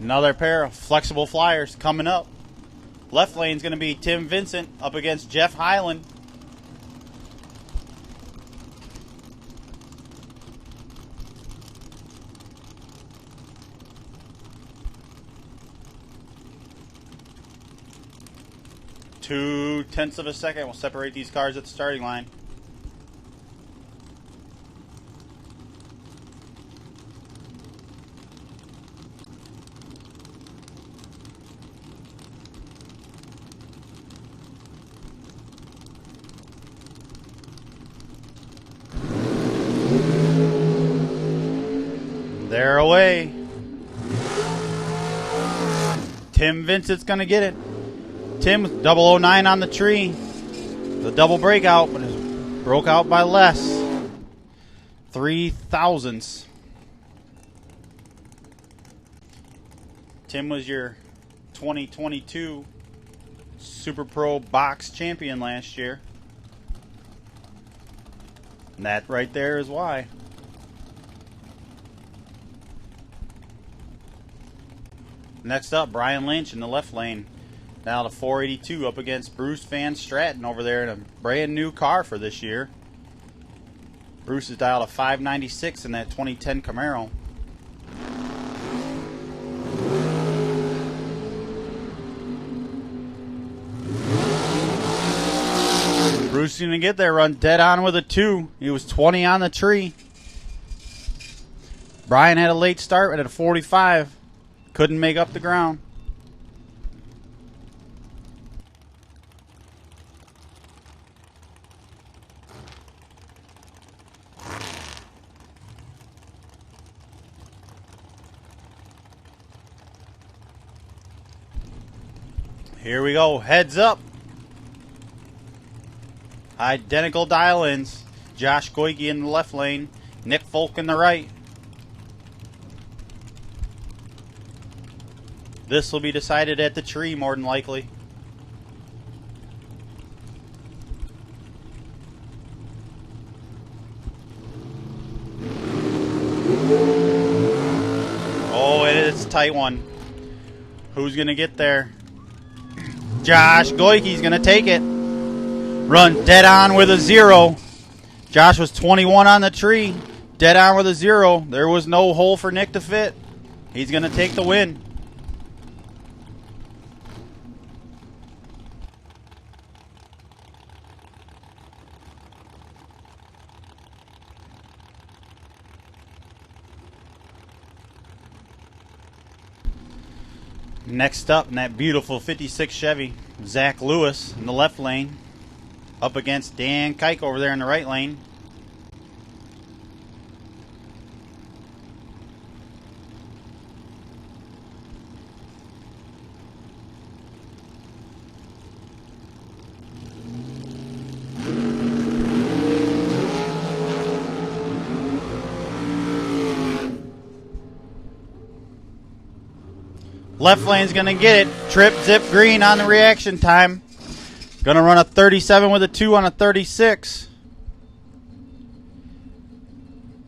Another pair of flexible flyers coming up. Left lane's going to be Tim Vincent up against Jeff Hyland. Two-tenths of a second will separate these cars at the starting line. They're away. Tim Vincent's going to get it. Tim 009 on the tree. The double breakout, but it broke out by less. 3 thousandths. Tim was your 2022 Super Pro Box champion last year. And that right there is why. Next up, Brian Lynch in the left lane. Down to 482 up against Bruce Van Stratton over there in a brand new car for this year. Bruce is dialed a 596 in that 2010 Camaro. Bruce is going to get there, run dead on with a 2. He was 20 on the tree. Brian had a late start at a 45. Couldn't make up the ground. Here we go. Heads up. Identical dial-ins. Josh Goike in the left lane. Nick Folk in the right. This will be decided at the tree more than likely. Oh, it's a tight one. Who's going to get there? Josh Goike's going to take it. Run dead on with a 0. Josh was 21 on the tree. Dead on with a 0. There was no hole for Nick to fit. He's going to take the win. Next up in that beautiful 56 Chevy, Zach Lewis in the left lane, up against Dan Kike over there in the right lane. Left lane's going to get it. Trip, zip, green on the reaction time. Going to run a 37 with a 2 on a 36.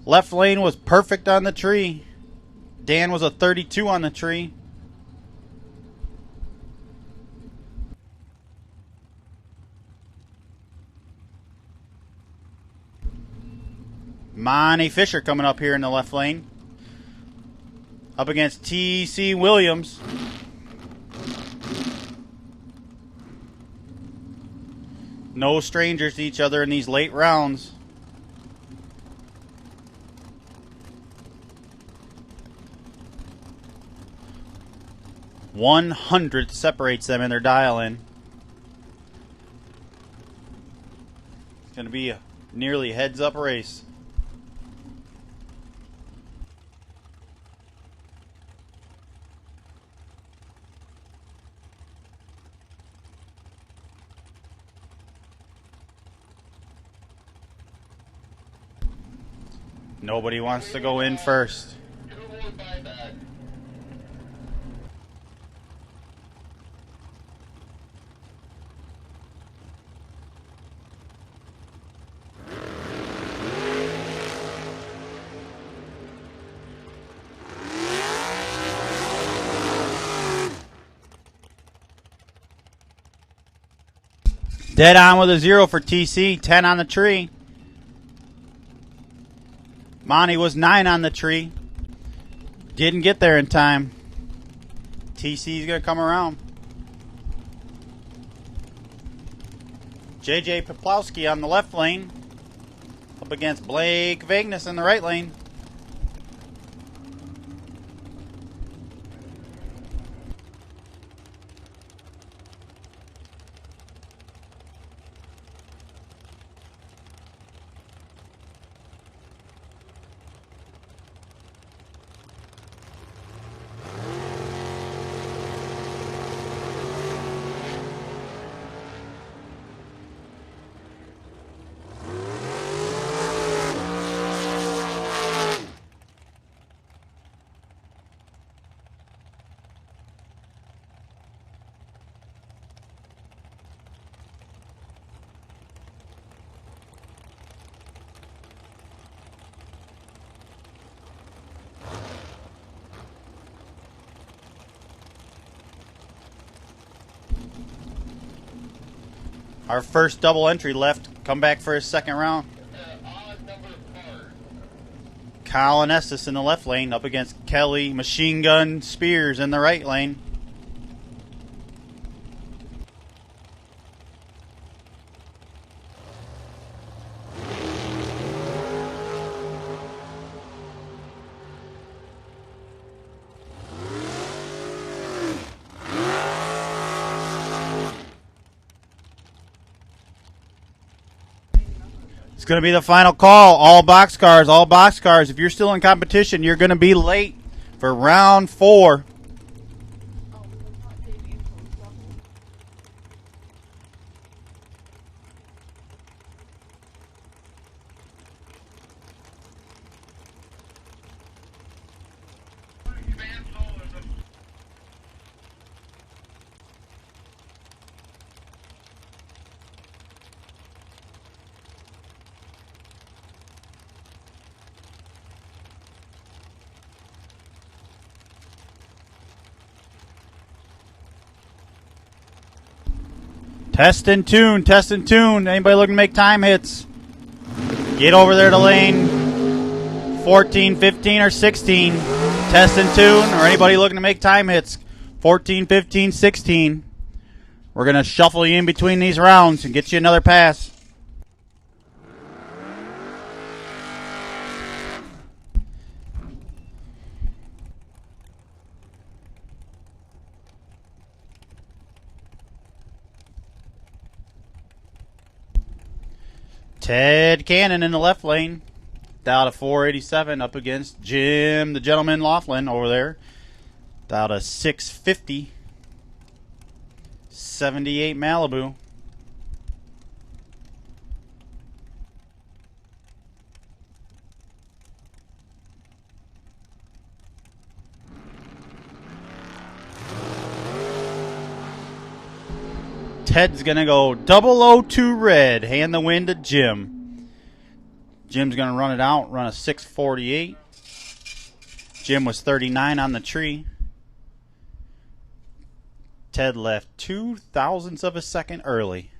Left lane was perfect on the tree. Dan was a 32 on the tree. Monty Fisher coming up here in the left lane. Up against T.C. Williams. No strangers to each other in these late rounds. .100 separates them in their dial-in. It's going to be a nearly heads-up race. Nobody wants to go in first. Dead on with a 0 for TC, 10 on the tree. Monty was 9 on the tree. Didn't get there in time. TC's going to come around. JJ Poplowski on the left lane. Up against Blake Vagnus in the right lane. Our first double entry left. Come back for his second round. Colin Estes in the left lane up against Kelly Machine Gun Spears in the right lane. It's going to be the final call. All boxcars, all boxcars. If you're still in competition, you're going to be late for round 4. Test and tune, test and tune. Anybody looking to make time hits? Get over there to lane 14, 15, or 16. Test and tune, or anybody looking to make time hits? 14, 15, 16. We're going to shuffle you in between these rounds and get you another pass. Ted Cannon in the left lane. Down to 487 up against Jim, the gentleman Laughlin over there. Down to 650. 78 Malibu. Ted's going to go 002 red. Hand the win to Jim. Jim's going to run it out, run a 6:48. Jim was 39 on the tree. Ted left 0.02 of a second early.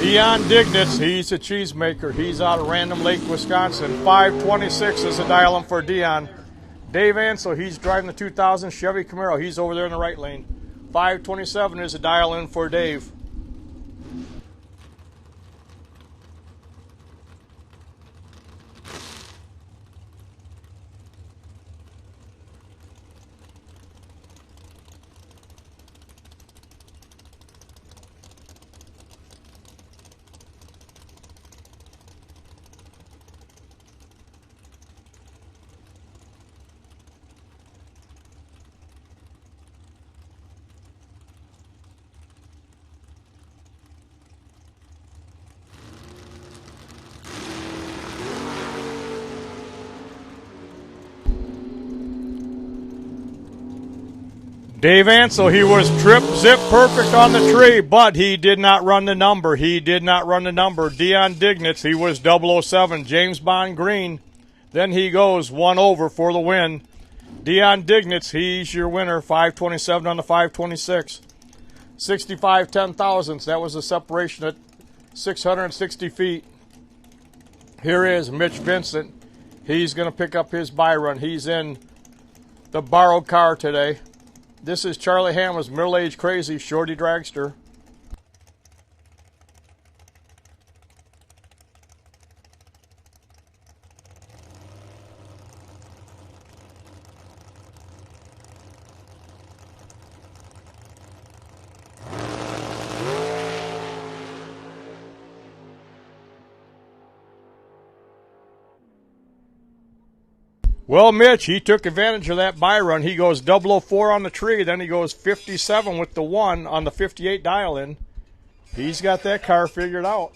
Dion Dignitz, he's a cheesemaker. He's out of Random Lake, Wisconsin. 526 is the dial-in for Dion. Dave Ansel, he's driving the 2000 Chevy Camaro. He's over there in the right lane. 527 is a dial-in for Dave. Dave Ansel, he was trip zip perfect on the tree, but he did not run the number. He did not run the number. Dion Dignitz, he was 007. James Bond Green, then he goes 1 over for the win. Dion Dignitz, he's your winner. 527 on the 526. 65 ten thousandths. That was the separation at 660 feet. Here is Mitch Vincent. He's going to pick up his Byron. He's in the borrowed car today. This is Charlie Hammer's middle-aged crazy shorty dragster. Well, Mitch, he took advantage of that buy run. He goes 004 on the tree, then he goes 57 with the 1 on the 58 dial-in. He's got that car figured out.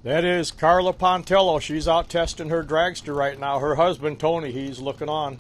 That is Carla Pontello. She's out testing her dragster right now. Her husband, Tony, he's looking on.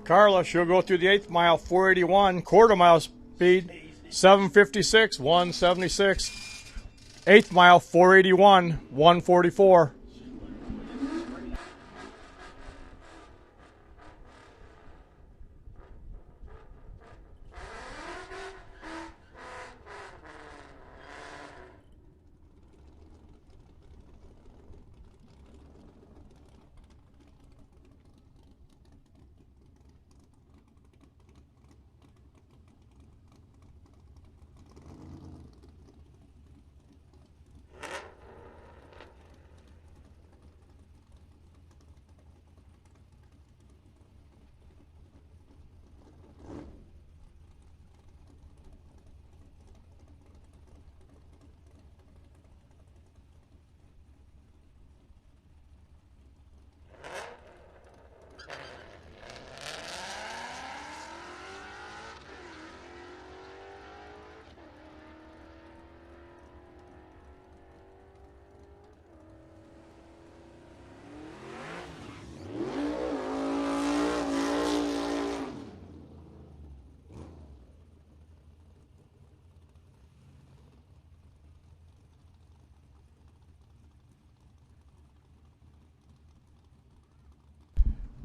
Carla, she'll go through the 8th mile, 481, quarter mile speed, 756, 176. 8th mile, 481, 144.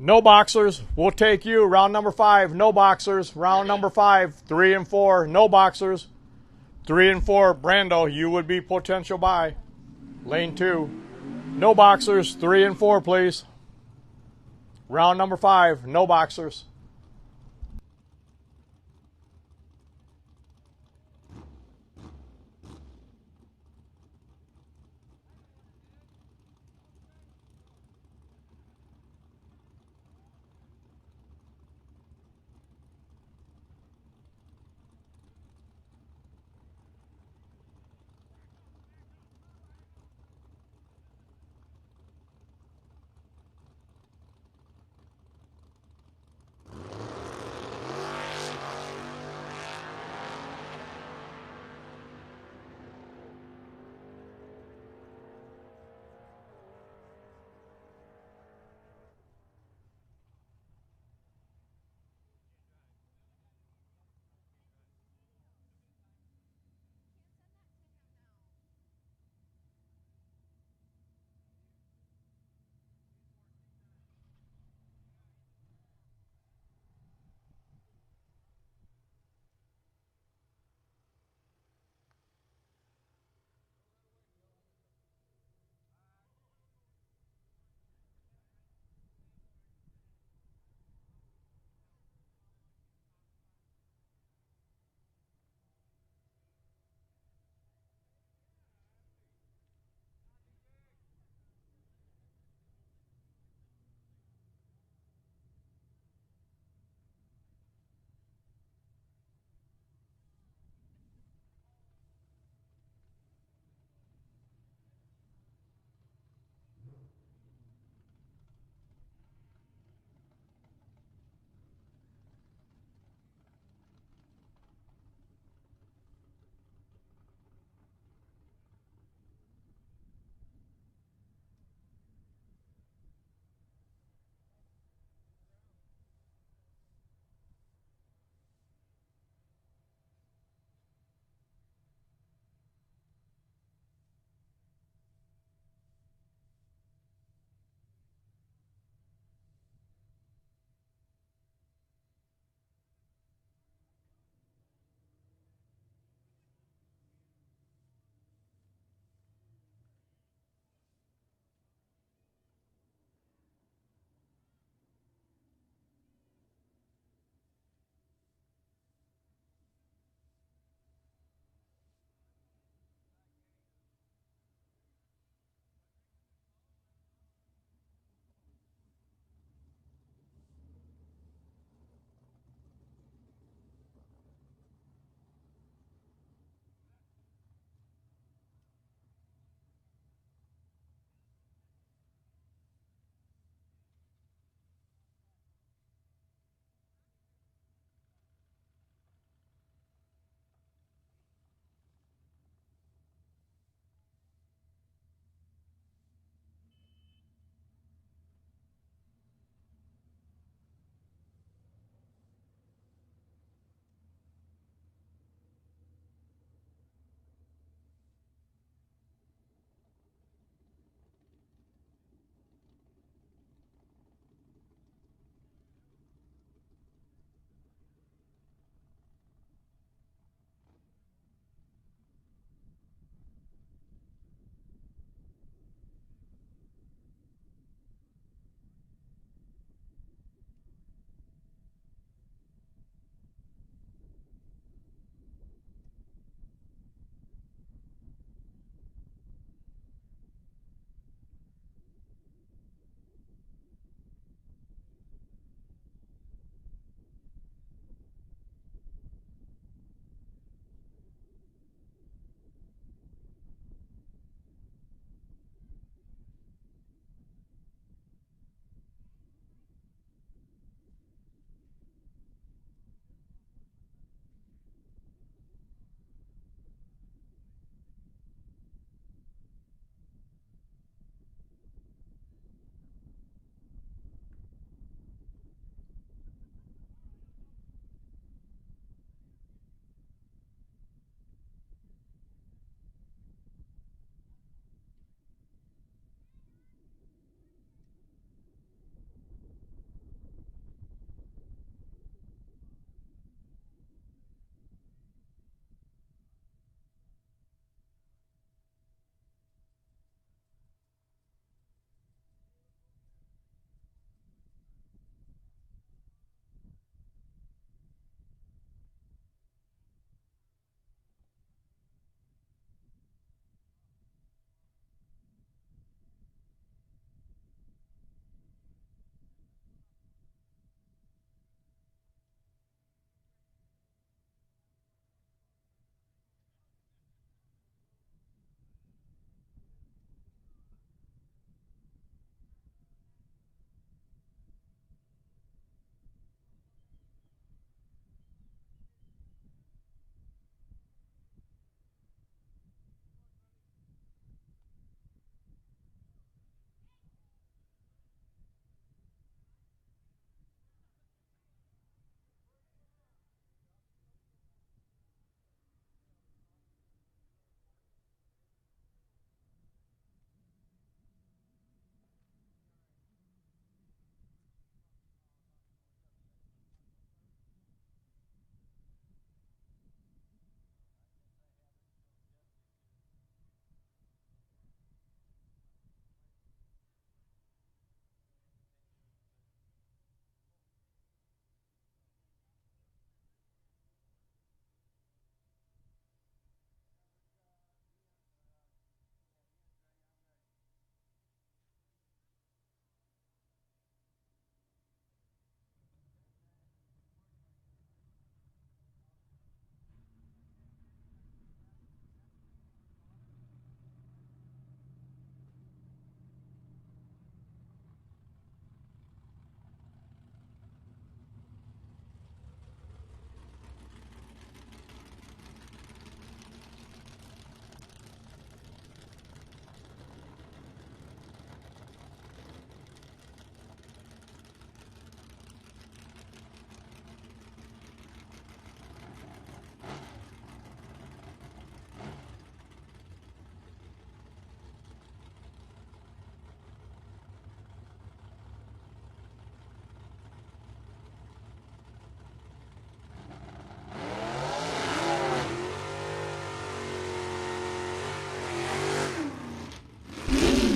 No boxers. We'll take you. Round number 5. No boxers. Round number 5. 3 and 4. No boxers. 3 and 4. Brando, you would be potential buy. Lane 2. No boxers. 3 and 4, please. Round number 5. No boxers.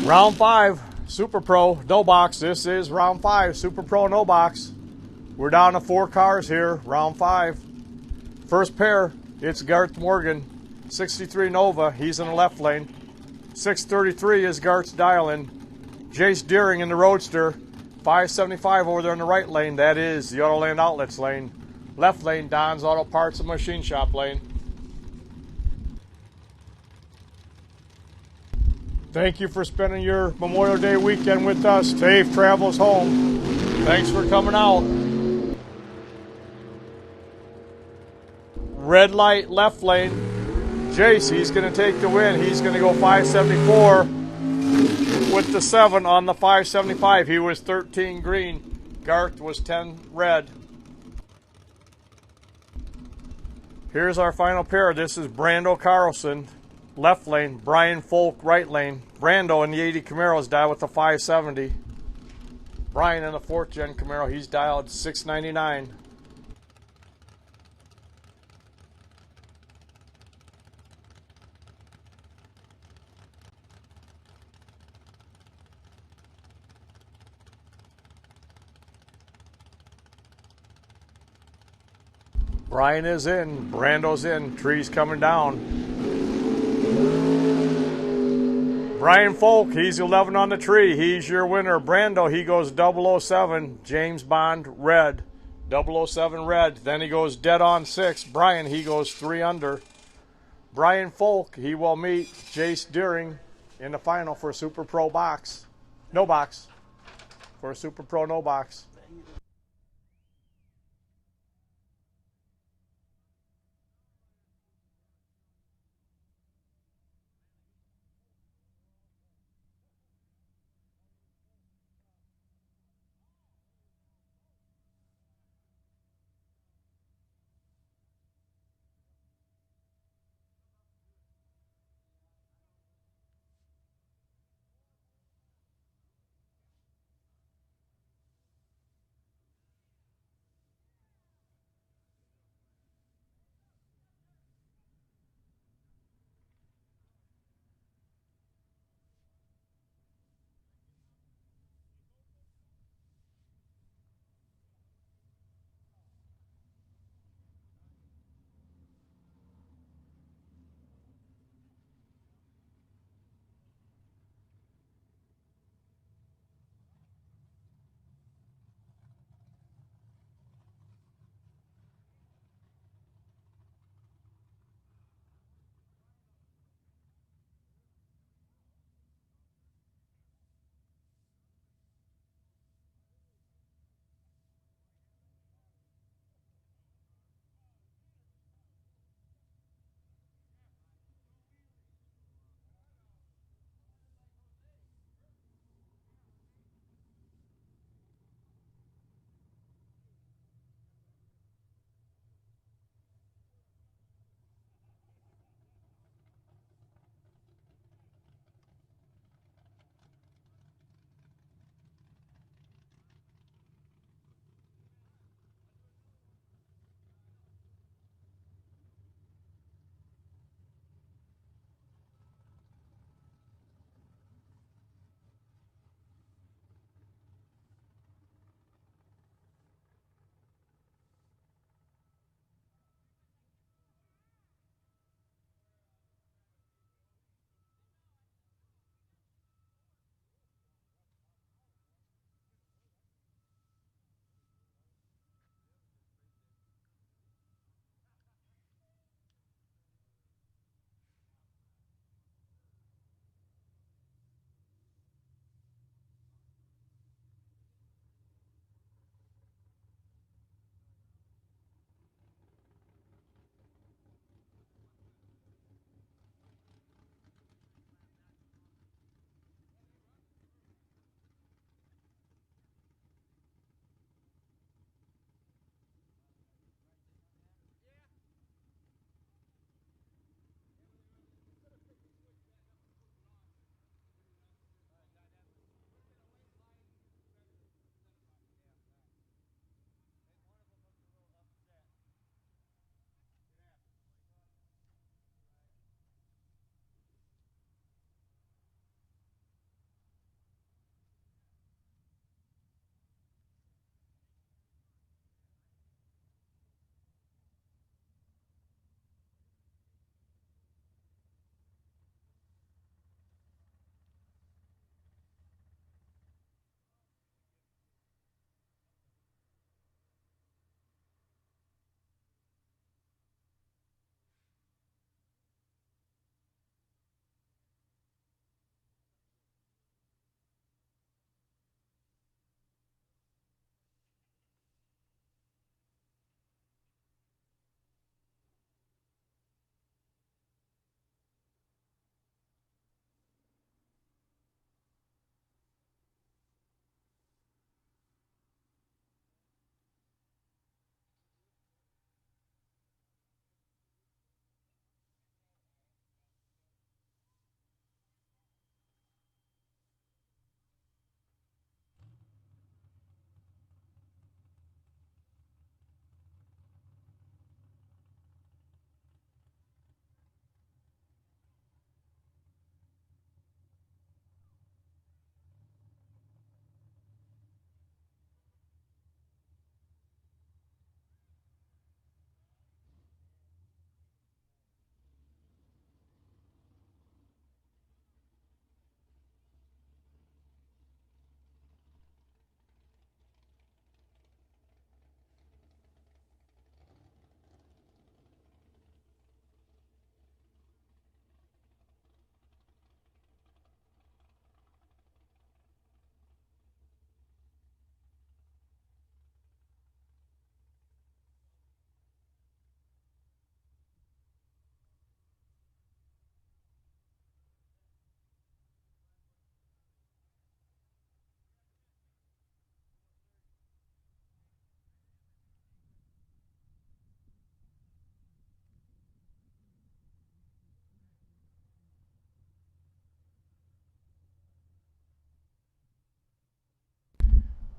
Round 5, Super Pro, no box. This is round 5, Super Pro, no box. We're down to 4 cars here, round 5. First pair, it's Garth Morgan, 63 Nova. He's in the left lane. 633 is Garth's dial-in. Jace Deering in the Roadster. 575 over there in the right lane. That is the Autoland Outlets lane. Left lane, Don's Auto Parts and Machine Shop lane. Thank you for spending your Memorial Day weekend with us. Safe travels home. Thanks for coming out. Red light, left lane. Jace, he's going to take the win. He's going to go 574 with the 7 on the 575. He was 13 green. Garth was 10 red. Here's our final pair. This is Brando Carlson, left lane. Brian Folk, right lane. Brando in the 80 Camaro is dialed with the 570. Brian in the 4th gen Camaro, he's dialed 699. Brian is in, Brando's in, tree's coming down. Brian Folk, he's 11 on the tree. He's your winner. Brando, he goes 007. James Bond, red. 007 red. Then he goes dead on 6. Brian, he goes 3 under. Brian Folk, he will meet Jace Deering in the final for Super Pro box. No box. For a Super Pro no box.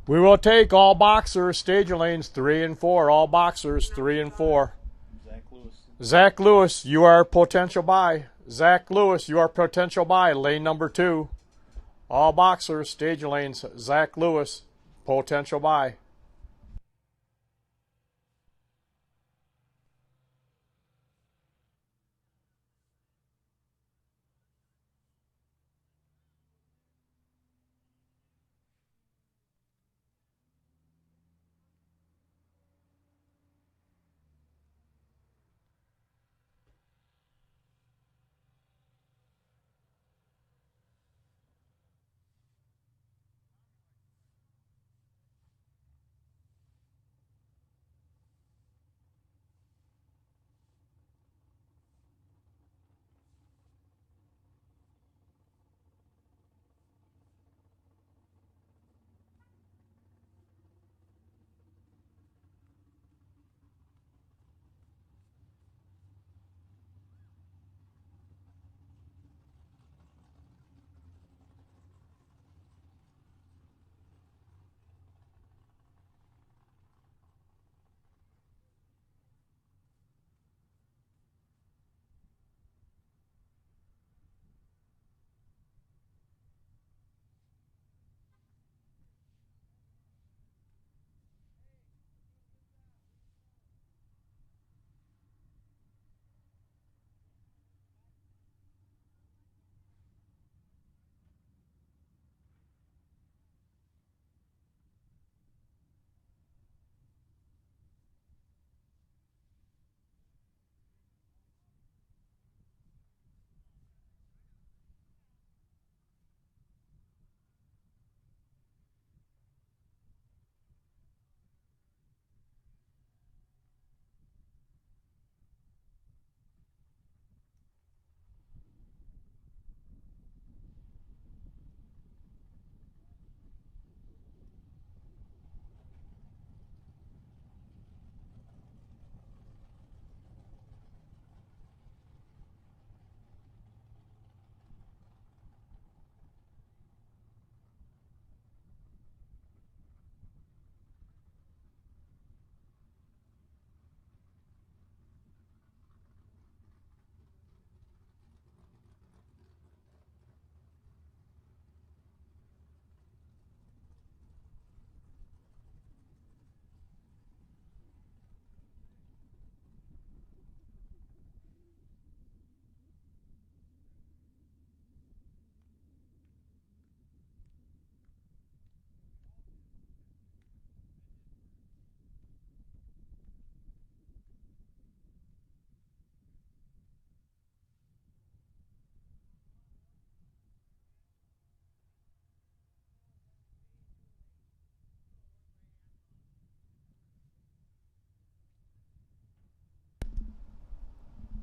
We will take all boxers, stage lanes 3 and 4. All boxers 3 and 4. Zach Lewis. Zach Lewis, you are potential buy. Zach Lewis, you are potential buy. Lane number 2. All boxers, stage lanes. Zach Lewis, potential buy.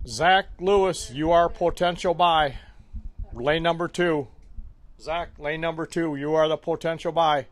Zach Lewis, you are potential buy. Lane number 2. Zach, lane number 2, you are the potential buy.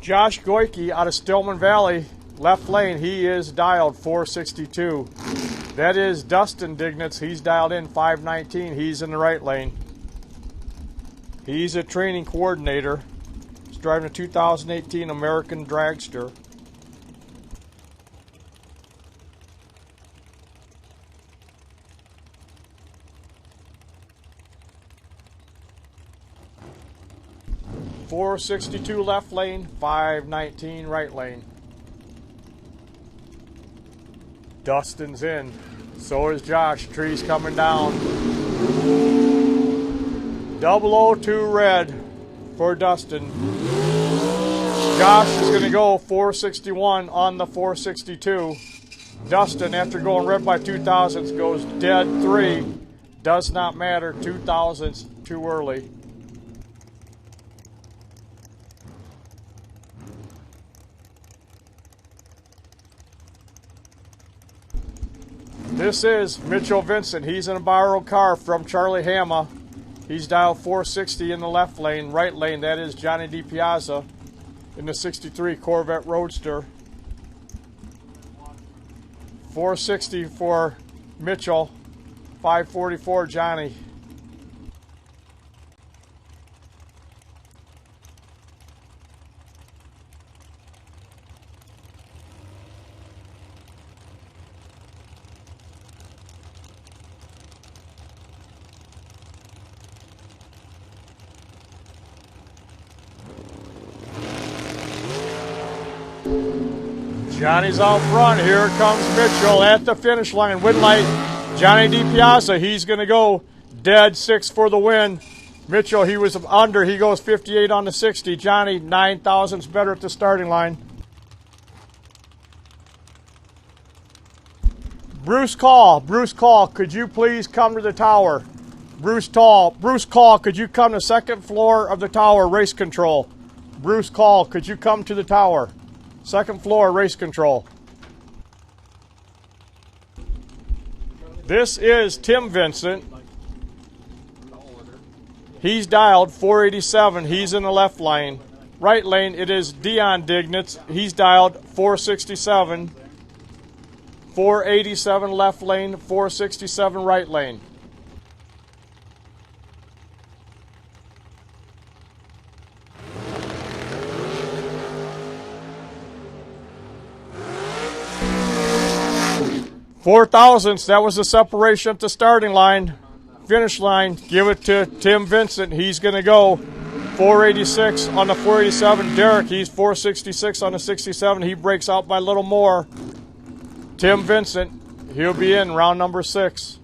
Josh Goyke out of Stillman Valley, left lane, he is dialed 462. That is Dustin Dignitz. He's dialed in 519. He's in the right lane. He's a training coordinator. He's driving a 2018 American Dragster. .462 left lane, 519 right lane. Dustin's in. So is Josh. Tree's coming down. 002 red for Dustin. Josh is going to go 461 on the 462. Dustin, after going red by 2000s, goes dead 3. Does not matter. 2000s too early. This is Mitchell Vincent. He's in a borrowed car from Charlie Hama. He's dialed 460 in the left lane. Right lane, that is Johnny DiPiazza in the 63 Corvette Roadster. 460 for Mitchell. 544 Johnny. Johnny's out front. Here comes Mitchell at the finish line. Win light, Johnny DiPiazza. He's going to go dead 6 for the win. Mitchell, he was under. He goes 58 on the 60. Johnny, 9 thousandths better at the starting line. Bruce Call, could you please come to the tower? Bruce Call, could you come to second floor of the tower, race control? Bruce Call, could you come to the tower? Second floor, race control. This is Tim Vincent. He's dialed 487. He's in the left lane. Right lane, it is Dion Dignitz. He's dialed 467. 487 left lane, 467 right lane. Four thousandths, that was the separation at the starting line. Finish line, give it to Tim Vincent. He's going to go 486 on the 487. Derek, he's 466 on the 67. He breaks out by a little more. Tim Vincent, he'll be in round number 6.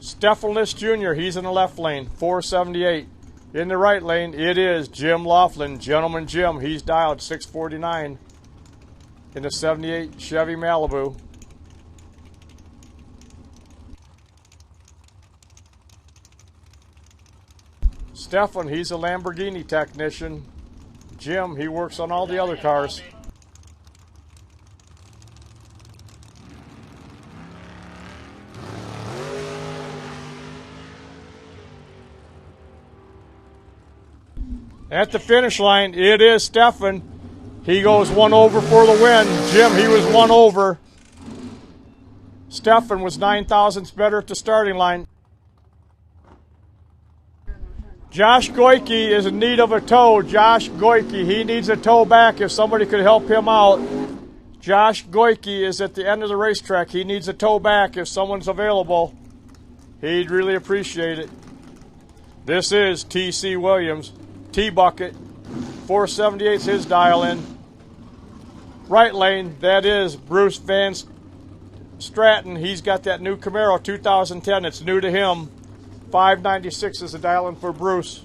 Stephen List Jr., he's in the left lane, 478. In the right lane, it is Jim Laughlin, Gentleman Jim. He's dialed 649 in the 78 Chevy Malibu. Stefan, he's a Lamborghini technician. Jim, he works on all the other cars. At the finish line, it is Stefan. He goes 1 over for the win. Jim, he was 1 over. Stefan was 9 thousandths better at the starting line. Josh Goyke is in need of a tow. Josh Goyke, he needs a tow back if somebody could help him out. Josh Goyke is at the end of the racetrack. He needs a tow back if someone's available. He'd really appreciate it. This is T.C. Williams. T-Bucket. 478's his dial in. Right lane, that is Bruce Van Stratton. He's got that new Camaro 2010. It's new to him. 596 is the dial-in for Bruce.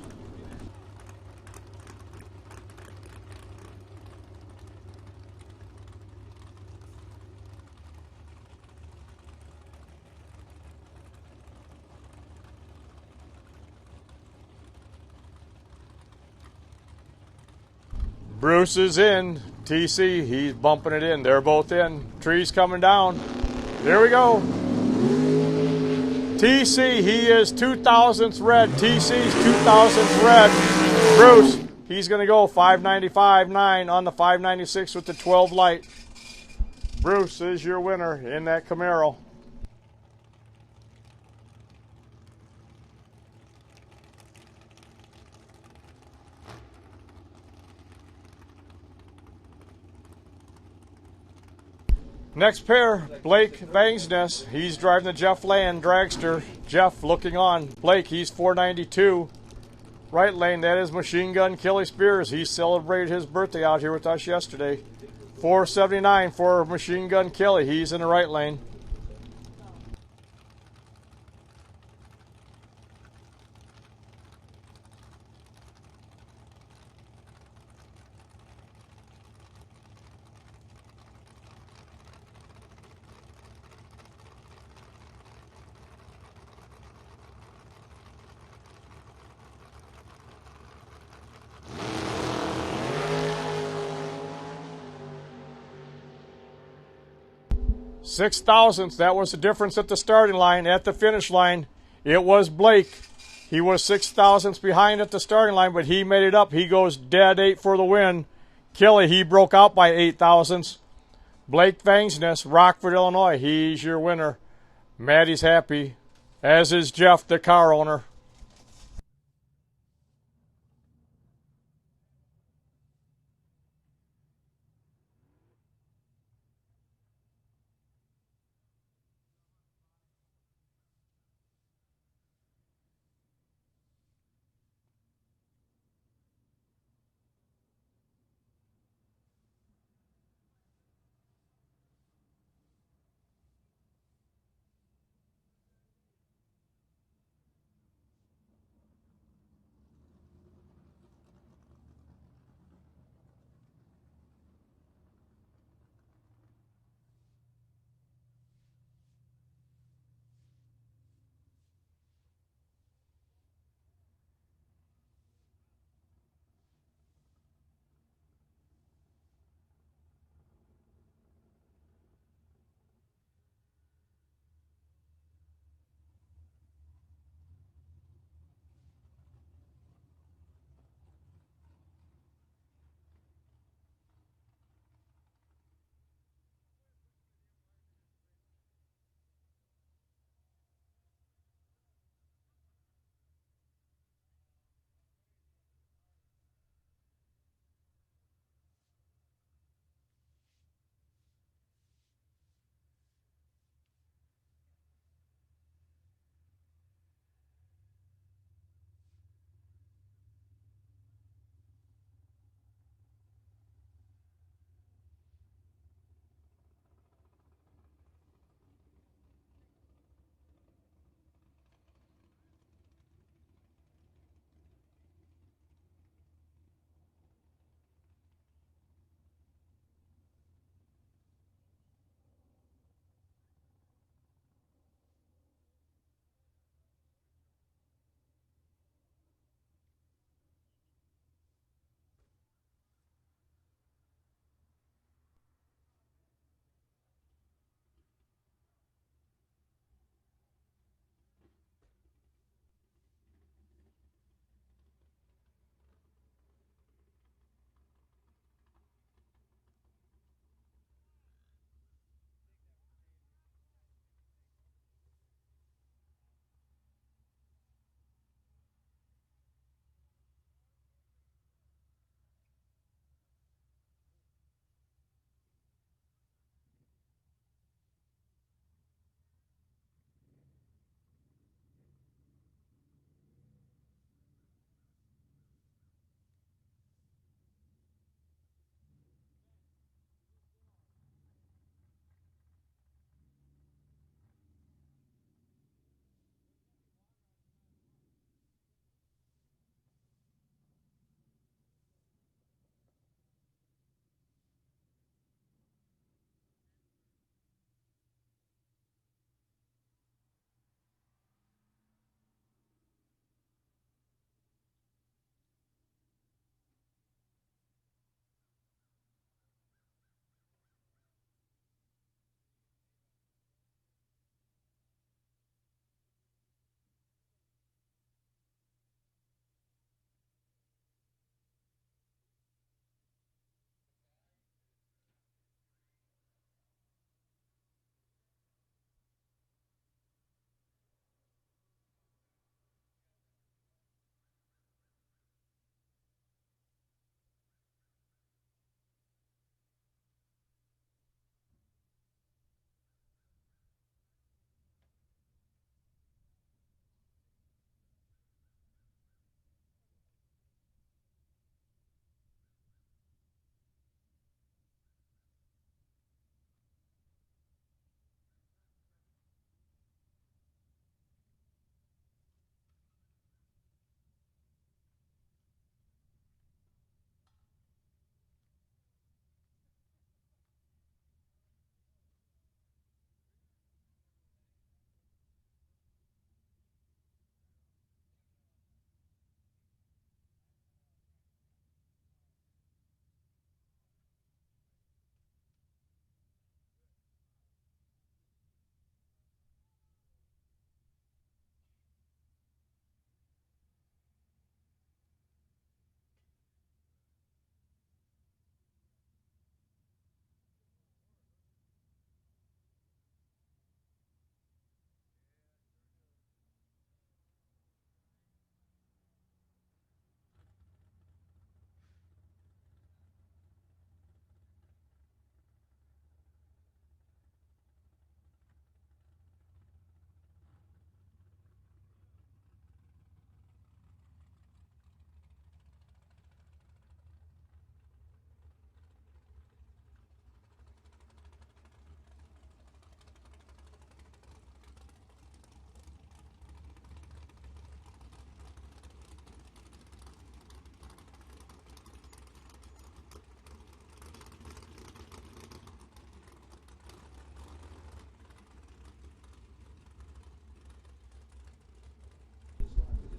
Bruce is in. TC, he's bumping it in. They're both in. Trees coming down. There we go. TC, he is 2000th red. TC's 2000th red. Bruce, he's going to go 595.9 on the 596 with the 12 light. Bruce is your winner in that Camaro. Next pair, Blake Vangsness. He's driving the Jeff Land dragster. Jeff looking on. Blake, he's 492. Right lane, that is Machine Gun Kelly Spears. He celebrated his birthday out here with us yesterday. 479 for Machine Gun Kelly. He's in the right lane. Six thousandths, that was the difference at the starting line. At the finish line, it was Blake. He was 6 thousandths behind at the starting line, but he made it up. He goes dead 8 for the win. Kelly, he broke out by 8 thousandths. Blake Vangsness, Rockford, Illinois, he's your winner. Maddie's happy, as is Jeff, the car owner.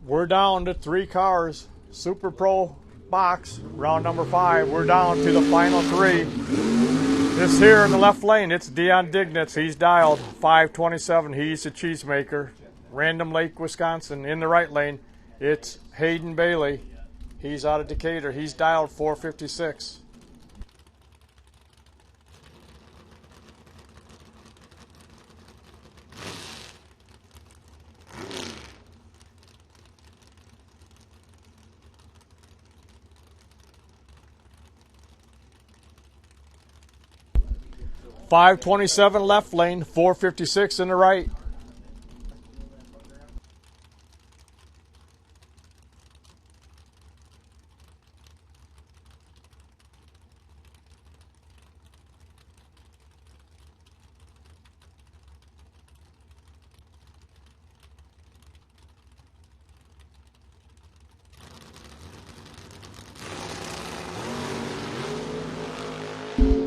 We're down to 3 cars. Super Pro box, round number 5. We're down to the final 3. This here in the left lane, it's Dion Dignitz. He's dialed 527. He's the cheesemaker. Random Lake, Wisconsin. In the right lane, it's Hayden Bailey. He's out of Decatur. He's dialed 456. .527 left lane, 456 in the right.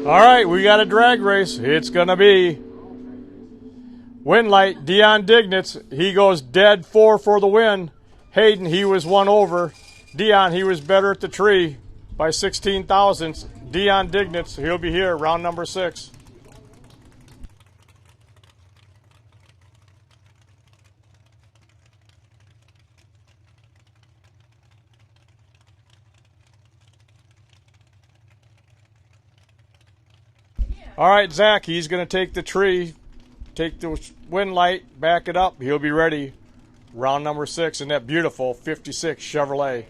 All right, we got a drag race. It's going to be win light, Dion Dignitz. He goes dead 4 for the win. Hayden, he was 1 over. Dion, he was better at the tree by 16 thousandths. Dion Dignitz, he'll be here, round number 6. All right, Zach, he's going to take the tree, take the wind light, back it up. He'll be ready. Round number 6 in that beautiful 56 Chevrolet.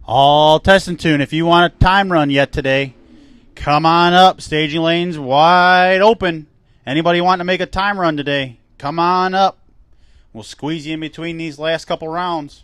All test and tune. If you want a time run yet today, come on up. Staging lanes wide open. Anybody wanting to make a time run today, come on up. We'll squeeze you in between these last couple rounds.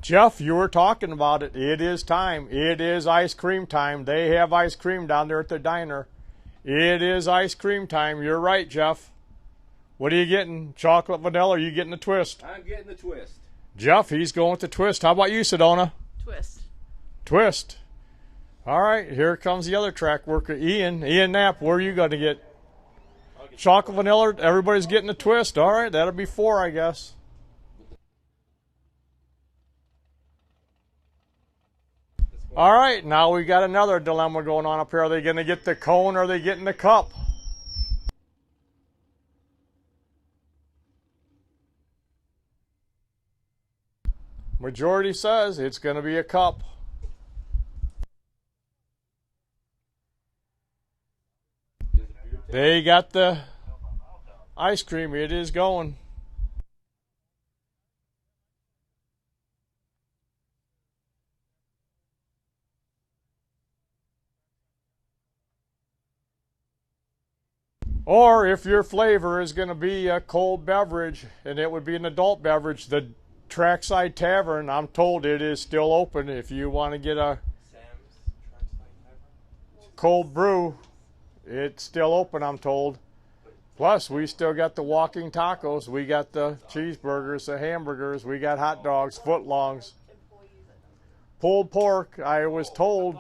Jeff, you were talking about it. It is time. It is ice cream time. They have ice cream down there at the diner. It is ice cream time. You're right, Jeff. What are you getting? Chocolate, vanilla, or are you getting the twist? I'm getting the twist. Jeff, he's going with the twist. How about you, Sedona? Twist. Twist. All right, here comes the other track worker, Ian. Ian Knapp, where are you going to get? Chocolate, vanilla, everybody's getting a twist. All right, that'll be 4, I guess. All right, now we got another dilemma going on up here. Are they going to get the cone or are they getting the cup? Majority says it's going to be a cup. They got the ice cream. It is going. Or if your flavor is going to be a cold beverage, and it would be an adult beverage, the Trackside Tavern, I'm told it is still open if you want to get a cold brew. It's still open, I'm told. Plus, we still got the walking tacos. We got the cheeseburgers, the hamburgers. We got hot dogs, footlongs. Pulled pork, I was told,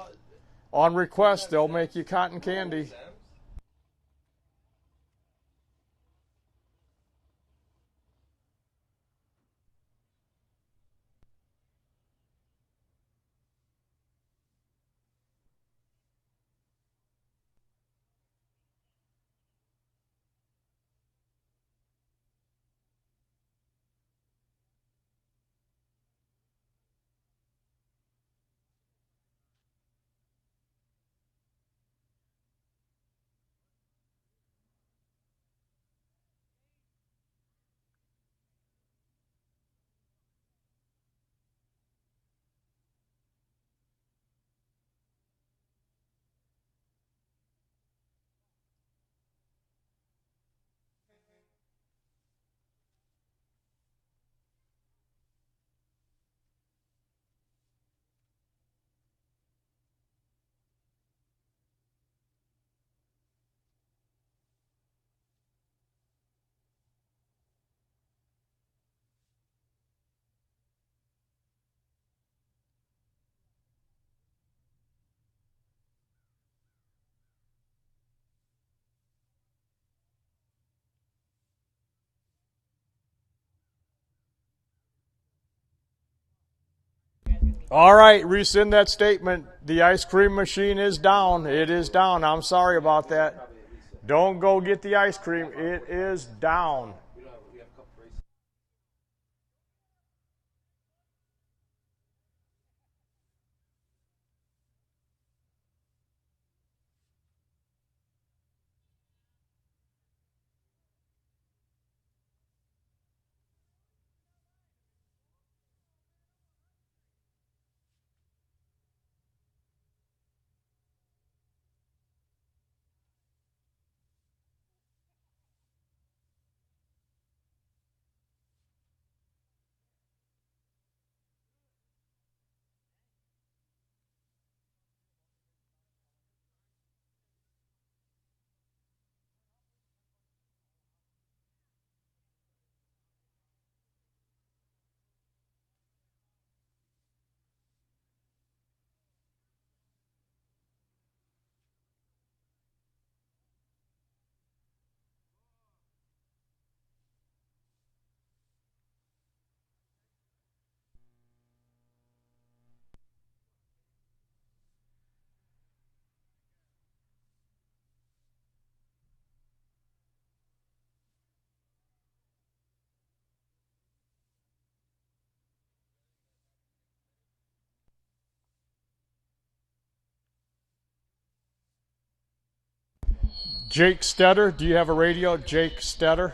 on request, they'll make you cotton candy. All right, rescind that statement. The ice cream machine is down. It is down. I'm sorry about that. Don't go get the ice cream. It is down. Jake Stetter, do you have a radio? Jake Stetter?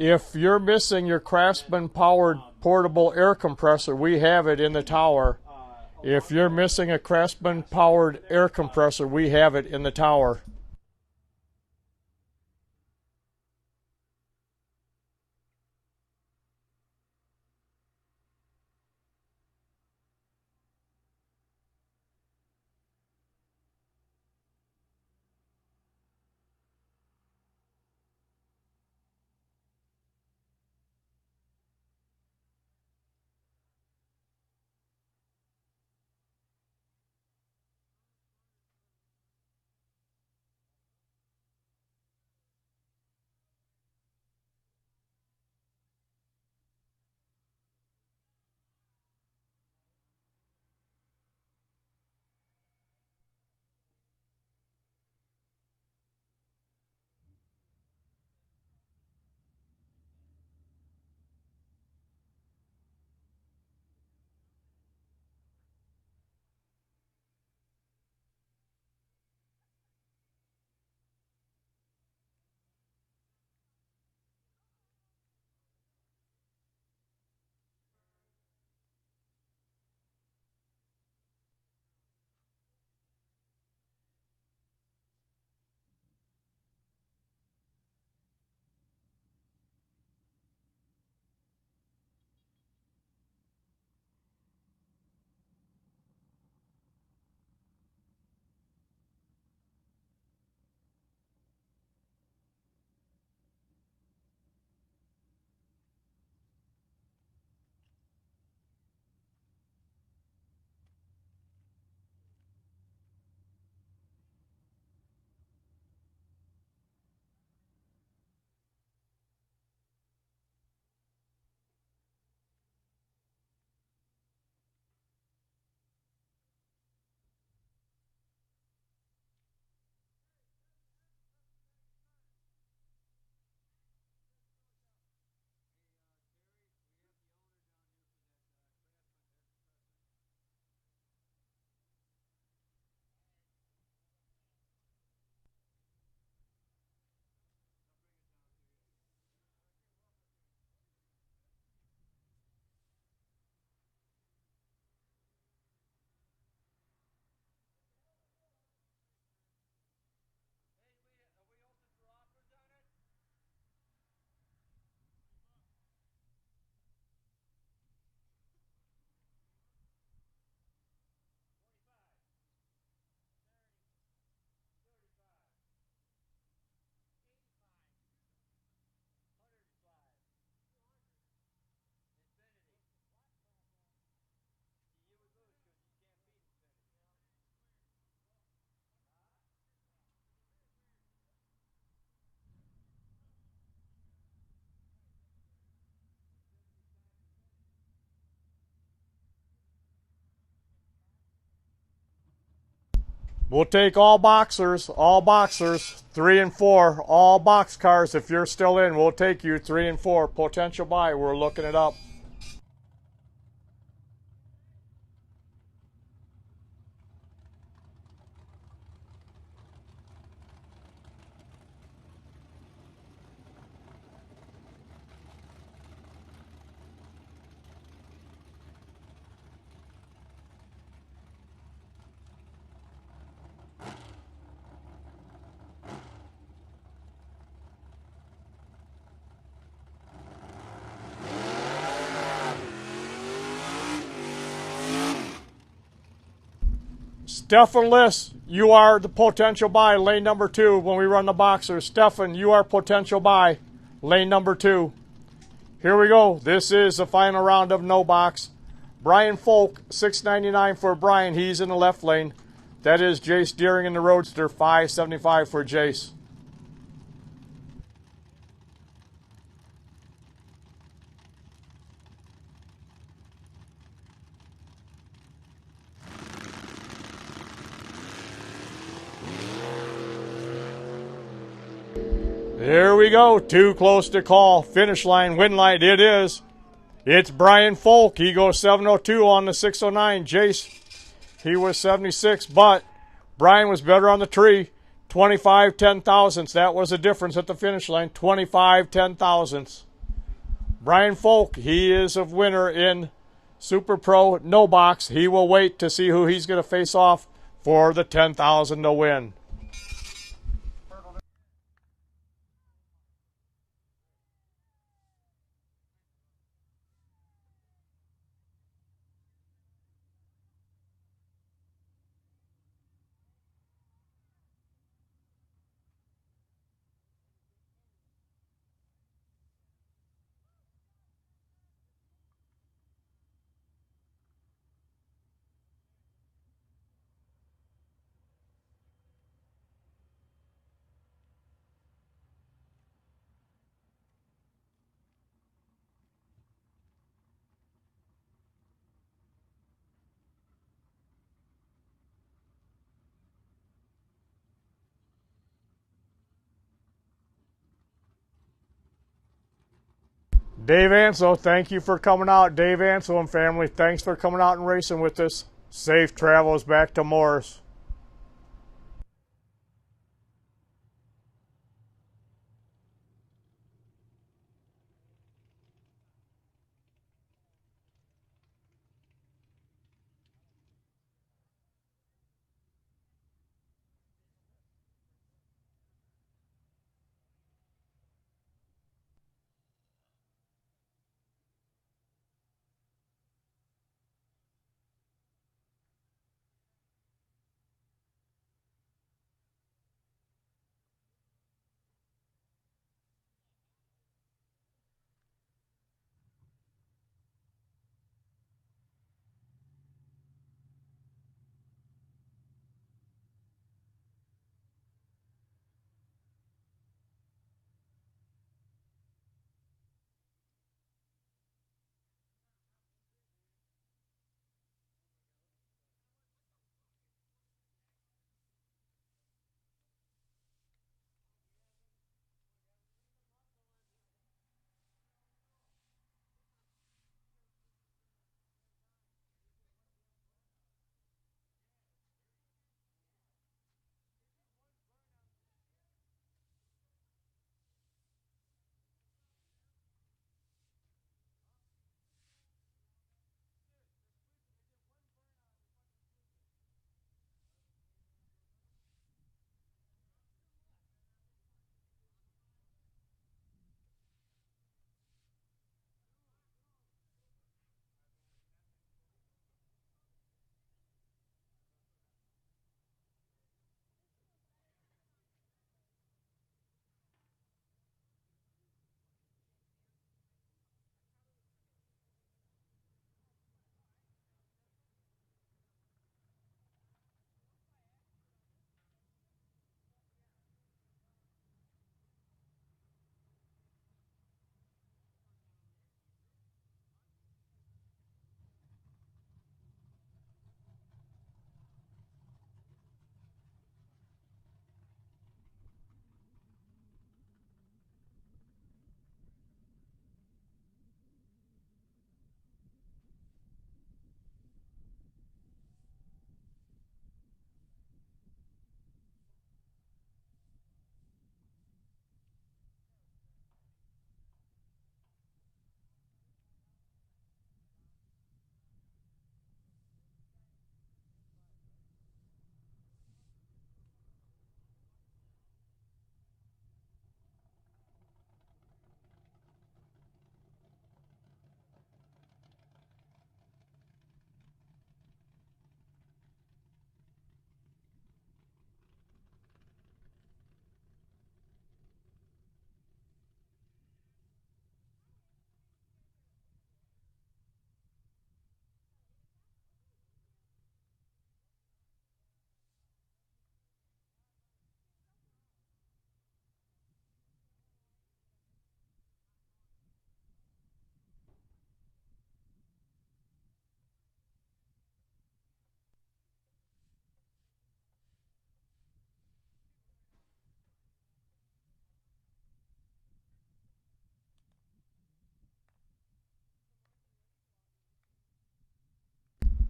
If you're missing your Craftsman-powered portable air compressor, we have it in the tower. If you're missing a Craftsman-powered air compressor, we have it in the tower. We'll take all boxers, 3 and 4, all boxcars. If you're still in, we'll take you 3 and 4. Potential buy, we're looking it up. Stefan Liss, you are the potential buy, lane number 2 when we run the boxers. Stefan, you are potential buy, lane number 2. Here we go. This is the final round of no box. Brian Folk, $6.99 for Brian. He's in the left lane. That is Jace Deering in the Roadster, $5.75 for Jace. There we go. Too close to call. Finish line, win light. It is. It's Brian Folk. He goes 702 on the 609. Jace, he was 76, but Brian was better on the tree. 25 10 thousandths. That was the difference at the finish line. 25 10 thousandths. Brian Folk, he is a winner in Super Pro no box. He will wait to see who he's going to face off for the $10,000 to win. Dave Ansel, thank you for coming out. Dave Ansel and family, thanks for coming out and racing with us. Safe travels back to Morris.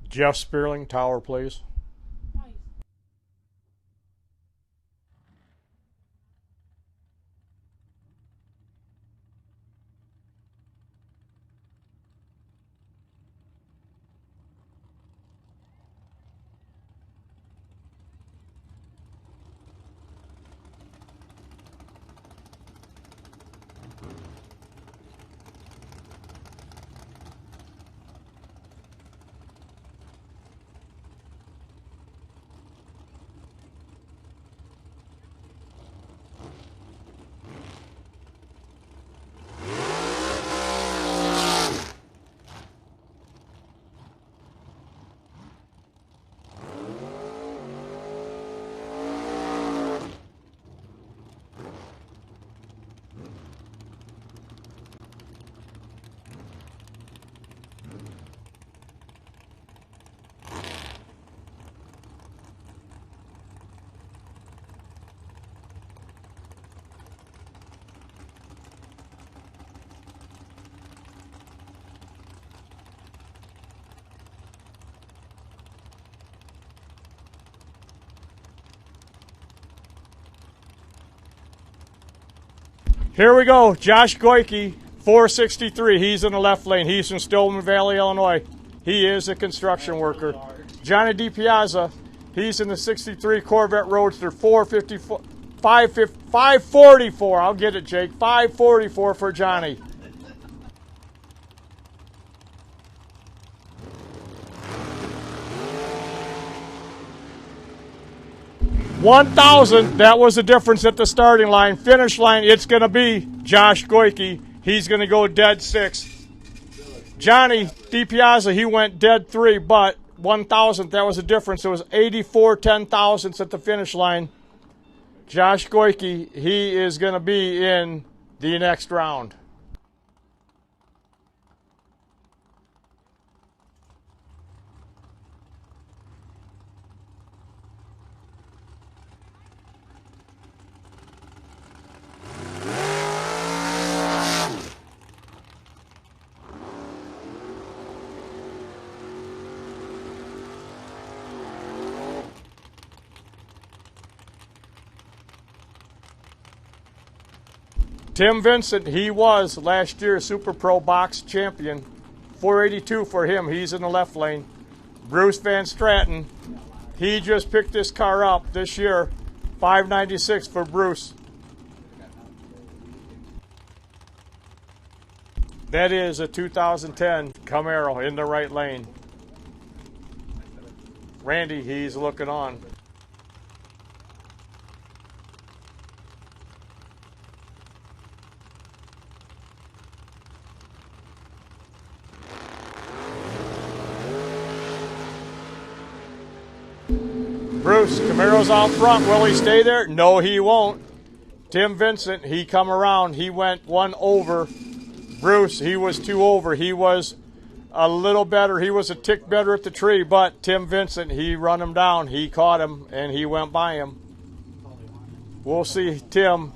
Jeff Spearling, Tower, please. Here we go. Josh Goyke, 463. He's in the left lane. He's from Stillman Valley, Illinois. He is a construction worker. Johnny DiPiazza, he's in the 63 Corvette Roadster, 454, 544. I'll get it, Jake. 544 for Johnny. $1,000, that was the difference at the starting line. Finish line, it's going to be Josh Goyke. He's going to go dead 6. Johnny DiPiazza, he went dead 3, but 1,000, that was the difference. It was 84 10,000ths at the finish line. Josh Goyke, he is going to be in the next round. Tim Vincent, he was last year's Super Pro Box champion. 482 for him. He's in the left lane. Bruce Van Stratton, he just picked this car up this year. 596 for Bruce. That is a 2010 Camaro in the right lane. Randy, he's looking on. Bruce, Camaro's out front. Will he stay there? No, he won't. Tim Vincent, he come around. He went 1 over. Bruce, he was 2 over. He was a little better. He was a tick better at the tree, but Tim Vincent, he run him down. He caught him, and he went by him. We'll see Tim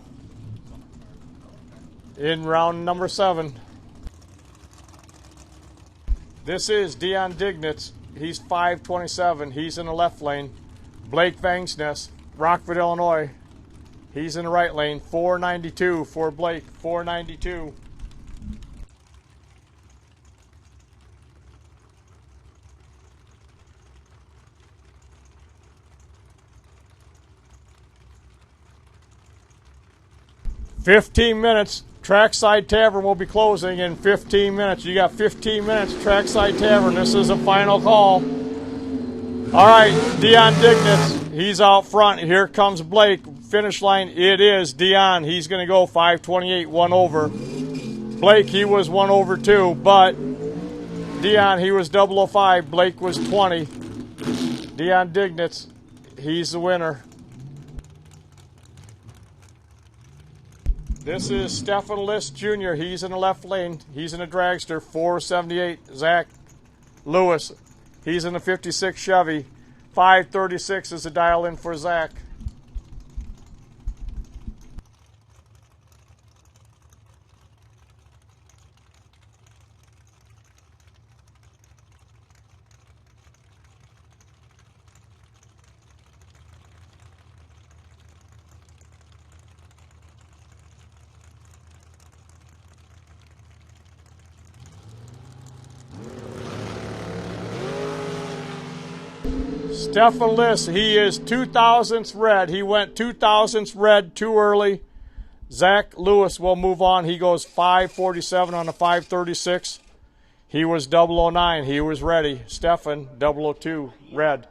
in round number 7. This is Dion Dignitz. He's 527. He's in the left lane. Blake Vangsness, Rockford, Illinois. He's in the right lane. 492 for Blake. 492. .15 Trackside Tavern will be closing in 15 minutes. You got 15 minutes, Trackside Tavern. This is a final call. All right, Dion Dignitz, he's out front. Here comes Blake. Finish line, it is Dion. He's going to go 528, 1 over. Blake, he was 1 over 2, but Dion, he was 005. Blake was 20. Dion Dignitz, he's the winner. This is Stephen List Jr. He's in the left lane. He's in a dragster, 478. Zach Lewis, he's in the 56 Chevy. 536 is the dial in for Zach. Stefan Liss, he is 2,000ths red. He went 2,000ths red too early. Zach Lewis will move on. He goes 5:47 on the 5:36. He was 009. He was ready. Stefan, 002, red.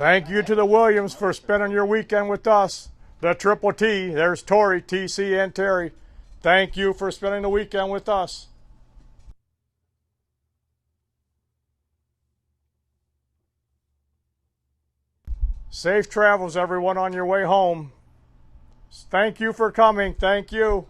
Thank you to the Williams for spending your weekend with us. The Triple T, there's Tori, TC, and Terry. Thank you for spending the weekend with us. Safe travels, everyone, on your way home. Thank you for coming. Thank you.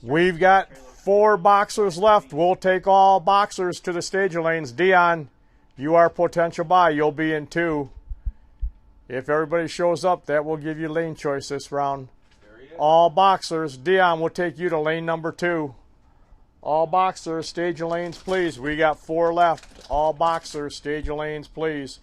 We've got 4 boxers left. We'll take all boxers to the stage lanes. Dion, you are potential buy. You'll be in 2. If everybody shows up, that will give you lane choice this round. All boxers. Dion, we'll take you to lane number 2. All boxers, stage your lanes, please. We got 4 left. All boxers, stage your lanes, please.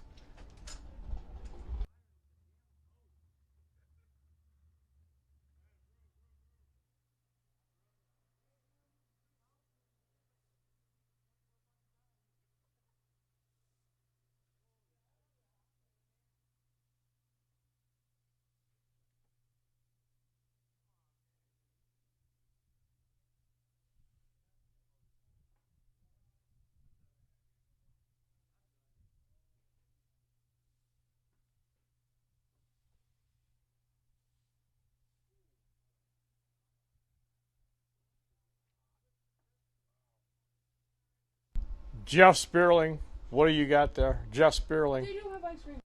Jeff Spearling, what do you got there? Jeff Spearling. They do have ice cream.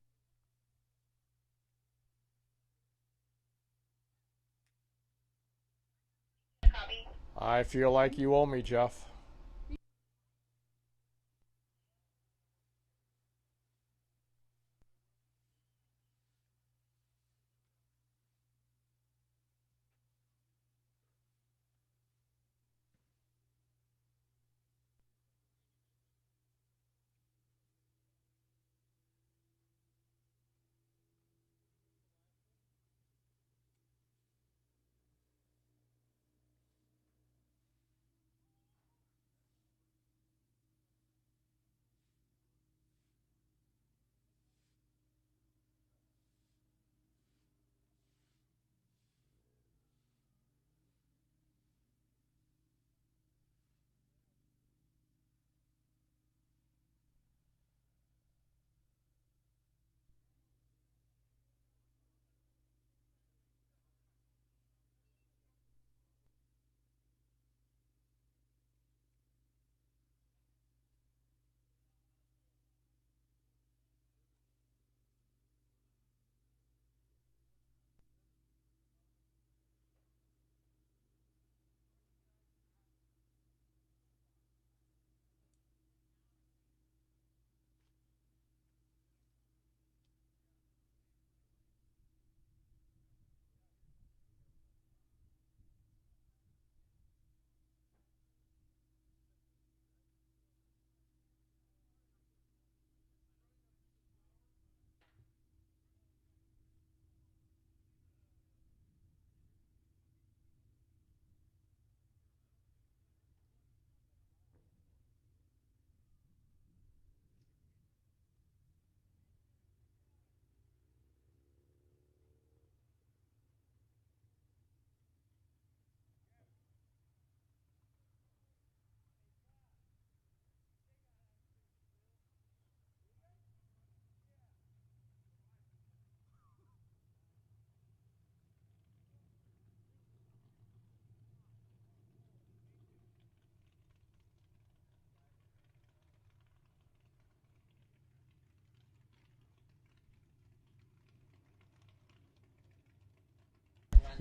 I feel like you owe me, Jeff.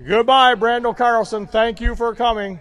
Goodbye, Brandon Carlson. Thank you for coming.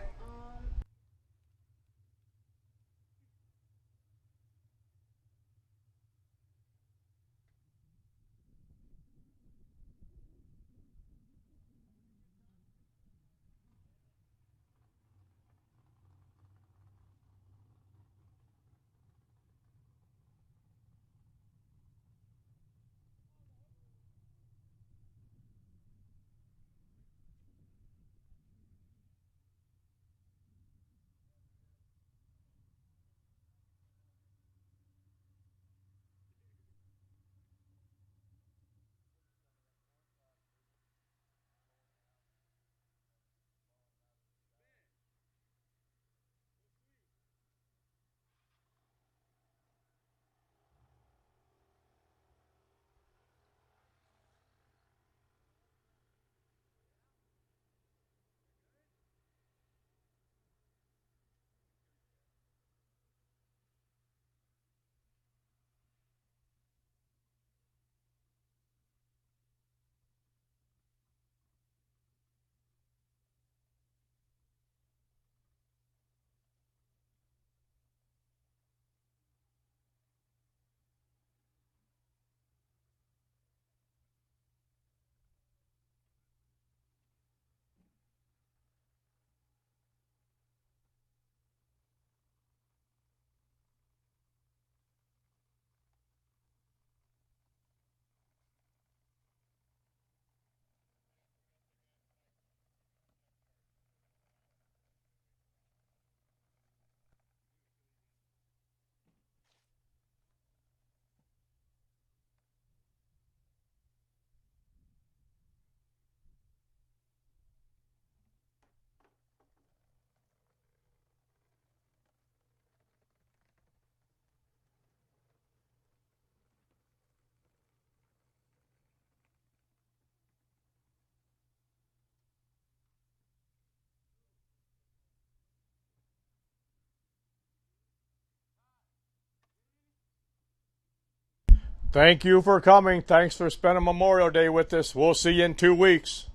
Thank you for coming. Thanks for spending Memorial Day with us. We'll see you in 2 weeks.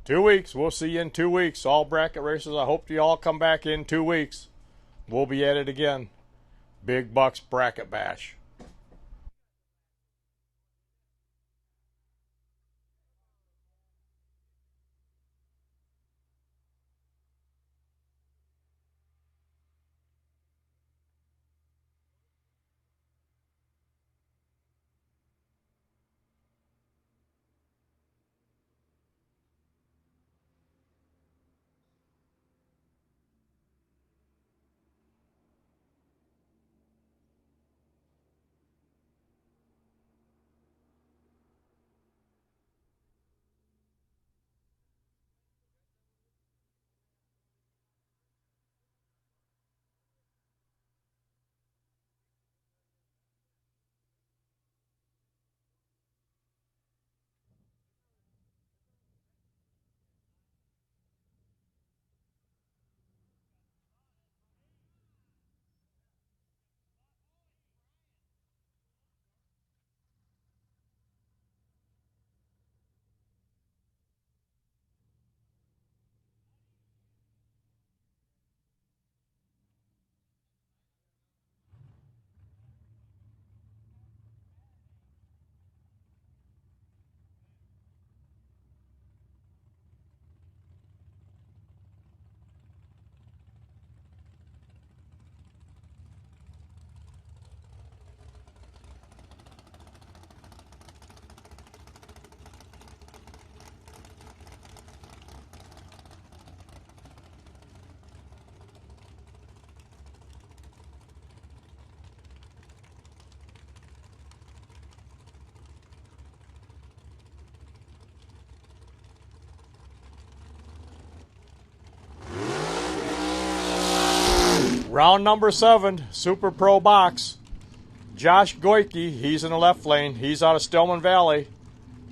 2 weeks. We'll see you in 2 weeks. All bracket racers, I hope you all come back in 2 weeks. We'll be at it again. Big Bucks Bracket Bash. Round number 7, Super Pro Box. Josh Goike, he's in the left lane. He's out of Stillman Valley.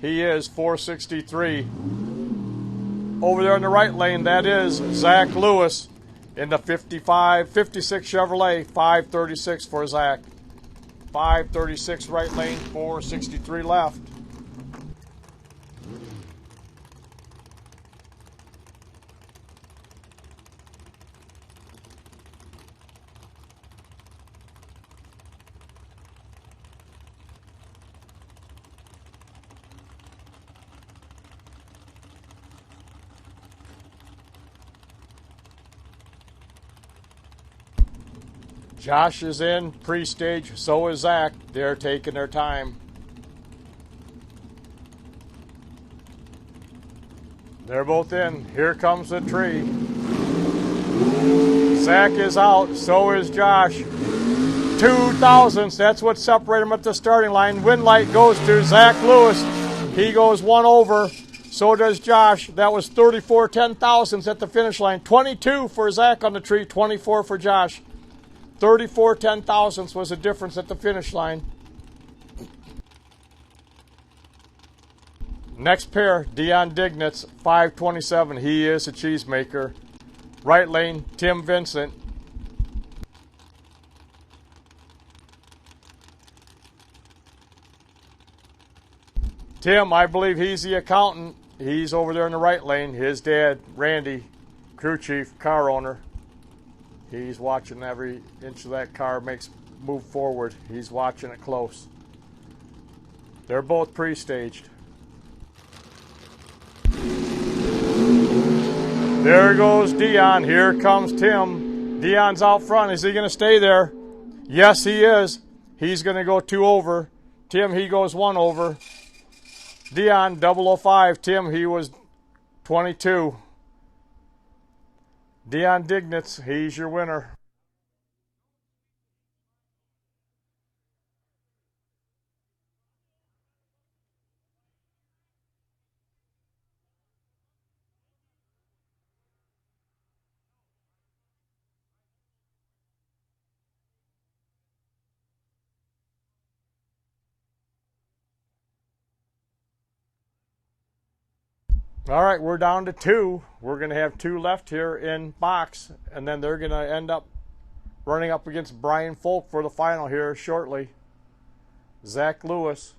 He is 463. Over there in the right lane, that is Zach Lewis in the 56 Chevrolet, 536 for Zach. 536 right lane, 463 left. Josh is in pre-stage, so is Zach. They're taking their time. They're both in. Here comes the tree. Zach is out, so is Josh. 2 thousandths, that's what separated them at the starting line. Win light goes to Zach Lewis. He goes 1 over. So does Josh. That was 34 10,000ths at the finish line. 22 for Zach on the tree, 24 for Josh. 34 10,000ths was the difference at the finish line. Next pair, Dion Dignitz, 527. He is a cheesemaker. Right lane, Tim Vincent. Tim, I believe he's the accountant. He's over there in the right lane. His dad, Randy, crew chief, car owner. He's watching every inch of that car move forward. He's watching it close. They're both pre-staged. There goes Dion. Here comes Tim. Dion's out front. Is he going to stay there? Yes, he is. He's going to go 2 over. Tim, he goes 1 over. Dion, 005. Tim, he was 22. Dion Dignitz, he's your winner. All right, we're down to 2. We're going to have 2 left here in box, and then they're going to end up running up against Brian Folk for the final here shortly. Zach Lewis,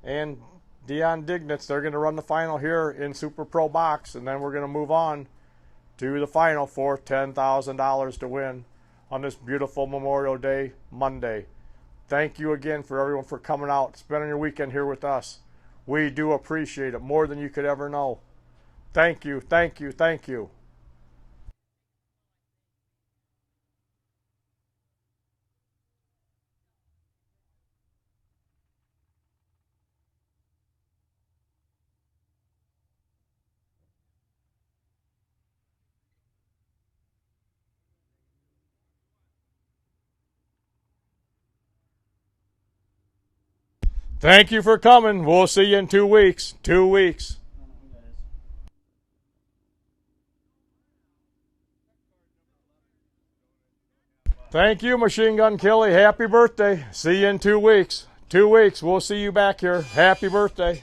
and Dion Dignitz. They're going to run the final here in Super Pro Box, and then we're going to move on to the final for $10,000 to win on this beautiful Memorial Day Monday. Thank you again for everyone for coming out, spending your weekend here with us. We do appreciate it more than you could ever know. Thank you, thank you, thank you. Thank you for coming. We'll see you in 2 weeks. 2 weeks. Thank you, Machine Gun Kelly. Happy birthday. See you in 2 weeks. 2 weeks. We'll see you back here. Happy birthday.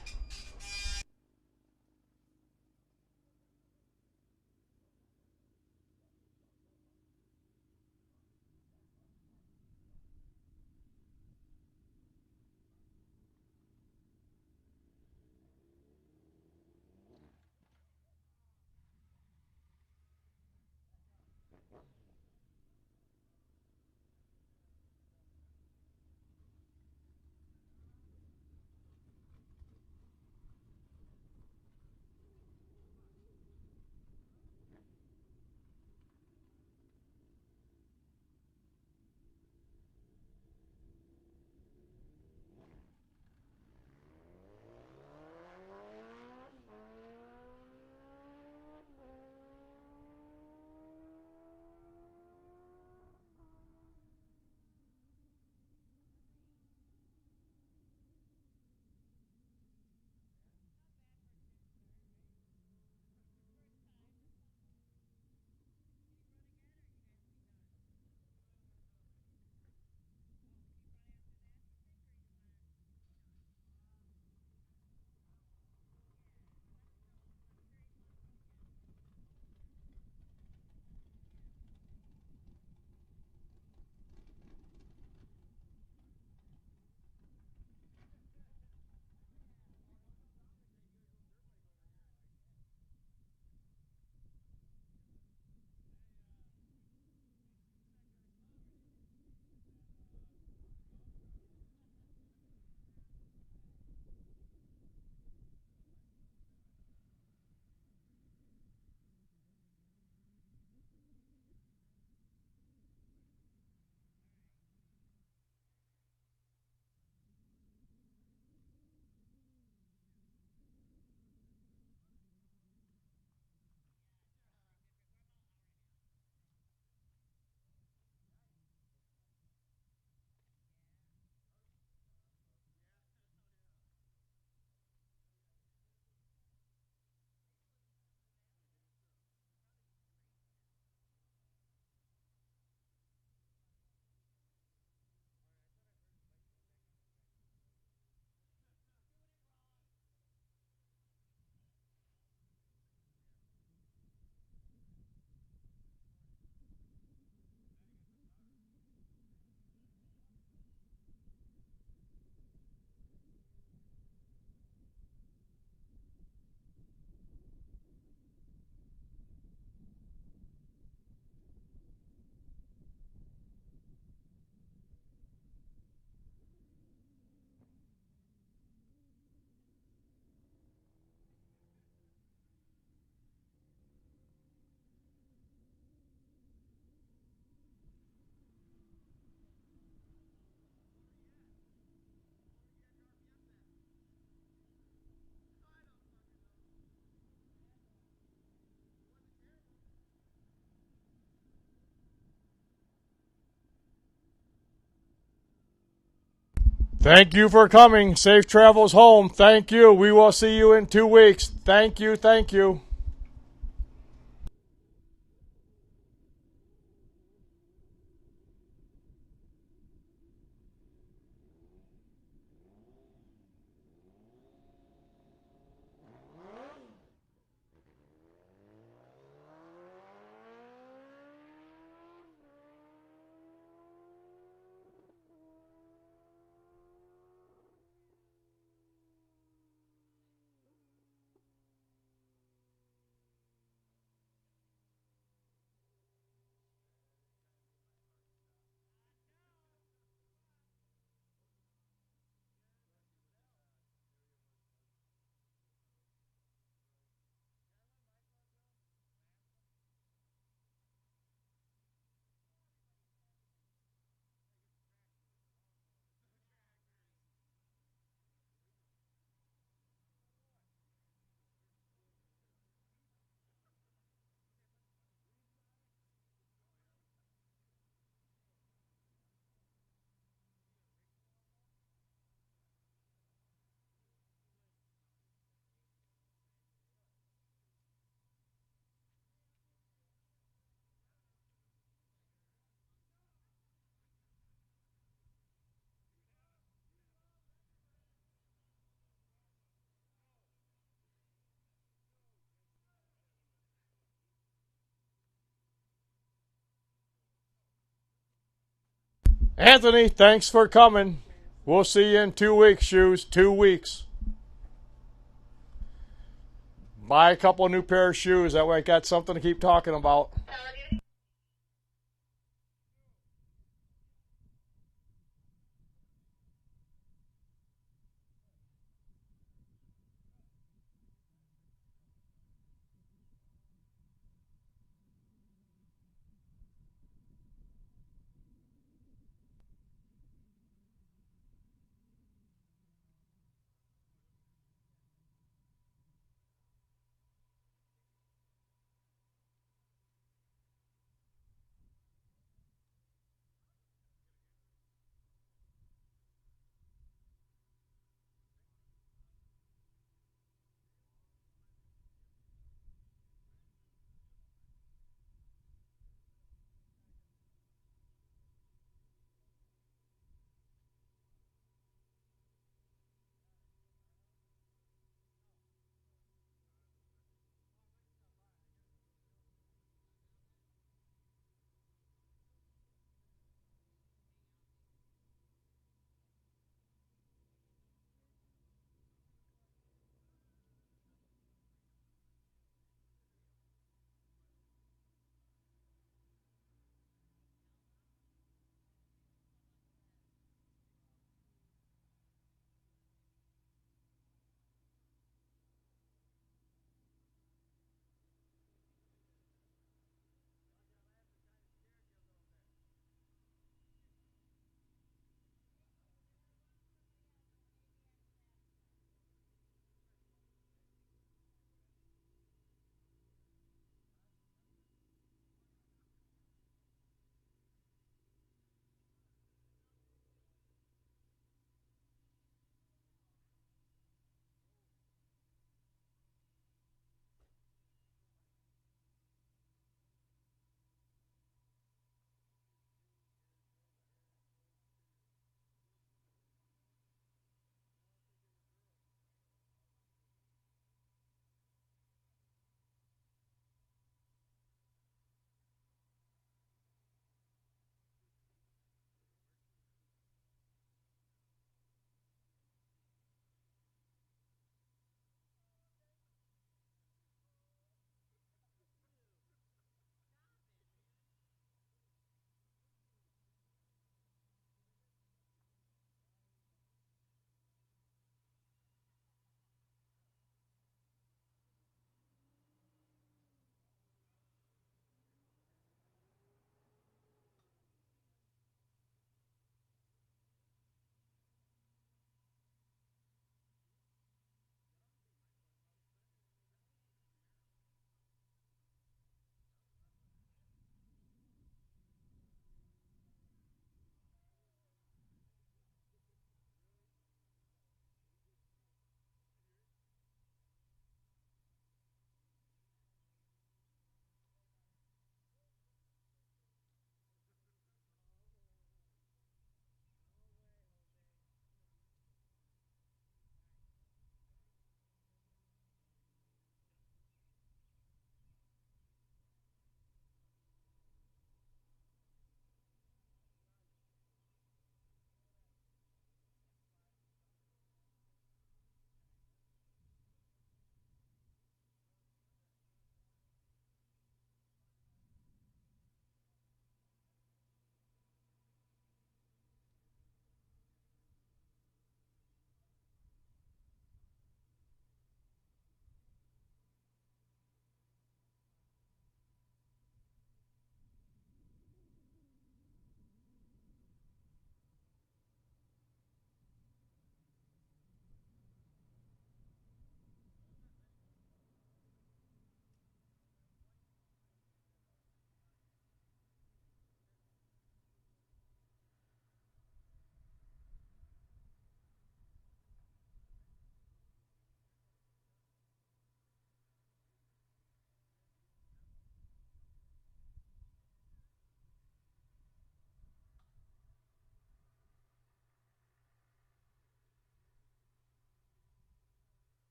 Thank you for coming. Safe travels home. Thank you. We will see you in 2 weeks. Thank you. Thank you. Anthony, thanks for coming. We'll see you in 2 weeks, Shoes. 2 weeks. Buy a couple of new pair of shoes. That way I got something to keep talking about.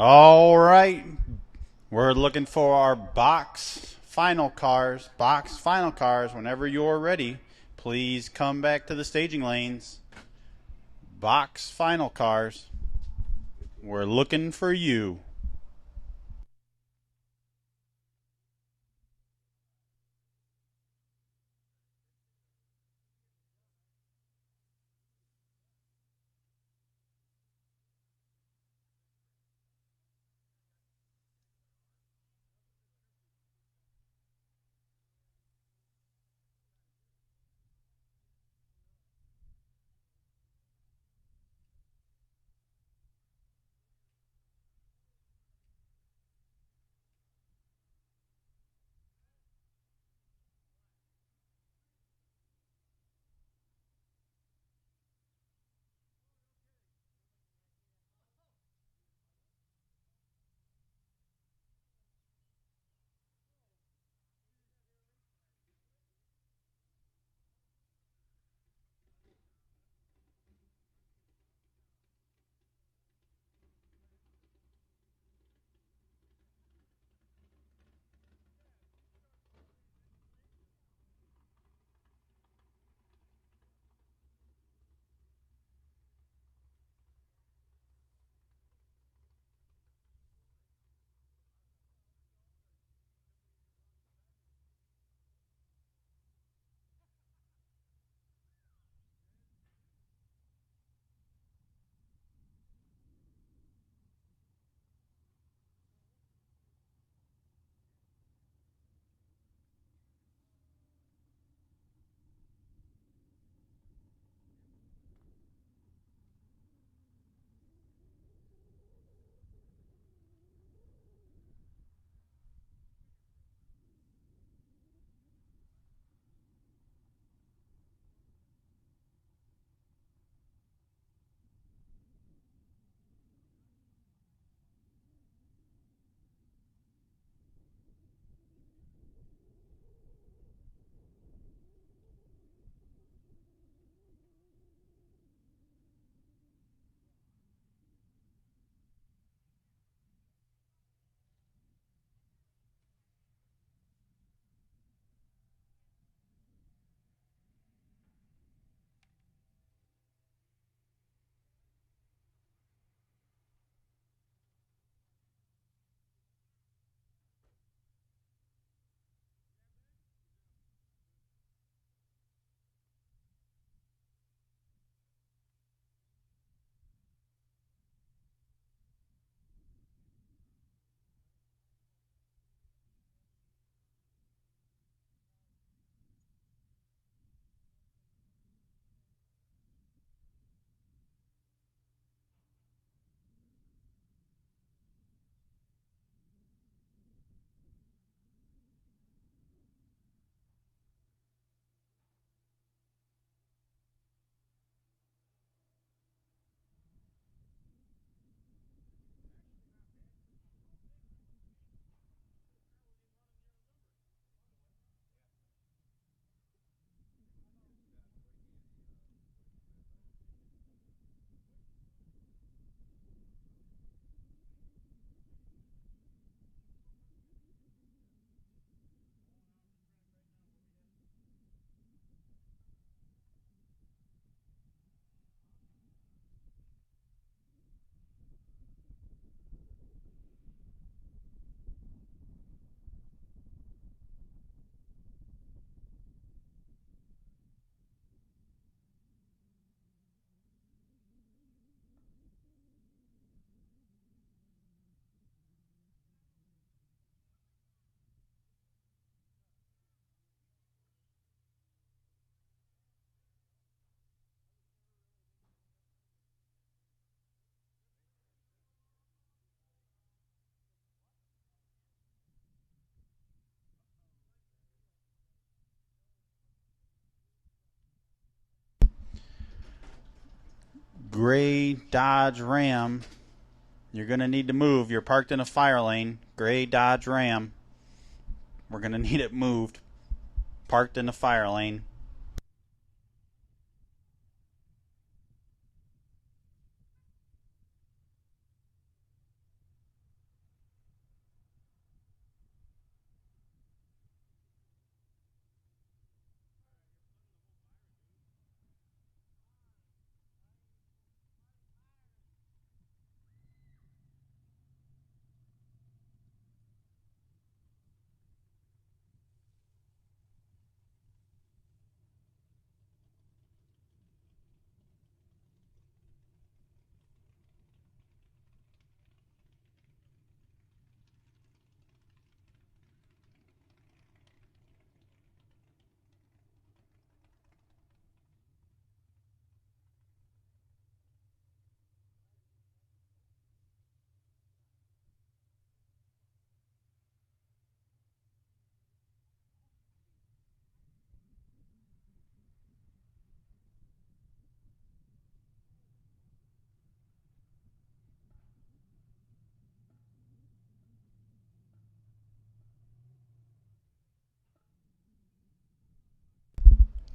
All right. We're looking for our box final cars. Box final cars. Whenever you're ready, please come back to the staging lanes. Box final cars. We're looking for you. Gray Dodge Ram. You're going to need to move. You're parked in a fire lane. Gray Dodge Ram. We're going to need it moved. Parked in a fire lane.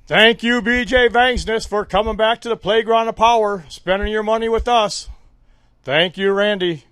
Thank you, BJ Vangsness, for coming back to the Playground of Power, spending your money with us. Thank you, Randy.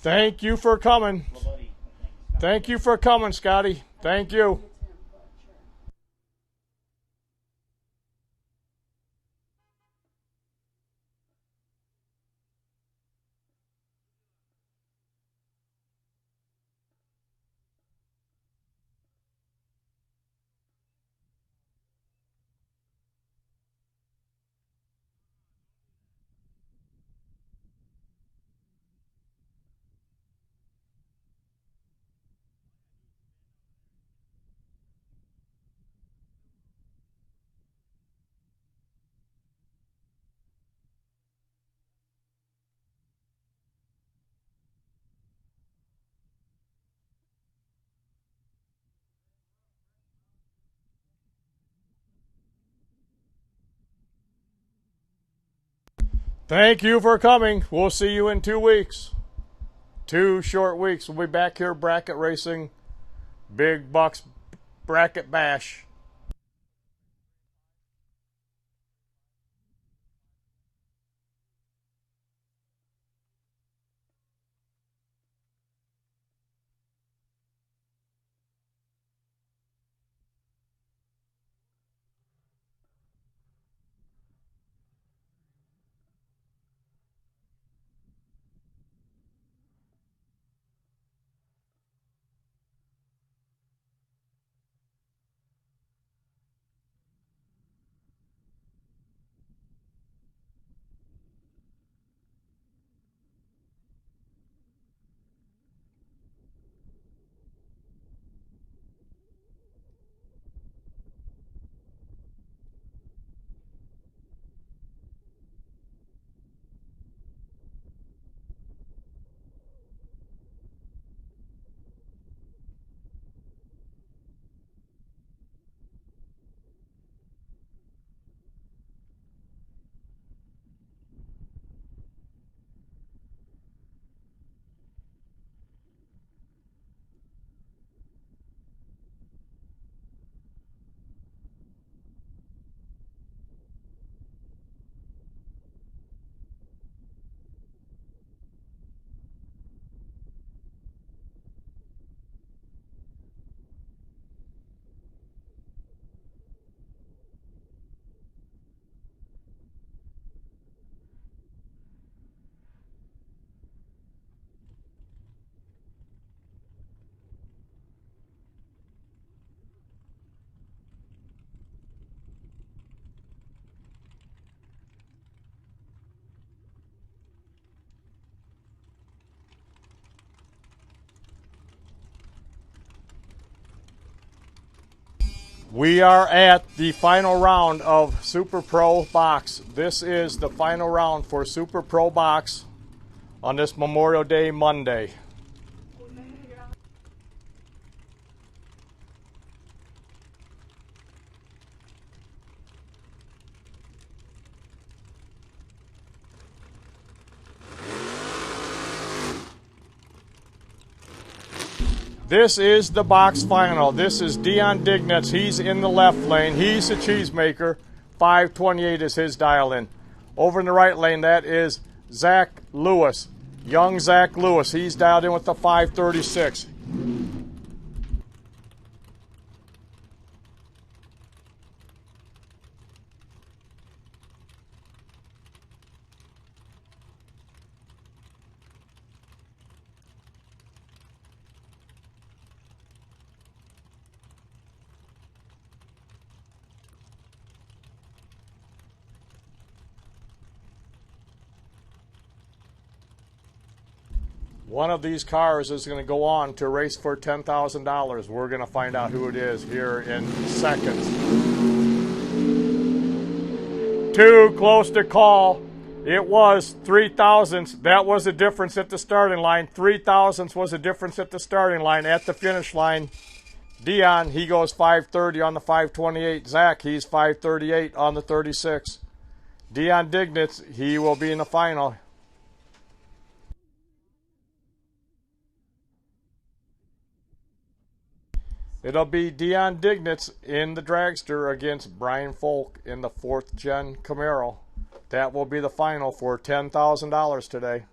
Thank you for coming. Thank you for coming, Scotty. Thank you. Thank you for coming. We'll see you in 2 weeks. 2 short weeks. We'll be back here bracket racing. Big Bucks bracket bash. We are at the final round of Super Pro Box. This is the final round for Super Pro Box on this Memorial Day Monday. This is the box final. This is Dion Dignitz. He's in the left lane. He's the cheesemaker. 528 is his dial in. Over in the right lane, that is Zach Lewis. Young Zach Lewis. He's dialed in with the 536. One of these cars is going to go on to race for $10,000. We're going to find out who it is here in seconds. Too close to call. It was 3 thousandths. That was the difference at the starting line. 3 thousandths was the difference at the starting line. At the finish line, Dion, he goes 530 on the 528. Zach, he's 538 on the 36. Dion Dignitz, he will be in the final. It'll be Dion Dignitz in the dragster against Brian Folk in the 4th Gen Camaro. That will be the final for $10,000 today.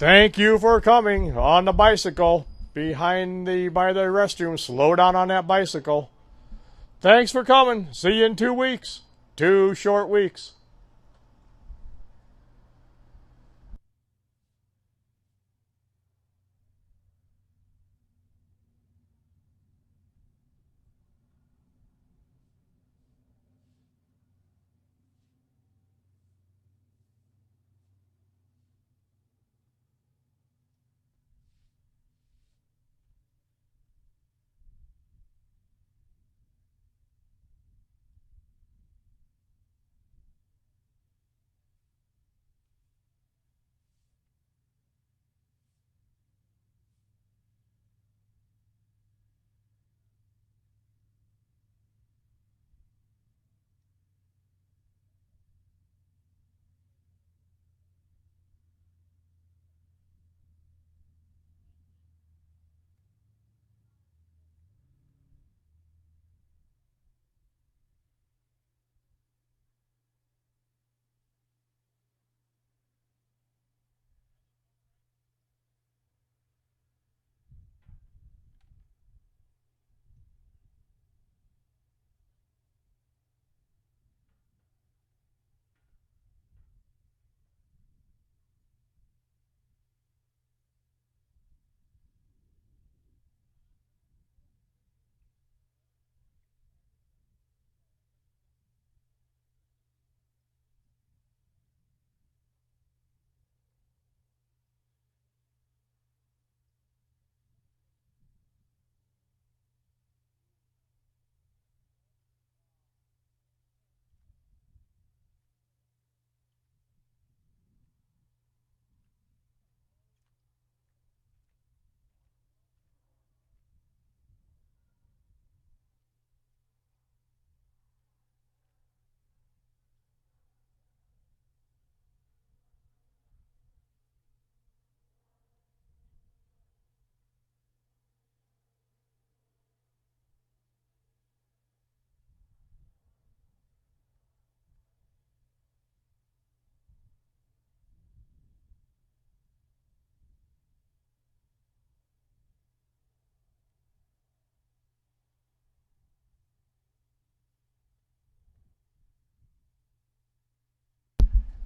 Thank you for coming on the bicycle by the restroom. Slow down on that bicycle. Thanks for coming. See you in 2 weeks. 2 short weeks.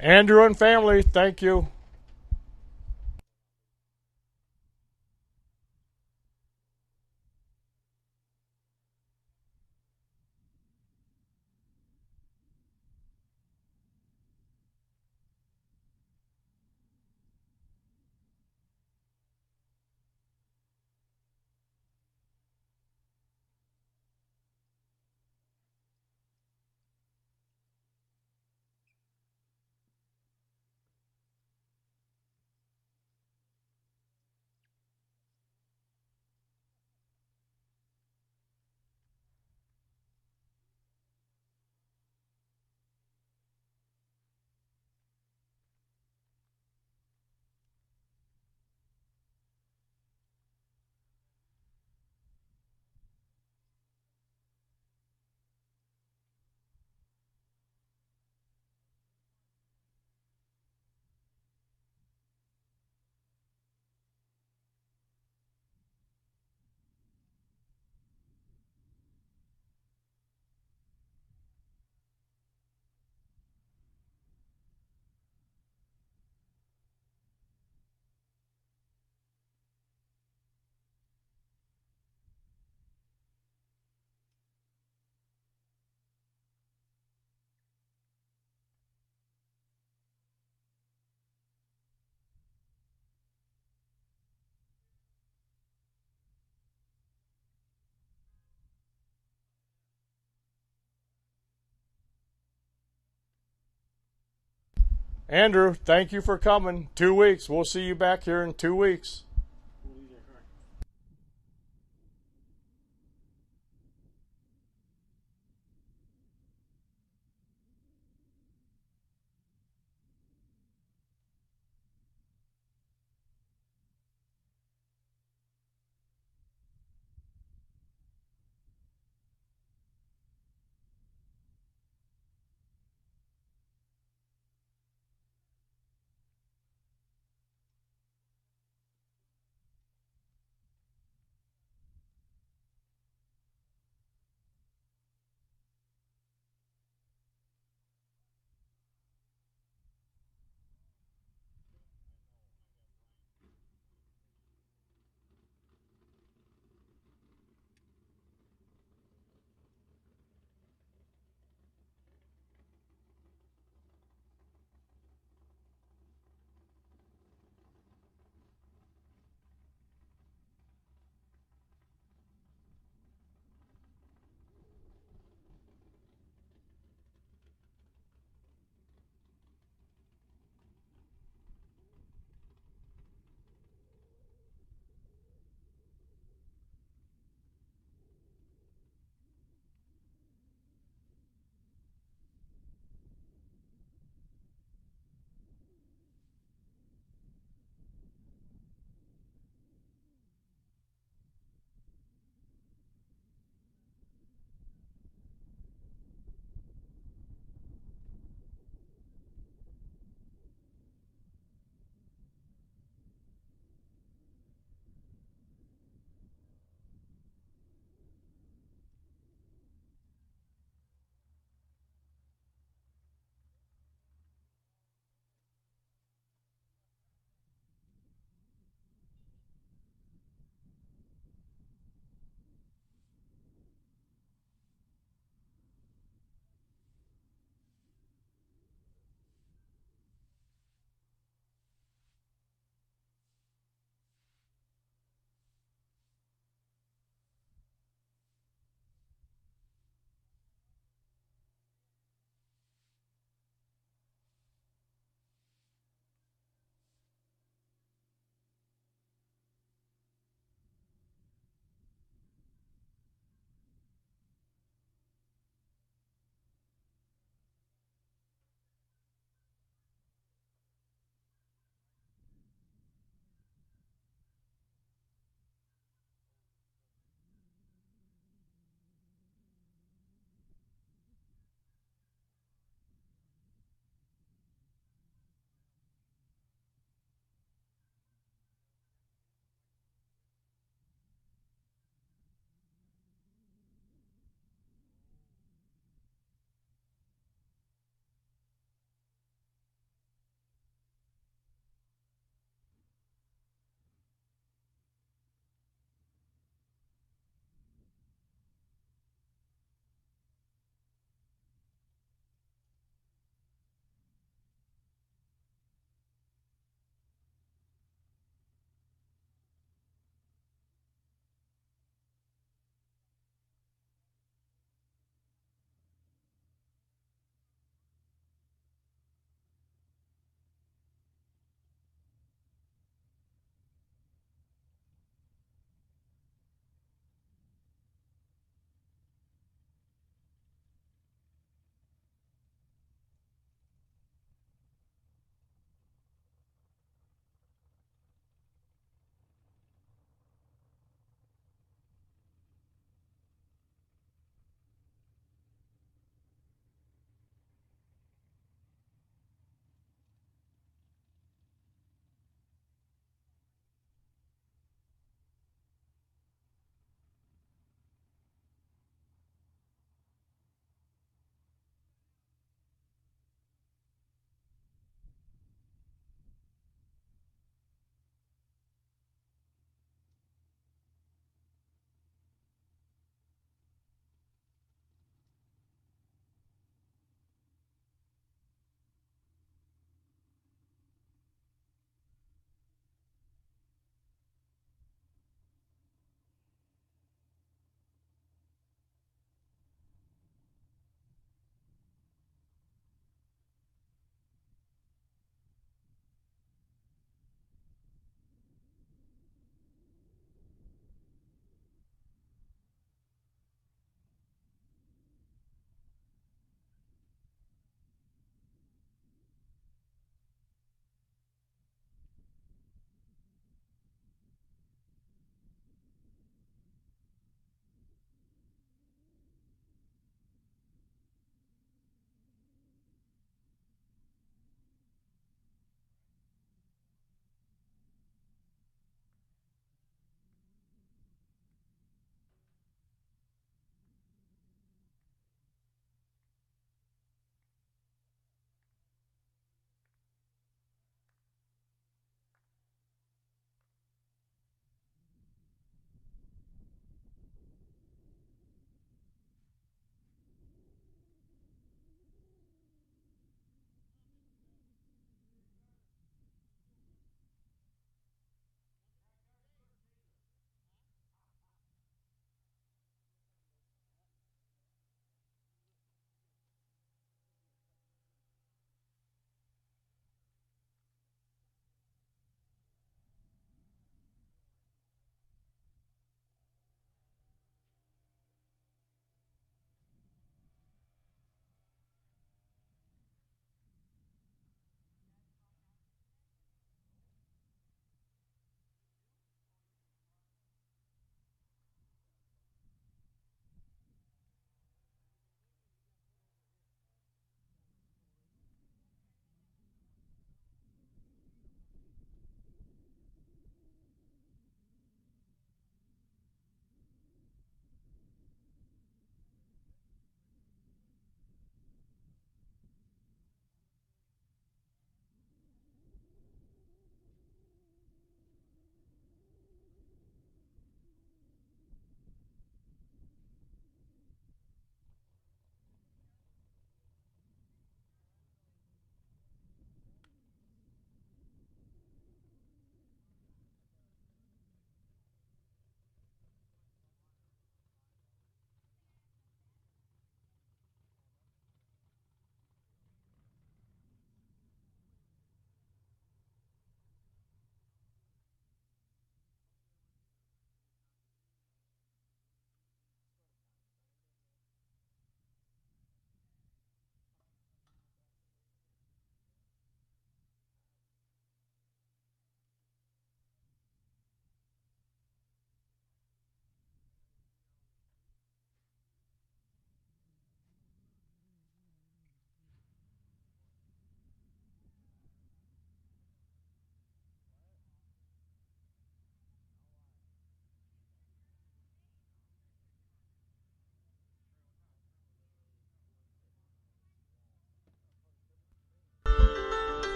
Andrew and family, thank you. Andrew, thank you for coming. 2 weeks. We'll see you back here in 2 weeks.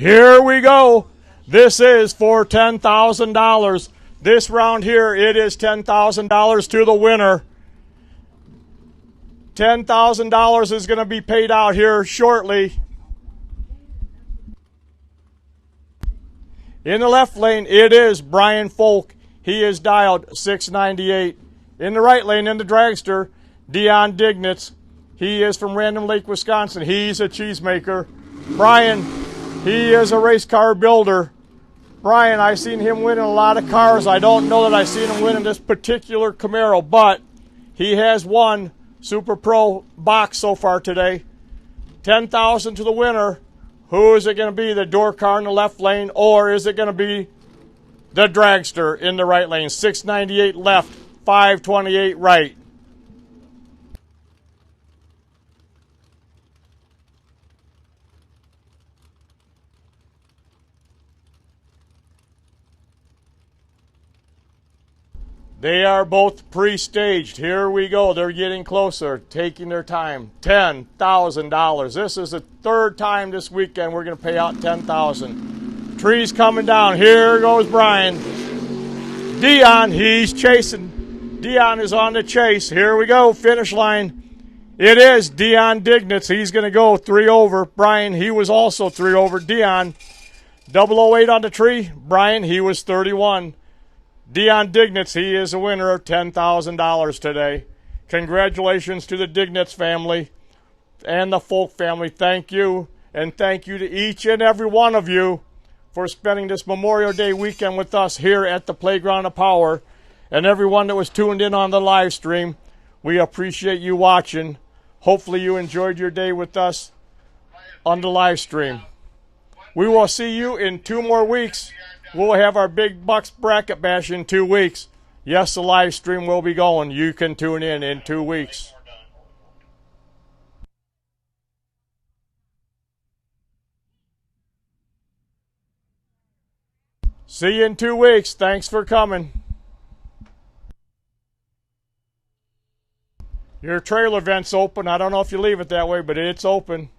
Here we go. This is for $10,000. This round here, it is $10,000 to the winner. $10,000 is going to be paid out here shortly. In the left lane, it is Brian Folk. He is dialed 698. In the right lane, in the dragster, Dion Dignitz. He is from Random Lake, Wisconsin. He's a cheesemaker. Brian, he is a race car builder. Brian, I've seen him win in a lot of cars. I don't know that I've seen him win in this particular Camaro, but he has won Super Pro box so far today. $10,000 to the winner. Who is it going to be? The door car in the left lane, or is it going to be the dragster in the right lane? 698 left, 528 right. They are both pre-staged. Here we go. They're getting closer, taking their time. $10,000. This is the third time this weekend we're going to pay out $10,000. Trees coming down. Here goes Brian. Dion, he's chasing. Dion is on the chase. Here we go. Finish line. It is Dion Dignitz. He's going to go 3 over. Brian, he was also 3 over. Dion, 008 on the tree. Brian, he was 31. Dion Dignitz, he is a winner of $10,000 today. Congratulations to the Dignitz family and the Folk family. Thank you, and thank you to each and every one of you for spending this Memorial Day weekend with us here at the Playground of Power, and everyone that was tuned in on the live stream. We appreciate you watching. Hopefully you enjoyed your day with us on the live stream. We will see you in 2 more weeks. We'll have our Big Bucks Bracket Bash in 2 weeks. Yes, the live stream will be going. You can tune in 2 weeks. See you in 2 weeks. Thanks for coming. Your trailer vent's open. I don't know if you leave it that way, but it's open.